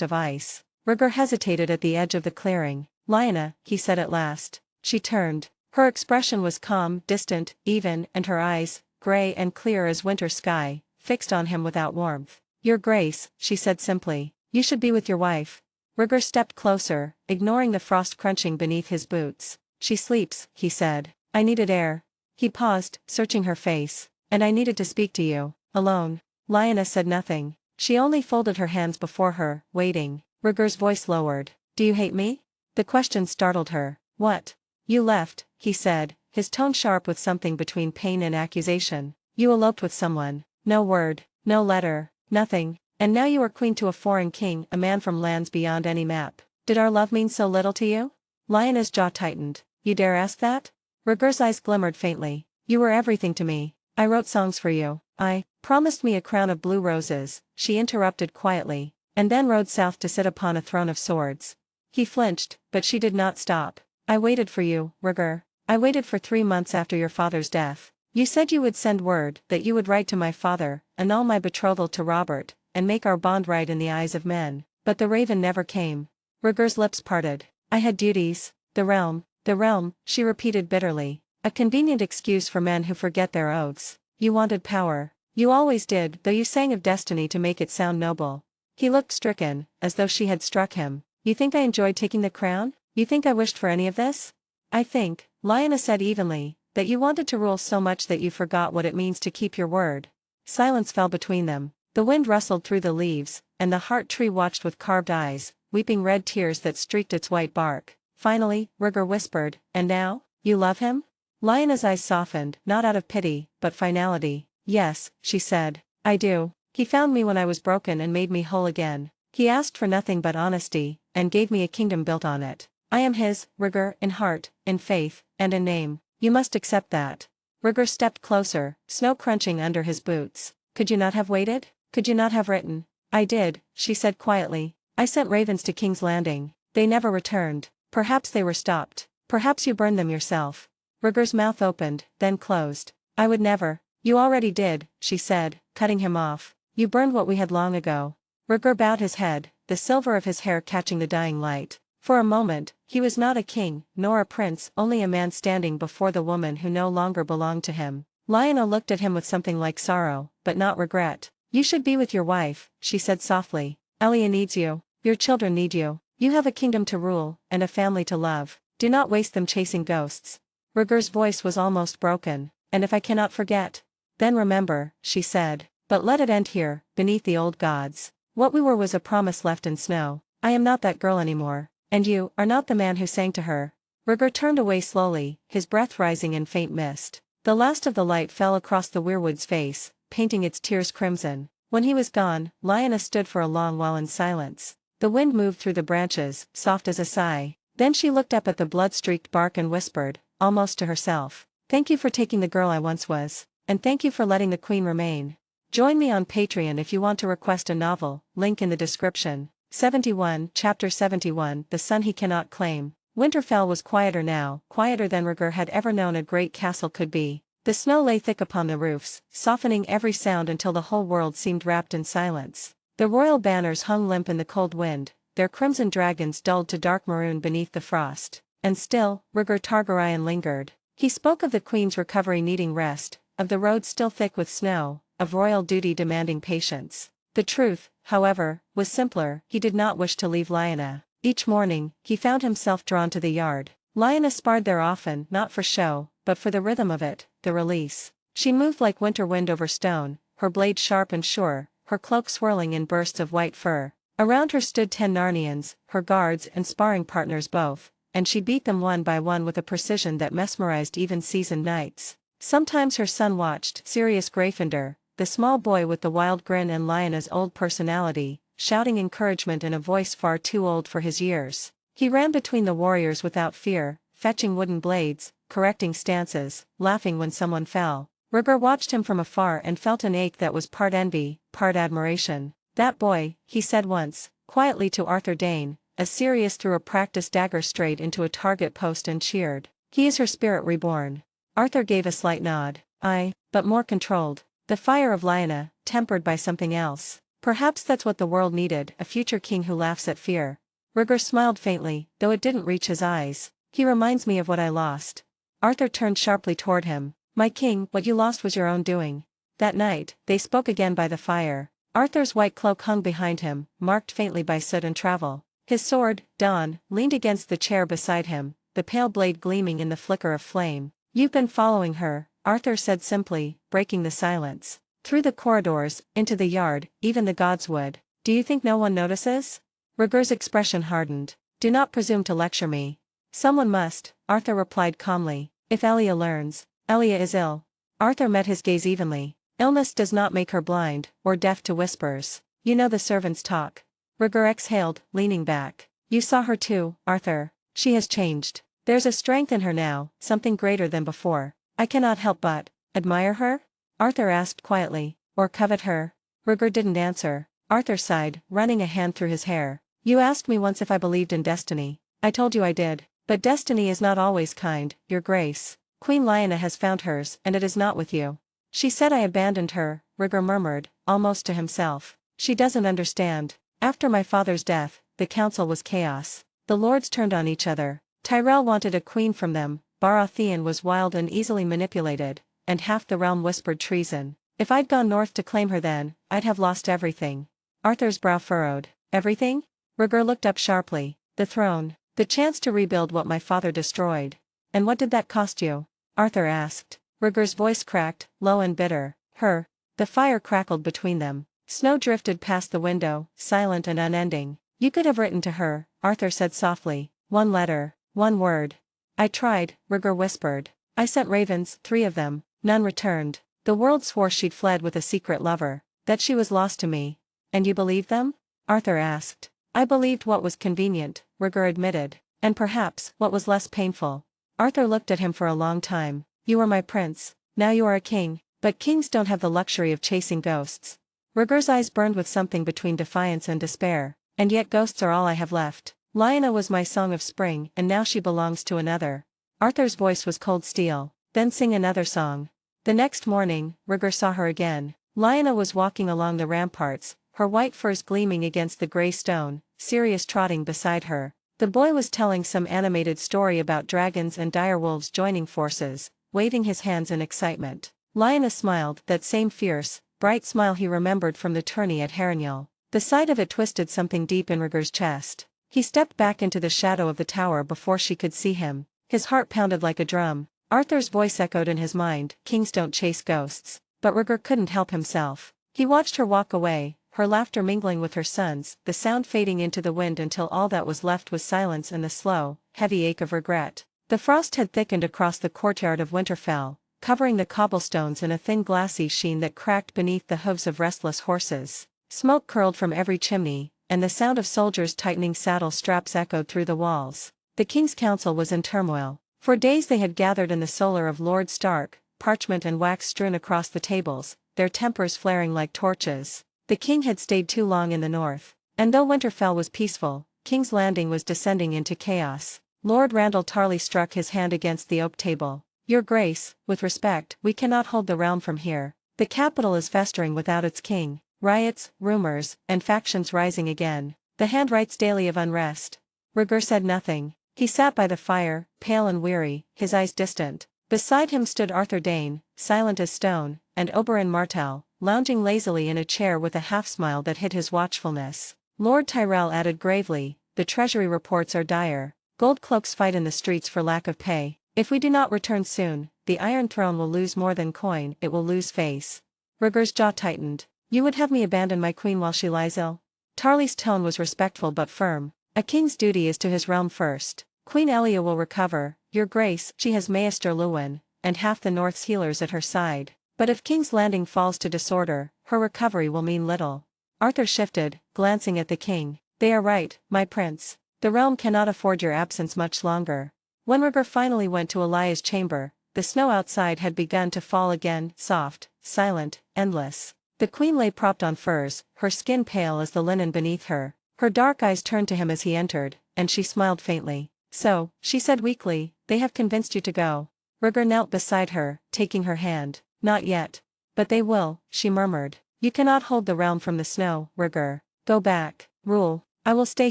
of ice. Rhaegar hesitated at the edge of the clearing. Lyanna, he said at last. She turned. Her expression was calm, distant, even, and her eyes, grey and clear as winter sky, fixed on him without warmth. Your Grace, she said simply, you should be with your wife. Rhaegar stepped closer, ignoring the frost crunching beneath his boots. She sleeps, he said. I needed air. He paused, searching her face. And I needed to speak to you, alone. Lyanna said nothing. She only folded her hands before her, waiting. Rhaegar's voice lowered. Do you hate me? The question startled her. What? You left, he said, his tone sharp with something between pain and accusation. You eloped with someone. No word, no letter, nothing. And now you are queen to a foreign king, a man from lands beyond any map. Did our love mean so little to you? Lyanna's jaw tightened. You dare ask that? Rhaegar's eyes glimmered faintly. You were everything to me. I wrote songs for you. I promised me a crown of blue roses, she interrupted quietly, and then rode south to sit upon a throne of swords. He flinched, but she did not stop. I waited for you, Rhaegar. I waited for 3 months after your father's death. You said you would send word, that you would write to my father, annul my betrothal to Robert, and make our bond right in the eyes of men. But the raven never came. Rhaegar's lips parted. I had duties. The realm, she repeated bitterly. A convenient excuse for men who forget their oaths. You wanted power. You always did, though you sang of destiny to make it sound noble. He looked stricken, as though she had struck him. You think I enjoyed taking the crown? You think I wished for any of this? I think, Lyanna said evenly, that you wanted to rule so much that you forgot what it means to keep your word. Silence fell between them. The wind rustled through the leaves, and the heart tree watched with carved eyes, weeping red tears that streaked its white bark. Finally, Rhaegar whispered, and now? You love him? Lyanna's eyes softened, not out of pity, but finality. Yes, she said. I do. He found me when I was broken and made me whole again. He asked for nothing but honesty, and gave me a kingdom built on it. I am his, Rhaegar, in heart, in faith, and in name. You must accept that. Rhaegar stepped closer, snow crunching under his boots. Could you not have waited? Could you not have written? I did, she said quietly. I sent ravens to King's Landing. They never returned. Perhaps they were stopped. Perhaps you burned them yourself. Rhaegar's mouth opened, then closed. I would never. You already did, she said, cutting him off. You burned what we had long ago. Rhaegar bowed his head, the silver of his hair catching the dying light. For a moment, he was not a king, nor a prince, only a man standing before the woman who no longer belonged to him. Lyanna looked at him with something like sorrow, but not regret. You should be with your wife, she said softly. Elia needs you. Your children need you. You have a kingdom to rule, and a family to love. Do not waste them chasing ghosts. Rhaegar's voice was almost broken. And if I cannot forget? Then remember, she said. But let it end here, beneath the old gods. What we were was a promise left in snow. I am not that girl anymore. And you are not the man who sang to her. Rhaegar turned away slowly, his breath rising in faint mist. The last of the light fell across the weirwood's face, painting its tears crimson. When he was gone, Lioness stood for a long while in silence. The wind moved through the branches, soft as a sigh. Then she looked up at the blood-streaked bark and whispered, almost to herself, "Thank you for taking the girl I once was, and thank you for letting the queen remain." Join me on Patreon if you want to request a novel, link in the description. 71 Chapter 71 The Son He Cannot Claim. Winterfell was quieter now, quieter than Rhaegar had ever known a great castle could be. The snow lay thick upon the roofs, softening every sound until the whole world seemed wrapped in silence. The royal banners hung limp in the cold wind, their crimson dragons dulled to dark maroon beneath the frost. And still, Rhaegar Targaryen lingered. He spoke of the queen's recovery needing rest, of the roads still thick with snow, of royal duty demanding patience. The truth, however, was simpler. He did not wish to leave Lyanna. Each morning, he found himself drawn to the yard. Lyanna sparred there often, not for show, but for the rhythm of it, the release. She moved like winter wind over stone, her blade sharp and sure, her cloak swirling in bursts of white fur. Around her stood 10 Narnians, her guards and sparring partners both, and she beat them one by one with a precision that mesmerized even seasoned knights. Sometimes her son watched, Sirius Gryffindor, the small boy with the wild grin and Lyanna's old personality, shouting encouragement in a voice far too old for his years. He ran between the warriors without fear, fetching wooden blades, correcting stances, laughing when someone fell. Rhaegar watched him from afar and felt an ache that was part envy, part admiration. "That boy," he said once, quietly to Arthur Dane, as Sirius threw a practiced dagger straight into a target post and cheered. "He is her spirit reborn." Arthur gave a slight nod. "Aye, but more controlled. The fire of Lyanna, tempered by something else. Perhaps that's what the world needed, a future king who laughs at fear." Rhaegar smiled faintly, though it didn't reach his eyes. "He reminds me of what I lost." Arthur turned sharply toward him. "My king, what you lost was your own doing." That night, they spoke again by the fire. Arthur's white cloak hung behind him, marked faintly by soot and travel. His sword, Dawn, leaned against the chair beside him, the pale blade gleaming in the flicker of flame. "You've been following her," Arthur said simply, breaking the silence. "Through the corridors, into the yard, even the gods would. Do you think no one notices?" Rhaegar's expression hardened. "Do not presume to lecture me." "Someone must," Arthur replied calmly. "If Elia learns." "Elia is ill." Arthur met his gaze evenly. "Illness does not make her blind, or deaf to whispers. You know the servants talk." Rhaegar exhaled, leaning back. "You saw her too, Arthur. She has changed. There's a strength in her now, something greater than before. I cannot help but admire her?" Arthur asked quietly. "Or covet her?" Rhaegar didn't answer. Arthur sighed, running a hand through his hair. "You asked me once if I believed in destiny. I told you I did. But destiny is not always kind, Your Grace. Queen Lyanna has found hers, and it is not with you." "She said I abandoned her," Rhaegar murmured, almost to himself. "She doesn't understand. After my father's death, the council was chaos. The lords turned on each other. Tyrell wanted a queen from them, Baratheon was wild and easily manipulated, and half the realm whispered treason. If I'd gone north to claim her then, I'd have lost everything." Arthur's brow furrowed. "Everything?" Rhaegar looked up sharply. "The throne. The chance to rebuild what my father destroyed." "And what did that cost you?" Arthur asked. Rhaegar's voice cracked, low and bitter. "Her." The fire crackled between them. Snow drifted past the window, silent and unending. "You could have written to her," Arthur said softly. "One letter. One word." "I tried," Rhaegar whispered. "I sent ravens, 3 of them. None returned. The world swore she'd fled with a secret lover, that she was lost to me." "And you believed them?" Arthur asked. "I believed what was convenient," Rhaegar admitted. "And perhaps, what was less painful." Arthur looked at him for a long time. "You were my prince. Now you are a king. But kings don't have the luxury of chasing ghosts." Rhaegar's eyes burned with something between defiance and despair. "And yet ghosts are all I have left. Lyanna was my song of spring, and now she belongs to another." Arthur's voice was cold steel. "Then sing another song." The next morning, Rhaegar saw her again. Lyanna was walking along the ramparts, her white furs gleaming against the grey stone, Sirius trotting beside her. The boy was telling some animated story about dragons and direwolves joining forces, waving his hands in excitement. Lyanna smiled, that same fierce, bright smile he remembered from the tourney at Harrenhal. The sight of it twisted something deep in Rhaegar's chest. He stepped back into the shadow of the tower before she could see him. His heart pounded like a drum. Arthur's voice echoed in his mind, "Kings don't chase ghosts." But Rhaegar couldn't help himself. He watched her walk away, her laughter mingling with her son's, the sound fading into the wind until all that was left was silence and the slow, heavy ache of regret. The frost had thickened across the courtyard of Winterfell, covering the cobblestones in a thin glassy sheen that cracked beneath the hooves of restless horses. Smoke curled from every chimney, and the sound of soldiers tightening saddle straps echoed through the walls. The king's council was in turmoil. For days they had gathered in the solar of Lord Stark, parchment and wax strewn across the tables, their tempers flaring like torches. The king had stayed too long in the north, and though Winterfell was peaceful, King's Landing was descending into chaos. Lord Randall Tarley struck his hand against the oak table. "Your Grace, with respect, we cannot hold the realm from here. The capital is festering without its king. Riots, rumors, and factions rising again. The hand writes daily of unrest." Rhaegar said nothing. He sat by the fire, pale and weary, his eyes distant. Beside him stood Arthur Dayne, silent as stone, and Oberyn Martell, lounging lazily in a chair with a half-smile that hid his watchfulness. Lord Tyrell added gravely, "The treasury reports are dire. Gold cloaks fight in the streets for lack of pay. If we do not return soon, the Iron Throne will lose more than coin, it will lose face." Rhaegar's jaw tightened. "You would have me abandon my queen while she lies ill?" Tarley's tone was respectful but firm. "A king's duty is to his realm first. Queen Elia will recover, Your Grace. She has Maester Luwin, and half the North's healers at her side. But if King's Landing falls to disorder, her recovery will mean little." Arthur shifted, glancing at the king. "They are right, my prince. The realm cannot afford your absence much longer." When Rhaegar finally went to Elia's chamber, the snow outside had begun to fall again, soft, silent, endless. The queen lay propped on furs, her skin pale as the linen beneath her. Her dark eyes turned to him as he entered, and she smiled faintly. "So," she said weakly, "they have convinced you to go." Rhaegar knelt beside her, taking her hand. "Not yet. But they will," she murmured. "You cannot hold the realm from the snow, Rhaegar. Go back. Rule. I will stay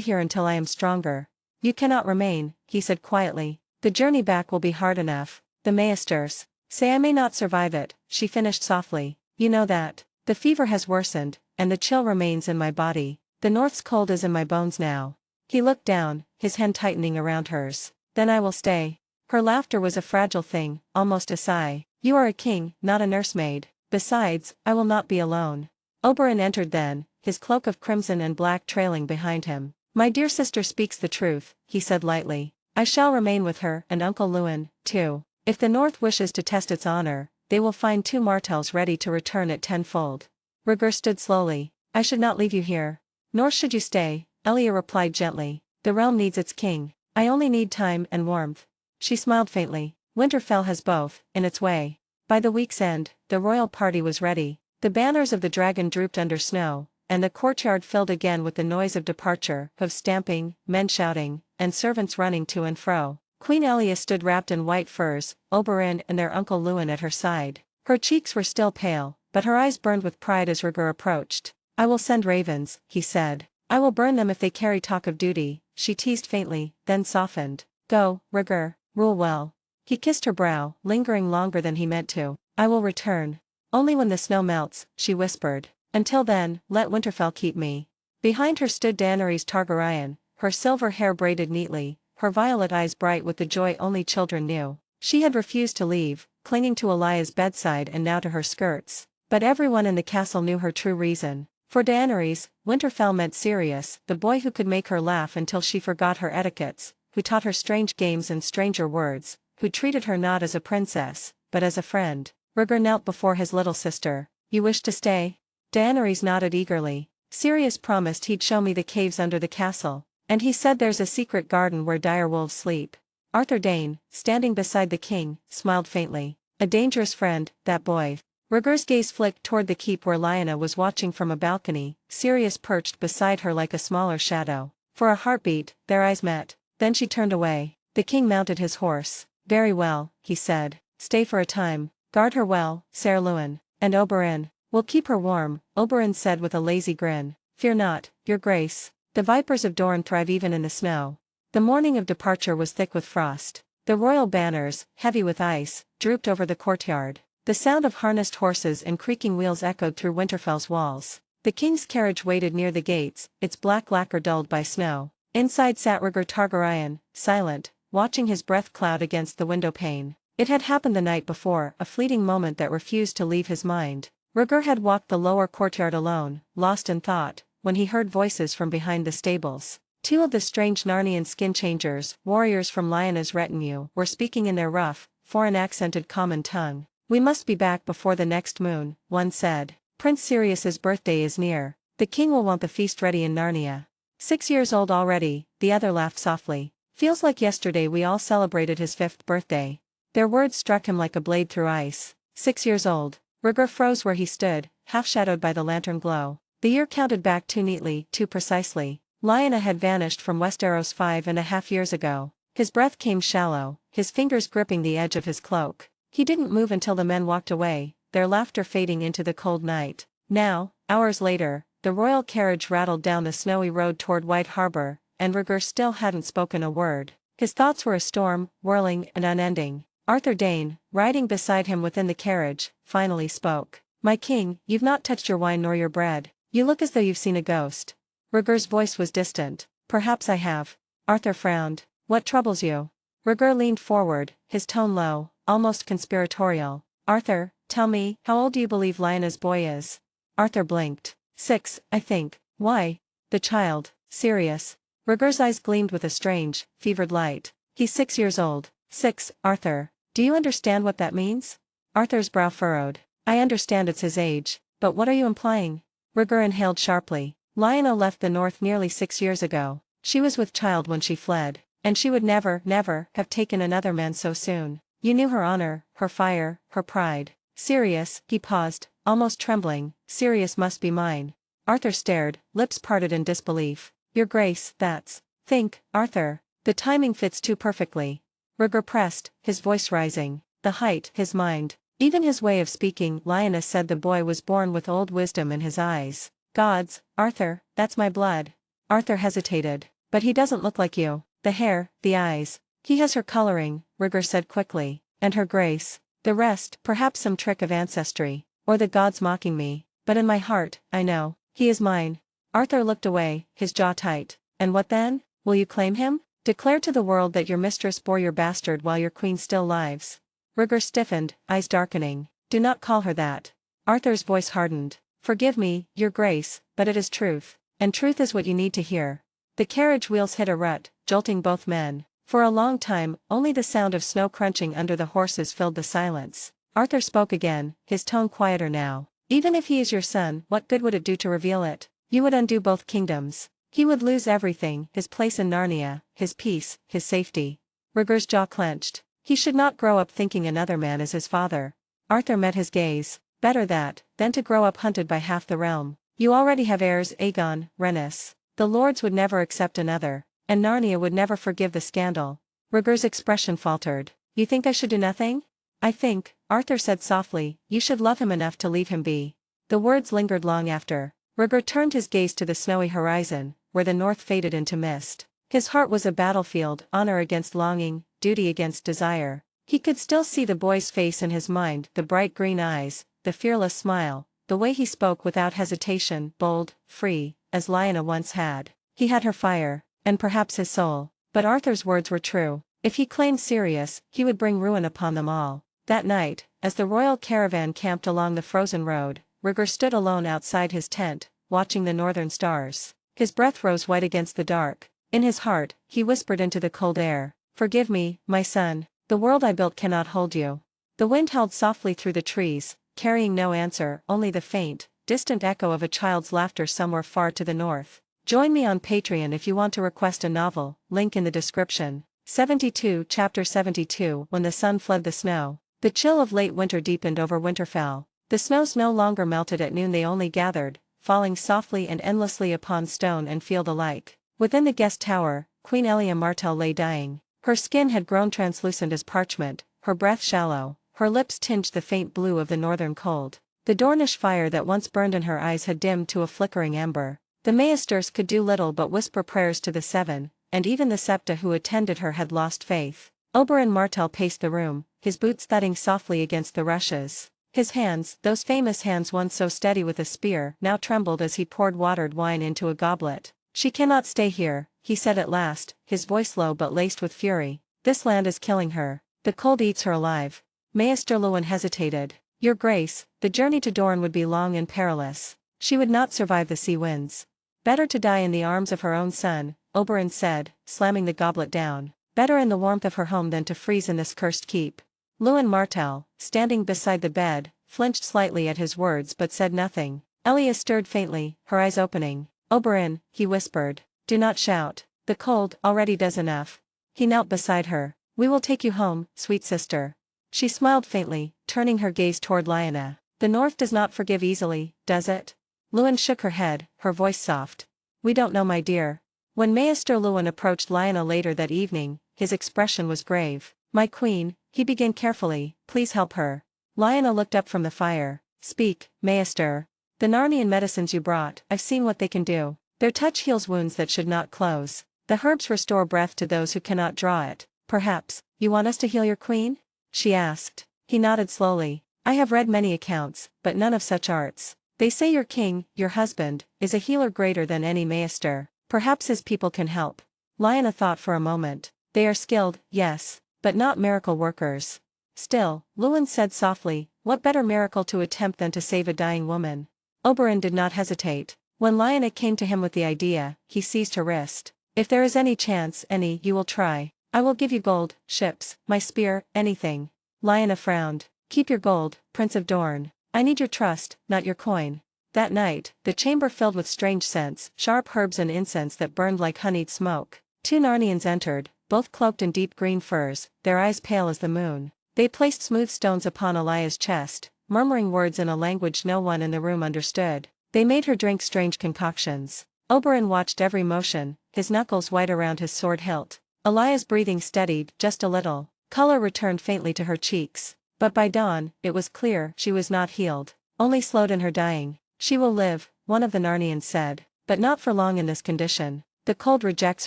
here until I am stronger." "You cannot remain," he said quietly. "The journey back will be hard enough. The Maesters say I may not survive it," she finished softly. "You know that. The fever has worsened, and the chill remains in my body. The North's cold is in my bones now." He looked down, his hand tightening around hers. "Then I will stay." Her laughter was a fragile thing, almost a sigh. "You are a king, not a nursemaid. Besides, I will not be alone." Oberyn entered then, his cloak of crimson and black trailing behind him. "My dear sister speaks the truth," he said lightly. "I shall remain with her, and Uncle Luwin, too. If the North wishes to test its honor, they will find 2 Martells ready to return it tenfold." Rhaegar stood slowly. "I should not leave you here." "Nor should you stay," Elia replied gently. "The realm needs its king. I only need time and warmth." She smiled faintly. "Winterfell has both, in its way." By the week's end, the royal party was ready. The banners of the dragon drooped under snow, and the courtyard filled again with the noise of departure, of stamping, men shouting, and servants running to and fro. Queen Elia stood wrapped in white furs, Oberyn and their Uncle Luwin at her side. Her cheeks were still pale, but her eyes burned with pride as Rhaegar approached. "I will send ravens," he said. "I will burn them if they carry talk of duty," she teased faintly, then softened. "Go, Rhaegar, rule well." He kissed her brow, lingering longer than he meant to. "I will return. Only when the snow melts," she whispered. "Until then, let Winterfell keep me." Behind her stood Daenerys Targaryen, her silver hair braided neatly, her violet eyes bright with the joy only children knew. She had refused to leave, clinging to Elia's bedside and now to her skirts. But everyone in the castle knew her true reason. For Daenerys, Winterfell meant Sirius, the boy who could make her laugh until she forgot her etiquettes, who taught her strange games and stranger words, who treated her not as a princess, but as a friend. Rhaegar knelt before his little sister. "You wish to stay?" Daenerys nodded eagerly. "Sirius promised he'd show me the caves under the castle, and he said there's a secret garden where dire wolves sleep." Arthur Dayne, standing beside the king, smiled faintly. "A dangerous friend, that boy." Rhaegar's gaze flicked toward the keep where Lyanna was watching from a balcony, Sirius perched beside her like a smaller shadow. For a heartbeat, their eyes met. Then she turned away. The king mounted his horse. "Very well," he said. "Stay for a time. Guard her well, Ser Luwin. And Oberyn." "We'll keep her warm," Oberyn said with a lazy grin. "Fear not, Your Grace. The vipers of Dorne thrive even in the snow." The morning of departure was thick with frost. The royal banners, heavy with ice, drooped over the courtyard. The sound of harnessed horses and creaking wheels echoed through Winterfell's walls. The king's carriage waited near the gates, its black lacquer dulled by snow. Inside sat Rhaegar Targaryen, silent, watching his breath cloud against the window pane. It had happened the night before, a fleeting moment that refused to leave his mind. Rhaegar had walked the lower courtyard alone, lost in thought, when he heard voices from behind the stables. 2 of the strange Narnian skin-changers, warriors from Lyanna's retinue, were speaking in their rough, foreign-accented common tongue. We must be back before the next moon, one said. Prince Sirius's birthday is near. The king will want the feast ready in Narnia. 6 years old already, the other laughed softly. Feels like yesterday we all celebrated his 5th birthday. Their words struck him like a blade through ice. 6 years old. Rhaegar froze where he stood, half-shadowed by the lantern glow. The year counted back too neatly, too precisely. Lyanna had vanished from Westeros 5.5 years ago. His breath came shallow, his fingers gripping the edge of his cloak. He didn't move until the men walked away, their laughter fading into the cold night. Now, hours later, the royal carriage rattled down the snowy road toward White Harbor, and Rhaegar still hadn't spoken a word. His thoughts were a storm, whirling and unending. Arthur Dane, riding beside him within the carriage, finally spoke. "My king, you've not touched your wine nor your bread. You look as though you've seen a ghost." Rhaegar's voice was distant. "Perhaps I have." Arthur frowned. "What troubles you?" Rhaegar leaned forward, his tone low, almost conspiratorial. "Arthur, tell me, how old do you believe Lyanna's boy is?" Arthur blinked. 6, I think. "Why?" "The child, Sirius." Rhaegar's eyes gleamed with a strange, fevered light. "He's 6 years old." 6, Arthur. "Do you understand what that means?" Arthur's brow furrowed. "I understand it's his age, but what are you implying?" Rhaegar inhaled sharply. "Lyanna left the north nearly 6 years ago. She was with child when she fled, and she would never, never, have taken another man so soon. You knew her honor, her fire, her pride. Sirius," he paused, almost trembling, "Sirius must be mine." Arthur stared, lips parted in disbelief. "Your Grace, that's... Think, Arthur. The timing fits too perfectly." Rhaegar pressed, his voice rising. "The height, his mind, even his way of speaking." Lyanna said the boy was born with old wisdom in his eyes. "Gods, Arthur, that's my blood." Arthur hesitated. "But he doesn't look like you. The hair, the eyes." "He has her coloring," Rhaegar said quickly. "And her grace. The rest, perhaps some trick of ancestry, or the gods mocking me. But in my heart, I know, he is mine." Arthur looked away, his jaw tight. "And what then? Will you claim him? Declare to the world that your mistress bore your bastard while your queen still lives?" Rhaegar stiffened, eyes darkening. "Do not call her that." Arthur's voice hardened. "Forgive me, your grace, but it is truth. And truth is what you need to hear." The carriage wheels hit a rut, jolting both men. For a long time, only the sound of snow crunching under the horses filled the silence. Arthur spoke again, his tone quieter now. "Even if he is your son, what good would it do to reveal it? You would undo both kingdoms. He would lose everything, his place in Narnia, his peace, his safety." Rhaegar's jaw clenched. He should not grow up thinking another man is his father. Arthur met his gaze. "Better that, than to grow up hunted by half the realm. You already have heirs, Aegon, Rhaenys. The lords would never accept another, and Narnia would never forgive the scandal." Rhaegar's expression faltered. "You think I should do nothing?" "I think," Arthur said softly, "you should love him enough to leave him be." The words lingered long after. Rhaegar turned his gaze to the snowy horizon, where the north faded into mist. His heart was a battlefield, honor against longing, duty against desire. He could still see the boy's face in his mind, the bright green eyes, the fearless smile, the way he spoke without hesitation, bold, free, as Lyanna once had. He had her fire, and perhaps his soul. But Arthur's words were true. If he claimed Sirius, he would bring ruin upon them all. That night, as the royal caravan camped along the frozen road, Rhaegar stood alone outside his tent, watching the northern stars. His breath rose white against the dark. In his heart, he whispered into the cold air, "Forgive me, my son. The world I built cannot hold you." The wind howled softly through the trees, carrying no answer, only the faint, distant echo of a child's laughter somewhere far to the north. Join me on Patreon if you want to request a novel, link in the description. 72 Chapter 72 When the sun fled the snow. The chill of late winter deepened over Winterfell. The snows no longer melted at noon, they only gathered, falling softly and endlessly upon stone and field alike. Within the guest tower, Queen Elia Martell lay dying. Her skin had grown translucent as parchment, her breath shallow, her lips tinged the faint blue of the northern cold. The Dornish fire that once burned in her eyes had dimmed to a flickering ember. The Maesters could do little but whisper prayers to the Seven, and even the Septa who attended her had lost faith. Oberyn Martell paced the room, his boots thudding softly against the rushes. His hands, those famous hands once so steady with a spear, now trembled as he poured watered wine into a goblet. "She cannot stay here," he said at last, his voice low but laced with fury. "This land is killing her. The cold eats her alive." Maester Lewin hesitated. "Your Grace, the journey to Dorne would be long and perilous. She would not survive the sea winds." "Better to die in the arms of her own son," Oberyn said, slamming the goblet down. "Better in the warmth of her home than to freeze in this cursed keep." Lewin Martell, standing beside the bed, flinched slightly at his words but said nothing. Elia stirred faintly, her eyes opening. Oberyn, he whispered. Do not shout. The cold already does enough. He knelt beside her. We will take you home, sweet sister. She smiled faintly, turning her gaze toward Lyanna. The North does not forgive easily, does it? Lewin shook her head, her voice soft. We don't know, my dear. When Maester Lewin approached Lyanna later that evening, his expression was grave. My queen, he began carefully, please help her. Lyanna looked up from the fire. Speak, Maester. The Narnian medicines you brought, I've seen what they can do. Their touch heals wounds that should not close. The herbs restore breath to those who cannot draw it. Perhaps, you want us to heal your queen? She asked. He nodded slowly. I have read many accounts, but none of such arts. They say your king, your husband, is a healer greater than any maester. Perhaps his people can help. Lyanna thought for a moment. They are skilled, yes, but not miracle workers. Still, Lewin said softly, what better miracle to attempt than to save a dying woman? Oberyn did not hesitate. When Lyanna came to him with the idea, he seized her wrist. If there is any chance, you will try. I will give you gold, ships, my spear, anything. Lyanna frowned. Keep your gold, Prince of Dorne. I need your trust, not your coin. That night, the chamber filled with strange scents, sharp herbs and incense that burned like honeyed smoke. 2 Narnians entered, both cloaked in deep green furs, their eyes pale as the moon. They placed smooth stones upon Elia's chest, murmuring words in a language no one in the room understood. They made her drink strange concoctions. Oberyn watched every motion, his knuckles white around his sword hilt. Elia's breathing steadied, just a little. Color returned faintly to her cheeks. But by dawn, it was clear she was not healed, only slowed in her dying. She will live, one of the Narnians said, but not for long in this condition. The cold rejects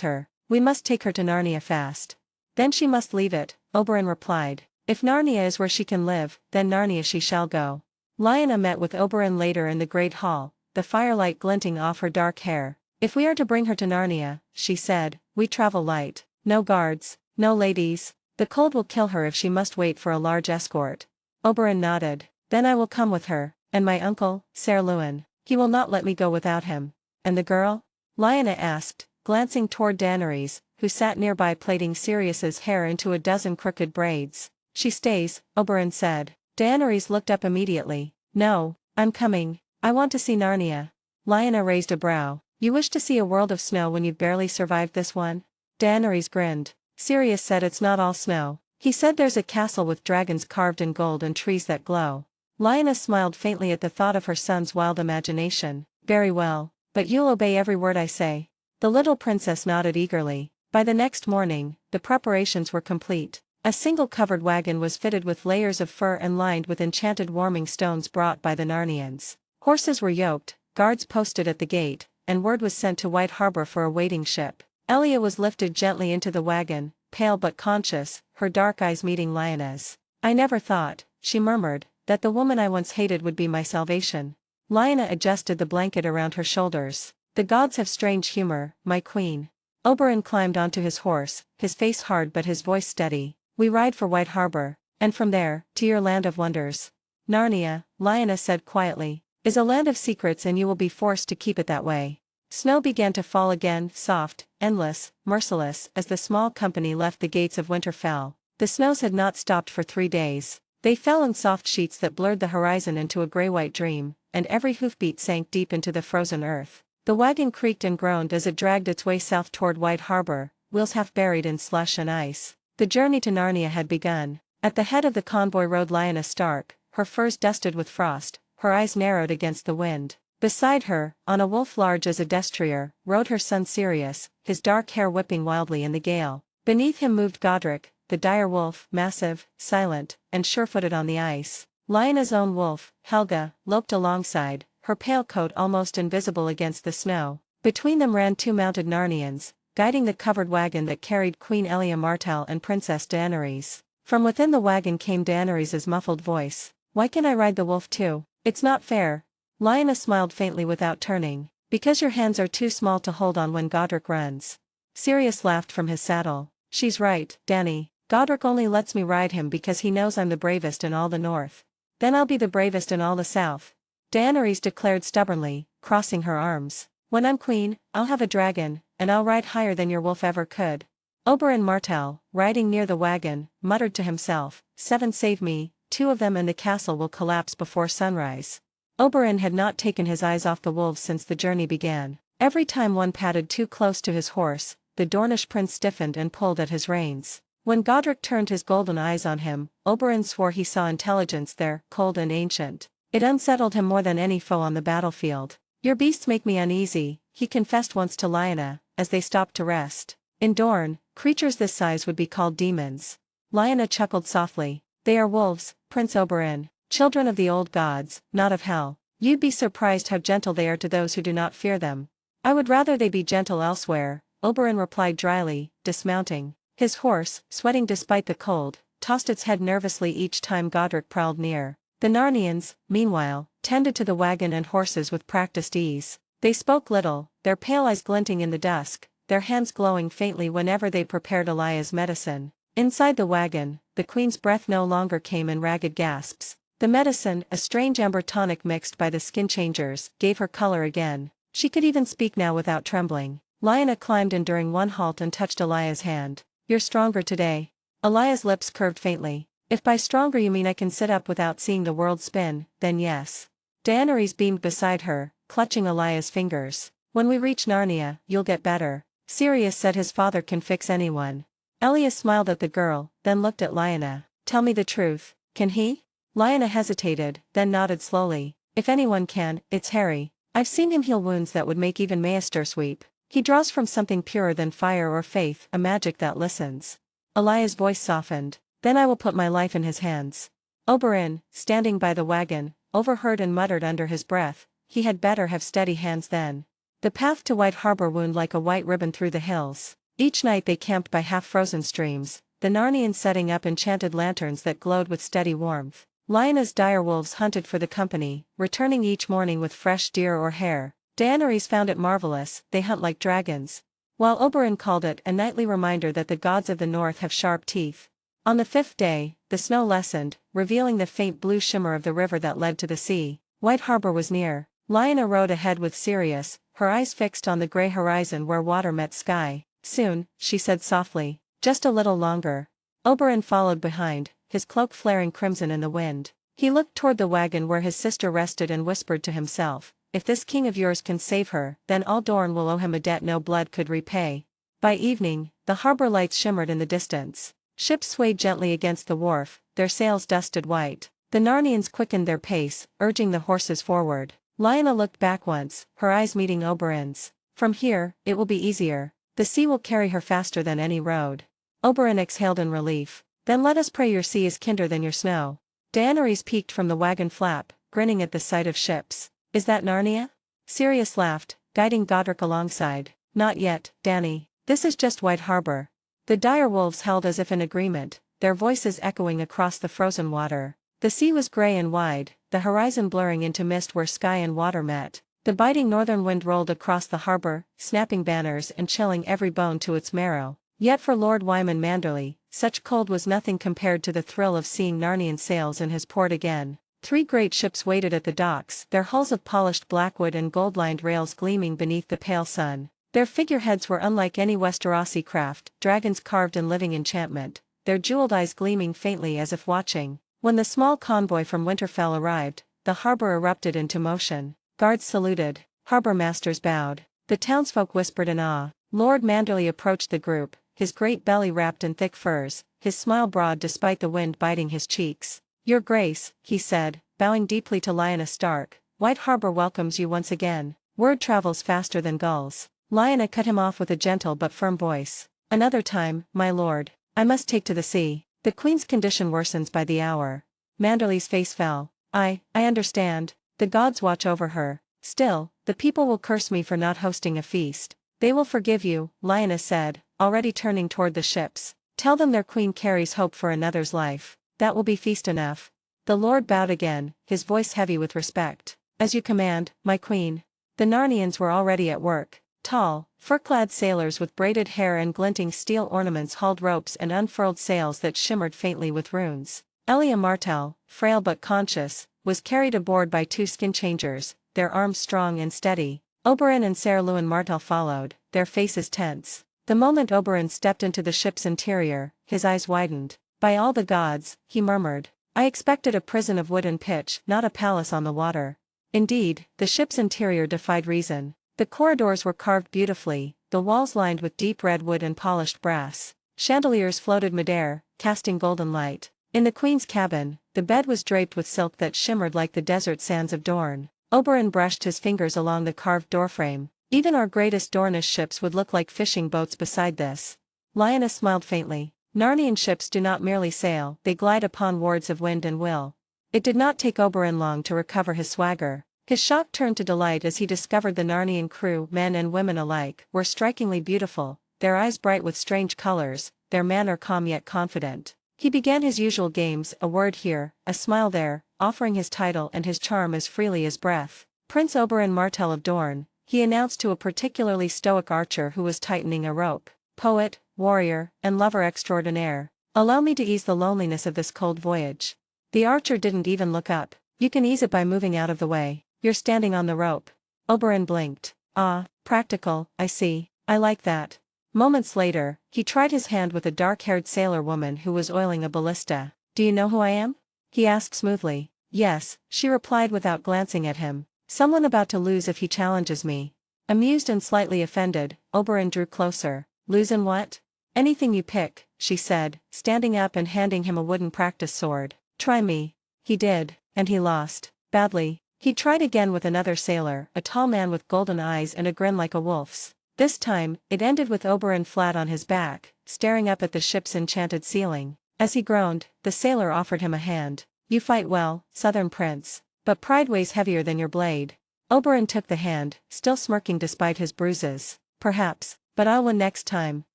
her. We must take her to Narnia fast. Then she must leave it, Oberyn replied. If Narnia is where she can live, then Narnia she shall go. Lyanna met with Oberyn later in the great hall, the firelight glinting off her dark hair. If we are to bring her to Narnia, she said, we travel light. No guards, no ladies. The cold will kill her if she must wait for a large escort. Oberyn nodded. Then I will come with her, and my uncle, Ser Lewin. He will not let me go without him. And the girl? Lyanna asked, glancing toward Daenerys, who sat nearby plaiting Sirius's hair into a dozen crooked braids. She stays, Oberyn said. Daenerys looked up immediately. No, I'm coming. I want to see Narnia. Lyanna raised a brow. You wish to see a world of snow when you've barely survived this one? Daenerys grinned. Sirius said it's not all snow. He said there's a castle with dragons carved in gold and trees that glow. Lyanna smiled faintly at the thought of her son's wild imagination. Very well, but you'll obey every word I say. The little princess nodded eagerly. By the next morning, the preparations were complete. A single covered wagon was fitted with layers of fur and lined with enchanted warming stones brought by the Narnians. Horses were yoked, guards posted at the gate, and word was sent to White Harbor for a waiting ship. Elia was lifted gently into the wagon, pale but conscious, her dark eyes meeting Lyanna's. I never thought, she murmured, that the woman I once hated would be my salvation. Lyanna adjusted the blanket around her shoulders. The gods have strange humor, my queen. Oberyn climbed onto his horse, his face hard but his voice steady. We ride for White Harbor, and from there, to your land of wonders. Narnia, Lyanna said quietly, is a land of secrets and you will be forced to keep it that way. Snow began to fall again, soft, endless, merciless, as the small company left the gates of Winterfell. The snows had not stopped for 3 days. They fell in soft sheets that blurred the horizon into a gray-white dream, and every hoofbeat sank deep into the frozen earth. The wagon creaked and groaned as it dragged its way south toward White Harbor, wheels half buried in slush and ice. The journey to Narnia had begun. At the head of the convoy rode Lyanna Stark, her furs dusted with frost, her eyes narrowed against the wind. Beside her, on a wolf large as a destrier, rode her son Sirius, his dark hair whipping wildly in the gale. Beneath him moved Godric, the dire wolf, massive, silent, and sure-footed on the ice. Lyanna's own wolf, Helga, loped alongside, her pale coat almost invisible against the snow. Between them ran 2 mounted Narnians, guiding the covered wagon that carried Queen Elia Martell and Princess Daenerys. From within the wagon came Daenerys' muffled voice. Why can't I ride the wolf too? It's not fair. Lyanna smiled faintly without turning. Because your hands are too small to hold on when Godric runs. Sirius laughed from his saddle. She's right, Dany. Godric only lets me ride him because he knows I'm the bravest in all the north. Then I'll be the bravest in all the south. Daenerys declared stubbornly, crossing her arms. When I'm queen, I'll have a dragon, and I'll ride higher than your wolf ever could. Oberyn Martell, riding near the wagon, muttered to himself, 7 save me, 2 of them and the castle will collapse before sunrise. Oberyn had not taken his eyes off the wolves since the journey began. Every time one padded too close to his horse, the Dornish prince stiffened and pulled at his reins. When Godric turned his golden eyes on him, Oberyn swore he saw intelligence there, cold and ancient. It unsettled him more than any foe on the battlefield. Your beasts make me uneasy, he confessed once to Lyanna, as they stopped to rest. In Dorne, creatures this size would be called demons. Lyanna chuckled softly. They are wolves, Prince Oberyn, children of the old gods, not of hell. You'd be surprised how gentle they are to those who do not fear them. I would rather they be gentle elsewhere, Oberyn replied dryly, dismounting. His horse, sweating despite the cold, tossed its head nervously each time Godric prowled near. The Narnians, meanwhile, tended to the wagon and horses with practiced ease. They spoke little, their pale eyes glinting in the dusk, their hands glowing faintly whenever they prepared Elaya's medicine. Inside the wagon, the queen's breath no longer came in ragged gasps. The medicine, a strange amber tonic mixed by the skin changers, gave her color again. She could even speak now without trembling. Lyanna climbed in during one halt and touched Elaya's hand. You're stronger today. Elaya's lips curved faintly. If by stronger you mean I can sit up without seeing the world spin, then yes. Daenerys beamed beside her, clutching Elaya's fingers. When we reach Narnia, you'll get better. Sirius said his father can fix anyone. Elia smiled at the girl, then looked at Lyanna. Tell me the truth, can he? Lyanna hesitated, then nodded slowly. If anyone can, it's Harry. I've seen him heal wounds that would make even Maester weep. He draws from something purer than fire or faith, a magic that listens. Elaya's voice softened. Then I will put my life in his hands. Oberyn, standing by the wagon, overheard and muttered under his breath, he had better have steady hands then. The path to White Harbor wound like a white ribbon through the hills. Each night they camped by half-frozen streams, the Narnians setting up enchanted lanterns that glowed with steady warmth. Lyanna's dire wolves hunted for the company, returning each morning with fresh deer or hare. Daenerys found it marvelous, they hunt like dragons. While Oberyn called it a nightly reminder that the gods of the north have sharp teeth. On the 5th day, the snow lessened, revealing the faint blue shimmer of the river that led to the sea. White Harbor was near. Lyanna rode ahead with Sirius, her eyes fixed on the gray horizon where water met sky. Soon, she said softly. Just a little longer. Oberyn followed behind, his cloak flaring crimson in the wind. He looked toward the wagon where his sister rested and whispered to himself, if this king of yours can save her, then all Dorne will owe him a debt no blood could repay. By evening, the harbor lights shimmered in the distance. Ships swayed gently against the wharf, their sails dusted white. The Narnians quickened their pace, urging the horses forward. Lyanna looked back once, her eyes meeting Oberyn's. From here, it will be easier. The sea will carry her faster than any road. Oberyn exhaled in relief. Then let us pray your sea is kinder than your snow. Daenerys peeked from the wagon flap, grinning at the sight of ships. Is that Narnia? Sirius laughed, guiding Godric alongside. Not yet, Dany. This is just White Harbor. The dire wolves held as if in agreement, their voices echoing across the frozen water. The sea was gray and wide, the horizon blurring into mist where sky and water met. The biting northern wind rolled across the harbor, snapping banners and chilling every bone to its marrow. Yet for Lord Wyman Manderley, such cold was nothing compared to the thrill of seeing Narnian sails in his port again. 3 great ships waited at the docks, their hulls of polished blackwood and gold-lined rails gleaming beneath the pale sun. Their figureheads were unlike any Westerosi craft, dragons carved in living enchantment, their jeweled eyes gleaming faintly as if watching. When the small convoy from Winterfell arrived, the harbor erupted into motion. Guards saluted, harbor masters bowed. The townsfolk whispered in awe. Lord Manderley approached the group, his great belly wrapped in thick furs, his smile broad despite the wind biting his cheeks. Your Grace, he said, bowing deeply to Lyanna Stark, White Harbor welcomes you once again. Word travels faster than gulls. Lyanna cut him off with a gentle but firm voice. Another time, my lord. I must take to the sea. The queen's condition worsens by the hour. Manderley's face fell. I understand. The gods watch over her. Still, the people will curse me for not hosting a feast. They will forgive you, Lyanna said, already turning toward the ships. Tell them their queen carries hope for another's life. That will be feast enough. The lord bowed again, his voice heavy with respect. As you command, my queen. The Narnians were already at work. Tall, fur-clad sailors with braided hair and glinting steel ornaments hauled ropes and unfurled sails that shimmered faintly with runes. Elia Martell, frail but conscious, was carried aboard by 2 skin changers, their arms strong and steady. Oberyn and Ser Lewin Martell followed, their faces tense. The moment Oberyn stepped into the ship's interior, his eyes widened. "By all the gods," he murmured. "I expected a prison of wood and pitch, not a palace on the water." Indeed, the ship's interior defied reason. The corridors were carved beautifully, the walls lined with deep red wood and polished brass. Chandeliers floated midair, casting golden light. In the queen's cabin, the bed was draped with silk that shimmered like the desert sands of Dorne. Oberyn brushed his fingers along the carved doorframe. "Even our greatest Dornish ships would look like fishing boats beside this." Lioness smiled faintly. "Narnian ships do not merely sail, they glide upon wards of wind and will." It did not take Oberyn long to recover his swagger. His shock turned to delight as he discovered the Narnian crew, men and women alike, were strikingly beautiful, their eyes bright with strange colors, their manner calm yet confident. He began his usual games, a word here, a smile there, offering his title and his charm as freely as breath. "Prince Oberyn Martell of Dorne," he announced to a particularly stoic archer who was tightening a rope. "Poet, warrior, and lover extraordinaire. Allow me to ease the loneliness of this cold voyage." The archer didn't even look up. "You can ease it by moving out of the way. You're standing on the rope." Oberyn blinked. "Ah, practical, I see. I like that." Moments later, he tried his hand with a dark-haired sailor woman who was oiling a ballista. "Do you know who I am?" he asked smoothly. "Yes," she replied without glancing at him. "Someone about to lose if he challenges me." Amused and slightly offended, Oberyn drew closer. "Lose in what?" "Anything you pick," she said, standing up and handing him a wooden practice sword. "Try me." He did, and he lost. Badly. He tried again with another sailor, a tall man with golden eyes and a grin like a wolf's. This time, it ended with Oberyn flat on his back, staring up at the ship's enchanted ceiling. As he groaned, the sailor offered him a hand. "You fight well, Southern Prince. But pride weighs heavier than your blade." Oberyn took the hand, still smirking despite his bruises. "Perhaps, but I'll win next time."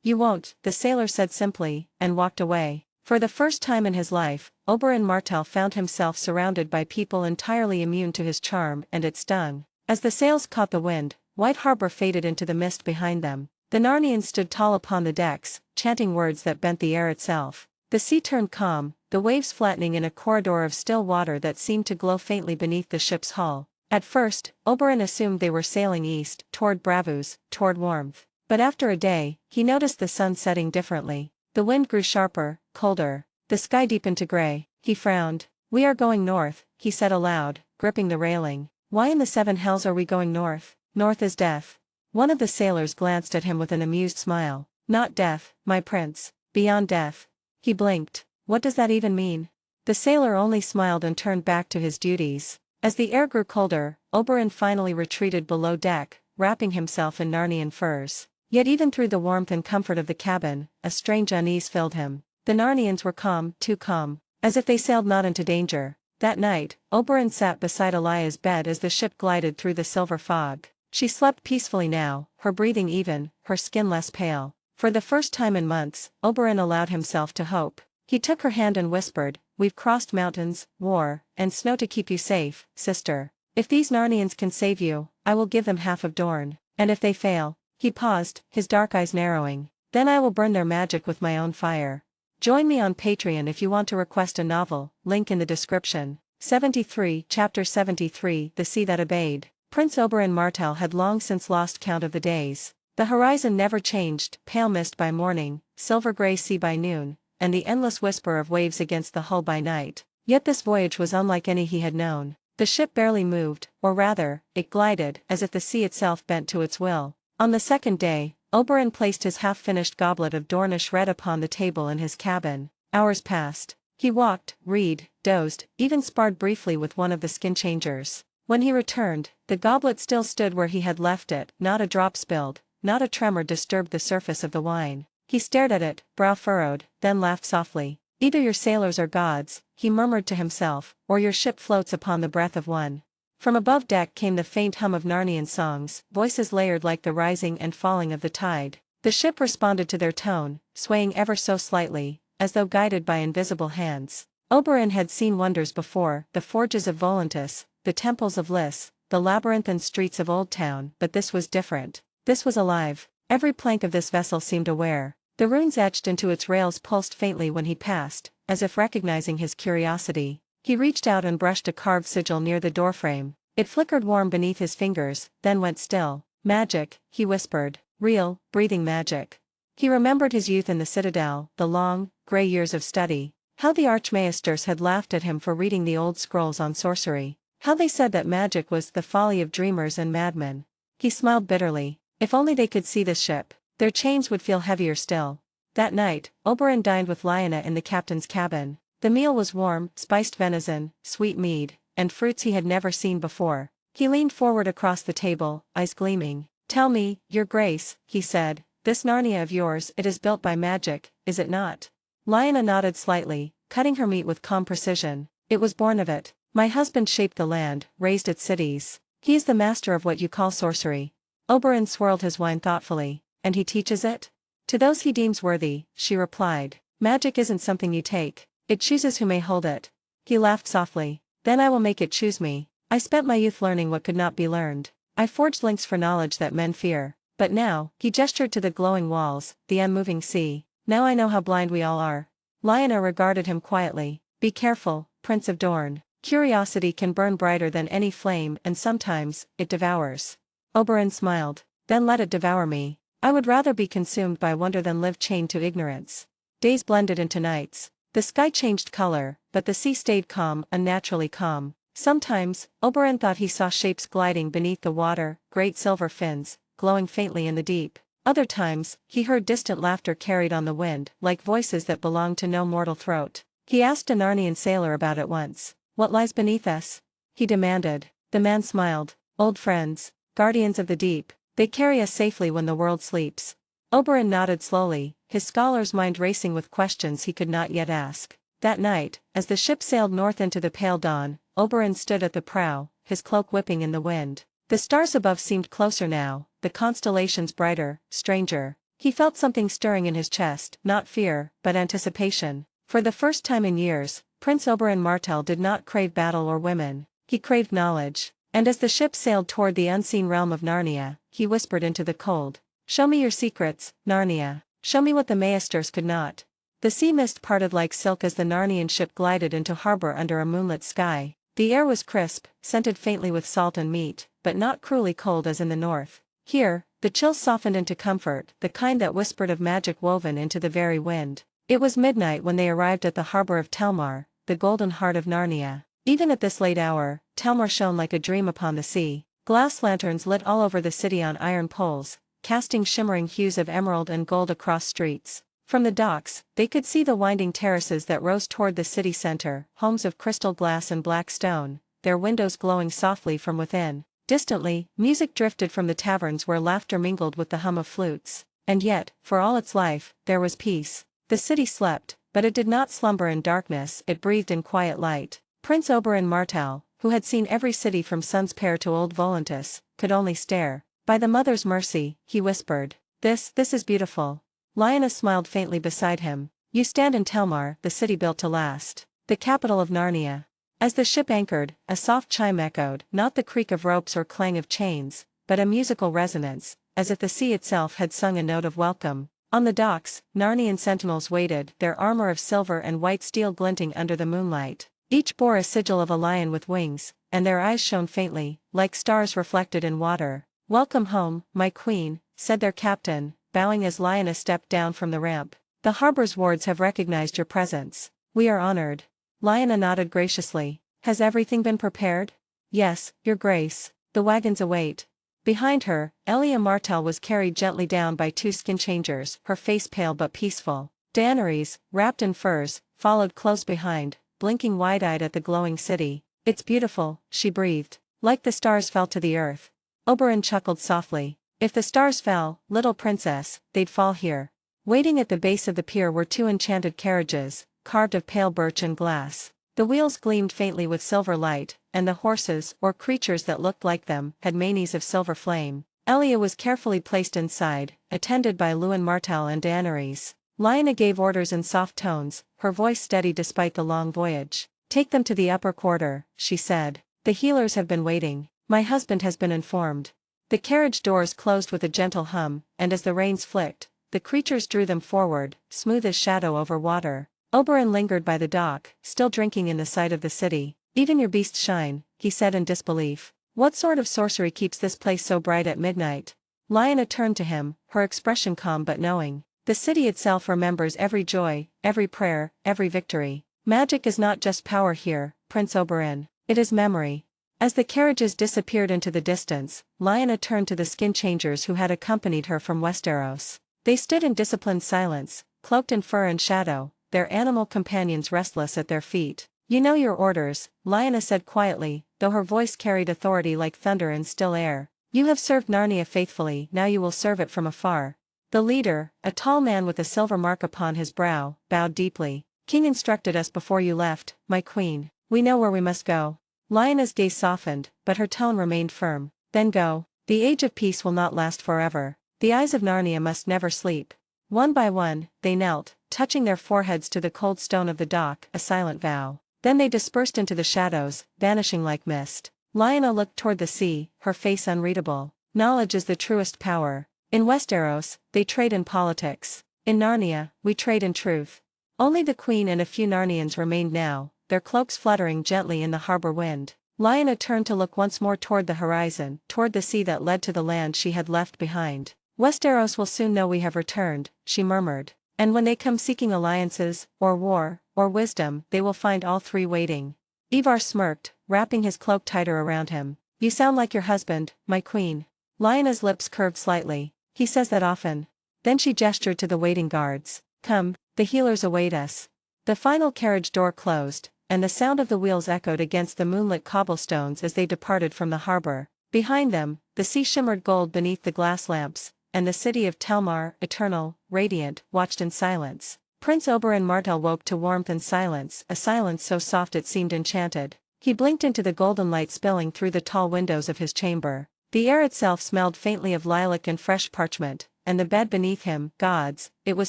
"You won't," the sailor said simply, and walked away. For the first time in his life, Oberyn Martell found himself surrounded by people entirely immune to his charm, and it stung. As the sails caught the wind, White Harbor faded into the mist behind them. The Narnians stood tall upon the decks, chanting words that bent the air itself. The sea turned calm, the waves flattening in a corridor of still water that seemed to glow faintly beneath the ship's hull. At first, Oberyn assumed they were sailing east, toward Bravos, toward warmth. But after a day, he noticed the sun setting differently. The wind grew sharper, colder. The sky deepened to gray. He frowned. "We are going north," he said aloud, gripping the railing. "Why in the seven hells are we going north?" "North is death." One of the sailors glanced at him with an amused smile. "Not death, my prince. Beyond death." He blinked. "What does that even mean?" The sailor only smiled and turned back to his duties. As the air grew colder, Oberyn finally retreated below deck, wrapping himself in Narnian furs. Yet even through the warmth and comfort of the cabin, a strange unease filled him. The Narnians were calm, too calm, as if they sailed not into danger. That night, Oberyn sat beside Elia's bed as the ship glided through the silver fog. She slept peacefully now, her breathing even, her skin less pale. For the first time in months, Oberyn allowed himself to hope. He took her hand and whispered, "We've crossed mountains, war, and snow to keep you safe, sister. If these Narnians can save you, I will give them half of Dorne. And if they fail—" He paused, his dark eyes narrowing. "Then I will burn their magic with my own fire." Join me on Patreon if you want to request a novel, link in the description. 73 Chapter 73 The Sea That Obeyed. Prince Oberyn Martell had long since lost count of the days. The horizon never changed, pale mist by morning, silver-gray sea by noon, and the endless whisper of waves against the hull by night. Yet this voyage was unlike any he had known. The ship barely moved, or rather, it glided, as if the sea itself bent to its will. On the second day, Oberyn placed his half-finished goblet of Dornish red upon the table in his cabin. Hours passed. He walked, read, dozed, even sparred briefly with one of the skin-changers. When he returned, the goblet still stood where he had left it, not a drop spilled, not a tremor disturbed the surface of the wine. He stared at it, brow furrowed, then laughed softly. "Either your sailors are gods," he murmured to himself, "or your ship floats upon the breath of one." From above deck came the faint hum of Narnian songs, voices layered like the rising and falling of the tide. The ship responded to their tone, swaying ever so slightly, as though guided by invisible hands. Oberyn had seen wonders before, the forges of Volantis, the temples of Lys, the labyrinthine streets of Old Town, but this was different. This was alive. Every plank of this vessel seemed aware. The runes etched into its rails pulsed faintly when he passed, as if recognizing his curiosity. He reached out and brushed a carved sigil near the doorframe. It flickered warm beneath his fingers, then went still. "Magic," he whispered. "Real, breathing magic." He remembered his youth in the citadel, the long, grey years of study, how the archmaesters had laughed at him for reading the old scrolls on sorcery, how they said that magic was the folly of dreamers and madmen. He smiled bitterly. If only they could see this ship, their chains would feel heavier still. That night, Oberyn dined with Lyanna in the captain's cabin. The meal was warm, spiced venison, sweet mead, and fruits he had never seen before. He leaned forward across the table, eyes gleaming. "Tell me, your grace," he said, "this Narnia of yours, it is built by magic, is it not?" Lyanna nodded slightly, cutting her meat with calm precision. "It was born of it. My husband shaped the land, raised its cities. He is the master of what you call sorcery." Oberyn swirled his wine thoughtfully. "And he teaches it?" "To those he deems worthy," she replied. "Magic isn't something you take. It chooses who may hold it." He laughed softly. "Then I will make it choose me. I spent my youth learning what could not be learned. I forged links for knowledge that men fear. But now," he gestured to the glowing walls, the unmoving sea, "now I know how blind we all are." Lyanna regarded him quietly. "Be careful, Prince of Dorne. Curiosity can burn brighter than any flame and sometimes, it devours." Oberyn smiled. "Then let it devour me. I would rather be consumed by wonder than live chained to ignorance." Days blended into nights. The sky changed color, but the sea stayed calm, unnaturally calm. Sometimes, Oberyn thought he saw shapes gliding beneath the water, great silver fins, glowing faintly in the deep. Other times, he heard distant laughter carried on the wind, like voices that belonged to no mortal throat. He asked a Narnian sailor about it once. "What lies beneath us?" he demanded. The man smiled. "Old friends, guardians of the deep. They carry us safely when the world sleeps." Oberyn nodded slowly, his scholar's mind racing with questions he could not yet ask. That night, as the ship sailed north into the pale dawn, Oberyn stood at the prow, his cloak whipping in the wind. The stars above seemed closer now, the constellations brighter, stranger. He felt something stirring in his chest, not fear, but anticipation. For the first time in years, Prince Oberyn Martell did not crave battle or women. He craved knowledge. And as the ship sailed toward the unseen realm of Narnia, he whispered into the cold. "Show me your secrets, Narnia. Show me what the Maesters could not." The sea mist parted like silk as the Narnian ship glided into harbor under a moonlit sky. The air was crisp, scented faintly with salt and meat, but not cruelly cold as in the north. Here, the chills softened into comfort, the kind that whispered of magic woven into the very wind. It was midnight when they arrived at the harbor of Telmar, the golden heart of Narnia. Even at this late hour, Telmar shone like a dream upon the sea. Glass lanterns lit all over the city on iron poles, casting shimmering hues of emerald and gold across streets. From the docks, they could see the winding terraces that rose toward the city center, homes of crystal glass and black stone, their windows glowing softly from within. Distantly, music drifted from the taverns where laughter mingled with the hum of flutes. And yet, for all its life, there was peace. The city slept, but it did not slumber in darkness, it breathed in quiet light. Prince Oberyn Martell, who had seen every city from Sunspear to Old Volantis, could only stare. "By the Mother's mercy," he whispered. This is beautiful." Lyanna smiled faintly beside him. "You stand in Telmar, the city built to last. The capital of Narnia." As the ship anchored, a soft chime echoed, not the creak of ropes or clang of chains, but a musical resonance, as if the sea itself had sung a note of welcome. On the docks, Narnian sentinels waited, their armor of silver and white steel glinting under the moonlight. Each bore a sigil of a lion with wings, and their eyes shone faintly, like stars reflected in water. "Welcome home, my queen," said their captain, bowing as Lyanna stepped down from the ramp. "The harbor's wards have recognized your presence. We are honored." Lyanna nodded graciously. "Has everything been prepared?" "Yes, your grace. The wagons await." Behind her, Elia Martell was carried gently down by two skin changers, her face pale but peaceful. Daenerys, wrapped in furs, followed close behind, blinking wide-eyed at the glowing city. "It's beautiful," she breathed. "Like the stars fell to the earth." Oberyn chuckled softly. "If the stars fell, little princess, they'd fall here." Waiting at the base of the pier were two enchanted carriages, carved of pale birch and glass. The wheels gleamed faintly with silver light, and the horses, or creatures that looked like them, had manes of silver flame. Elia was carefully placed inside, attended by Luwin Martell and Daenerys. Lyanna gave orders in soft tones, her voice steady despite the long voyage. "Take them to the upper quarter," she said. "The healers have been waiting. My husband has been informed." The carriage doors closed with a gentle hum, and as the reins flicked, the creatures drew them forward, smooth as shadow over water. Oberyn lingered by the dock, still drinking in the sight of the city. "Even your beasts shine," he said in disbelief. "What sort of sorcery keeps this place so bright at midnight?" Lyanna turned to him, her expression calm but knowing. The city itself remembers every joy, every prayer, every victory. Magic is not just power here, Prince Oberyn. It is memory. As the carriages disappeared into the distance, Lyanna turned to the skin changers who had accompanied her from Westeros. They stood in disciplined silence, cloaked in fur and shadow, their animal companions restless at their feet. "You know your orders," Lyanna said quietly, though her voice carried authority like thunder in still air. "You have served Narnia faithfully, now you will serve it from afar." The leader, a tall man with a silver mark upon his brow, bowed deeply. "King instructed us before you left, my queen. We know where we must go." Lyanna's gaze softened, but her tone remained firm. "Then go. The age of peace will not last forever. The eyes of Narnia must never sleep." One by one, they knelt, touching their foreheads to the cold stone of the dock, a silent vow. Then they dispersed into the shadows, vanishing like mist. Lyanna looked toward the sea, her face unreadable. Knowledge is the truest power. In Westeros, they trade in politics. In Narnia, we trade in truth. Only the queen and a few Narnians remained now, their cloaks fluttering gently in the harbor wind. Lyanna turned to look once more toward the horizon, toward the sea that led to the land she had left behind. "Westeros will soon know we have returned," she murmured. "And when they come seeking alliances, or war, or wisdom, they will find all three waiting." Ivar smirked, wrapping his cloak tighter around him. "You sound like your husband, my queen." Lyanna's lips curved slightly. "He says that often." Then she gestured to the waiting guards. "Come, the healers await us." The final carriage door closed, and the sound of the wheels echoed against the moonlit cobblestones as they departed from the harbor. Behind them, the sea shimmered gold beneath the glass lamps, and the city of Telmar, eternal, radiant, watched in silence. Prince Oberyn Martell woke to warmth and silence, a silence so soft it seemed enchanted. He blinked into the golden light spilling through the tall windows of his chamber. The air itself smelled faintly of lilac and fresh parchment, and the bed beneath him, gods, it was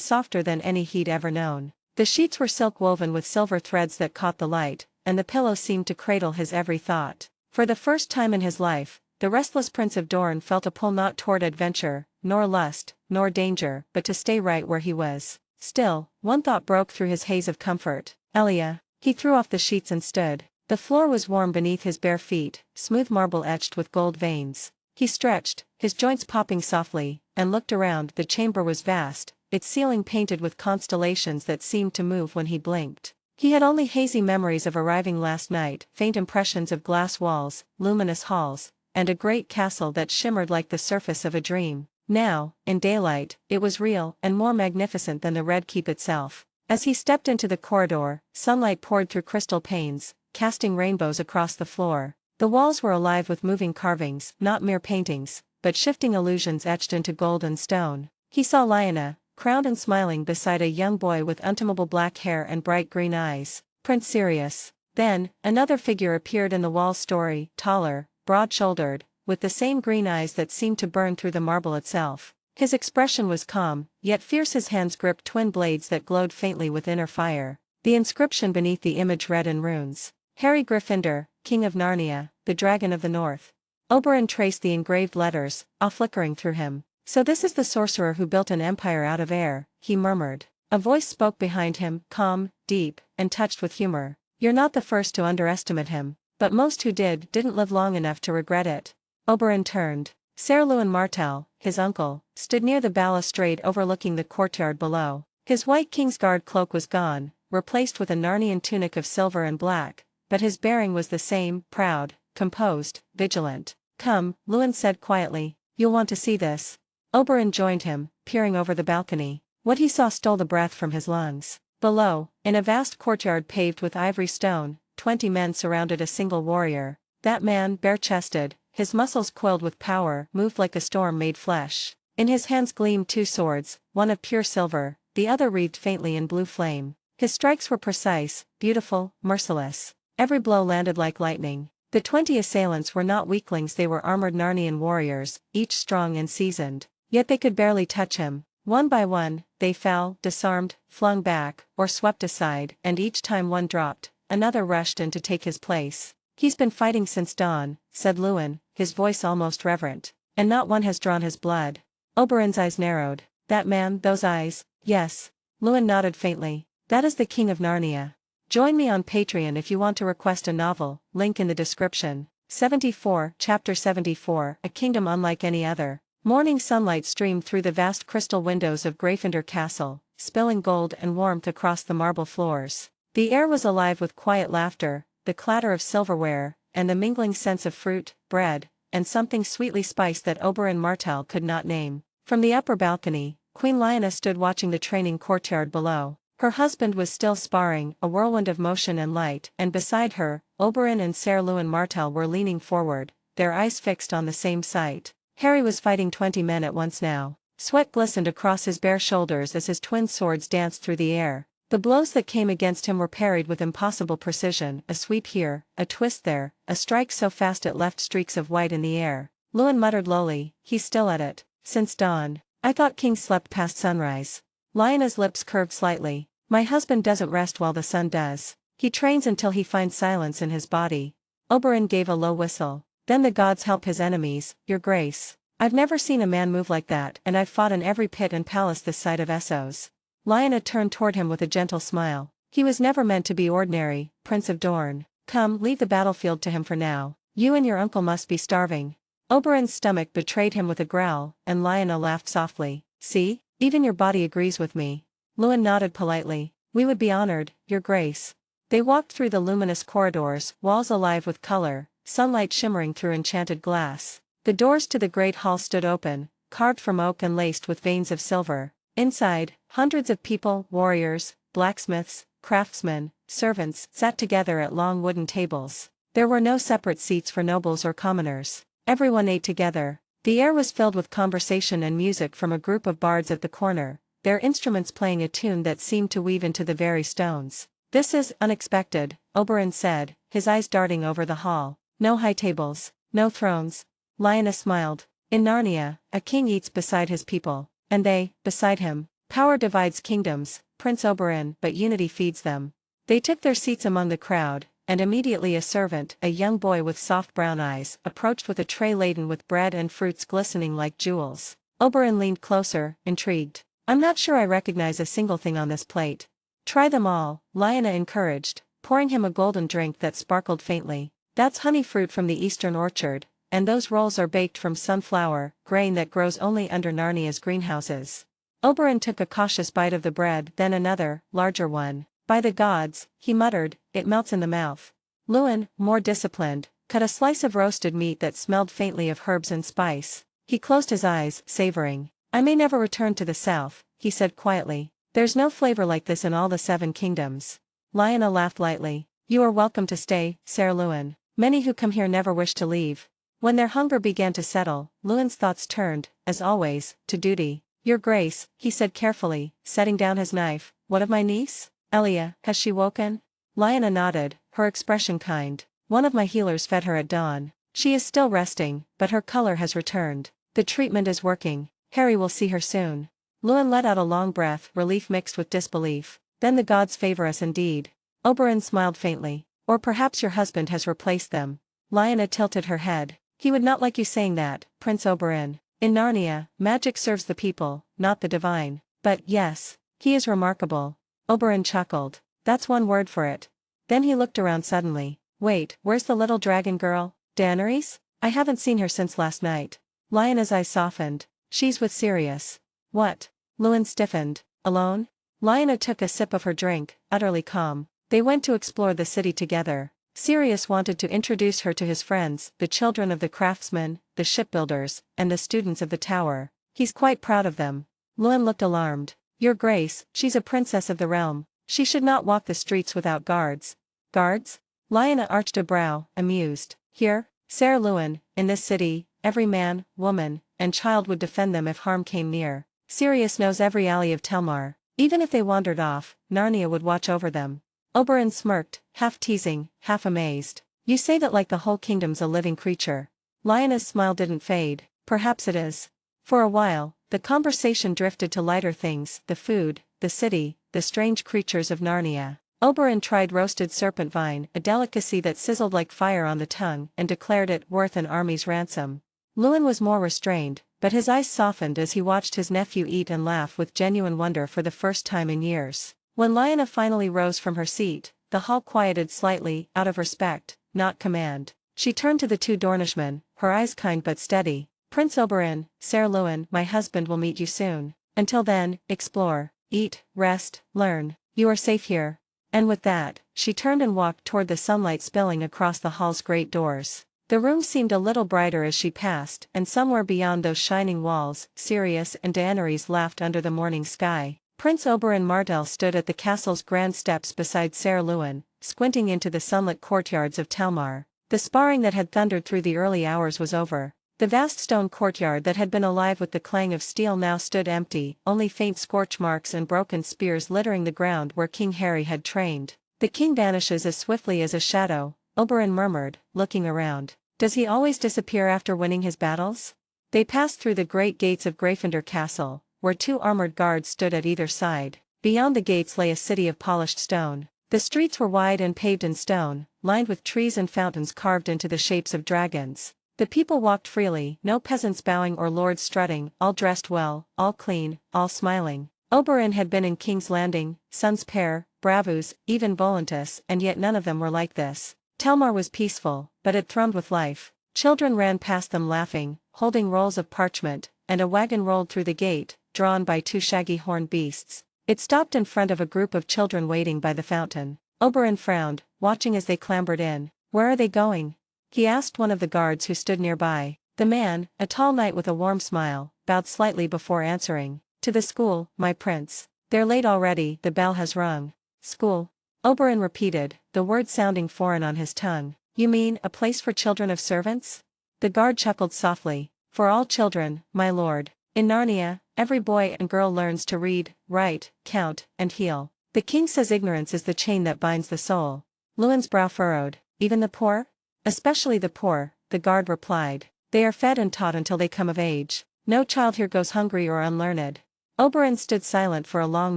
softer than any he'd ever known. The sheets were silk woven with silver threads that caught the light, and the pillow seemed to cradle his every thought. For the first time in his life, the restless Prince of Dorne felt a pull not toward adventure, nor lust, nor danger, but to stay right where he was. Still, one thought broke through his haze of comfort. Elia. He threw off the sheets and stood. The floor was warm beneath his bare feet, smooth marble etched with gold veins. He stretched, his joints popping softly, and looked around. The chamber was vast, its ceiling painted with constellations that seemed to move when he blinked. He had only hazy memories of arriving last night, faint impressions of glass walls, luminous halls, and a great castle that shimmered like the surface of a dream. Now, in daylight, it was real and more magnificent than the Red Keep itself. As he stepped into the corridor, sunlight poured through crystal panes, casting rainbows across the floor. The walls were alive with moving carvings, not mere paintings, but shifting illusions etched into gold and stone. He saw Lyanna, crowned and smiling beside a young boy with untamable black hair and bright green eyes, Prince Sirius. Then, another figure appeared in the wall story, taller, broad-shouldered, with the same green eyes that seemed to burn through the marble itself. His expression was calm, yet fierce. His hands gripped twin blades that glowed faintly with inner fire. The inscription beneath the image read in runes, "Harry Gryffindor, King of Narnia, the Dragon of the North." Oberyn traced the engraved letters, all flickering through him. "So this is the sorcerer who built an empire out of air," he murmured. A voice spoke behind him, calm, deep, and touched with humor. "You're not the first to underestimate him, but most who didn't live long enough to regret it." Oberyn turned. Ser Lewin Martell, his uncle, stood near the balustrade overlooking the courtyard below. His white Kingsguard cloak was gone, replaced with a Narnian tunic of silver and black, but his bearing was the same, proud, composed, vigilant. "Come," Lewin said quietly, "you'll want to see this." Oberyn joined him, peering over the balcony. What he saw stole the breath from his lungs. Below, in a vast courtyard paved with ivory stone, 20 men surrounded a single warrior. That man, bare-chested, his muscles coiled with power, moved like a storm-made flesh. In his hands gleamed 2 swords, one of pure silver, the other wreathed faintly in blue flame. His strikes were precise, beautiful, merciless. Every blow landed like lightning. The 20 assailants were not weaklings, they were armored Narnian warriors, each strong and seasoned. Yet they could barely touch him. One by one, they fell, disarmed, flung back, or swept aside, and each time one dropped, another rushed in to take his place. "He's been fighting since dawn," said Lewin, his voice almost reverent. "And not one has drawn his blood." Oberyn's eyes narrowed. "That man, those eyes?" "Yes." Lewin nodded faintly. "That is the King of Narnia." Join me on Patreon if you want to request a novel, link in the description. 74, Chapter 74, A Kingdom Unlike Any Other. Morning sunlight streamed through the vast crystal windows of Gryffindor Castle, spilling gold and warmth across the marble floors. The air was alive with quiet laughter, the clatter of silverware, and the mingling sense of fruit, bread, and something sweetly spiced that Oberyn Martell could not name. From the upper balcony, Queen Lyanna stood watching the training courtyard below. Her husband was still sparring, a whirlwind of motion and light, and beside her, Oberyn and Ser Luwin Martell were leaning forward, their eyes fixed on the same sight. Harry was fighting 20 men at once now. Sweat glistened across his bare shoulders as his twin swords danced through the air. The blows that came against him were parried with impossible precision, a sweep here, a twist there, a strike so fast it left streaks of white in the air. Luwin muttered lowly, "He's still at it. Since dawn. I thought kings slept past sunrise." Lyanna's lips curved slightly. "My husband doesn't rest while the sun does. He trains until he finds silence in his body." Oberyn gave a low whistle. "Then the gods help his enemies, your grace. I've never seen a man move like that, and I've fought in every pit and palace this side of Essos." Lyanna turned toward him with a gentle smile. "He was never meant to be ordinary, Prince of Dorne. Come, leave the battlefield to him for now. You and your uncle must be starving." Oberyn's stomach betrayed him with a growl, and Lyanna laughed softly. "See? Even your body agrees with me." Luwin nodded politely. "We would be honored, your grace." They walked through the luminous corridors, walls alive with color, sunlight shimmering through enchanted glass. The doors to the great hall stood open, carved from oak and laced with veins of silver. Inside, hundreds of people, warriors, blacksmiths, craftsmen, servants, sat together at long wooden tables. There were no separate seats for nobles or commoners. Everyone ate together. The air was filled with conversation and music from a group of bards at the corner, their instruments playing a tune that seemed to weave into the very stones. "This is unexpected," Oberyn said, his eyes darting over the hall. "No high tables, no thrones." Lyanna smiled. "In Narnia, a king eats beside his people, and they, beside him. Power divides kingdoms, Prince Oberyn, but unity feeds them." They took their seats among the crowd, and immediately a servant, a young boy with soft brown eyes, approached with a tray laden with bread and fruits glistening like jewels. Oberyn leaned closer, intrigued. "I'm not sure I recognize a single thing on this plate." "Try them all," Lyanna encouraged, pouring him a golden drink that sparkled faintly. "That's honey fruit from the eastern orchard, and those rolls are baked from sunflower, grain that grows only under Narnia's greenhouses." Oberyn took a cautious bite of the bread, then another, larger one. "By the gods," he muttered, "it melts in the mouth." Luwin, more disciplined, cut a slice of roasted meat that smelled faintly of herbs and spice. He closed his eyes, savoring. "I may never return to the south," he said quietly. "There's no flavor like this in all the 7 kingdoms." Lyanna laughed lightly. "You are welcome to stay, Ser Luwin. Many who come here never wish to leave." When their hunger began to settle, Luwin's thoughts turned, as always, to duty. "Your grace," he said carefully, setting down his knife, "what of my niece? Elia, has she woken?" Lyanna nodded, her expression kind. "One of my healers fed her at dawn. She is still resting, but her color has returned. The treatment is working. Harry will see her soon." Luwin let out a long breath, relief mixed with disbelief. "Then the gods favor us indeed." Oberyn smiled faintly. "Or perhaps your husband has replaced them." Lyanna tilted her head. "He would not like you saying that, Prince Oberyn. In Narnia, magic serves the people, not the divine. But yes, he is remarkable." Oberyn chuckled. "That's one word for it." Then he looked around suddenly. "Wait, where's the little dragon girl? Daenerys? I haven't seen her since last night." Lyanna's eyes softened. "She's with Sirius." "What?" Luwin stiffened. "Alone?" Lyanna took a sip of her drink, utterly calm. "They went to explore the city together. Sirius wanted to introduce her to his friends, the children of the craftsmen, the shipbuilders, and the students of the tower. He's quite proud of them." Luwin looked alarmed. "Your grace, she's a princess of the realm. She should not walk the streets without guards." "Guards?" Lyanna arched a brow, amused. "Here, Ser Luwin, in this city, every man, woman, and child would defend them if harm came near. Sirius knows every alley of Telmar. Even if they wandered off, Narnia would watch over them." Oberyn smirked, half teasing, half amazed. "You say that like the whole kingdom's a living creature." Lyanna's smile didn't fade. "Perhaps it is." For a while, the conversation drifted to lighter things, the food, the city, the strange creatures of Narnia. Oberyn tried roasted serpent vine, a delicacy that sizzled like fire on the tongue, and declared it worth an army's ransom. Luwin was more restrained, but his eyes softened as he watched his nephew eat and laugh with genuine wonder for the first time in years. When Lyanna finally rose from her seat, the hall quieted slightly, out of respect, not command. She turned to the 2 Dornishmen, her eyes kind but steady. Prince Oberyn, Ser Lewin, my husband will meet you soon. Until then, explore, eat, rest, learn. You are safe here." And with that, she turned and walked toward the sunlight spilling across the hall's great doors. The room seemed a little brighter as she passed, and somewhere beyond those shining walls, Sirius and Daenerys laughed under the morning sky. Prince Oberyn Martell stood at the castle's grand steps beside Ser Lewin, squinting into the sunlit courtyards of Telmar. The sparring that had thundered through the early hours was over. The vast stone courtyard that had been alive with the clang of steel now stood empty, only faint scorch marks and broken spears littering the ground where King Harry had trained. "The king vanishes as swiftly as a shadow," Oberyn murmured, looking around. "Does he always disappear after winning his battles?" They passed through the great gates of Gryffindor Castle, where 2 armored guards stood at either side. Beyond the gates lay a city of polished stone. The streets were wide and paved in stone, lined with trees and fountains carved into the shapes of dragons. The people walked freely, no peasants bowing or lords strutting, all dressed well, all clean, all smiling. Oberyn had been in King's Landing, Sun's Pair, Bravus, even Volantis, and yet none of them were like this. Telmar was peaceful, but it thrummed with life. Children ran past them laughing, holding rolls of parchment, and a wagon rolled through the gate, drawn by 2 shaggy horned beasts. It stopped in front of a group of children waiting by the fountain. Oberyn frowned, watching as they clambered in. "Where are they going?" he asked one of the guards who stood nearby. The man, a tall knight with a warm smile, bowed slightly before answering. "To the school, my prince. They're late already, the bell has rung." "School?" Oberyn repeated, the word sounding foreign on his tongue. "You mean, a place for children of servants?" The guard chuckled softly. "For all children, my lord. In Narnia, every boy and girl learns to read, write, count, and heal. The king says ignorance is the chain that binds the soul." Lewin's brow furrowed. "Even the poor?" "Especially the poor," the guard replied. "They are fed and taught until they come of age. No child here goes hungry or unlearned." Oberyn stood silent for a long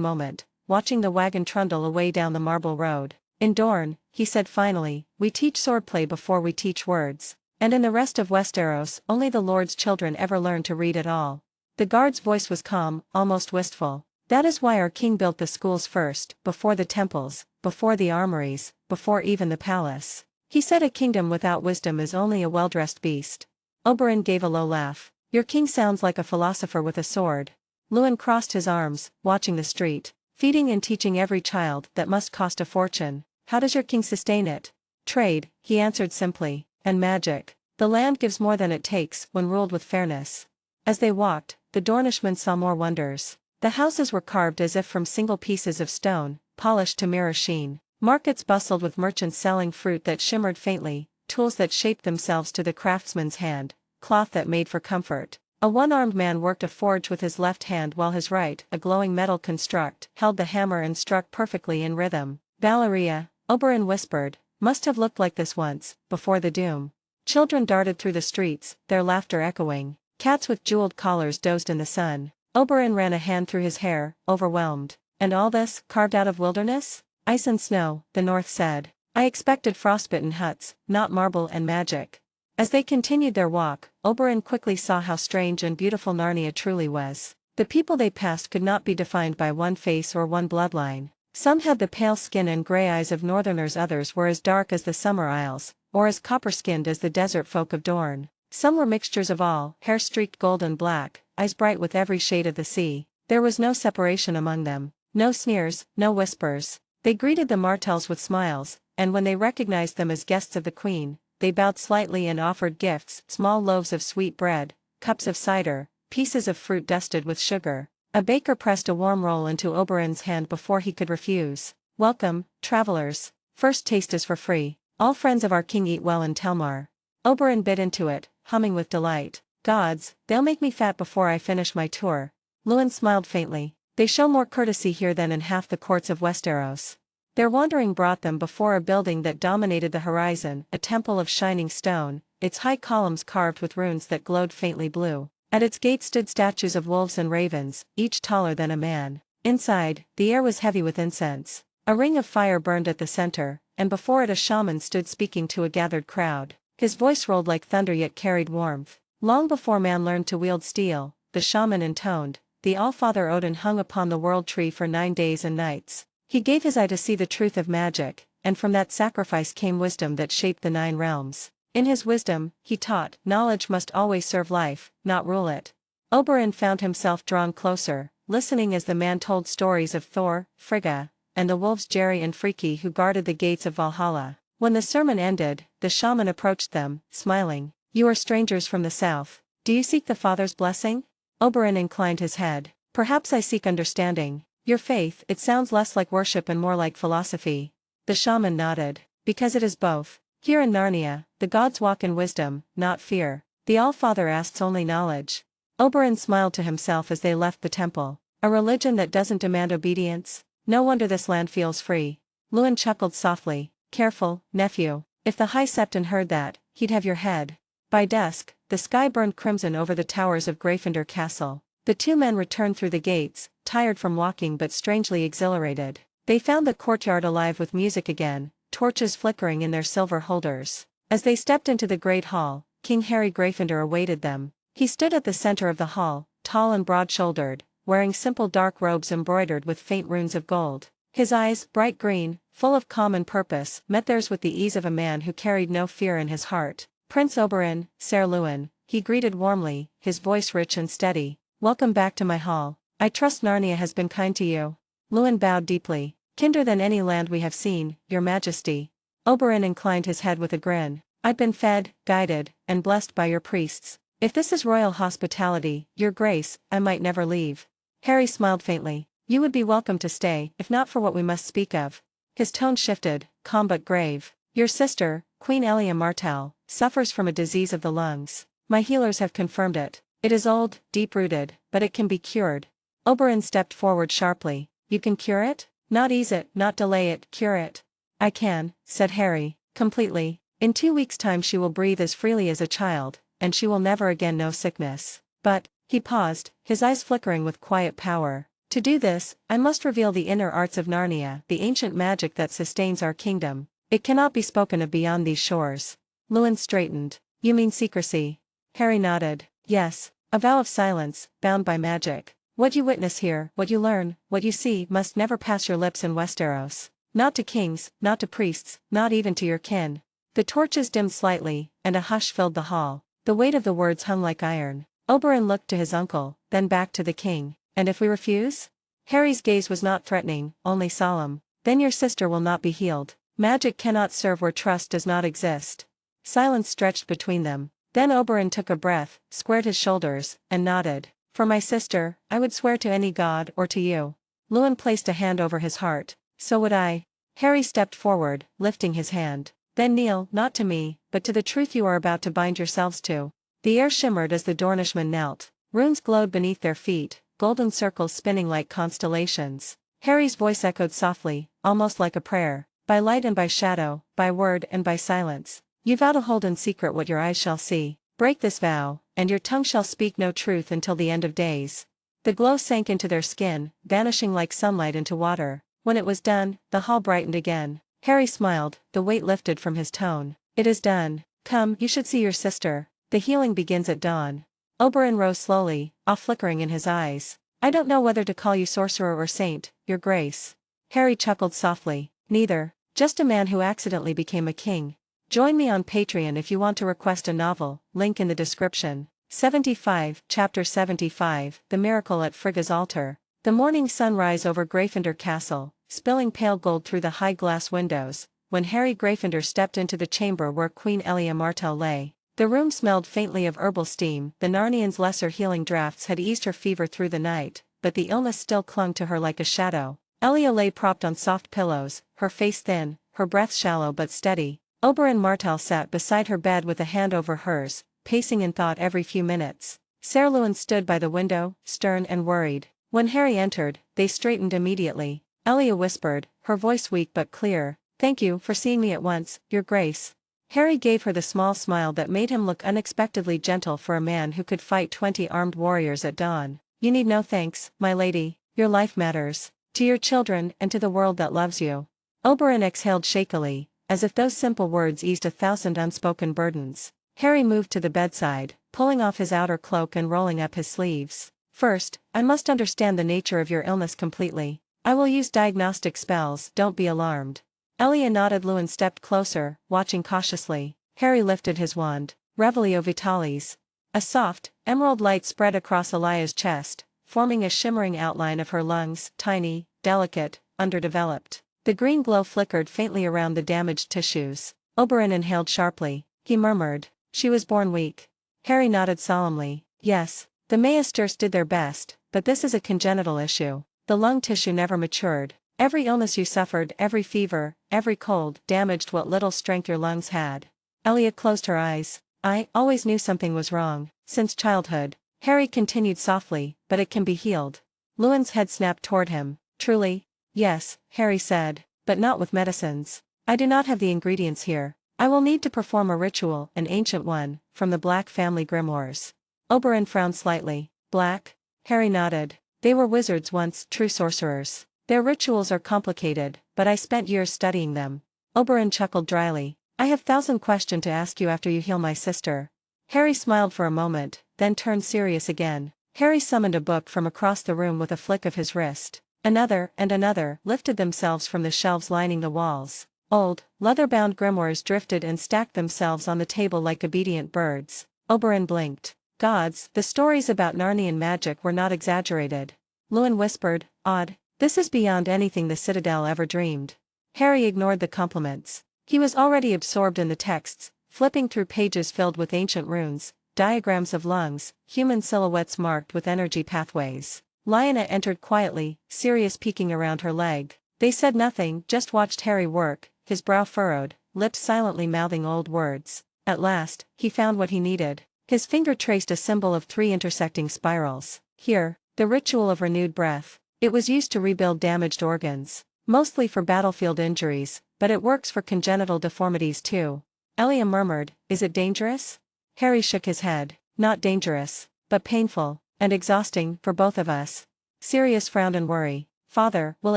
moment, watching the wagon trundle away down the marble road. "In Dorne," he said finally, "we teach swordplay before we teach words. And in the rest of Westeros, only the Lord's children ever learn to read at all." The guard's voice was calm, almost wistful. "That is why our king built the schools first, before the temples, before the armories, before even the palace. He said a kingdom without wisdom is only a well-dressed beast." Oberyn gave a low laugh. "Your king sounds like a philosopher with a sword." Lewin crossed his arms, watching the street. "Feeding and teaching every child, that must cost a fortune. How does your king sustain it?" "Trade," he answered simply, "and magic. The land gives more than it takes, when ruled with fairness." As they walked, the Dornishmen saw more wonders. The houses were carved as if from single pieces of stone, polished to mirror sheen. Markets bustled with merchants selling fruit that shimmered faintly, tools that shaped themselves to the craftsman's hand, cloth that made for comfort. A one-armed man worked a forge with his left hand while his right, a glowing metal construct, held the hammer and struck perfectly in rhythm. "Valeria," Oberyn whispered, "must have looked like this once, before the doom." Children darted through the streets, their laughter echoing. Cats with jeweled collars dozed in the sun. Oberyn ran a hand through his hair, overwhelmed. "And all this, carved out of wilderness?" "Ice and snow," the North said. "I expected frostbitten huts, not marble and magic." As they continued their walk, Oberyn quickly saw how strange and beautiful Narnia truly was. The people they passed could not be defined by one face or one bloodline. Some had the pale skin and gray eyes of northerners, others were as dark as the summer isles, or as copper-skinned as the desert folk of Dorne. Some were mixtures of all, hair streaked gold and black, eyes bright with every shade of the sea. There was no separation among them, no sneers, no whispers. They greeted the Martells with smiles, and when they recognized them as guests of the queen, they bowed slightly and offered gifts, small loaves of sweet bread, cups of cider, pieces of fruit dusted with sugar. A baker pressed a warm roll into Oberyn's hand before he could refuse. "Welcome, travelers. First taste is for free. All friends of our king eat well in Telmar." Oberyn bit into it, humming with delight. "Gods, they'll make me fat before I finish my tour." Lewin smiled faintly. "They show more courtesy here than in half the courts of Westeros." Their wandering brought them before a building that dominated the horizon, a temple of shining stone, its high columns carved with runes that glowed faintly blue. At its gate stood statues of wolves and ravens, each taller than a man. Inside, the air was heavy with incense. A ring of fire burned at the center, and before it a shaman stood speaking to a gathered crowd. His voice rolled like thunder yet carried warmth. "Long before man learned to wield steel," the shaman intoned, "the Allfather Odin hung upon the world tree for 9 days and nights. He gave his eye to see the truth of magic, and from that sacrifice came wisdom that shaped the 9 realms. In his wisdom, he taught, knowledge must always serve life, not rule it. Oberyn found himself drawn closer, listening as the man told stories of Thor, Frigga, and the wolves Jerry and Freki who guarded the gates of Valhalla. When the sermon ended, the shaman approached them, smiling. "You are strangers from the south. Do you seek the Father's blessing?" Oberyn inclined his head. "Perhaps I seek understanding. Your faith, it sounds less like worship and more like philosophy." The shaman nodded. "Because it is both. Here in Narnia, the gods walk in wisdom, not fear. The All-Father asks only knowledge." Oberyn smiled to himself as they left the temple. A religion that doesn't demand obedience? No wonder this land feels free. Luwin chuckled softly. "Careful, nephew. If the High Septon heard that, he'd have your head." By dusk, the sky burned crimson over the towers of Gryffindor Castle. The two men returned through the gates, tired from walking but strangely exhilarated. They found the courtyard alive with music again, torches flickering in their silver holders. As they stepped into the great hall, King Harry Gryffindor awaited them. He stood at the center of the hall, tall and broad-shouldered, wearing simple dark robes embroidered with faint runes of gold. His eyes, bright green, full of calm and purpose, met theirs with the ease of a man who carried no fear in his heart. "Prince Oberyn, Ser Luwin," he greeted warmly, his voice rich and steady. "Welcome back to my hall. I trust Narnia has been kind to you." Luwin bowed deeply. "Kinder than any land we have seen, your majesty." Oberyn inclined his head with a grin. "I've been fed, guided, and blessed by your priests. If this is royal hospitality, your grace, I might never leave." Harry smiled faintly. "You would be welcome to stay, if not for what we must speak of." His tone shifted, calm but grave. "Your sister, Queen Elia Martell, suffers from a disease of the lungs. My healers have confirmed it. It is old, deep-rooted, but it can be cured." Oberyn stepped forward sharply. "You can cure it? Not ease it, not delay it, cure it." "I can," said Harry, "completely. In 2 weeks' time she will breathe as freely as a child, and she will never again know sickness. But," he paused, his eyes flickering with quiet power, "to do this, I must reveal the inner arts of Narnia, the ancient magic that sustains our kingdom. It cannot be spoken of beyond these shores." Luwin straightened. "You mean secrecy?" Harry nodded. "Yes, a vow of silence, bound by magic. What you witness here, what you learn, what you see, must never pass your lips in Westeros. Not to kings, not to priests, not even to your kin." The torches dimmed slightly, and a hush filled the hall. The weight of the words hung like iron. Oberyn looked to his uncle, then back to the king. "And if we refuse?" Harry's gaze was not threatening, only solemn. "Then your sister will not be healed. Magic cannot serve where trust does not exist." Silence stretched between them. Then Oberyn took a breath, squared his shoulders, and nodded. "For my sister, I would swear to any god or to you." Luwin placed a hand over his heart. "So would I." Harry stepped forward, lifting his hand. "Then kneel, not to me, but to the truth you are about to bind yourselves to." The air shimmered as the Dornishmen knelt. Runes glowed beneath their feet, golden circles spinning like constellations. Harry's voice echoed softly, almost like a prayer. "By light and by shadow, by word and by silence, you vow to hold in secret what your eyes shall see. Break this vow, and your tongue shall speak no truth until the end of days." The glow sank into their skin, vanishing like sunlight into water. When it was done, the hall brightened again. Harry smiled, the weight lifted from his tone. "It is done. Come, you should see your sister. The healing begins at dawn." Oberyn rose slowly, awe flickering in his eyes. "I don't know whether to call you sorcerer or saint, your grace." Harry chuckled softly. "Neither. Just a man who accidentally became a king." Join me on Patreon if you want to request a novel, link in the description. 75, Chapter 75, The Miracle at Frigga's Altar. The morning sun rise over Gryffindor Castle, spilling pale gold through the high glass windows, when Harry Gryffindor stepped into the chamber where Queen Elia Martell lay. The room smelled faintly of herbal steam. The Narnians' lesser healing drafts had eased her fever through the night, but the illness still clung to her like a shadow. Elia lay propped on soft pillows, her face thin, her breath shallow but steady. Oberyn Martell sat beside her bed with a hand over hers, pacing in thought every few minutes. Ser Luwin stood by the window, stern and worried. When Harry entered, they straightened immediately. Elia whispered, her voice weak but clear, "Thank you for seeing me at once, your grace." Harry gave her the small smile that made him look unexpectedly gentle for a man who could fight 20 armed warriors at dawn. "You need no thanks, my lady, your life matters. To your children and to the world that loves you." Oberyn exhaled shakily, as if those simple words eased 1,000 unspoken burdens. Harry moved to the bedside, pulling off his outer cloak and rolling up his sleeves. "First, I must understand the nature of your illness completely. I will use diagnostic spells, don't be alarmed." Elia nodded. Luwin stepped closer, watching cautiously. Harry lifted his wand. Revelio Vitalis. A soft, emerald light spread across Elia's chest, forming a shimmering outline of her lungs, tiny, delicate, underdeveloped. The green glow flickered faintly around the damaged tissues. Oberyn inhaled sharply. He murmured, "She was born weak." Harry nodded solemnly. "Yes, the Maesters did their best, but this is a congenital issue. The lung tissue never matured. Every illness you suffered, every fever, every cold, damaged what little strength your lungs had." Elia closed her eyes. "I always knew something was wrong, since childhood," Harry continued softly, "but it can be healed." Lewin's head snapped toward him. "Truly?" "Yes," Harry said, "but not with medicines. I do not have the ingredients here. I will need to perform a ritual, an ancient one, from the Black family grimoires." Oberyn frowned slightly. "Black?" Harry nodded. "They were wizards once, true sorcerers. Their rituals are complicated, but I spent years studying them." Oberyn chuckled dryly. "I have 1,000 questions to ask you after you heal my sister." Harry smiled for a moment, then turned serious again. Harry summoned a book from across the room with a flick of his wrist. Another and another lifted themselves from the shelves lining the walls. Old, leather-bound grimoires drifted and stacked themselves on the table like obedient birds. Oberyn blinked. Gods, the stories about Narnian magic were not exaggerated. Lewin whispered, "Odd. This is beyond anything the Citadel ever dreamed." Harry ignored the compliments. He was already absorbed in the texts, flipping through pages filled with ancient runes, diagrams of lungs, human silhouettes marked with energy pathways. Lyanna entered quietly, Sirius peeking around her leg. They said nothing, just watched Harry work, his brow furrowed, lips silently mouthing old words. At last, he found what he needed. His finger traced a symbol of 3 intersecting spirals. Here, the ritual of renewed breath. It was used to rebuild damaged organs. Mostly for battlefield injuries, but it works for congenital deformities too. Elia murmured, "Is it dangerous?" Harry shook his head. "Not dangerous, but painful, and exhausting, for both of us." Sirius frowned in worry. "Father, will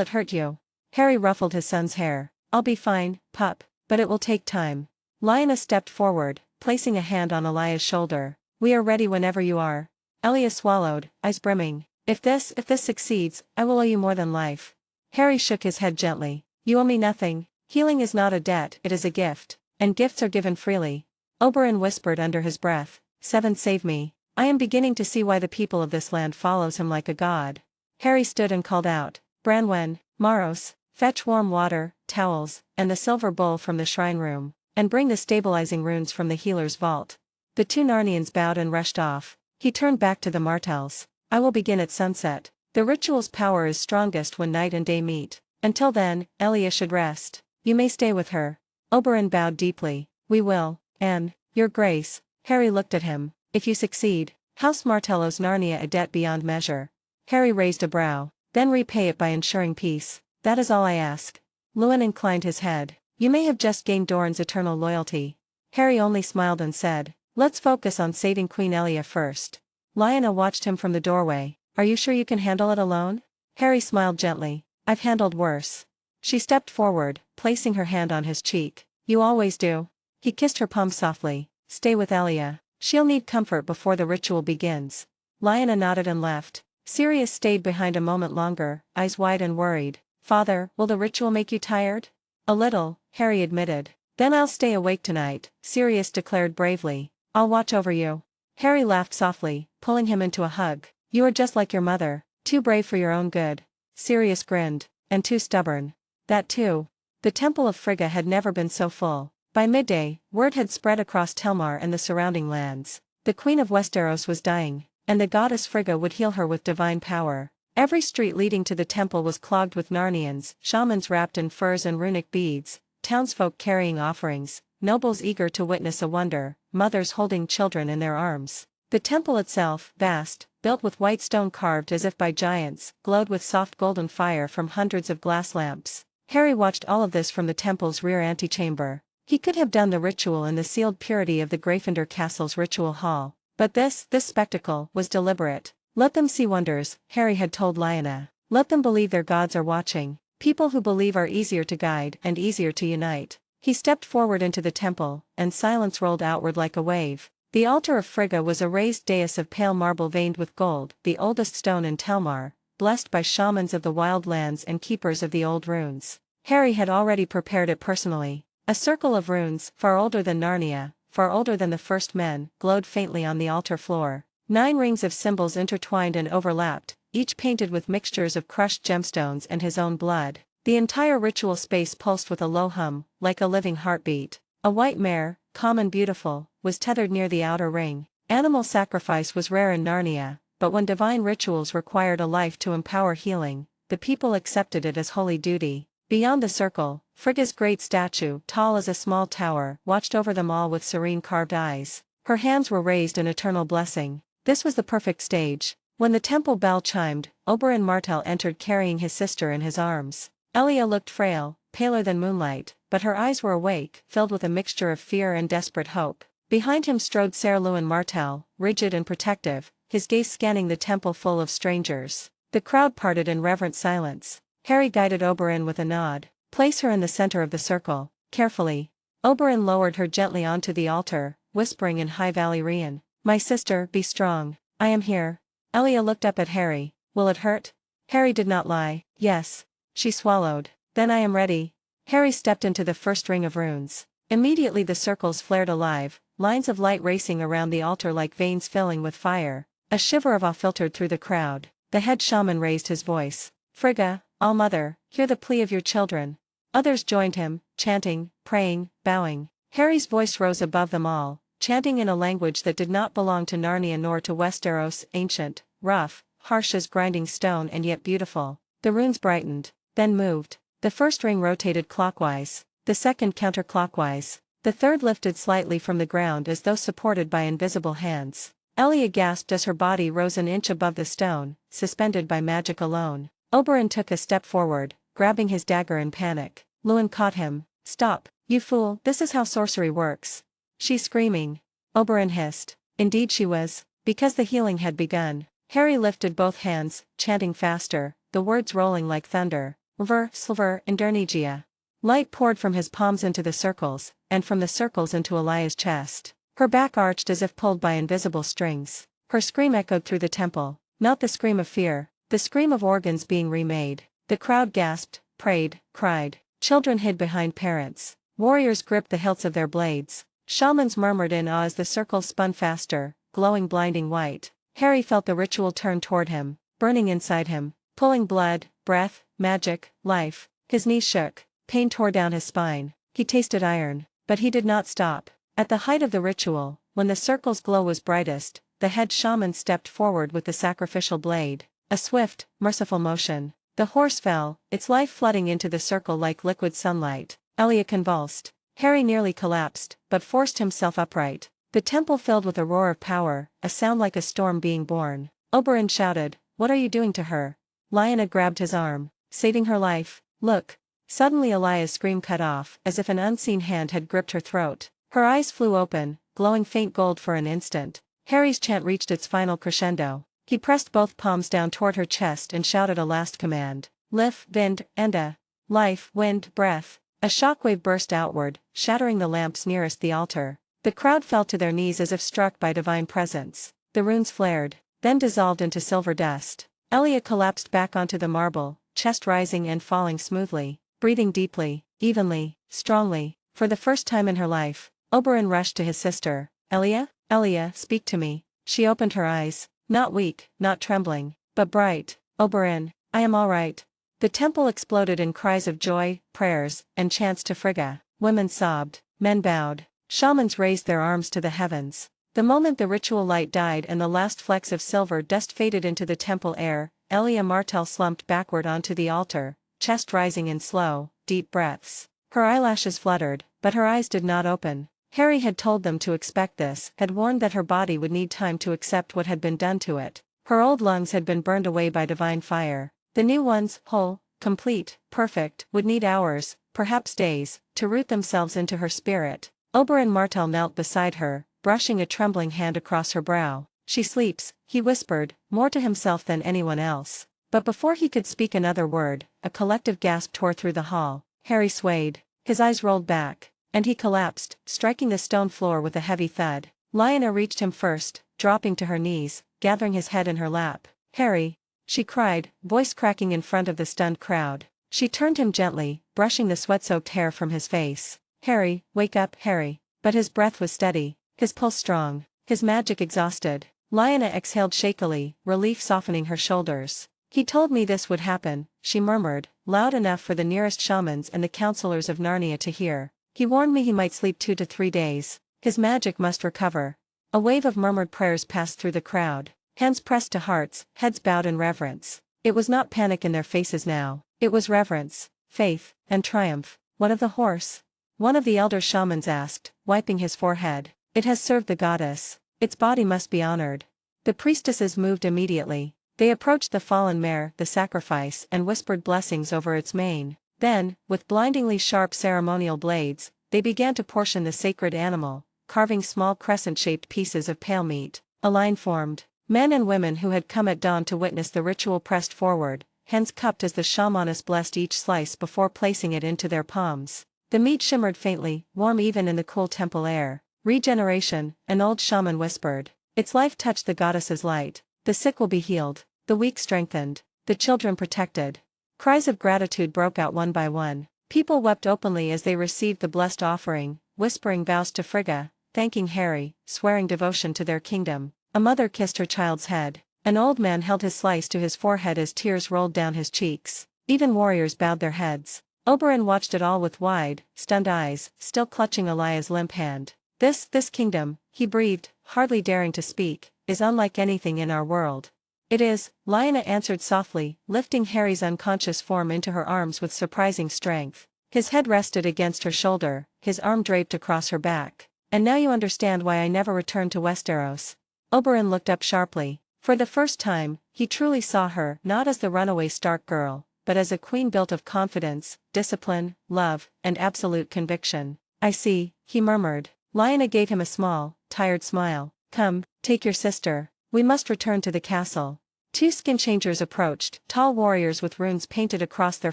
it hurt you?" Harry ruffled his son's hair. "I'll be fine, pup, but it will take time." Lyanna stepped forward, placing a hand on Elia's shoulder. "We are ready whenever you are." Elia swallowed, eyes brimming. If this succeeds, I will owe you more than life." Harry shook his head gently. "You owe me nothing. Healing is not a debt, it is a gift, and gifts are given freely." Oberyn whispered under his breath, "Seven save me. I am beginning to see why the people of this land follows him like a god." Harry stood and called out, "Branwen, Maros, fetch warm water, towels, and the silver bowl from the shrine room, and bring the stabilizing runes from the healer's vault." The 2 Narnians bowed and rushed off. He turned back to the Martells. "I will begin at sunset. The ritual's power is strongest when night and day meet. Until then, Elia should rest. You may stay with her." Oberyn bowed deeply. "We will, and, your grace." Harry looked at him. "If you succeed, House Martell owes Narnia a debt beyond measure." Harry raised a brow. "Then repay it by ensuring peace. That is all I ask." Lewin inclined his head. "You may have just gained Doran's eternal loyalty." Harry only smiled and said, "Let's focus on saving Queen Elia first." Lyanna watched him from the doorway. "Are you sure you can handle it alone?" Harry smiled gently. "I've handled worse." She stepped forward, placing her hand on his cheek. "You always do." He kissed her palm softly. "Stay with Elia. She'll need comfort before the ritual begins." Lyanna nodded and left. Sirius stayed behind a moment longer, eyes wide and worried. "Father, will the ritual make you tired?" "A little," Harry admitted. "Then I'll stay awake tonight," Sirius declared bravely. "I'll watch over you." Harry laughed softly, pulling him into a hug. "You are just like your mother, too brave for your own good." Sirius grinned. "And too stubborn." "That too." The Temple of Frigga had never been so full. By midday, word had spread across Telmar and the surrounding lands. The Queen of Westeros was dying, and the goddess Frigga would heal her with divine power. Every street leading to the temple was clogged with Narnians, shamans wrapped in furs and runic beads, townsfolk carrying offerings, nobles eager to witness a wonder, mothers holding children in their arms. The temple itself, vast, built with white stone carved as if by giants, glowed with soft golden fire from hundreds of glass lamps. Harry watched all of this from the temple's rear antechamber. He could have done the ritual in the sealed purity of the Gryffindor Castle's ritual hall, but this spectacle was deliberate. "Let them see wonders," Harry had told Lyanna. "Let them believe their gods are watching. People who believe are easier to guide and easier to unite." He stepped forward into the temple, and silence rolled outward like a wave. The altar of Frigga was a raised dais of pale marble veined with gold, the oldest stone in Telmar, blessed by shamans of the wild lands and keepers of the old runes. Harry had already prepared it personally. A circle of runes, far older than Narnia, far older than the first men, glowed faintly on the altar floor. 9 rings of symbols intertwined and overlapped, each painted with mixtures of crushed gemstones and his own blood. The entire ritual space pulsed with a low hum, like a living heartbeat. A white mare, calm and beautiful, was tethered near the outer ring. Animal sacrifice was rare in Narnia, but when divine rituals required a life to empower healing, the people accepted it as holy duty. Beyond the circle, Frigga's great statue, tall as a small tower, watched over them all with serene carved eyes. Her hands were raised in eternal blessing. This was the perfect stage. When the temple bell chimed, Oberyn Martell entered carrying his sister in his arms. Elia looked frail, paler than moonlight, but her eyes were awake, filled with a mixture of fear and desperate hope. Behind him strode Ser Luwin Martell, rigid and protective, his gaze scanning the temple full of strangers. The crowd parted in reverent silence. Harry guided Oberyn with a nod. Place her in the center of the circle, carefully. Oberyn lowered her gently onto the altar, whispering in High Valyrian, "My sister, be strong. I am here." Elia looked up at Harry. "Will it hurt?" Harry did not lie. "Yes." She swallowed. "Then I am ready." Harry stepped into the first ring of runes. Immediately the circles flared alive, lines of light racing around the altar like veins filling with fire. A shiver of awe filtered through the crowd. The head shaman raised his voice. "Frigga, All-Mother, hear the plea of your children." Others joined him, chanting, praying, bowing. Harry's voice rose above them all, chanting in a language that did not belong to Narnia nor to Westeros, ancient, rough, harsh as grinding stone and yet beautiful. The runes brightened, then moved. The first ring rotated clockwise, the second counterclockwise, the third lifted slightly from the ground as though supported by invisible hands. Elia gasped as her body rose an inch above the stone, suspended by magic alone. Oberyn took a step forward, grabbing his dagger in panic. Luwin caught him. "Stop, you fool, this is how sorcery works." "She's screaming." Oberyn hissed. Indeed she was, because the healing had begun. Harry lifted both hands, chanting faster, the words rolling like thunder. Ver, Silver, Indernigia. Light poured from his palms into the circles, and from the circles into Elia's chest. Her back arched as if pulled by invisible strings. Her scream echoed through the temple, not the scream of fear, the scream of organs being remade. The crowd gasped, prayed, cried. Children hid behind parents. Warriors gripped the hilts of their blades. Shamans murmured in awe as the circles spun faster, glowing blinding white. Harry felt the ritual turn toward him, burning inside him, pulling blood, breath, magic, life. His knees shook, pain tore down his spine. He tasted iron, but he did not stop. At the height of the ritual, when the circle's glow was brightest, the head shaman stepped forward with the sacrificial blade. A swift, merciful motion. The horse fell, its life flooding into the circle like liquid sunlight. Elia convulsed. Harry nearly collapsed, but forced himself upright. The temple filled with a roar of power, a sound like a storm being born. Oberyn shouted, "What are you doing to her?" Lyanna grabbed his arm. "Saving her life. Look." Suddenly Elia's scream cut off, as if an unseen hand had gripped her throat. Her eyes flew open, glowing faint gold for an instant. Harry's chant reached its final crescendo. He pressed both palms down toward her chest and shouted a last command. "Lif, Vind, Enda." Life, wind, breath. A shockwave burst outward, shattering the lamps nearest the altar. The crowd fell to their knees as if struck by divine presence. The runes flared, then dissolved into silver dust. Elia collapsed back onto the marble, chest rising and falling smoothly, breathing deeply, evenly, strongly. For the first time in her life, Oberyn rushed to his sister. "Elia? Elia, speak to me." She opened her eyes, not weak, not trembling, but bright. "Oberyn, I am all right." The temple exploded in cries of joy, prayers, and chants to Frigga. Women sobbed, men bowed, shamans raised their arms to the heavens. The moment the ritual light died and the last flecks of silver dust faded into the temple air, Elia Martell slumped backward onto the altar, chest rising in slow, deep breaths. Her eyelashes fluttered, but her eyes did not open. Harry had told them to expect this, had warned that her body would need time to accept what had been done to it. Her old lungs had been burned away by divine fire. The new ones, whole, complete, perfect, would need hours, perhaps days, to root themselves into her spirit. Oberyn Martell knelt beside her, brushing a trembling hand across her brow. "She sleeps," he whispered, more to himself than anyone else. But before he could speak another word, a collective gasp tore through the hall. Harry swayed, his eyes rolled back, and he collapsed, striking the stone floor with a heavy thud. Lyanna reached him first, dropping to her knees, gathering his head in her lap. "Harry," she cried, voice cracking in front of the stunned crowd. She turned him gently, brushing the sweat-soaked hair from his face. "Harry, wake up, Harry." But his breath was steady, his pulse strong, his magic exhausted. Lyanna exhaled shakily, relief softening her shoulders. "He told me this would happen," she murmured, loud enough for the nearest shamans and the counselors of Narnia to hear. "He warned me he might sleep 2 to 3 days. His magic must recover." A wave of murmured prayers passed through the crowd. Hands pressed to hearts, heads bowed in reverence. It was not panic in their faces now. It was reverence, faith, and triumph. "What of the horse?" one of the elder shamans asked, wiping his forehead. "It has served the goddess. Its body must be honored." The priestesses moved immediately. They approached the fallen mare, the sacrifice, and whispered blessings over its mane. Then, with blindingly sharp ceremonial blades, they began to portion the sacred animal, carving small crescent-shaped pieces of pale meat. A line formed. Men and women who had come at dawn to witness the ritual pressed forward, hands cupped as the shamaness blessed each slice before placing it into their palms. The meat shimmered faintly, warm even in the cool temple air. "Regeneration," an old shaman whispered. "Its life touched the goddess's light. The sick will be healed, the weak strengthened, the children protected." Cries of gratitude broke out one by one. People wept openly as they received the blessed offering, whispering vows to Frigga, thanking Harry, swearing devotion to their kingdom. A mother kissed her child's head. An old man held his slice to his forehead as tears rolled down his cheeks. Even warriors bowed their heads. Oberyn watched it all with wide, stunned eyes, still clutching Elia's limp hand. This kingdom," he breathed, hardly daring to speak, "is unlike anything in our world." "It is," Lyanna answered softly, lifting Harry's unconscious form into her arms with surprising strength. His head rested against her shoulder, his arm draped across her back. "And now you understand why I never returned to Westeros." Oberyn looked up sharply. For the first time, he truly saw her not as the runaway Stark girl, but as a queen built of confidence, discipline, love, and absolute conviction. "I see," he murmured. Lyanna gave him a small, tired smile. "Come, take your sister. We must return to the castle." 2 skin changers approached, tall warriors with runes painted across their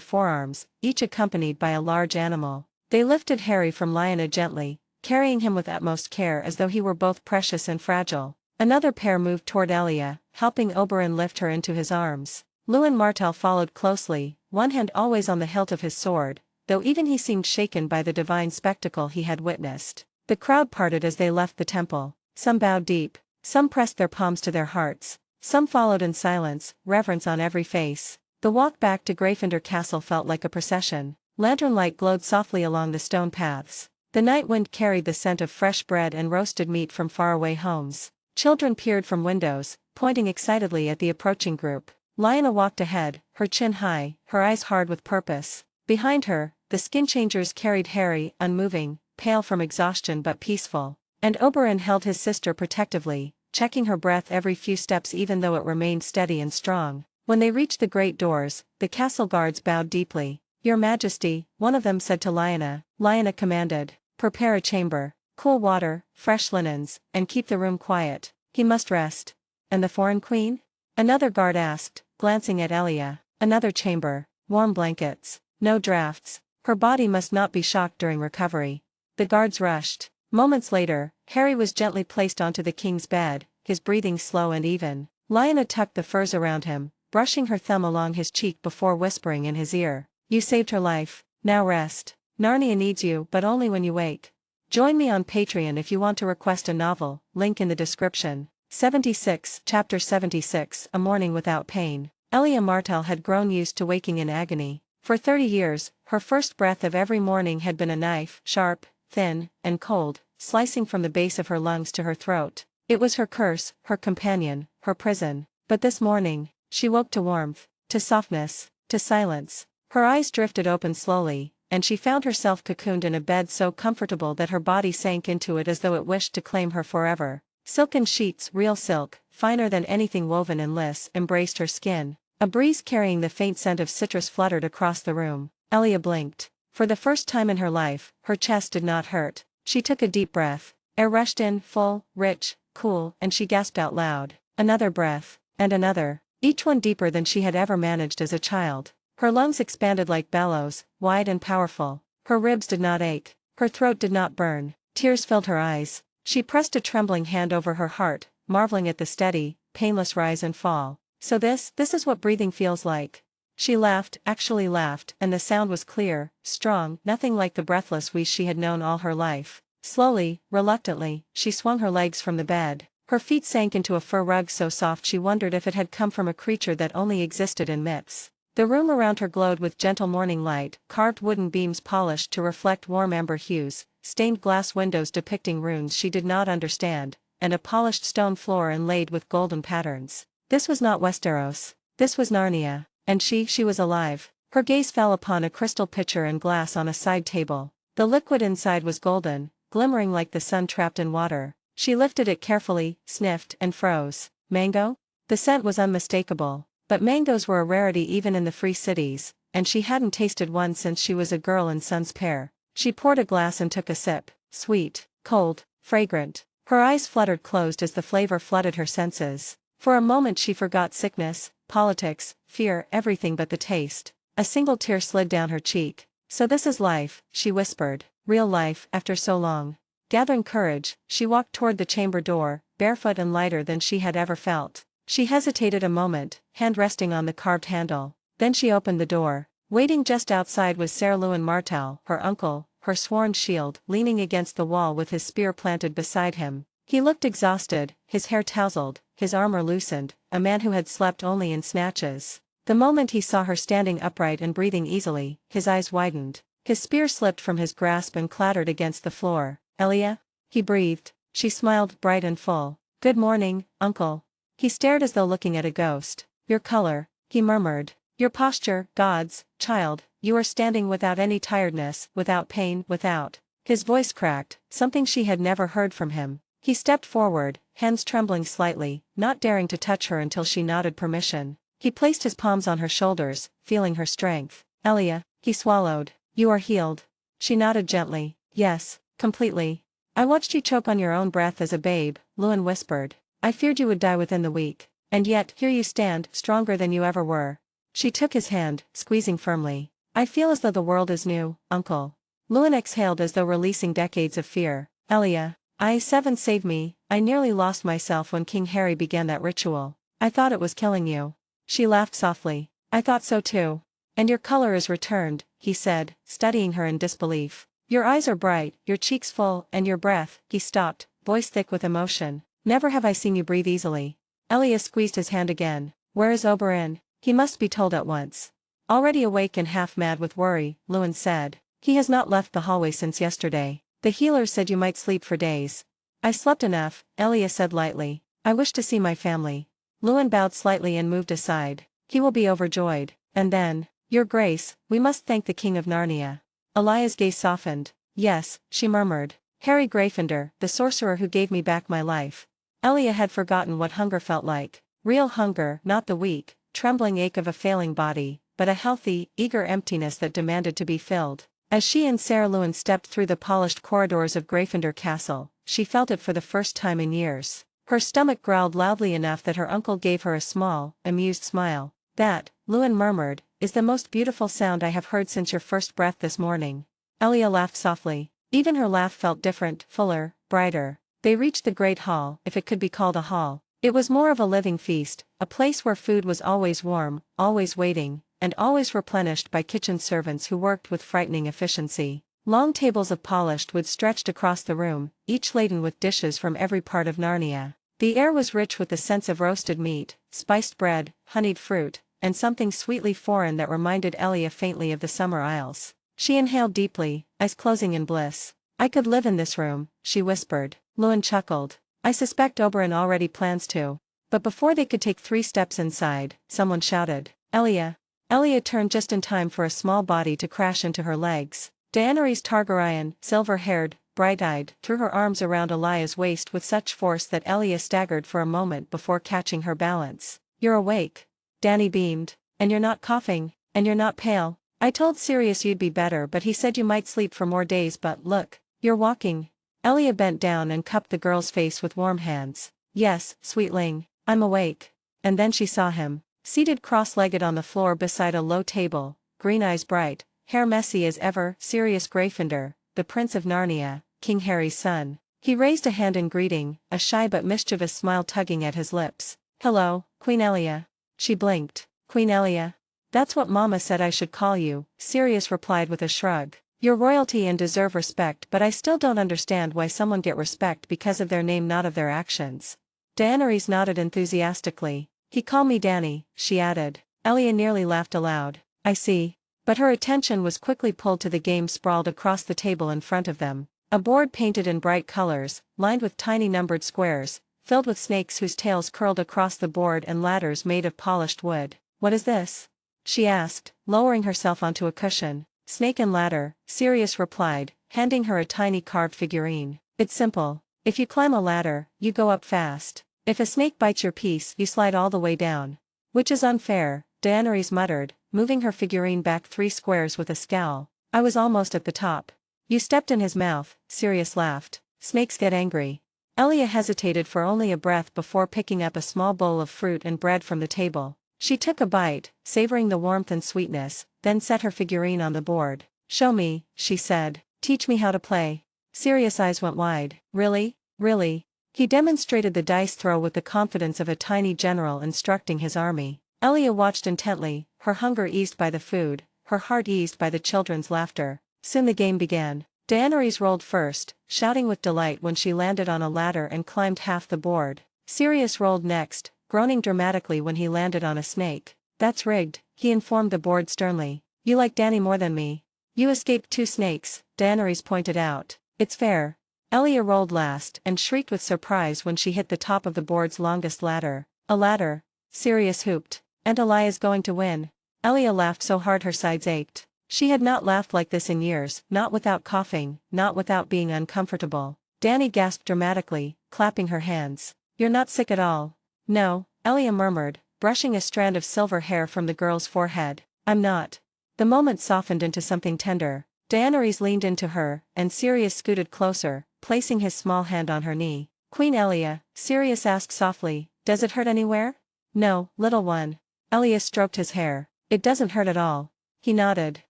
forearms, each accompanied by a large animal. They lifted Harry from Lyanna gently, carrying him with utmost care as though he were both precious and fragile. Another pair moved toward Elia, helping Oberyn lift her into his arms. Lewin Martell followed closely, one hand always on the hilt of his sword, though even he seemed shaken by the divine spectacle he had witnessed. The crowd parted as they left the temple. Some bowed deep, some pressed their palms to their hearts, some followed in silence, reverence on every face. The walk back to Gryffindor Castle felt like a procession. Lantern light glowed softly along the stone paths. The night wind carried the scent of fresh bread and roasted meat from faraway homes. Children peered from windows, pointing excitedly at the approaching group. Lyanna walked ahead, her chin high, her eyes hard with purpose. Behind her, the skin changers carried Harry, unmoving, pale from exhaustion but peaceful. And Oberyn held his sister protectively, checking her breath every few steps even though it remained steady and strong. When they reached the great doors, the castle guards bowed deeply. "Your Majesty," one of them said to Lyanna. Lyanna commanded, "Prepare a chamber. Cool water, fresh linens, and keep the room quiet. He must rest." "And the foreign queen?" another guard asked, glancing at Elia. "Another chamber. Warm blankets. No drafts. Her body must not be shocked during recovery." The guards rushed. Moments later, Harry was gently placed onto the king's bed, his breathing slow and even. Lyanna tucked the furs around him, brushing her thumb along his cheek before whispering in his ear. "You saved her life. Now rest. Narnia needs you, but only when you wake." Join me on Patreon if you want to request a novel, link in the description. 76, Chapter 76, A Morning Without Pain. Elia Martell had grown used to waking in agony. For 30 years, her first breath of every morning had been a knife, sharp, thin, and cold, slicing from the base of her lungs to her throat. It was her curse, her companion, her prison. But this morning, she woke to warmth, to softness, to silence. Her eyes drifted open slowly, and she found herself cocooned in a bed so comfortable that her body sank into it as though it wished to claim her forever. Silken sheets, real silk, finer than anything woven in Lys, embraced her skin. A breeze carrying the faint scent of citrus fluttered across the room. Elia blinked. For the first time in her life, her chest did not hurt. She took a deep breath. Air rushed in, full, rich, cool, and she gasped out loud. Another breath, and another, each one deeper than she had ever managed as a child. Her lungs expanded like bellows, wide and powerful. Her ribs did not ache. Her throat did not burn. Tears filled her eyes. She pressed a trembling hand over her heart, marveling at the steady, painless rise and fall. So this is what breathing feels like. She laughed, actually laughed, and the sound was clear, strong, nothing like the breathless wheeze she had known all her life. Slowly, reluctantly, she swung her legs from the bed. Her feet sank into a fur rug so soft she wondered if it had come from a creature that only existed in myths. The room around her glowed with gentle morning light, carved wooden beams polished to reflect warm amber hues, stained glass windows depicting runes she did not understand, and a polished stone floor inlaid with golden patterns. This was not Westeros. This was Narnia. And she was alive. Her gaze fell upon a crystal pitcher and glass on a side table. The liquid inside was golden, glimmering like the sun trapped in water. She lifted it carefully, sniffed, and froze. Mango? The scent was unmistakable. But mangoes were a rarity even in the free cities, and she hadn't tasted one since she was a girl in Sun's Pear. She poured a glass and took a sip. Sweet, cold, fragrant. Her eyes fluttered closed as the flavor flooded her senses. For a moment she forgot sickness, politics, fear, everything but the taste. A single tear slid down her cheek. So this is life, she whispered. Real life, after so long. Gathering courage, she walked toward the chamber door, barefoot and lighter than she had ever felt. She hesitated a moment, hand resting on the carved handle. Then she opened the door. Waiting just outside was Ser Lewin Martell, her uncle, her sworn shield, leaning against the wall with his spear planted beside him. He looked exhausted, his hair tousled, his armor loosened, a man who had slept only in snatches. The moment he saw her standing upright and breathing easily, his eyes widened. His spear slipped from his grasp and clattered against the floor. "Elia?" he breathed. She smiled, bright and full. "Good morning, uncle." He stared as though looking at a ghost. "Your color," he murmured. "Your posture, God's child, you are standing without any tiredness, without pain, without." His voice cracked, something she had never heard from him. He stepped forward, hands trembling slightly, not daring to touch her until she nodded permission. He placed his palms on her shoulders, feeling her strength. "Elia," he swallowed. "You are healed." She nodded gently. "Yes, completely." "I watched you choke on your own breath as a babe," Lewin whispered. "I feared you would die within the week. And yet, here you stand, stronger than you ever were." She took his hand, squeezing firmly. "I feel as though the world is new, uncle." Lewin exhaled as though releasing decades of fear. "Elia. I7 save me, I nearly lost myself when King Harry began that ritual. I thought it was killing you." She laughed softly. "I thought so too. And your color is returned," he said, studying her in disbelief. "Your eyes are bright, your cheeks full, and your breath." He stopped, voice thick with emotion. "Never have I seen you breathe easily." Elia squeezed his hand again. "Where is Oberyn?" "He must be told at once." Already awake and half mad with worry, Lewin said. "He has not left the hallway since yesterday. The healer said you might sleep for days." "I slept enough," Elia said lightly. "I wish to see my family." Lewin bowed slightly and moved aside. "He will be overjoyed." And then, "Your Grace, we must thank the King of Narnia." Elia's gaze softened. "Yes," she murmured. "Harry Gryffindor, the sorcerer who gave me back my life." Elia had forgotten what hunger felt like. Real hunger, not the weak, trembling ache of a failing body, but a healthy, eager emptiness that demanded to be filled. As she and Ser Lewin stepped through the polished corridors of Gryffindor Castle, she felt it for the first time in years. Her stomach growled loudly enough that her uncle gave her a small, amused smile. "That," Lewin murmured, "is the most beautiful sound I have heard since your first breath this morning." Elia laughed softly. Even her laugh felt different, fuller, brighter. They reached the great hall, if it could be called a hall. It was more of a living feast, a place where food was always warm, always waiting, and always replenished by kitchen servants who worked with frightening efficiency. Long tables of polished wood stretched across the room, each laden with dishes from every part of Narnia. The air was rich with the scents of roasted meat, spiced bread, honeyed fruit, and something sweetly foreign that reminded Elia faintly of the summer isles. She inhaled deeply, eyes closing in bliss. "I could live in this room," she whispered. Lewin chuckled. "I suspect Oberyn already plans to." But before they could take 3 steps inside, someone shouted, "Elia." Elia turned just in time for a small body to crash into her legs. Daenerys Targaryen, silver-haired, bright-eyed, threw her arms around Elia's waist with such force that Elia staggered for a moment before catching her balance. "You're awake." Dany beamed. "And you're not coughing, and you're not pale. I told Sirius you'd be better, but he said you might sleep for more days, but look, you're walking." Elia bent down and cupped the girl's face with warm hands. "Yes, sweetling, I'm awake." And then she saw him, seated cross-legged on the floor beside a low table, green eyes bright, hair messy as ever, Sirius Gryffindor, the Prince of Narnia, King Harry's son. He raised a hand in greeting, a shy but mischievous smile tugging at his lips. "Hello, Queen Elia." She blinked. "Queen Elia?" That's what Mama said I should call you, Sirius replied with a shrug. You're royalty and deserve respect, but I still don't understand why someone get respect because of their name, not of their actions. Daenerys nodded enthusiastically. He called me Dany, she added. Elia nearly laughed aloud. I see. But her attention was quickly pulled to the game sprawled across the table in front of them. A board painted in bright colors, lined with tiny numbered squares, filled with snakes whose tails curled across the board and ladders made of polished wood. What is this? She asked, lowering herself onto a cushion. Snake and ladder, Sirius replied, handing her a tiny carved figurine. It's simple. If you climb a ladder, you go up fast. If a snake bites your piece, you slide all the way down. Which is unfair, Daenerys muttered, moving her figurine back 3 squares with a scowl. I was almost at the top. You stepped in his mouth, Sirius laughed. Snakes get angry. Elia hesitated for only a breath before picking up a small bowl of fruit and bread from the table. She took a bite, savoring the warmth and sweetness, then set her figurine on the board. Show me, she said. Teach me how to play. Sirius' eyes went wide. Really? Really? He demonstrated the dice throw with the confidence of a tiny general instructing his army. Elia watched intently, her hunger eased by the food, her heart eased by the children's laughter. Soon the game began. Daenerys rolled first, shouting with delight when she landed on a ladder and climbed half the board. Sirius rolled next, groaning dramatically when he landed on a snake. That's rigged, he informed the board sternly. You like Dany more than me. You escaped 2 snakes, Daenerys pointed out. It's fair. Elia rolled last and shrieked with surprise when she hit the top of the board's longest ladder. A ladder. Sirius hooped. And Elia's going to win. Elia laughed so hard her sides ached. She had not laughed like this in years, not without coughing, not without being uncomfortable. Dany gasped dramatically, clapping her hands. You're not sick at all. No, Elia murmured, brushing a strand of silver hair from the girl's forehead. I'm not. The moment softened into something tender. Daenerys leaned into her, and Sirius scooted closer, placing his small hand on her knee. Queen Elia, Sirius asked softly, does it hurt anywhere? No, little one. Elia stroked his hair. It doesn't hurt at all. He nodded.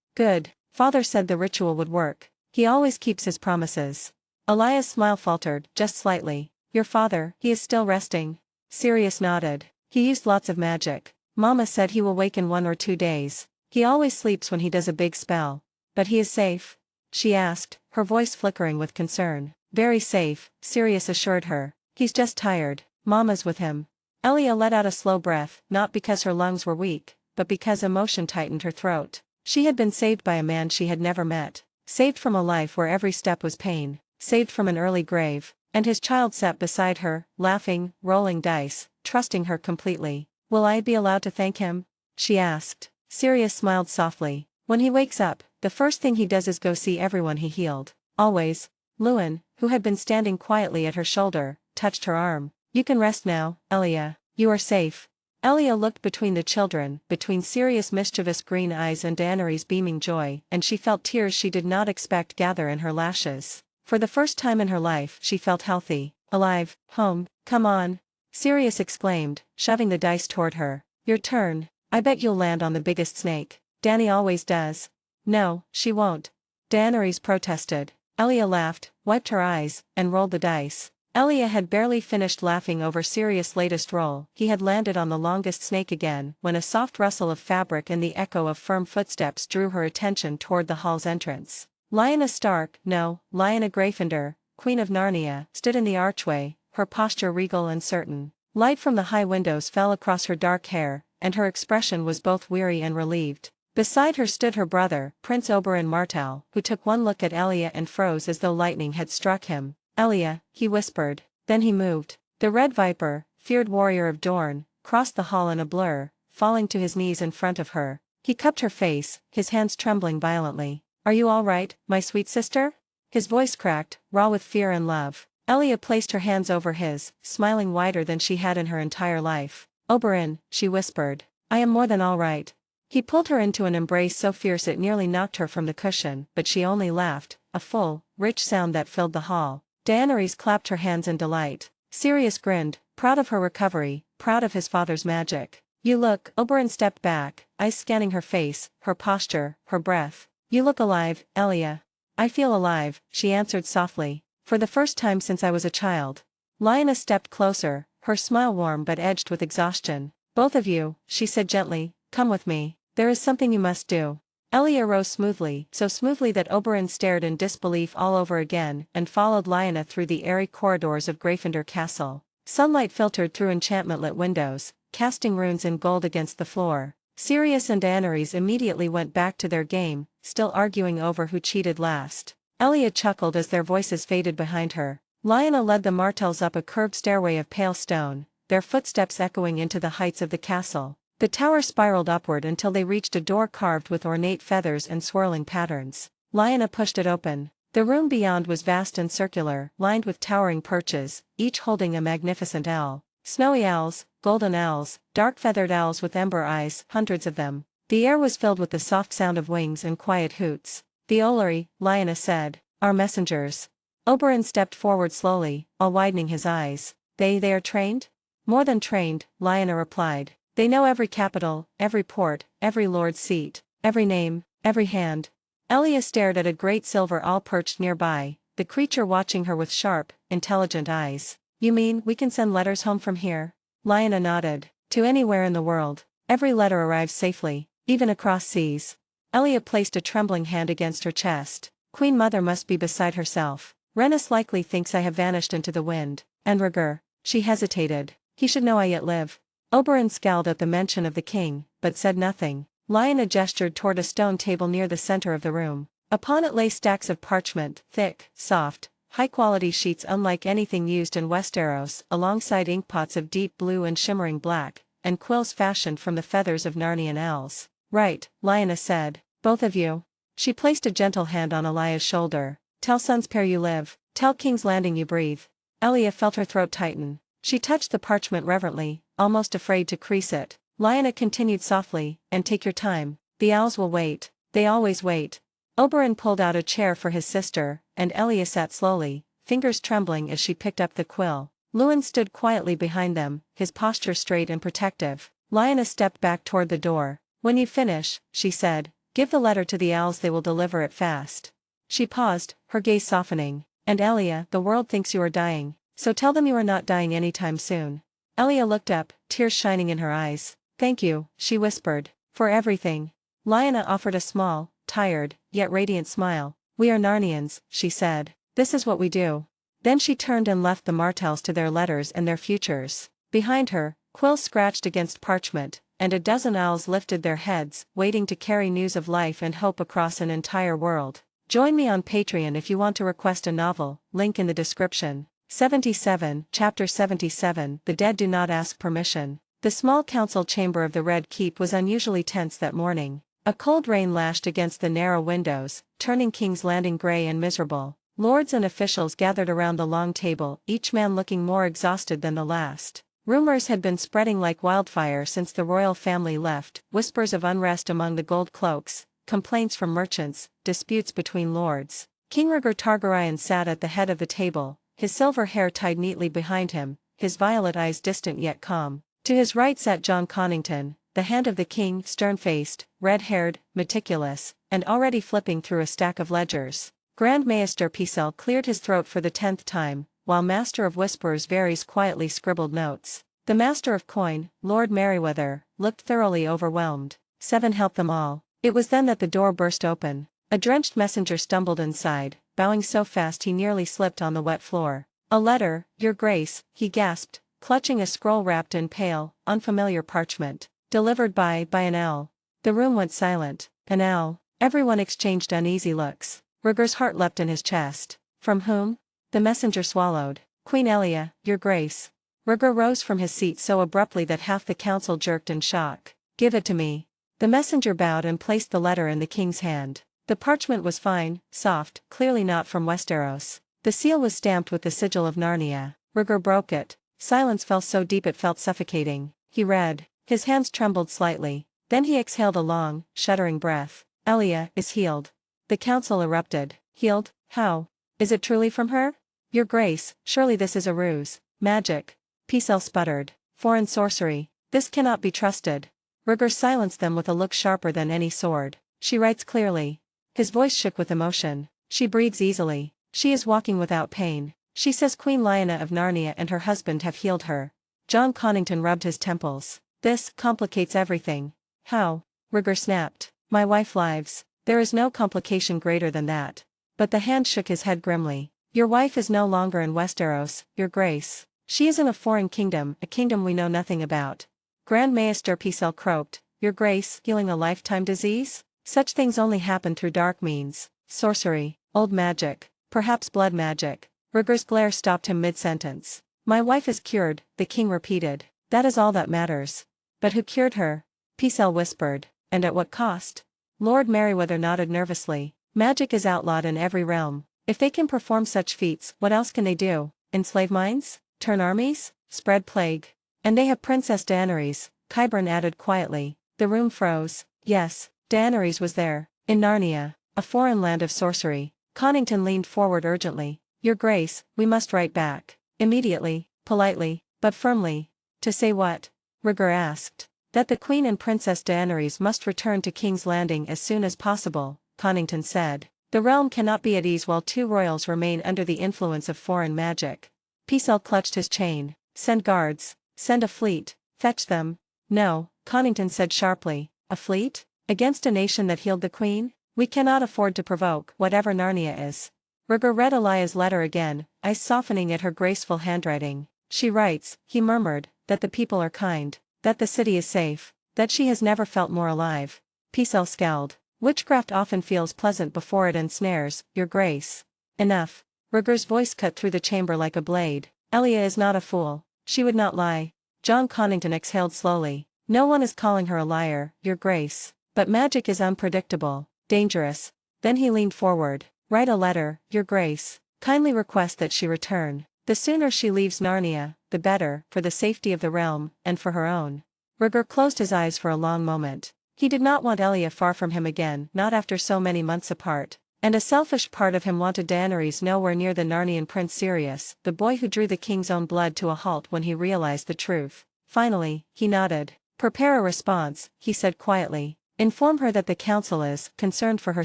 Good. Father said the ritual would work. He always keeps his promises. Elia's smile faltered, just slightly. Your father, he is still resting. Sirius nodded. He used lots of magic. Mama said he will wake in 1 or 2 days. He always sleeps when he does a big spell. But he is safe? She asked, her voice flickering with concern. Very safe, Sirius assured her. He's just tired. Mama's with him. Elia let out a slow breath, not because her lungs were weak, but because emotion tightened her throat. She had been saved by a man she had never met. Saved from a life where every step was pain. Saved from an early grave. And his child sat beside her, laughing, rolling dice, trusting her completely. Will I be allowed to thank him? She asked. Sirius smiled softly. When he wakes up, the first thing he does is go see everyone he healed. Always. Lewin, who had been standing quietly at her shoulder, touched her arm. You can rest now, Elia. You are safe. Elia looked between the children, between Sirius' mischievous green eyes and Daenerys' beaming joy, and she felt tears she did not expect gather in her lashes. For the first time in her life she felt healthy, alive. Home, come on. Sirius exclaimed, shoving the dice toward her. Your turn. I bet you'll land on the biggest snake. Dany always does. No, she won't. Daenerys protested. Elia laughed, wiped her eyes, and rolled the dice. Elia had barely finished laughing over Sirius' latest roll. He had landed on the longest snake again, when a soft rustle of fabric and the echo of firm footsteps drew her attention toward the hall's entrance. Lyanna Stark, no, Lyanna Gryffindor, Queen of Narnia, stood in the archway, her posture regal and certain. Light from the high windows fell across her dark hair, and her expression was both weary and relieved. Beside her stood her brother, Prince Oberyn Martell, who took one look at Elia and froze as though lightning had struck him. Elia, he whispered. Then he moved. The Red Viper, feared warrior of Dorne, crossed the hall in a blur, falling to his knees in front of her. He cupped her face, his hands trembling violently. Are you all right, my sweet sister? His voice cracked, raw with fear and love. Elia placed her hands over his, smiling wider than she had in her entire life. Oberyn, she whispered. I am more than all right. He pulled her into an embrace so fierce it nearly knocked her from the cushion, but she only laughed, a full, rich sound that filled the hall. Daenerys clapped her hands in delight. Sirius grinned, proud of her recovery, proud of his father's magic. You look. Oberyn stepped back, eyes scanning her face, her posture, her breath. You look alive, Elia. I feel alive, she answered softly. For the first time since I was a child. Lyanna stepped closer, her smile warm but edged with exhaustion. Both of you, she said gently, come with me. There is something you must do. Elia rose smoothly, so smoothly that Oberyn stared in disbelief all over again and followed Lyanna through the airy corridors of Gryffindor Castle. Sunlight filtered through enchantment-lit windows, casting runes in gold against the floor. Sirius and Daenerys immediately went back to their game, still arguing over who cheated last. Elia chuckled as their voices faded behind her. Lyanna led the Martells up a curved stairway of pale stone, their footsteps echoing into the heights of the castle. The tower spiraled upward until they reached a door carved with ornate feathers and swirling patterns. Lyanna pushed it open. The room beyond was vast and circular, lined with towering perches, each holding a magnificent owl. Snowy owls, golden owls, dark-feathered owls with ember eyes, hundreds of them. The air was filled with the soft sound of wings and quiet hoots. "The Olori," Lyanna said, "are messengers." Oberyn stepped forward slowly, all widening his eyes. They are trained?" "More than trained," Lyanna replied. "They know every capital, every port, every lord's seat, every name, every hand." Elia stared at a great silver owl perched nearby, the creature watching her with sharp, intelligent eyes. "You mean we can send letters home from here?" Lyanna nodded. "To anywhere in the world. Every letter arrives safely, even across seas." Elia placed a trembling hand against her chest. "Queen Mother must be beside herself. Rhaenys likely thinks I have vanished into the wind. And Rhaegar." She hesitated. "He should know I yet live." Oberyn scowled at the mention of the king, but said nothing. Lyanna gestured toward a stone table near the center of the room. Upon it lay stacks of parchment, thick, soft, high-quality sheets unlike anything used in Westeros, alongside inkpots of deep blue and shimmering black, and quills fashioned from the feathers of Narnian owls. "Right," Lyanna said. "Both of you." She placed a gentle hand on Elia's shoulder. "Tell Sunspear you live. Tell King's Landing you breathe." Elia felt her throat tighten. She touched the parchment reverently, almost afraid to crease it. Lyanna continued softly, "And take your time. The owls will wait. They always wait." Oberyn pulled out a chair for his sister, and Elia sat slowly, fingers trembling as she picked up the quill. Luwin stood quietly behind them, his posture straight and protective. Lyanna stepped back toward the door. "When you finish," she said, "give the letter to the owls, they will deliver it fast." She paused, her gaze softening. "And Elia, the world thinks you are dying, so tell them you are not dying anytime soon." Elia looked up, tears shining in her eyes. "Thank you," she whispered, "for everything." Lyanna offered a small, tired, yet radiant smile. "We are Narnians," she said. "This is what we do." Then she turned and left the Martells to their letters and their futures. Behind her, quills scratched against parchment, and a dozen owls lifted their heads, waiting to carry news of life and hope across an entire world. Join me on Patreon if you want to request a novel, link in the description. 77, Chapter 77, The Dead Do Not Ask Permission. The small council chamber of the Red Keep was unusually tense that morning. A cold rain lashed against the narrow windows, turning King's Landing grey and miserable. Lords and officials gathered around the long table, each man looking more exhausted than the last. Rumors had been spreading like wildfire since the royal family left, whispers of unrest among the gold cloaks, complaints from merchants, disputes between lords. King Rhaegar Targaryen sat at the head of the table, his silver hair tied neatly behind him, his violet eyes distant yet calm. To his right sat Jon Connington, the hand of the king, stern-faced, red-haired, meticulous, and already flipping through a stack of ledgers. Grand Maester Pycelle cleared his throat for the 10th time, while Master of Whispers Varys quietly scribbled notes. The Master of Coin, Lord Merryweather, looked thoroughly overwhelmed. Seven helped them all. It was then that the door burst open. A drenched messenger stumbled inside, bowing so fast he nearly slipped on the wet floor. "A letter, Your Grace," he gasped, clutching a scroll wrapped in pale, unfamiliar parchment. "Delivered by an owl." The room went silent. An owl. Everyone exchanged uneasy looks. Rhaegar's heart leapt in his chest. "From whom?" The messenger swallowed. "Queen Elia, Your Grace." Rhaegar rose from his seat so abruptly that half the council jerked in shock. "Give it to me." The messenger bowed and placed the letter in the king's hand. The parchment was fine, soft, clearly not from Westeros. The seal was stamped with the sigil of Narnia. Rhaegar broke it. Silence fell so deep it felt suffocating. He read. His hands trembled slightly. Then he exhaled a long, shuddering breath. "Elia is healed." The council erupted. "Healed? How? Is it truly from her?" "Your Grace, surely this is a ruse. Magic." Pycelle sputtered. "Foreign sorcery. This cannot be trusted." Rhaegar silenced them with a look sharper than any sword. "She writes clearly." His voice shook with emotion. "She breathes easily. She is walking without pain. She says Queen Lyanna of Narnia and her husband have healed her." Jon Connington rubbed his temples. "This complicates everything." "How?" Rhaegar snapped. My wife lives. There is no complication greater than that. But the hand shook his head grimly. Your wife is no longer in Westeros, your grace. She is in a foreign kingdom, a kingdom we know nothing about. Grand Maester Pycelle croaked. Your grace, healing a lifetime disease? Such things only happen through dark means. Sorcery, old magic, perhaps blood magic. Rhaegar's glare stopped him mid-sentence. My wife is cured, the king repeated. That is all that matters. But who cured her? Pycelle whispered. And at what cost? Lord Merryweather nodded nervously. Magic is outlawed in every realm. If they can perform such feats, what else can they do? Enslave minds? Turn armies? Spread plague? And they have Princess Daenerys, Qyburn added quietly. The room froze. Yes, Daenerys was there. In Narnia, a foreign land of sorcery. Connington leaned forward urgently. Your grace, we must write back. Immediately, politely, but firmly. To say what? Rhaegar asked. That the Queen and Princess Daenerys must return to King's Landing as soon as possible, Connington said. The realm cannot be at ease while two royals remain under the influence of foreign magic. Pycelle clutched his chain. Send guards. Send a fleet. Fetch them. No, Connington said sharply. A fleet? Against a nation that healed the Queen? We cannot afford to provoke whatever Narnia is. Rhaegar read Elia's letter again, eyes softening at her graceful handwriting. She writes, he murmured, that the people are kind, that the city is safe, that she has never felt more alive. Pycelle scowled. Witchcraft often feels pleasant before it ensnares, your grace. Enough. Rhaegar's voice cut through the chamber like a blade. Elia is not a fool. She would not lie. John Connington exhaled slowly. No one is calling her a liar, your grace. But magic is unpredictable, dangerous. Then he leaned forward. Write a letter, your grace. Kindly request that she return. The sooner she leaves Narnia, the better, for the safety of the realm, and for her own. Rhaegar closed his eyes for a long moment. He did not want Elia far from him again, not after so many months apart. And a selfish part of him wanted Daenerys nowhere near the Narnian Prince Sirius, the boy who drew the king's own blood to a halt when he realized the truth. Finally, he nodded. Prepare a response, he said quietly. Inform her that the council is concerned for her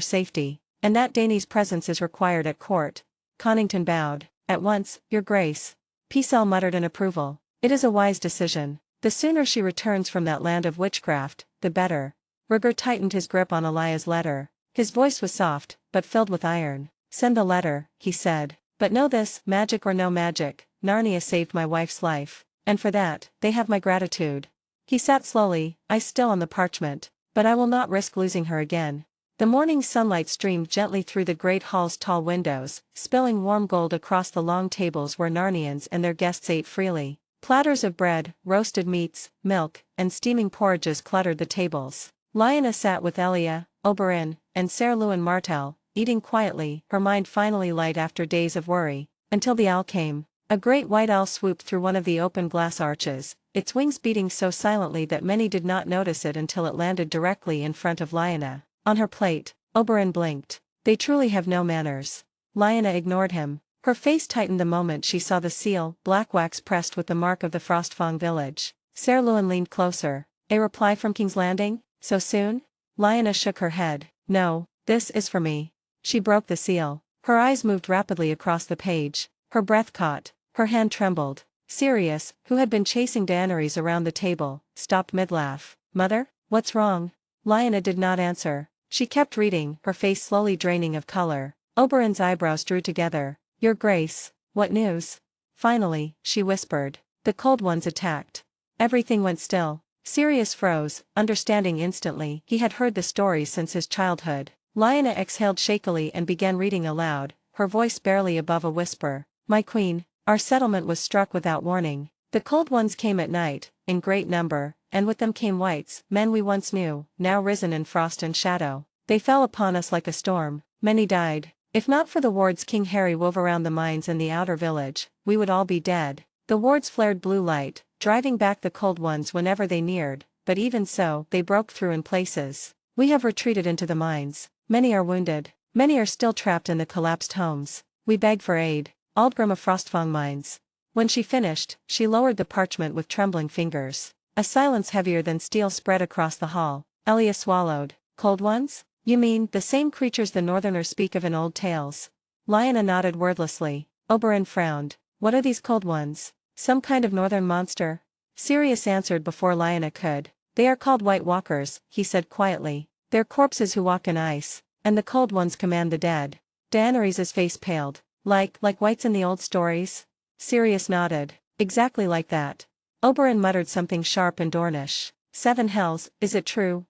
safety, and that Dany's presence is required at court. Connington bowed. At once, your grace. Pycelle muttered in approval. It is a wise decision. The sooner she returns from that land of witchcraft, the better. Rhaegar tightened his grip on Elia's letter. His voice was soft, but filled with iron. Send the letter, he said. But know this, magic or no magic, Narnia saved my wife's life. And for that, they have my gratitude. He sat slowly, eyes still on the parchment. But I will not risk losing her again. The morning sunlight streamed gently through the great hall's tall windows, spilling warm gold across the long tables where Narnians and their guests ate freely. Platters of bread, roasted meats, milk, and steaming porridges cluttered the tables. Lyanna sat with Elia, Oberyn, and Ser Luwin Martell, eating quietly, her mind finally light after days of worry, until the owl came. A great white owl swooped through one of the open glass arches, its wings beating so silently that many did not notice it until it landed directly in front of Lyanna. On her plate, Oberyn blinked. They truly have no manners. Lyanna ignored him. Her face tightened the moment she saw the seal, black wax pressed with the mark of the Frostfang village. Ser Luwin leaned closer. A reply from King's Landing? So soon? Lyanna shook her head. No, this is for me. She broke the seal. Her eyes moved rapidly across the page. Her breath caught. Her hand trembled. Sirius, who had been chasing Daenerys around the table, stopped mid-laugh. Mother? What's wrong? Lyanna did not answer. She kept reading, her face slowly draining of color. Oberyn's eyebrows drew together. Your grace, what news? Finally, she whispered. The Cold Ones attacked. Everything went still. Sirius froze, understanding instantly. He had heard the stories since his childhood. Lyanna exhaled shakily and began reading aloud, her voice barely above a whisper. My queen, our settlement was struck without warning. The Cold Ones came at night, in great number, and with them came whites, men we once knew, now risen in frost and shadow. They fell upon us like a storm. Many died. If not for the wards King Harry wove around the mines in the outer village, we would all be dead. The wards flared blue light, driving back the Cold Ones whenever they neared, but even so, they broke through in places. We have retreated into the mines. Many are wounded. Many are still trapped in the collapsed homes. We beg for aid. Aldgrim of Frostfang Mines. When she finished, she lowered the parchment with trembling fingers. A silence heavier than steel spread across the hall. Elia swallowed. Cold Ones? You mean, the same creatures the Northerners speak of in old tales? Lyanna nodded wordlessly. Oberyn frowned. What are these Cold Ones? Some kind of northern monster? Sirius answered before Lyanna could. They are called White Walkers, he said quietly. They're corpses who walk in ice, and the cold ones command the dead. Daenerys' face paled. Like whites in the old stories? Sirius nodded. Exactly like that. Oberyn muttered something sharp in Dornish. Seven hells, is it true?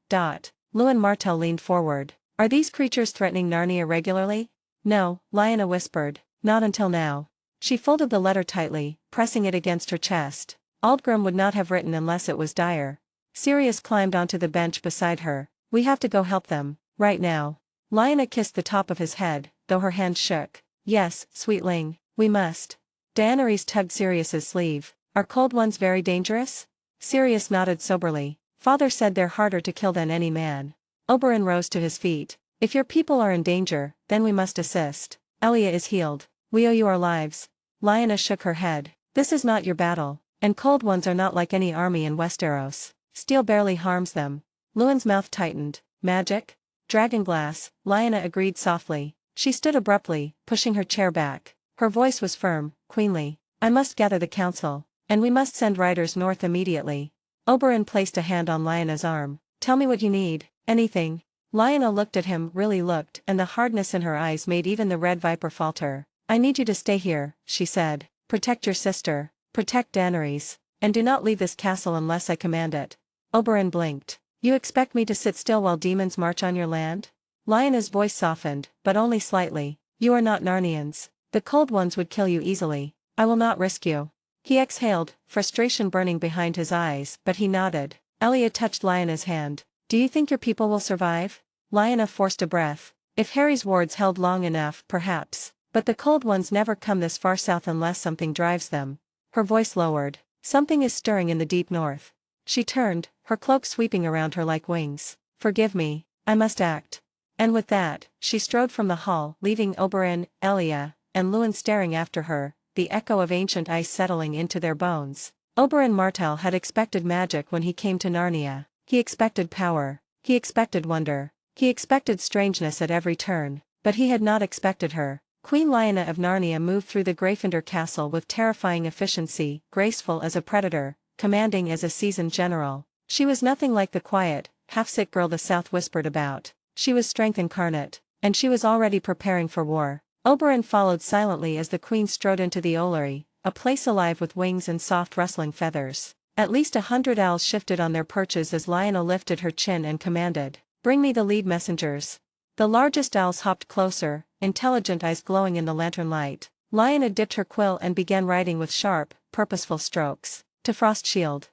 Lewin Martell leaned forward. Are these creatures threatening Narnia regularly? No, Lyanna whispered. Not until now. She folded the letter tightly, pressing it against her chest. Aldgrim would not have written unless it was dire. Sirius climbed onto the bench beside her. We have to go help them, right now. Lyanna kissed the top of his head, though her hand shook. Yes, sweetling, we must. Daenerys tugged Sirius's sleeve. Are cold ones very dangerous? Sirius nodded soberly. Father said they're harder to kill than any man. Oberyn rose to his feet. If your people are in danger, then we must assist. Elia is healed. We owe you our lives. Lyanna shook her head. This is not your battle, and cold ones are not like any army in Westeros. Steel barely harms them. Lewin's mouth tightened. Magic? Dragonglass, Lyanna agreed softly. She stood abruptly, pushing her chair back. Her voice was firm, queenly. I must gather the council, and we must send riders north immediately. Oberyn placed a hand on Lyanna's arm. Tell me what you need. Anything. Lyanna looked at him, really looked, and the hardness in her eyes made even the Red Viper falter. I need you to stay here, she said. Protect your sister. Protect Daenerys. And do not leave this castle unless I command it. Oberyn blinked. You expect me to sit still while demons march on your land? Lyanna's voice softened, but only slightly. You are not Narnians. The cold ones would kill you easily. I will not risk you. He exhaled, frustration burning behind his eyes, but he nodded. Elia touched Lyanna's hand. Do you think your people will survive? Lyanna forced a breath. If Harry's wards held long enough, perhaps. But the cold ones never come this far south unless something drives them. Her voice lowered. Something is stirring in the deep north. She turned, her cloak sweeping around her like wings. Forgive me, I must act. And with that, she strode from the hall, leaving Oberyn, Elia, and Lewin staring after her, the echo of ancient ice settling into their bones. Oberyn Martell had expected magic when he came to Narnia. He expected power. He expected wonder. He expected strangeness at every turn, but he had not expected her. Queen Lyanna of Narnia moved through the Gryffindor castle with terrifying efficiency, graceful as a predator, commanding as a seasoned general. She was nothing like the quiet, half-sick girl the South whispered about. She was strength incarnate, and she was already preparing for war. Oberyn followed silently as the queen strode into the Olary, a place alive with wings and soft rustling feathers. At least 100 owls shifted on their perches as Lyanna lifted her chin and commanded, "Bring me the lead messengers." The largest owls hopped closer, intelligent eyes glowing in the lantern light. Lyanna dipped her quill and began writing with sharp, purposeful strokes. To Frostshield,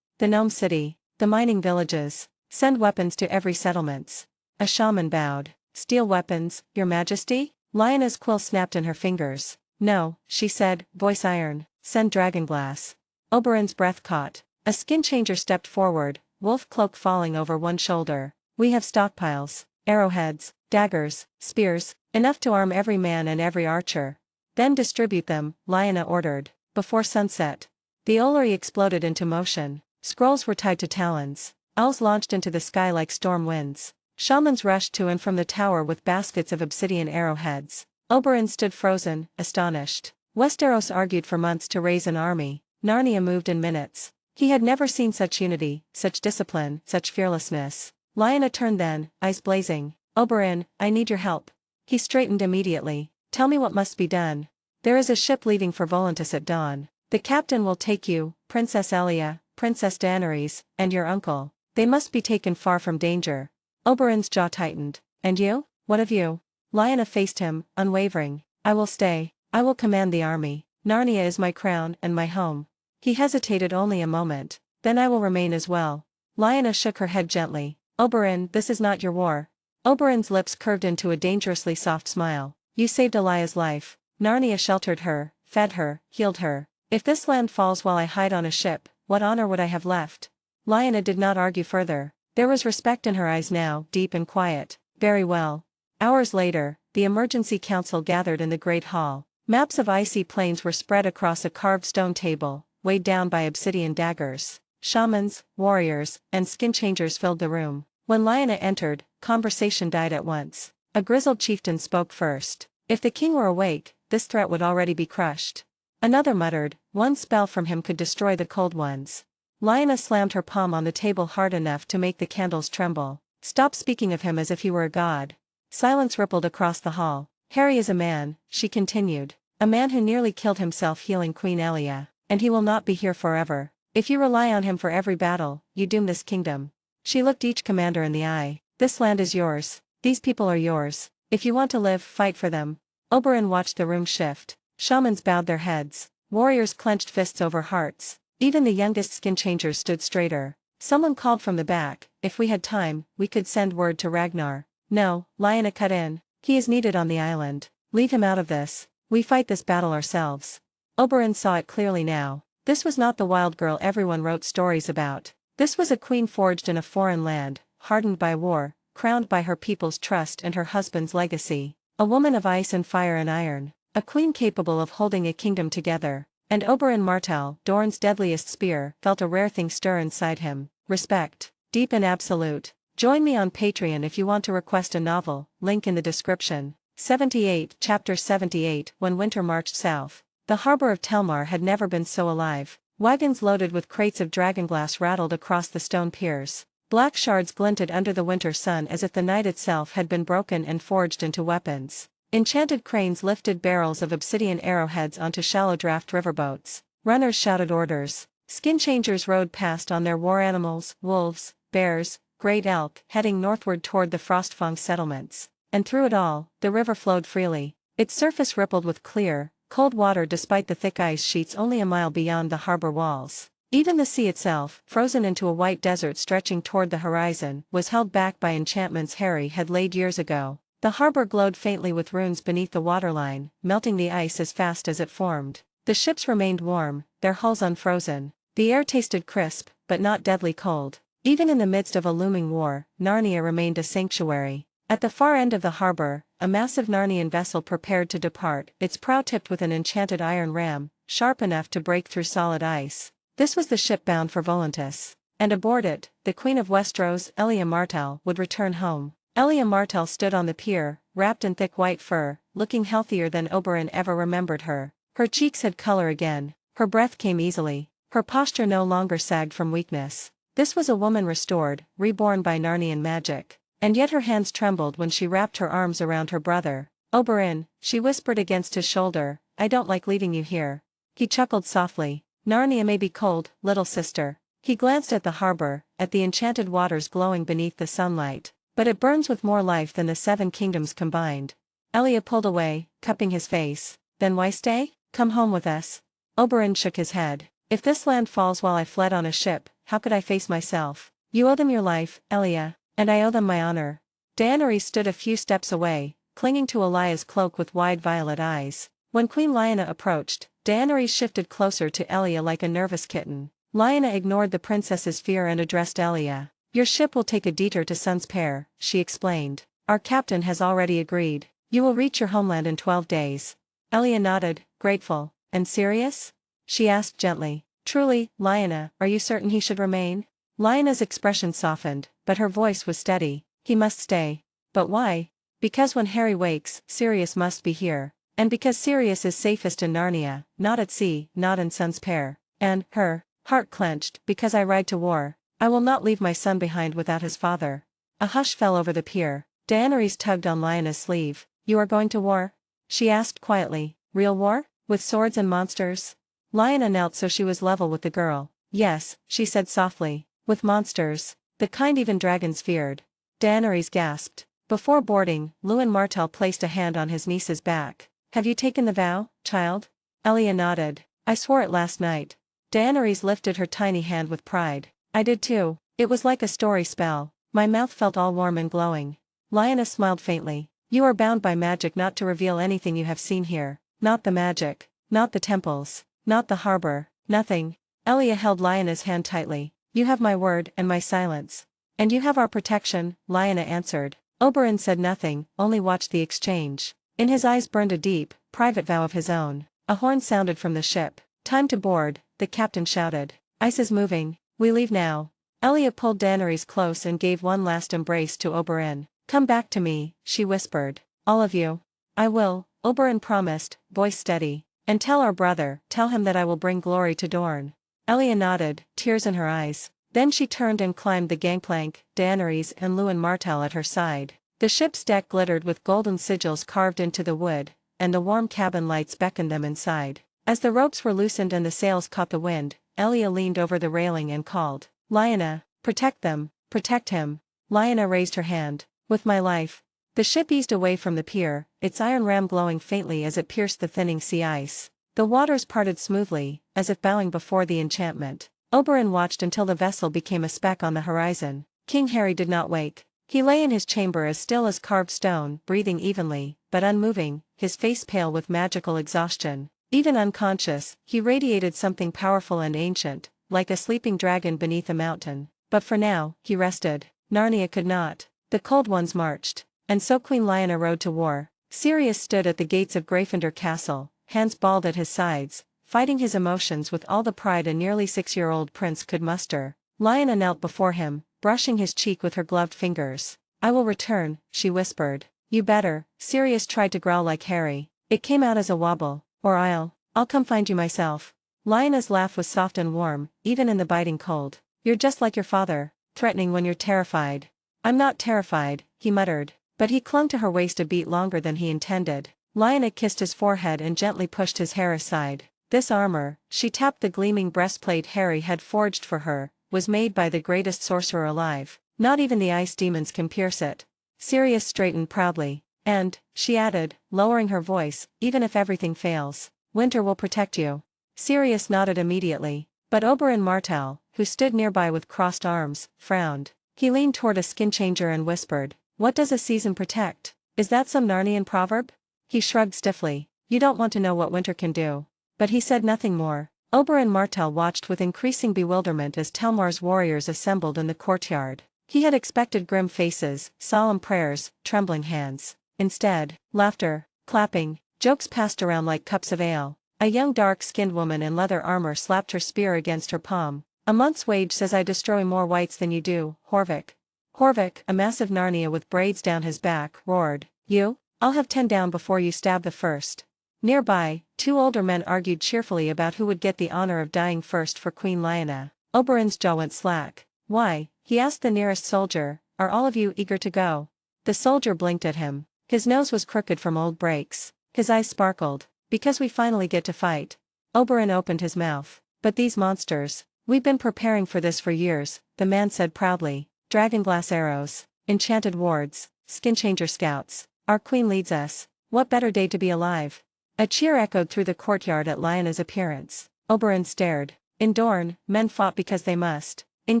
the Gnome City, the mining villages. Send weapons to every settlements. A shaman bowed. Steel weapons, your majesty? Lyanna's quill snapped in her fingers. No, she said, voice iron. Send dragonglass. Oberyn's breath caught. A skin changer stepped forward, wolf cloak falling over one shoulder. We have stockpiles. Arrowheads, daggers, spears, enough to arm every man and every archer. Then distribute them, Lyanna ordered, before sunset. The Olary exploded into motion. Scrolls were tied to talons. Owls launched into the sky like storm winds. Shamans rushed to and from the tower with baskets of obsidian arrowheads. Oberyn stood frozen, astonished. Westeros argued for months to raise an army. Narnia moved in minutes. He had never seen such unity, such discipline, such fearlessness. Lyanna turned then, eyes blazing. Oberyn, I need your help. He straightened immediately. Tell me what must be done. There is a ship leaving for Volantis at dawn. The captain will take you, Princess Elia, Princess Daenerys, and your uncle. They must be taken far from danger. Oberyn's jaw tightened. And you? What of you? Lyanna faced him, unwavering. I will stay. I will command the army. Narnia is my crown and my home. He hesitated only a moment. Then I will remain as well. Lyanna shook her head gently. Oberyn, this is not your war. Oberyn's lips curved into a dangerously soft smile. You saved Elia's life. Narnia sheltered her, fed her, healed her. If this land falls while I hide on a ship, what honor would I have left? Lyanna did not argue further. There was respect in her eyes now, deep and quiet. Very well. Hours later, the emergency council gathered in the great hall. Maps of icy plains were spread across a carved stone table, weighed down by obsidian daggers. Shamans, warriors, and skin changers filled the room. When Lyanna entered, conversation died at once. A grizzled chieftain spoke first. If the king were awake, this threat would already be crushed. Another muttered, one spell from him could destroy the cold ones. Lyanna slammed her palm on the table hard enough to make the candles tremble. Stop speaking of him as if he were a god. Silence rippled across the hall. Harry is a man, she continued. A man who nearly killed himself healing Queen Elia, and he will not be here forever. If you rely on him for every battle, you doom this kingdom. She looked each commander in the eye. This land is yours. These people are yours. If you want to live, fight for them. Oberyn watched the room shift. Shamans bowed their heads. Warriors clenched fists over hearts. Even the youngest skin changers stood straighter. Someone called from the back, if we had time, we could send word to Ragnar. No, Lyanna cut in. He is needed on the island. Leave him out of this. We fight this battle ourselves. Oberyn saw it clearly now. This was not the wild girl everyone wrote stories about. This was a queen forged in a foreign land, hardened by war, crowned by her people's trust and her husband's legacy. A woman of ice and fire and iron. A queen capable of holding a kingdom together. And Oberyn Martell, Dorne's deadliest spear, felt a rare thing stir inside him. Respect. Deep and absolute. Join me on Patreon if you want to request a novel, link in the description. 78 Chapter 78 When winter marched south. The harbor of Telmar had never been so alive. Wagons loaded with crates of dragonglass rattled across the stone piers. Black shards glinted under the winter sun as if the night itself had been broken and forged into weapons. Enchanted cranes lifted barrels of obsidian arrowheads onto shallow draft riverboats. Runners shouted orders. Skin changers rode past on their war animals, wolves, bears, great elk, heading northward toward the Frostfang settlements. And through it all, the river flowed freely. Its surface rippled with clear, cold water despite the thick ice sheets only a mile beyond the harbor walls. Even the sea itself, frozen into a white desert stretching toward the horizon, was held back by enchantments Harry had laid years ago. The harbor glowed faintly with runes beneath the waterline, melting the ice as fast as it formed. The ships remained warm, their hulls unfrozen. The air tasted crisp, but not deadly cold. Even in the midst of a looming war, Narnia remained a sanctuary. At the far end of the harbor, a massive Narnian vessel prepared to depart, its prow tipped with an enchanted iron ram, sharp enough to break through solid ice. This was the ship bound for Volantis. And aboard it, the Queen of Westeros, Elia Martell, would return home. Elia Martell stood on the pier, wrapped in thick white fur, looking healthier than Oberyn ever remembered her. Her cheeks had color again, her breath came easily, her posture no longer sagged from weakness. This was a woman restored, reborn by Narnian magic. And yet her hands trembled when she wrapped her arms around her brother. Oberyn, she whispered against his shoulder, I don't like leaving you here. He chuckled softly. Narnia may be cold, little sister. He glanced at the harbor, at the enchanted waters glowing beneath the sunlight. But it burns with more life than the 7 kingdoms combined. Elia pulled away, cupping his face. Then why stay? Come home with us. Oberyn shook his head. If this land falls while I fled on a ship, how could I face myself? You owe them your life, Elia. And I owe them my honor. Daenerys stood a few steps away, clinging to Elia's cloak with wide violet eyes. When Queen Lyanna approached, Daenerys shifted closer to Elia like a nervous kitten. Lyanna ignored the princess's fear and addressed Elia. Your ship will take a detour to Sun's Pair, she explained. Our captain has already agreed. You will reach your homeland in 12 days. Elia nodded, grateful. And serious? She asked gently. Truly, Lyanna, are you certain he should remain? Lyanna's expression softened, but her voice was steady. He must stay. But why? Because when Harry wakes, Sirius must be here. And because Sirius is safest in Narnia, not at sea, not in Sun's Pair. And, her heart clenched, because I ride to war. I will not leave my son behind without his father. A hush fell over the pier. Daenerys tugged on Lyanna's sleeve. You are going to war? She asked quietly. Real war? With swords and monsters? Lyanna knelt so she was level with the girl. Yes, she said softly. With monsters. The kind even dragons feared. Daenerys gasped. Before boarding, Luwin Martell placed a hand on his niece's back. Have you taken the vow, child? Elia nodded. I swore it last night. Daenerys lifted her tiny hand with pride. I did too. It was like a story spell. My mouth felt all warm and glowing. Lyanna smiled faintly. You are bound by magic not to reveal anything you have seen here. Not the magic. Not the temples. Not the harbor. Nothing. Elia held Lyanna's hand tightly. You have my word and my silence. And you have our protection, Lyanna answered. Oberyn said nothing, only watched the exchange. In his eyes burned a deep, private vow of his own. A horn sounded from the ship. Time to board, the captain shouted. Ice is moving. We leave now. Elia pulled Daenerys close and gave one last embrace to Oberyn. Come back to me, she whispered. All of you. I will, Oberyn promised, voice steady. And tell our brother, tell him that I will bring glory to Dorne. Elia nodded, tears in her eyes. Then she turned and climbed the gangplank, Daenerys and Lewin Martell at her side. The ship's deck glittered with golden sigils carved into the wood, and the warm cabin lights beckoned them inside. As the ropes were loosened and the sails caught the wind, Elia leaned over the railing and called, "Lyanna, protect them, protect him." Lyanna raised her hand. "With my life." The ship eased away from the pier, its iron ram glowing faintly as it pierced the thinning sea ice. The waters parted smoothly, as if bowing before the enchantment. Oberyn watched until the vessel became a speck on the horizon. King Harry did not wake. He lay in his chamber as still as carved stone, breathing evenly, but unmoving, his face pale with magical exhaustion. Even unconscious, he radiated something powerful and ancient, like a sleeping dragon beneath a mountain. But for now, he rested. Narnia could not. The Cold Ones marched. And so Queen Lyanna rode to war. Sirius stood at the gates of Gryffindor Castle, hands balled at his sides, fighting his emotions with all the pride a nearly 6-year-old prince could muster. Lyanna knelt before him, brushing his cheek with her gloved fingers. "I will return," she whispered. "You better." Sirius tried to growl like Harry. It came out as a wobble. "Or I'll come find you myself." Lyanna's laugh was soft and warm, even in the biting cold. "You're just like your father, threatening when you're terrified." "I'm not terrified," he muttered. But he clung to her waist a beat longer than he intended. Lyanna kissed his forehead and gently pushed his hair aside. "This armor," she tapped the gleaming breastplate Harry had forged for her, "was made by the greatest sorcerer alive. Not even the ice demons can pierce it." Sirius straightened proudly. "And," she added, lowering her voice, "even if everything fails, winter will protect you." Sirius nodded immediately. But Oberyn Martell, who stood nearby with crossed arms, frowned. He leaned toward a skin changer and whispered, "What does a season protect? Is that some Narnian proverb?" He shrugged stiffly. "You don't want to know what winter can do." But he said nothing more. Oberyn Martell watched with increasing bewilderment as Telmar's warriors assembled in the courtyard. He had expected grim faces, solemn prayers, trembling hands. Instead, laughter, clapping, jokes passed around like cups of ale. A young dark-skinned woman in leather armor slapped her spear against her palm. "A month's wage says I destroy more whites than you do, Horvik." Horvik, a massive Narnia with braids down his back, roared, "You? I'll have 10 down before you stab the first." Nearby, 2 older men argued cheerfully about who would get the honor of dying first for Queen Lyanna. Oberyn's jaw went slack. "Why?" he asked the nearest soldier, "are all of you eager to go?" The soldier blinked at him. His nose was crooked from old breaks. His eyes sparkled. "Because we finally get to fight." Oberyn opened his mouth. "But these monsters. We've been preparing for this for years," the man said proudly. "Dragonglass arrows, enchanted wards, skin-changer scouts. Our queen leads us. What better day to be alive?" A cheer echoed through the courtyard at Lyanna's appearance. Oberyn stared. In Dorne, men fought because they must. In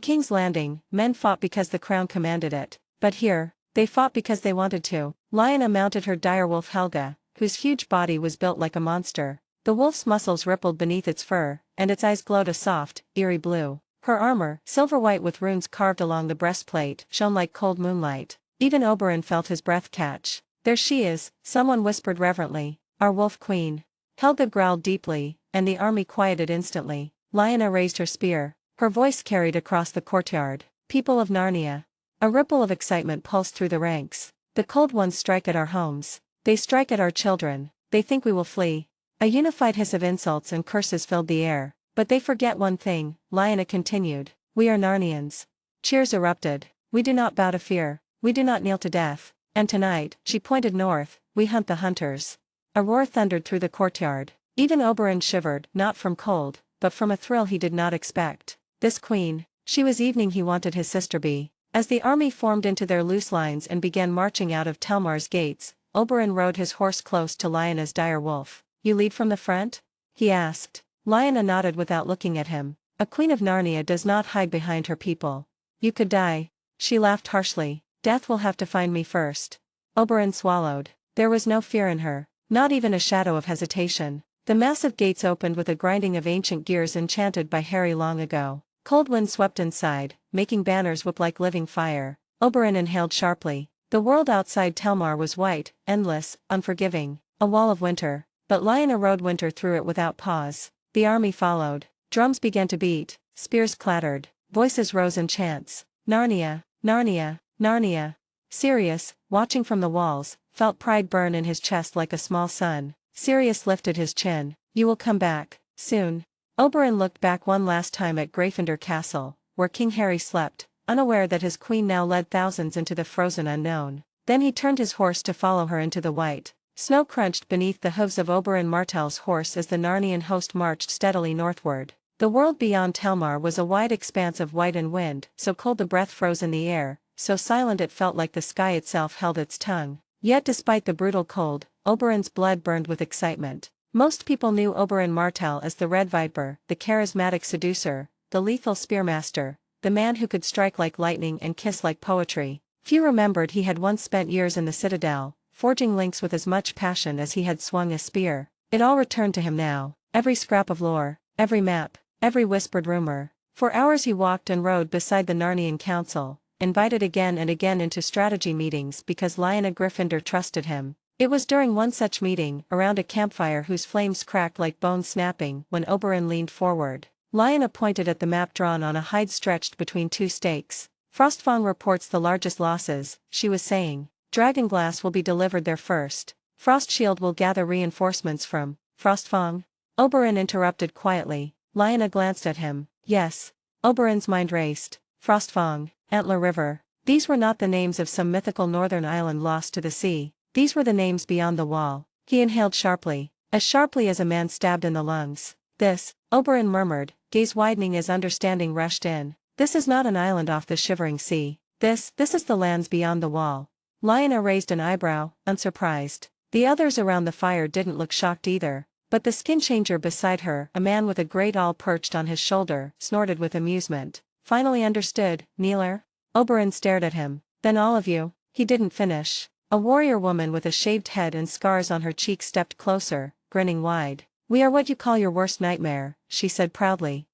King's Landing, men fought because the crown commanded it. But here, they fought because they wanted to. Lyanna mounted her direwolf Helga, whose huge body was built like a monster. The wolf's muscles rippled beneath its fur, and its eyes glowed a soft, eerie blue. Her armor, silver-white with runes carved along the breastplate, shone like cold moonlight. Even Oberyn felt his breath catch. "There she is," someone whispered reverently. "Our wolf queen." Helga growled deeply, and the army quieted instantly. Lyanna raised her spear. Her voice carried across the courtyard. "People of Narnia." A ripple of excitement pulsed through the ranks. "The Cold Ones strike at our homes. They strike at our children. They think we will flee." A unified hiss of insults and curses filled the air. "But they forget one thing," Lyanna continued. "We are Narnians." Cheers erupted. "We do not bow to fear. We do not kneel to death. And tonight," she pointed north, "we hunt the hunters." A roar thundered through the courtyard. Even Oberyn shivered, not from cold, but from a thrill he did not expect. This queen, she was evening he wanted his sister be. As the army formed into their loose lines and began marching out of Telmar's gates, Oberyn rode his horse close to Lyanna's dire wolf. "You lead from the front?" he asked. Lyanna nodded without looking at him. "A queen of Narnia does not hide behind her people. You could die." She laughed harshly. "Death will have to find me first." Oberyn swallowed. There was no fear in her. Not even a shadow of hesitation. The massive gates opened with a grinding of ancient gears enchanted by Harry long ago. Cold wind swept inside, making banners whip like living fire. Oberyn inhaled sharply. The world outside Telmar was white, endless, unforgiving. A wall of winter. But Lyanna rode winter through it without pause. The army followed. Drums began to beat, spears clattered, voices rose in chants. "Narnia, Narnia, Narnia." Sirius, watching from the walls, felt pride burn in his chest like a small sun. Sirius lifted his chin. "You will come back, soon." Oberyn looked back one last time at Gryffindor Castle, where King Harry slept, unaware that his queen now led thousands into the frozen unknown. Then he turned his horse to follow her into the white. Snow crunched beneath the hooves of Oberyn Martell's horse as the Narnian host marched steadily northward. The world beyond Telmar was a wide expanse of white and wind, so cold the breath froze in the air, so silent it felt like the sky itself held its tongue. Yet despite the brutal cold, Oberyn's blood burned with excitement. Most people knew Oberyn Martell as the Red Viper, the charismatic seducer, the lethal spearmaster, the man who could strike like lightning and kiss like poetry. Few remembered he had once spent years in the Citadel, forging links with as much passion as he had swung a spear. It all returned to him now, every scrap of lore, every map, every whispered rumor. For hours he walked and rode beside the Narnian Council, invited again and again into strategy meetings because Lyanna Gryffindor trusted him. It was during one such meeting, around a campfire whose flames cracked like bones snapping, when Oberyn leaned forward. Lyanna pointed at the map drawn on a hide stretched between two stakes. Frostfang reports the largest losses, she was saying. Dragonglass will be delivered there first. Frostshield will gather reinforcements from Frostfang. Oberyn interrupted quietly. Lyanna glanced at him. Yes. Oberyn's mind raced. Frostfang, Antler River. These were not the names of some mythical northern island lost to the sea. These were the names beyond the wall. He inhaled sharply, as a man stabbed in the lungs. This, Oberyn murmured, gaze widening as understanding rushed in. This is not an island off the shivering sea. This is the lands beyond the wall. Lyanna raised an eyebrow, unsurprised. The others around the fire didn't look shocked either. But the skin changer beside her, a man with a great awl perched on his shoulder, snorted with amusement. Finally understood, Kneeler? Oberyn stared at him. Then all of you. He didn't finish. A warrior woman with a shaved head and scars on her cheeks stepped closer, grinning wide. We are what you call your worst nightmare, she said proudly.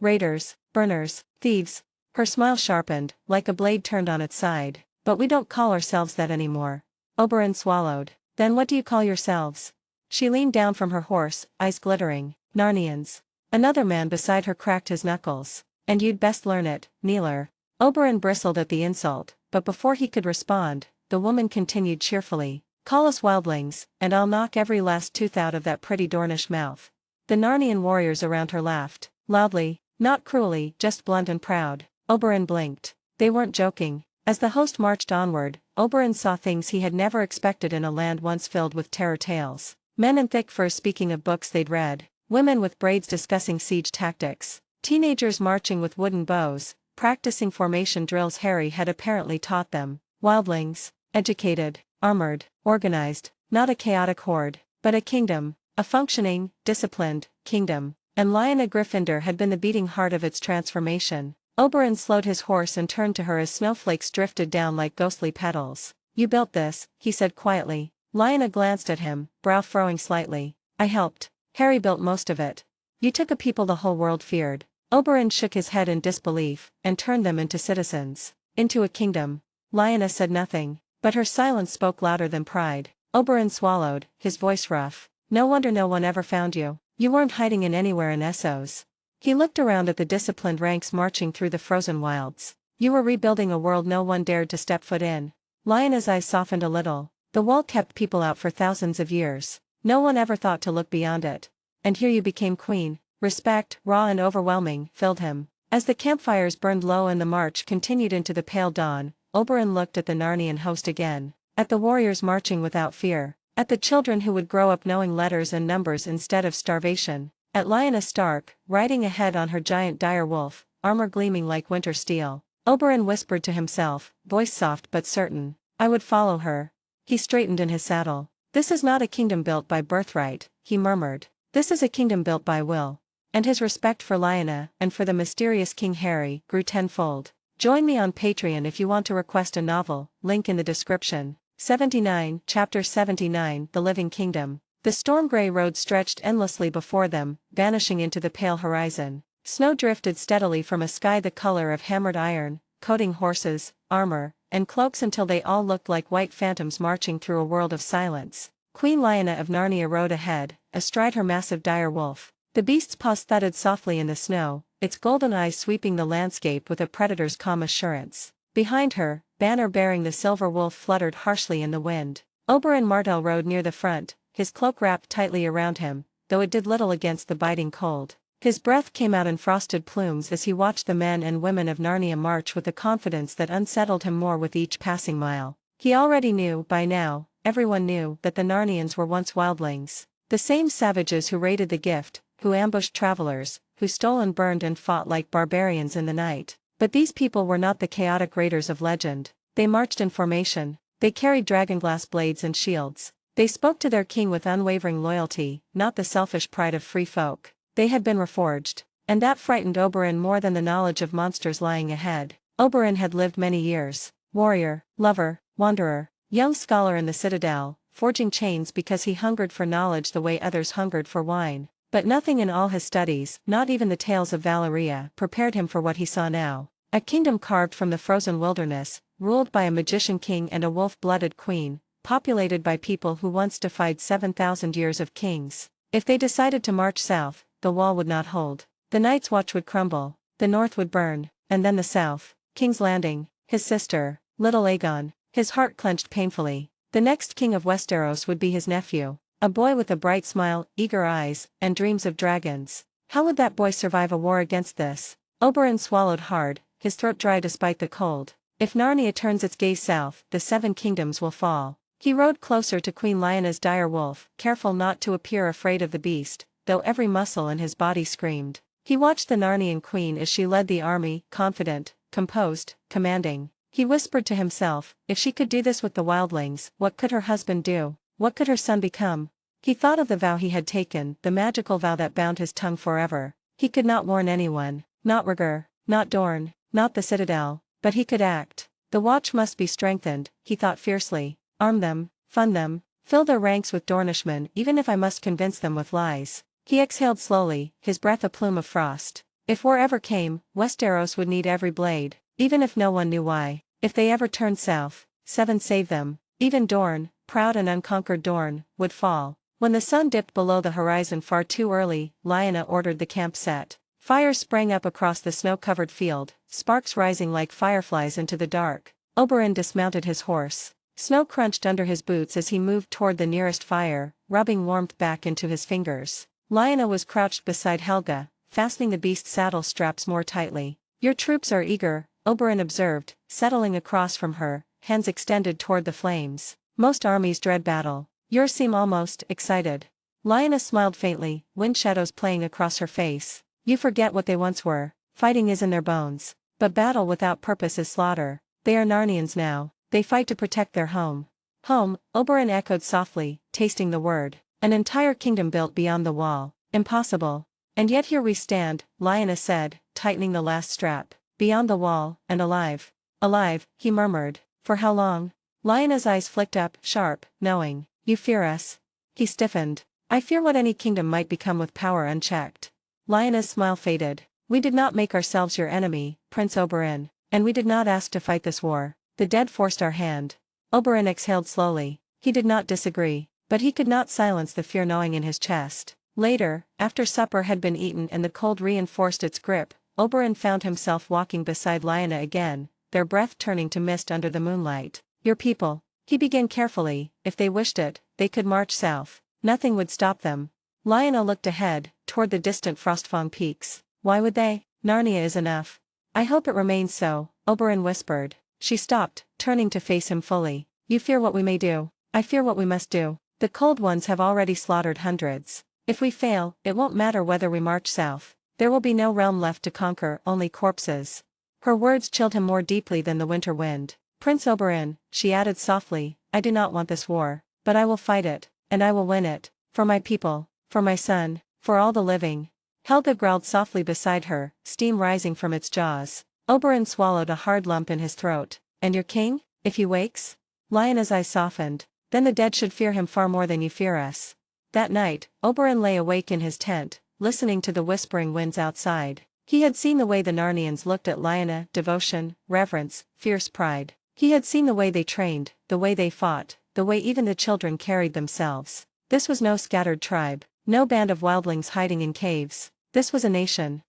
Raiders, burners, thieves. Her smile sharpened, like a blade turned on its side. But we don't call ourselves that anymore. Oberyn swallowed. Then what do you call yourselves? She leaned down from her horse, eyes glittering. Narnians. Another man beside her cracked his knuckles. And you'd best learn it, Kneeler. Oberyn bristled at the insult, but before he could respond, the woman continued cheerfully. Call us wildlings, and I'll knock every last tooth out of that pretty Dornish mouth. The Narnian warriors around her laughed, loudly, not cruelly, just blunt and proud. Oberyn blinked. They weren't joking. As the host marched onward, Oberyn saw things he had never expected in a land once filled with terror tales. Men in thick furs speaking of books they'd read, women with braids discussing siege tactics, teenagers marching with wooden bows, practicing formation drills Harry had apparently taught them. Wildlings, educated, armored, organized, not a chaotic horde, but a kingdom, a functioning, disciplined kingdom. And Lyanna Gryffindor had been the beating heart of its transformation. Oberyn slowed his horse and turned to her as snowflakes drifted down like ghostly petals. You built this, he said quietly. Lyanna glanced at him, brow furrowing slightly. I helped. Harry built most of it. You took a people the whole world feared. Oberyn shook his head in disbelief, and turned them into citizens. Into a kingdom. Lyanna said nothing, but her silence spoke louder than pride. Oberyn swallowed, his voice rough. No wonder no one ever found you. You weren't hiding in anywhere in Essos. He looked around at the disciplined ranks marching through the frozen wilds. You were rebuilding a world no one dared to step foot in. Lyanna's eyes softened a little. The wall kept people out for thousands of years. No one ever thought to look beyond it. And here you became queen. Respect, raw and overwhelming, filled him. As the campfires burned low and the march continued into the pale dawn, Oberyn looked at the Narnian host again. At the warriors marching without fear. At the children who would grow up knowing letters and numbers instead of starvation. At Lyanna Stark, riding ahead on her giant dire wolf, armor gleaming like winter steel. Oberyn whispered to himself, voice soft but certain. I would follow her. He straightened in his saddle. This is not a kingdom built by birthright, he murmured. This is a kingdom built by will. And his respect for Lyanna, and for the mysterious King Harry, grew tenfold. Join me on Patreon if you want to request a novel, link in the description. 79, Chapter 79, The Living Kingdom. The storm-gray road stretched endlessly before them, vanishing into the pale horizon. Snow drifted steadily from a sky the color of hammered iron, coating horses, armor, and cloaks until they all looked like white phantoms marching through a world of silence. Queen Lyanna of Narnia rode ahead, astride her massive dire wolf. The beast's paws thudded softly in the snow, its golden eyes sweeping the landscape with a predator's calm assurance. Behind her, banner bearing the silver wolf fluttered harshly in the wind. Oberyn Martell rode near the front, his cloak wrapped tightly around him, though it did little against the biting cold. His breath came out in frosted plumes as he watched the men and women of Narnia march with a confidence that unsettled him more with each passing mile. He already knew, by now, everyone knew, that the Narnians were once wildlings. The same savages who raided the gift, who ambushed travelers, who stole and burned and fought like barbarians in the night. But these people were not the chaotic raiders of legend. They marched in formation. They carried dragonglass blades and shields. They spoke to their king with unwavering loyalty, not the selfish pride of free folk. They had been reforged. And that frightened Oberyn more than the knowledge of monsters lying ahead. Oberyn had lived many years. Warrior, lover, wanderer, young scholar in the citadel, forging chains because he hungered for knowledge the way others hungered for wine. But nothing in all his studies, not even the tales of Valeria, prepared him for what he saw now. A kingdom carved from the frozen wilderness, ruled by a magician king and a wolf-blooded queen, populated by people who once defied 7,000 years of kings. If they decided to march south, the wall would not hold. The Night's Watch would crumble, the north would burn, and then the south. King's Landing, his sister, little Aegon, his heart clenched painfully. The next king of Westeros would be his nephew, a boy with a bright smile, eager eyes, and dreams of dragons. How would that boy survive a war against this? Oberyn swallowed hard, his throat dry despite the cold. If Narnia turns its gaze south, the Seven Kingdoms will fall. He rode closer to Queen Lyanna's dire wolf, careful not to appear afraid of the beast, though every muscle in his body screamed. He watched the Narnian queen as she led the army, confident, composed, commanding. He whispered to himself, if she could do this with the wildlings, what could her husband do? What could her son become? He thought of the vow he had taken, the magical vow that bound his tongue forever. He could not warn anyone, not Rhaegar, not Dorne, not the Citadel, but he could act. The watch must be strengthened, he thought fiercely. Arm them, fund them, fill their ranks with Dornishmen even if I must convince them with lies. He exhaled slowly, his breath a plume of frost. If war ever came, Westeros would need every blade, even if no one knew why. If they ever turned south, Seven save them. Even Dorne, proud and unconquered Dorne, would fall. When the sun dipped below the horizon far too early, Lyanna ordered the camp set. Fire sprang up across the snow-covered field, sparks rising like fireflies into the dark. Oberyn dismounted his horse. Snow crunched under his boots as he moved toward the nearest fire, rubbing warmth back into his fingers. Lyanna was crouched beside Helga, fastening the beast's saddle straps more tightly. Your troops are eager, Oberyn observed, settling across from her, hands extended toward the flames. Most armies dread battle. Yours seem almost excited. Lyanna smiled faintly, wind shadows playing across her face. You forget what they once were. Fighting is in their bones. But battle without purpose is slaughter. They are Narnians now. They fight to protect their home. Home, Oberyn echoed softly, tasting the word. An entire kingdom built beyond the wall. Impossible. And yet here we stand, Lyanna said, tightening the last strap. Beyond the wall, and alive. Alive, he murmured. For how long? Lyanna's eyes flicked up, sharp, knowing. You fear us? He stiffened. I fear what any kingdom might become with power unchecked. Lyanna's smile faded. We did not make ourselves your enemy, Prince Oberyn. And we did not ask to fight this war. The dead forced our hand. Oberyn exhaled slowly. He did not disagree. But he could not silence the fear gnawing in his chest. Later, after supper had been eaten and the cold reinforced its grip, Oberyn found himself walking beside Lyanna again, their breath turning to mist under the moonlight. Your people, he began carefully, if they wished it, they could march south. Nothing would stop them. Lyanna looked ahead, toward the distant Frostfang peaks. Why would they? Narnia is enough. I hope it remains so, Oberyn whispered. She stopped, turning to face him fully. You fear what we may do. I fear what we must do. The Cold Ones have already slaughtered hundreds. If we fail, it won't matter whether we march south. There will be no realm left to conquer, only corpses. Her words chilled him more deeply than the winter wind. Prince Oberyn, she added softly, I do not want this war, but I will fight it, and I will win it. For my people, for my son, for all the living. Helga growled softly beside her, steam rising from its jaws. Oberyn swallowed a hard lump in his throat. And your king, if he wakes? Lyanna's eyes softened. Then the dead should fear him far more than you fear us. That night, Oberyn lay awake in his tent, listening to the whispering winds outside. He had seen the way the Narnians looked at Lyanna, devotion, reverence, fierce pride. He had seen the way they trained, the way they fought, the way even the children carried themselves. This was no scattered tribe, no band of wildlings hiding in caves. This was a nation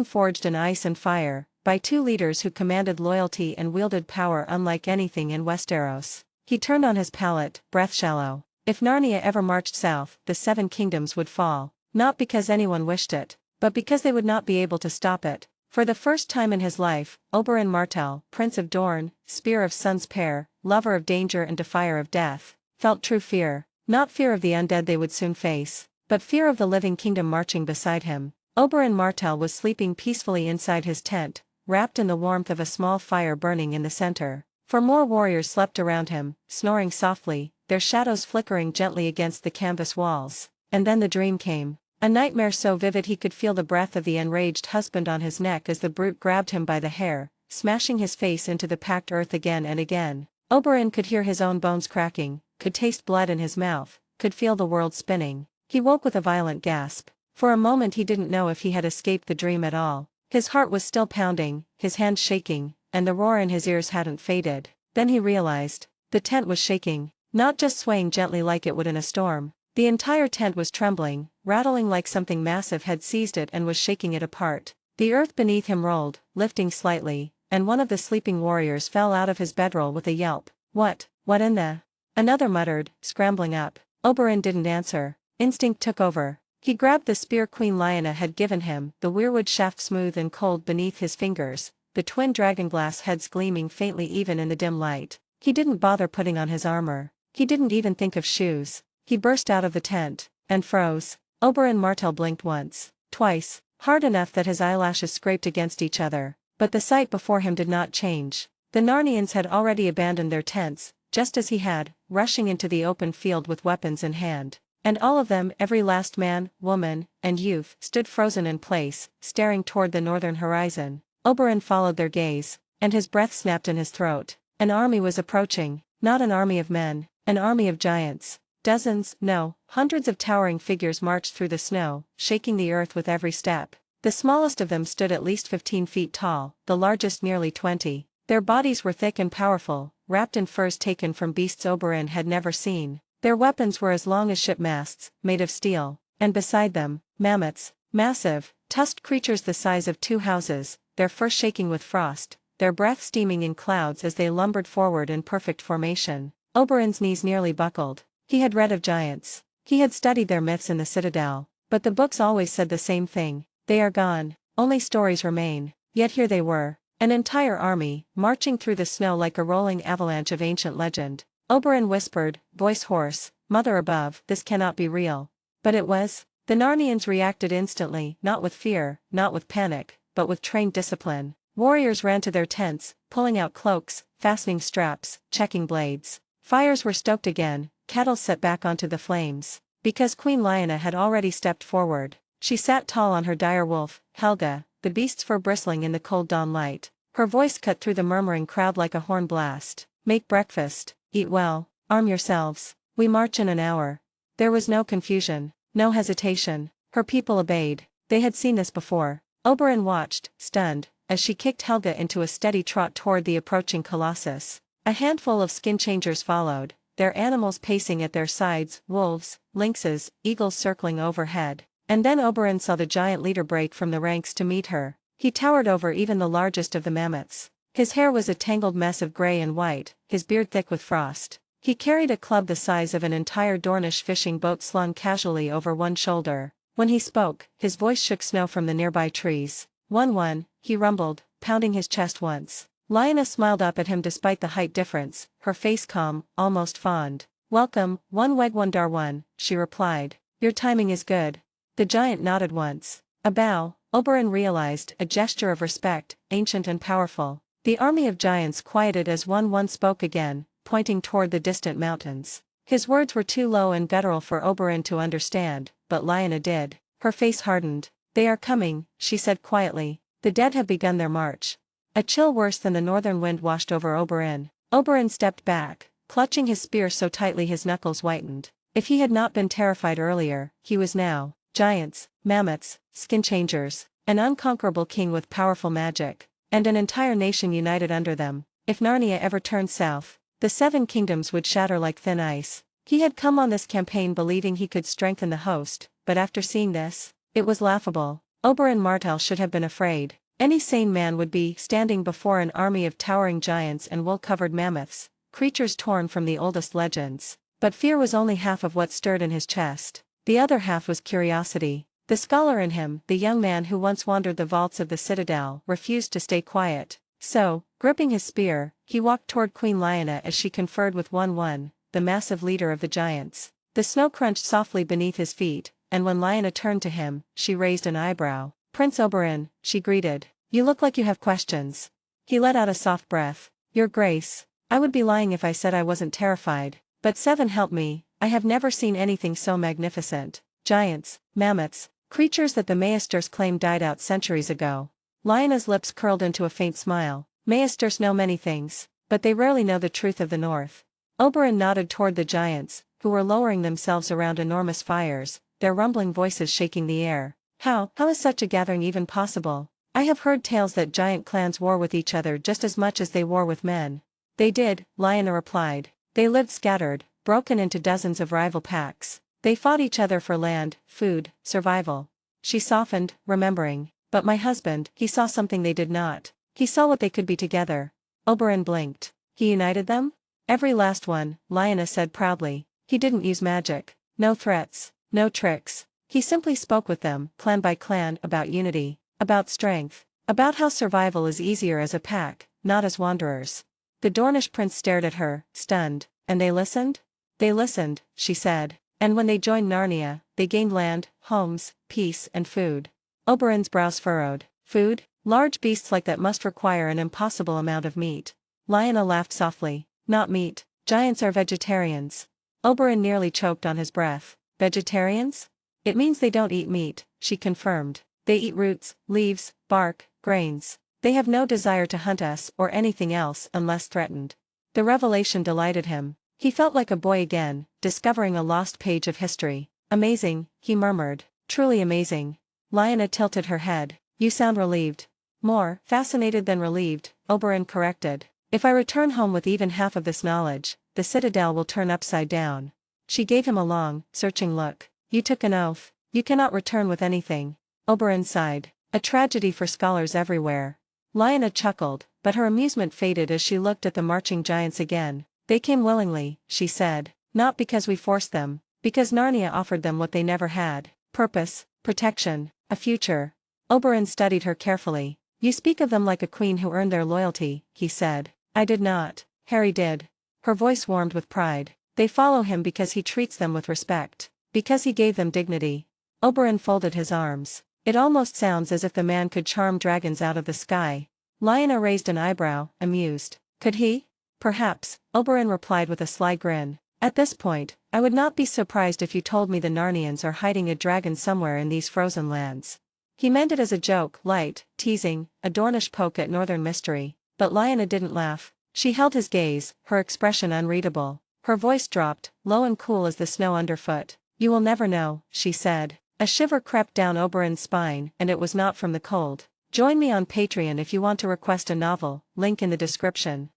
forged in ice and fire, by two leaders who commanded loyalty and wielded power unlike anything in Westeros. He turned on his palate, breath shallow. If Narnia ever marched south, the Seven Kingdoms would fall, not because anyone wished it, but because they would not be able to stop it. For the first time in his life, Oberyn Martell, Prince of Dorne, Spear of Sun's Pair, lover of danger and defier of death, felt true fear, not fear of the undead they would soon face, but fear of the living kingdom marching beside him. Oberyn Martell was sleeping peacefully inside his tent, wrapped in the warmth of a small fire burning in the center. For more warriors slept around him, snoring softly, their shadows flickering gently against the canvas walls. And then the dream came. A nightmare so vivid he could feel the breath of the enraged husband on his neck as the brute grabbed him by the hair, smashing his face into the packed earth again and again. Oberyn could hear his own bones cracking, could taste blood in his mouth, could feel the world spinning. He woke with a violent gasp. For a moment he didn't know if he had escaped the dream at all. His heart was still pounding, his hands shaking, and the roar in his ears hadn't faded. Then he realized. The tent was shaking, not just swaying gently like it would in a storm. The entire tent was trembling, rattling like something massive had seized it and was shaking it apart. The earth beneath him rolled, lifting slightly, and one of the sleeping warriors fell out of his bedroll with a yelp. What in the? Another muttered, scrambling up. Oberyn didn't answer. Instinct took over. He grabbed the spear Queen Lyanna had given him, the weirwood shaft smooth and cold beneath his fingers, the twin dragonglass heads gleaming faintly even in the dim light. He didn't bother putting on his armor. He didn't even think of shoes. He burst out of the tent, and froze. Oberyn Martell blinked once, twice, hard enough that his eyelashes scraped against each other, but the sight before him did not change. The Narnians had already abandoned their tents, just as he had, rushing into the open field with weapons in hand. And all of them, every last man, woman, and youth, stood frozen in place, staring toward the northern horizon. Oberyn followed their gaze, and his breath snapped in his throat. An army was approaching, not an army of men, an army of giants. Dozens, no, hundreds of towering figures marched through the snow, shaking the earth with every step. The smallest of them stood at least 15 feet tall, the largest nearly 20. Their bodies were thick and powerful, wrapped in furs taken from beasts Oberyn had never seen. Their weapons were as long as ship masts, made of steel, and beside them, mammoths, massive, tusked creatures the size of 2 houses, their fur shaking with frost, their breath steaming in clouds as they lumbered forward in perfect formation. Oberyn's knees nearly buckled. He had read of giants. He had studied their myths in the Citadel, but the books always said the same thing. They are gone, only stories remain. Yet here they were, an entire army, marching through the snow like a rolling avalanche of ancient legend. Oberyn whispered, voice hoarse, Mother above, this cannot be real. But it was. The Narnians reacted instantly, not with fear, not with panic, but with trained discipline. Warriors ran to their tents, pulling out cloaks, fastening straps, checking blades. Fires were stoked again, kettles set back onto the flames. Because Queen Lyanna had already stepped forward. She sat tall on her dire wolf, Helga, the beast's fur bristling in the cold dawn light. Her voice cut through the murmuring crowd like a horn blast. Make breakfast, eat well, arm yourselves. We march in an hour. There was no confusion, no hesitation. Her people obeyed. They had seen this before. Oberyn watched, stunned, as she kicked Helga into a steady trot toward the approaching colossus. A handful of skin changers followed, their animals pacing at their sides, wolves, lynxes, eagles circling overhead. And then Oberyn saw the giant leader break from the ranks to meet her. He towered over even the largest of the mammoths. His hair was a tangled mess of gray and white, his beard thick with frost. He carried a club the size of an entire Dornish fishing boat slung casually over one shoulder. When he spoke, his voice shook snow from the nearby trees. One, he rumbled, pounding his chest once. Lyanna smiled up at him despite the height difference, her face calm, almost fond. Welcome, one Wegwandar one, she replied. Your timing is good. The giant nodded once. A bow, Oberyn realized, a gesture of respect, ancient and powerful. The army of giants quieted as one spoke again, pointing toward the distant mountains. His words were too low and guttural for Oberyn to understand, but Lyanna did. Her face hardened. They are coming, she said quietly. The dead have begun their march. A chill worse than the northern wind washed over Oberyn. Oberyn stepped back, clutching his spear so tightly his knuckles whitened. If he had not been terrified earlier, he was now. Giants, mammoths, skin changers, an unconquerable king with powerful magic, and an entire nation united under them. If Narnia ever turned south, the 7 kingdoms would shatter like thin ice. He had come on this campaign believing he could strengthen the host, but after seeing this, it was laughable. Oberyn Martell should have been afraid. Any sane man would be standing before an army of towering giants and wool-covered mammoths, creatures torn from the oldest legends. But fear was only half of what stirred in his chest. The other half was curiosity. The scholar in him, the young man who once wandered the vaults of the citadel, refused to stay quiet. So, gripping his spear, he walked toward Queen Lyanna as she conferred with One, the massive leader of the giants. The snow crunched softly beneath his feet, and when Lyanna turned to him, she raised an eyebrow. "Prince Oberyn," she greeted. "You look like you have questions." He let out a soft breath. "Your Grace, I would be lying if I said I wasn't terrified. But Seven help me, I have never seen anything so magnificent. Giants, mammoths, creatures that the Maesters claimed died out centuries ago." Lyanna's lips curled into a faint smile. "Maesters know many things, but they rarely know the truth of the North." Oberyn nodded toward the giants, who were lowering themselves around enormous fires, their rumbling voices shaking the air. How is such a gathering even possible? I have heard tales that giant clans war with each other just as much as they war with men." "They did," Lyanna replied. "They lived scattered, broken into dozens of rival packs. They fought each other for land, food, survival." She softened, remembering. "But my husband, he saw something they did not. He saw what they could be together." Oberyn blinked. "He united them?" "Every last one," Lyanna said proudly. "He didn't use magic. No threats. No tricks. He simply spoke with them, clan by clan, about unity, about strength, about how survival is easier as a pack, not as wanderers." The Dornish prince stared at her, stunned. "And they listened?" "They listened," she said. "And when they joined Narnia, they gained land, homes, peace, and food." Oberyn's brows furrowed. "Food? Large beasts like that must require an impossible amount of meat." Lyanna laughed softly. "Not meat. Giants are vegetarians." Oberyn nearly choked on his breath. "Vegetarians?" "It means they don't eat meat," she confirmed. "They eat roots, leaves, bark, grains. They have no desire to hunt us or anything else unless threatened." The revelation delighted him. He felt like a boy again, discovering a lost page of history. "Amazing," he murmured. "Truly amazing." Lyanna tilted her head. "You sound relieved." "More fascinated than relieved," Oberyn corrected. "If I return home with even half of this knowledge, the citadel will turn upside down." She gave him a long, searching look. "You took an oath. You cannot return with anything." Oberyn sighed. "A tragedy for scholars everywhere." Lyanna chuckled, but her amusement faded as she looked at the marching giants again. "They came willingly," she said. "Not because we forced them, because Narnia offered them what they never had: purpose, protection, a future." Oberyn studied her carefully. "You speak of them like a queen who earned their loyalty," he said. "I did not. Harry did." Her voice warmed with pride. "They follow him because he treats them with respect. Because he gave them dignity." Oberyn folded his arms. "It almost sounds as if the man could charm dragons out of the sky." Lyanna raised an eyebrow, amused. "Could he?" "Perhaps," Oberyn replied with a sly grin. "At this point, I would not be surprised if you told me the Narnians are hiding a dragon somewhere in these frozen lands." He meant it as a joke, light, teasing, a Dornish poke at northern mystery. But Lyanna didn't laugh. She held his gaze, her expression unreadable. Her voice dropped, low and cool as the snow underfoot. "You will never know," she said. A shiver crept down Oberyn's spine, and it was not from the cold. Join me on Patreon if you want to request a novel, link in the description.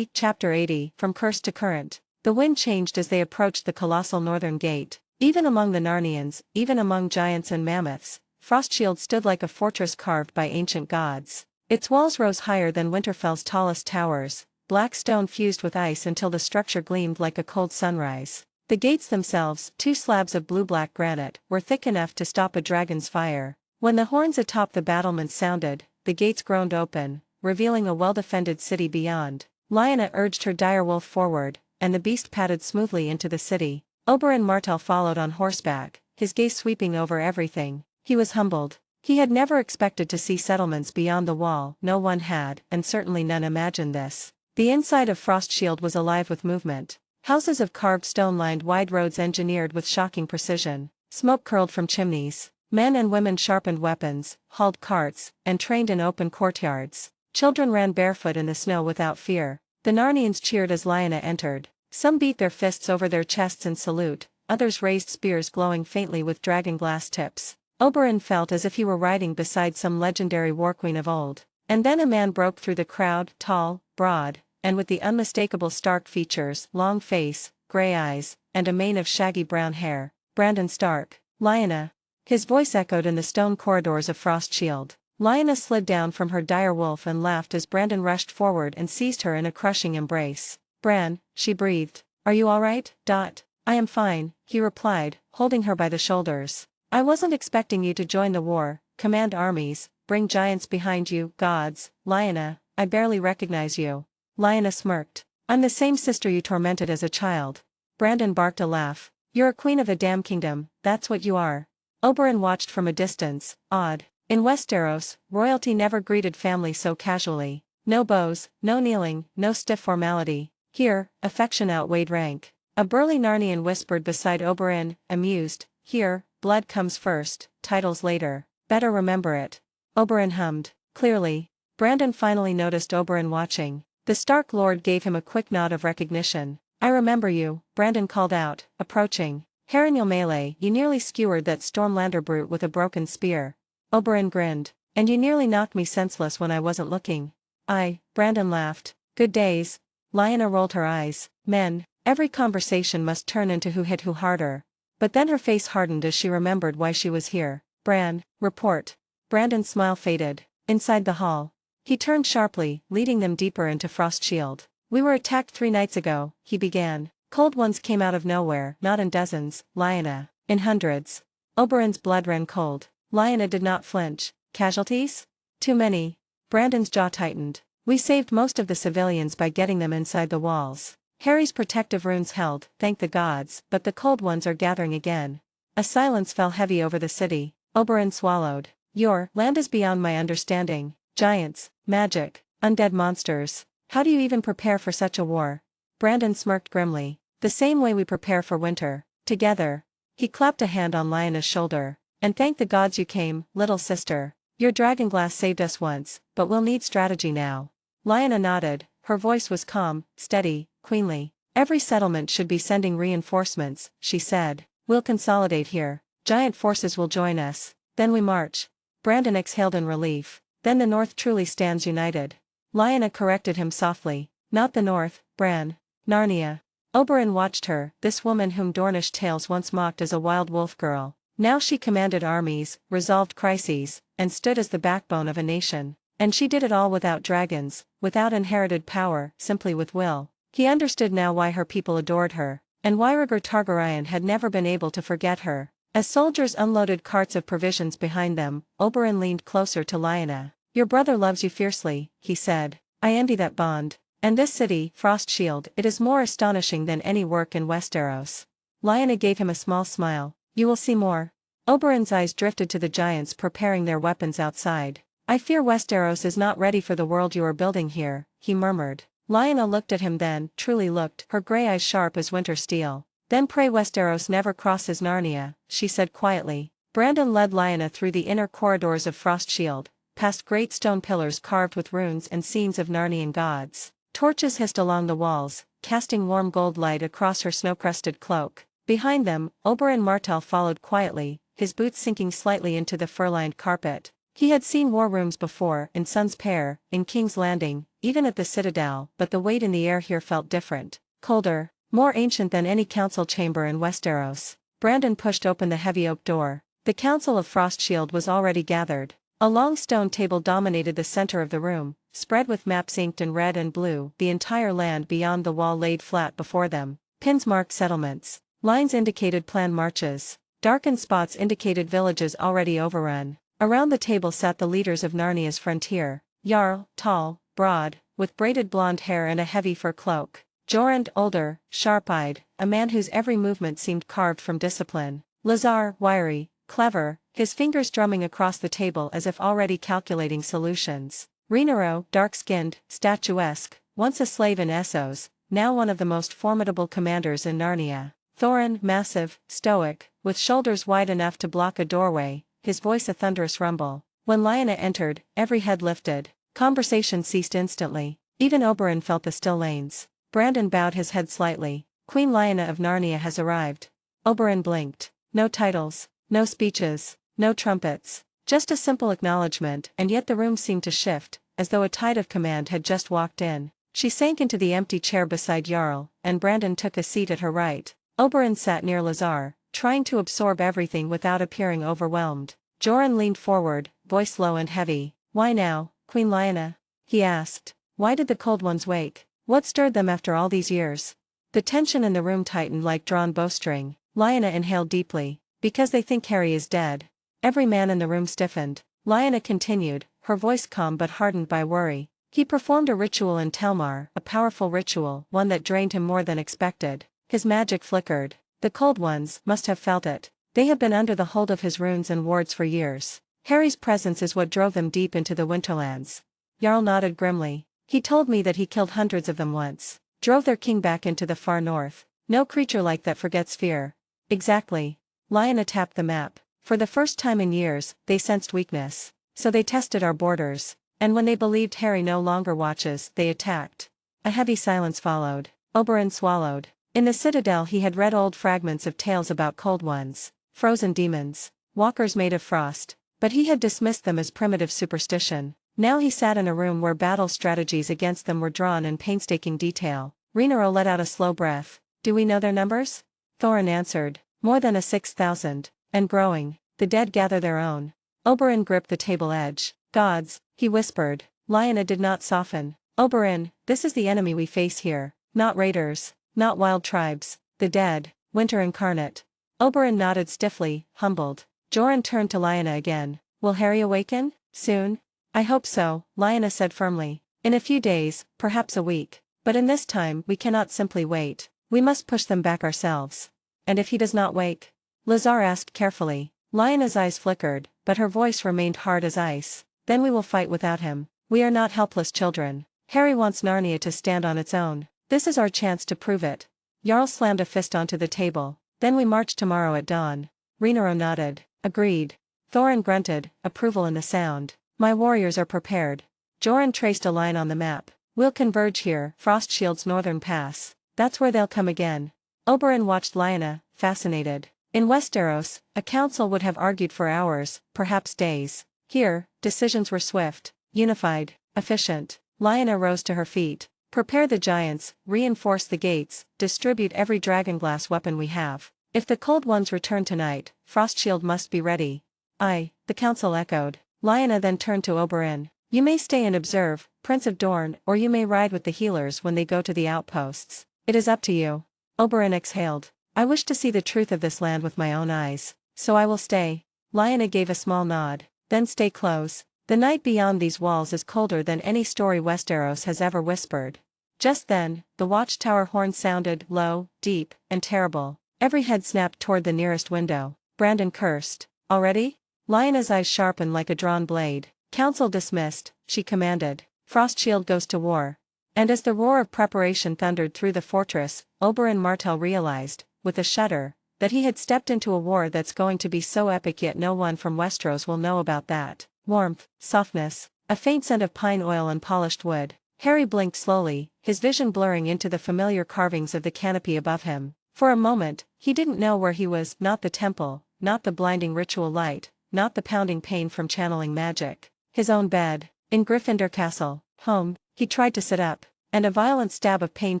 Chapter 80, From Curse to Current. The wind changed as they approached the colossal northern gate. Even among the Narnians, even among giants and mammoths, Frostshield stood like a fortress carved by ancient gods. Its walls rose higher than Winterfell's tallest towers, black stone fused with ice until the structure gleamed like a cold sunrise. The gates themselves, two slabs of blue-black granite, were thick enough to stop a dragon's fire. When the horns atop the battlements sounded, the gates groaned open, revealing a well-defended city beyond. Lyanna urged her direwolf forward, and the beast padded smoothly into the city. Oberyn Martell followed on horseback, his gaze sweeping over everything. He was humbled. He had never expected to see settlements beyond the wall. No one had, and certainly none imagined this. The inside of Frostshield was alive with movement. Houses of carved stone lined wide roads engineered with shocking precision. Smoke curled from chimneys. Men and women sharpened weapons, hauled carts, and trained in open courtyards. Children ran barefoot in the snow without fear. The Narnians cheered as Lyanna entered. Some beat their fists over their chests in salute, others raised spears glowing faintly with dragon glass tips. Oberyn felt as if he were riding beside some legendary warqueen of old. And then a man broke through the crowd, tall, broad, and with the unmistakable Stark features, long face, gray eyes, and a mane of shaggy brown hair. "Brandon Stark." "Lyanna." His voice echoed in the stone corridors of Frostshield. Lyanna slid down from her direwolf and laughed as Brandon rushed forward and seized her in a crushing embrace. "Bran," she breathed. "Are you all right?" "I am fine," he replied, holding her by the shoulders. I wasn't expecting you to join the war, command armies, bring giants behind you, gods, Lyanna, I barely recognize you. Lyanna smirked. I'm the same sister you tormented as a child. Brandon barked a laugh. You're a queen of a damn kingdom, that's what you are. Oberyn watched from a distance, awed. In Westeros, royalty never greeted family so casually. No bows, no kneeling, no stiff formality. Here, affection outweighed rank. A burly Narnian whispered beside Oberyn, amused, here, blood comes first, titles later. Better remember it. Oberyn hummed. Clearly. Brandon finally noticed Oberyn watching. The Stark Lord gave him a quick nod of recognition. I remember you, Brandon called out, approaching. Harrenhal melee, you nearly skewered that Stormlander brute with a broken spear. Oberyn grinned. And you nearly knocked me senseless when I wasn't looking. Brandon laughed. Good days. Lyanna rolled her eyes. Men, every conversation must turn into who hit who harder. But then her face hardened as she remembered why she was here. Bran, report. Brandon's smile faded. Inside the hall. He turned sharply, leading them deeper into Frostshield. We were attacked 3 nights ago, he began. Cold ones came out of nowhere, not in dozens, Lyanna. In hundreds. Oberyn's blood ran cold. Lyanna did not flinch. Casualties? Too many. Brandon's jaw tightened. We saved most of the civilians by getting them inside the walls. Harry's protective runes held, thank the gods, but the cold ones are gathering again. A silence fell heavy over the city. Oberyn swallowed. Your land is beyond my understanding. Giants, magic, undead monsters. How do you even prepare for such a war? Brandon smirked grimly. The same way we prepare for winter. Together. He clapped a hand on Lyanna's shoulder. And thank the gods you came, little sister. Your dragonglass saved us once, but we'll need strategy now. Lyanna nodded. Her voice was calm, steady, queenly. Every settlement should be sending reinforcements, she said. We'll consolidate here. Giant forces will join us. Then we march. Brandon exhaled in relief. Then the North truly stands united. Lyanna corrected him softly. Not the North, Bran. Narnia. Oberyn watched her, this woman whom Dornish tales once mocked as a wild wolf girl. Now she commanded armies, resolved crises, and stood as the backbone of a nation. And she did it all without dragons, without inherited power, simply with will. He understood now why her people adored her, and why Rhaegar Targaryen had never been able to forget her. As soldiers unloaded carts of provisions behind them, Oberyn leaned closer to Lyanna. Your brother loves you fiercely, he said. I envy that bond. And this city, Frostshield, it is more astonishing than any work in Westeros. Lyanna gave him a small smile. You will see more. Oberyn's eyes drifted to the giants preparing their weapons outside. I fear Westeros is not ready for the world you are building here, he murmured. Lyanna looked at him then, truly looked, her grey eyes sharp as winter steel. Then pray Westeros never crosses Narnia, she said quietly. Brandon led Lyanna through the inner corridors of Frostshield, past great stone pillars carved with runes and scenes of Narnian gods. Torches hissed along the walls, casting warm gold light across her snow-crested cloak. Behind them, Oberyn Martell followed quietly, his boots sinking slightly into the fur-lined carpet. He had seen war rooms before, in Sun's Pair, in King's Landing, even at the Citadel, but the weight in the air here felt different. Colder, more ancient than any council chamber in Westeros. Brandon pushed open the heavy oak door. The Council of Frostshield was already gathered. A long stone table dominated the center of the room, spread with maps inked in red and blue, the entire land beyond the wall laid flat before them. Pins marked settlements. Lines indicated planned marches. Darkened spots indicated villages already overrun. Around the table sat the leaders of Narnia's frontier. Jarl, tall, broad, with braided blonde hair and a heavy fur cloak. Jorand, older, sharp-eyed, a man whose every movement seemed carved from discipline. Lazar, wiry, clever, his fingers drumming across the table as if already calculating solutions. Rhaenyra, dark-skinned, statuesque, once a slave in Essos, now one of the most formidable commanders in Narnia. Thorin, massive, stoic, with shoulders wide enough to block a doorway, his voice a thunderous rumble. When Lyanna entered, every head lifted. Conversation ceased instantly. Even Oberyn felt the still lanes. Brandon bowed his head slightly. Queen Lyanna of Narnia has arrived. Oberyn blinked. No titles, no speeches, no trumpets. Just a simple acknowledgement, and yet the room seemed to shift, as though a tide of command had just walked in. She sank into the empty chair beside Jarl, and Brandon took a seat at her right. Oberyn sat near Lazar, trying to absorb everything without appearing overwhelmed. Joran leaned forward, voice low and heavy. Why now, Queen Lyanna? He asked. Why did the cold ones wake? What stirred them after all these years? The tension in the room tightened like drawn bowstring. Lyanna inhaled deeply. Because they think Harry is dead. Every man in the room stiffened. Lyanna continued, her voice calm but hardened by worry. He performed a ritual in Telmar, a powerful ritual, one that drained him more than expected. His magic flickered. The Cold Ones must have felt it. They have been under the hold of his runes and wards for years. Harry's presence is what drove them deep into the Winterlands. Jarl nodded grimly. He told me that he killed hundreds of them once. Drove their king back into the far north. No creature like that forgets fear. Exactly. Lyanna tapped the map. For the first time in years, they sensed weakness. So they tested our borders. And when they believed Harry no longer watches, they attacked. A heavy silence followed. Oberyn swallowed. In the Citadel he had read old fragments of tales about Cold Ones, frozen demons, walkers made of frost, but he had dismissed them as primitive superstition. Now he sat in a room where battle strategies against them were drawn in painstaking detail. Rhaenyra let out a slow breath. Do we know their numbers? Thorin answered. More than 6,000, and growing. The dead gather their own. Oberyn gripped the table edge. Gods, he whispered. Lyanna did not soften. Oberyn, this is the enemy we face here. Not raiders, not wild tribes, the dead, winter incarnate. Oberyn nodded stiffly, humbled. Joran turned to Lyanna again. Will Harry awaken? Soon? I hope so, Lyanna said firmly. In a few days, perhaps a week. But in this time we cannot simply wait. We must push them back ourselves. And if he does not wake? Lazar asked carefully. Lyanna's eyes flickered, but her voice remained hard as ice. Then we will fight without him. We are not helpless children. Harry wants Narnia to stand on its own. This is our chance to prove it. Jarl slammed a fist onto the table. Then we march tomorrow at dawn. Rhaenyra nodded. Agreed. Thorin grunted, approval in the sound. My warriors are prepared. Joran traced a line on the map. We'll converge here, Frostshield's northern pass. That's where they'll come again. Oberyn watched Lyanna, fascinated. In Westeros, a council would have argued for hours, perhaps days. Here, decisions were swift, unified, efficient. Lyanna rose to her feet. Prepare the giants, reinforce the gates, distribute every dragonglass weapon we have. If the Cold Ones return tonight, Frostshield must be ready. Aye, the council echoed. Lyanna then turned to Oberyn. You may stay and observe, Prince of Dorne, or you may ride with the healers when they go to the outposts. It is up to you. Oberyn exhaled. I wish to see the truth of this land with my own eyes, so I will stay. Lyanna gave a small nod. Then stay close. The night beyond these walls is colder than any story Westeros has ever whispered. Just then, the watchtower horn sounded, low, deep, and terrible. Every head snapped toward the nearest window. Brandon cursed. Already? Lyanna's eyes sharpened like a drawn blade. Council dismissed, she commanded. Frostshield goes to war. And as the roar of preparation thundered through the fortress, Oberyn Martell realized, with a shudder, that he had stepped into a war that's going to be so epic yet no one from Westeros will know about that. Warmth, softness, a faint scent of pine oil and polished wood. Harry blinked slowly, his vision blurring into the familiar carvings of the canopy above him. For a moment, he didn't know where he was, not the temple, not the blinding ritual light, not the pounding pain from channeling magic. His own bed, in Gryffindor Castle, home. He tried to sit up, and a violent stab of pain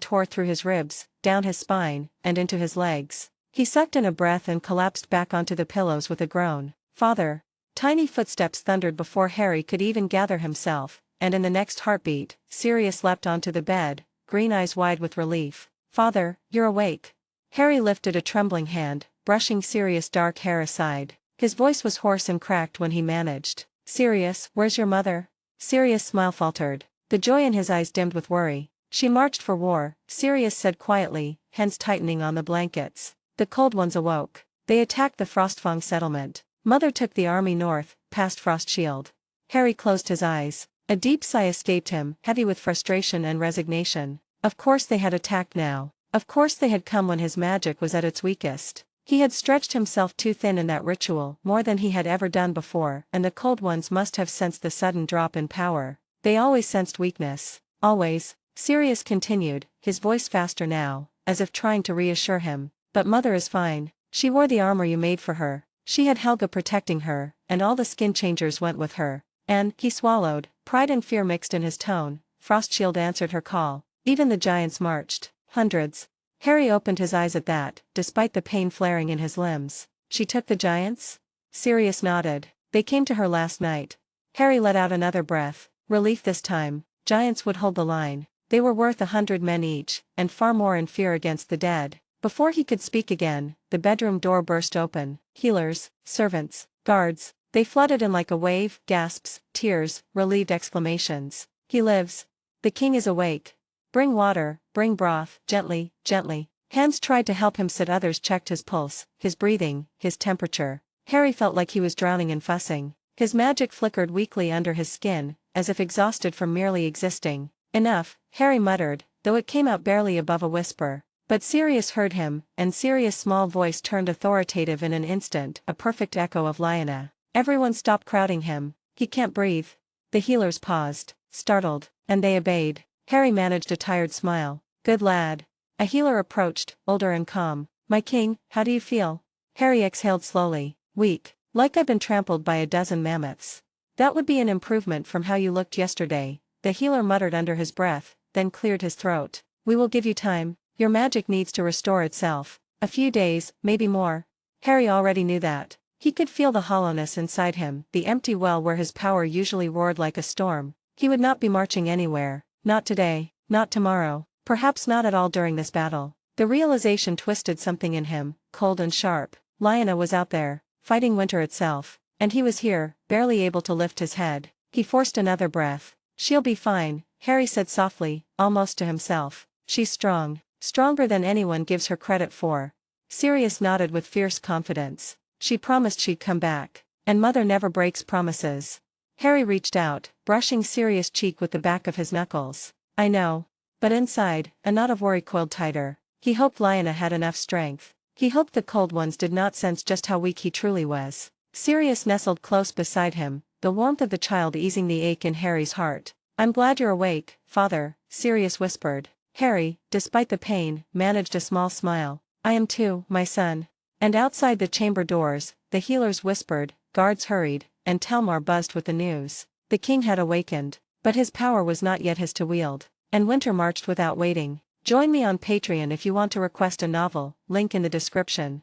tore through his ribs, down his spine, and into his legs. He sucked in a breath and collapsed back onto the pillows with a groan. Father! Tiny footsteps thundered before Harry could even gather himself, and in the next heartbeat, Sirius leapt onto the bed, green eyes wide with relief. Father, you're awake. Harry lifted a trembling hand, brushing Sirius' dark hair aside. His voice was hoarse and cracked when he managed. Sirius, where's your mother? Sirius' smile faltered. The joy in his eyes dimmed with worry. She marched for war, Sirius said quietly, hands tightening on the blankets. The Cold Ones awoke. They attacked the Frostfang settlement. Mother took the army north, past Frostshield. Harry closed his eyes. A deep sigh escaped him, heavy with frustration and resignation. Of course they had attacked now. Of course they had come when his magic was at its weakest. He had stretched himself too thin in that ritual, more than he had ever done before, and the Cold Ones must have sensed the sudden drop in power. They always sensed weakness. Always. Sirius continued, his voice faster now, as if trying to reassure him. But Mother is fine. She wore the armor you made for her. She had Helga protecting her, and all the skin changers went with her. And, he swallowed, pride and fear mixed in his tone. Frostshield answered her call. Even the giants marched. Hundreds. Harry opened his eyes at that, despite the pain flaring in his limbs. She took the giants? Sirius nodded. They came to her last night. Harry let out another breath. Relief this time. Giants would hold the line. They were worth 100 men each, and far more in fear against the dead. Before he could speak again, the bedroom door burst open. Healers, servants, guards, they flooded in like a wave, gasps, tears, relieved exclamations. He lives. The king is awake. Bring water, bring broth, gently, gently. Hands tried to help him sit, others checked his pulse, his breathing, his temperature. Harry felt like he was drowning in fussing. His magic flickered weakly under his skin, as if exhausted from merely existing. Enough, Harry muttered, though it came out barely above a whisper. But Sirius heard him, and Sirius' small voice turned authoritative in an instant, a perfect echo of Lyanna. Everyone stopped crowding him. He can't breathe. The healers paused, startled, and they obeyed. Harry managed a tired smile. Good lad. A healer approached, older and calm. My king, how do you feel? Harry exhaled slowly. Weak. Like I've been trampled by a dozen mammoths. That would be an improvement from how you looked yesterday, the healer muttered under his breath, then cleared his throat. We will give you time. Your magic needs to restore itself. A few days, maybe more. Harry already knew that. He could feel the hollowness inside him, the empty well where his power usually roared like a storm. He would not be marching anywhere, not today, not tomorrow, perhaps not at all during this battle. The realization twisted something in him, cold and sharp. Lyanna was out there, fighting winter itself, and he was here, barely able to lift his head. He forced another breath. She'll be fine, Harry said softly, almost to himself. She's strong, stronger than anyone gives her credit for. Sirius nodded with fierce confidence. She promised she'd come back, and Mother never breaks promises. Harry reached out, brushing Sirius' cheek with the back of his knuckles. I know. But inside, a knot of worry coiled tighter. He hoped Lyanna had enough strength. He hoped the cold ones did not sense just how weak he truly was. Sirius nestled close beside him, the warmth of the child easing the ache in Harry's heart. I'm glad you're awake, father, Sirius whispered. Harry, despite the pain, managed a small smile. I am too, my son. And outside the chamber doors, the healers whispered, guards hurried, and Telmar buzzed with the news. The king had awakened, but his power was not yet his to wield, and winter marched without waiting. Join me on Patreon if you want to request a novel, link in the description.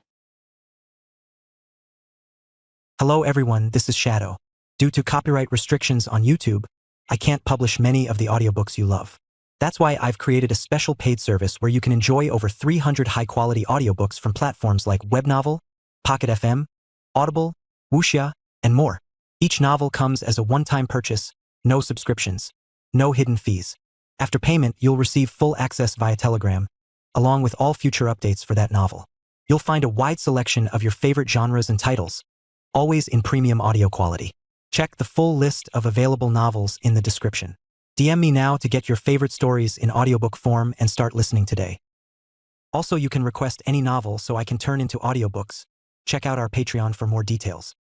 Hello everyone, this is Shadow. Due to copyright restrictions on YouTube, I can't publish many of the audiobooks you love. That's why I've created a special paid service where you can enjoy over 300 high-quality audiobooks from platforms like Webnovel, Pocket FM, Audible, Wuxia, and more. Each novel comes as a one-time purchase, no subscriptions, no hidden fees. After payment, you'll receive full access via Telegram, along with all future updates for that novel. You'll find a wide selection of your favorite genres and titles, always in premium audio quality. Check the full list of available novels in the description. DM me now to get your favorite stories in audiobook form and start listening today. Also, you can request any novel so I can turn into audiobooks. Check out our Patreon for more details.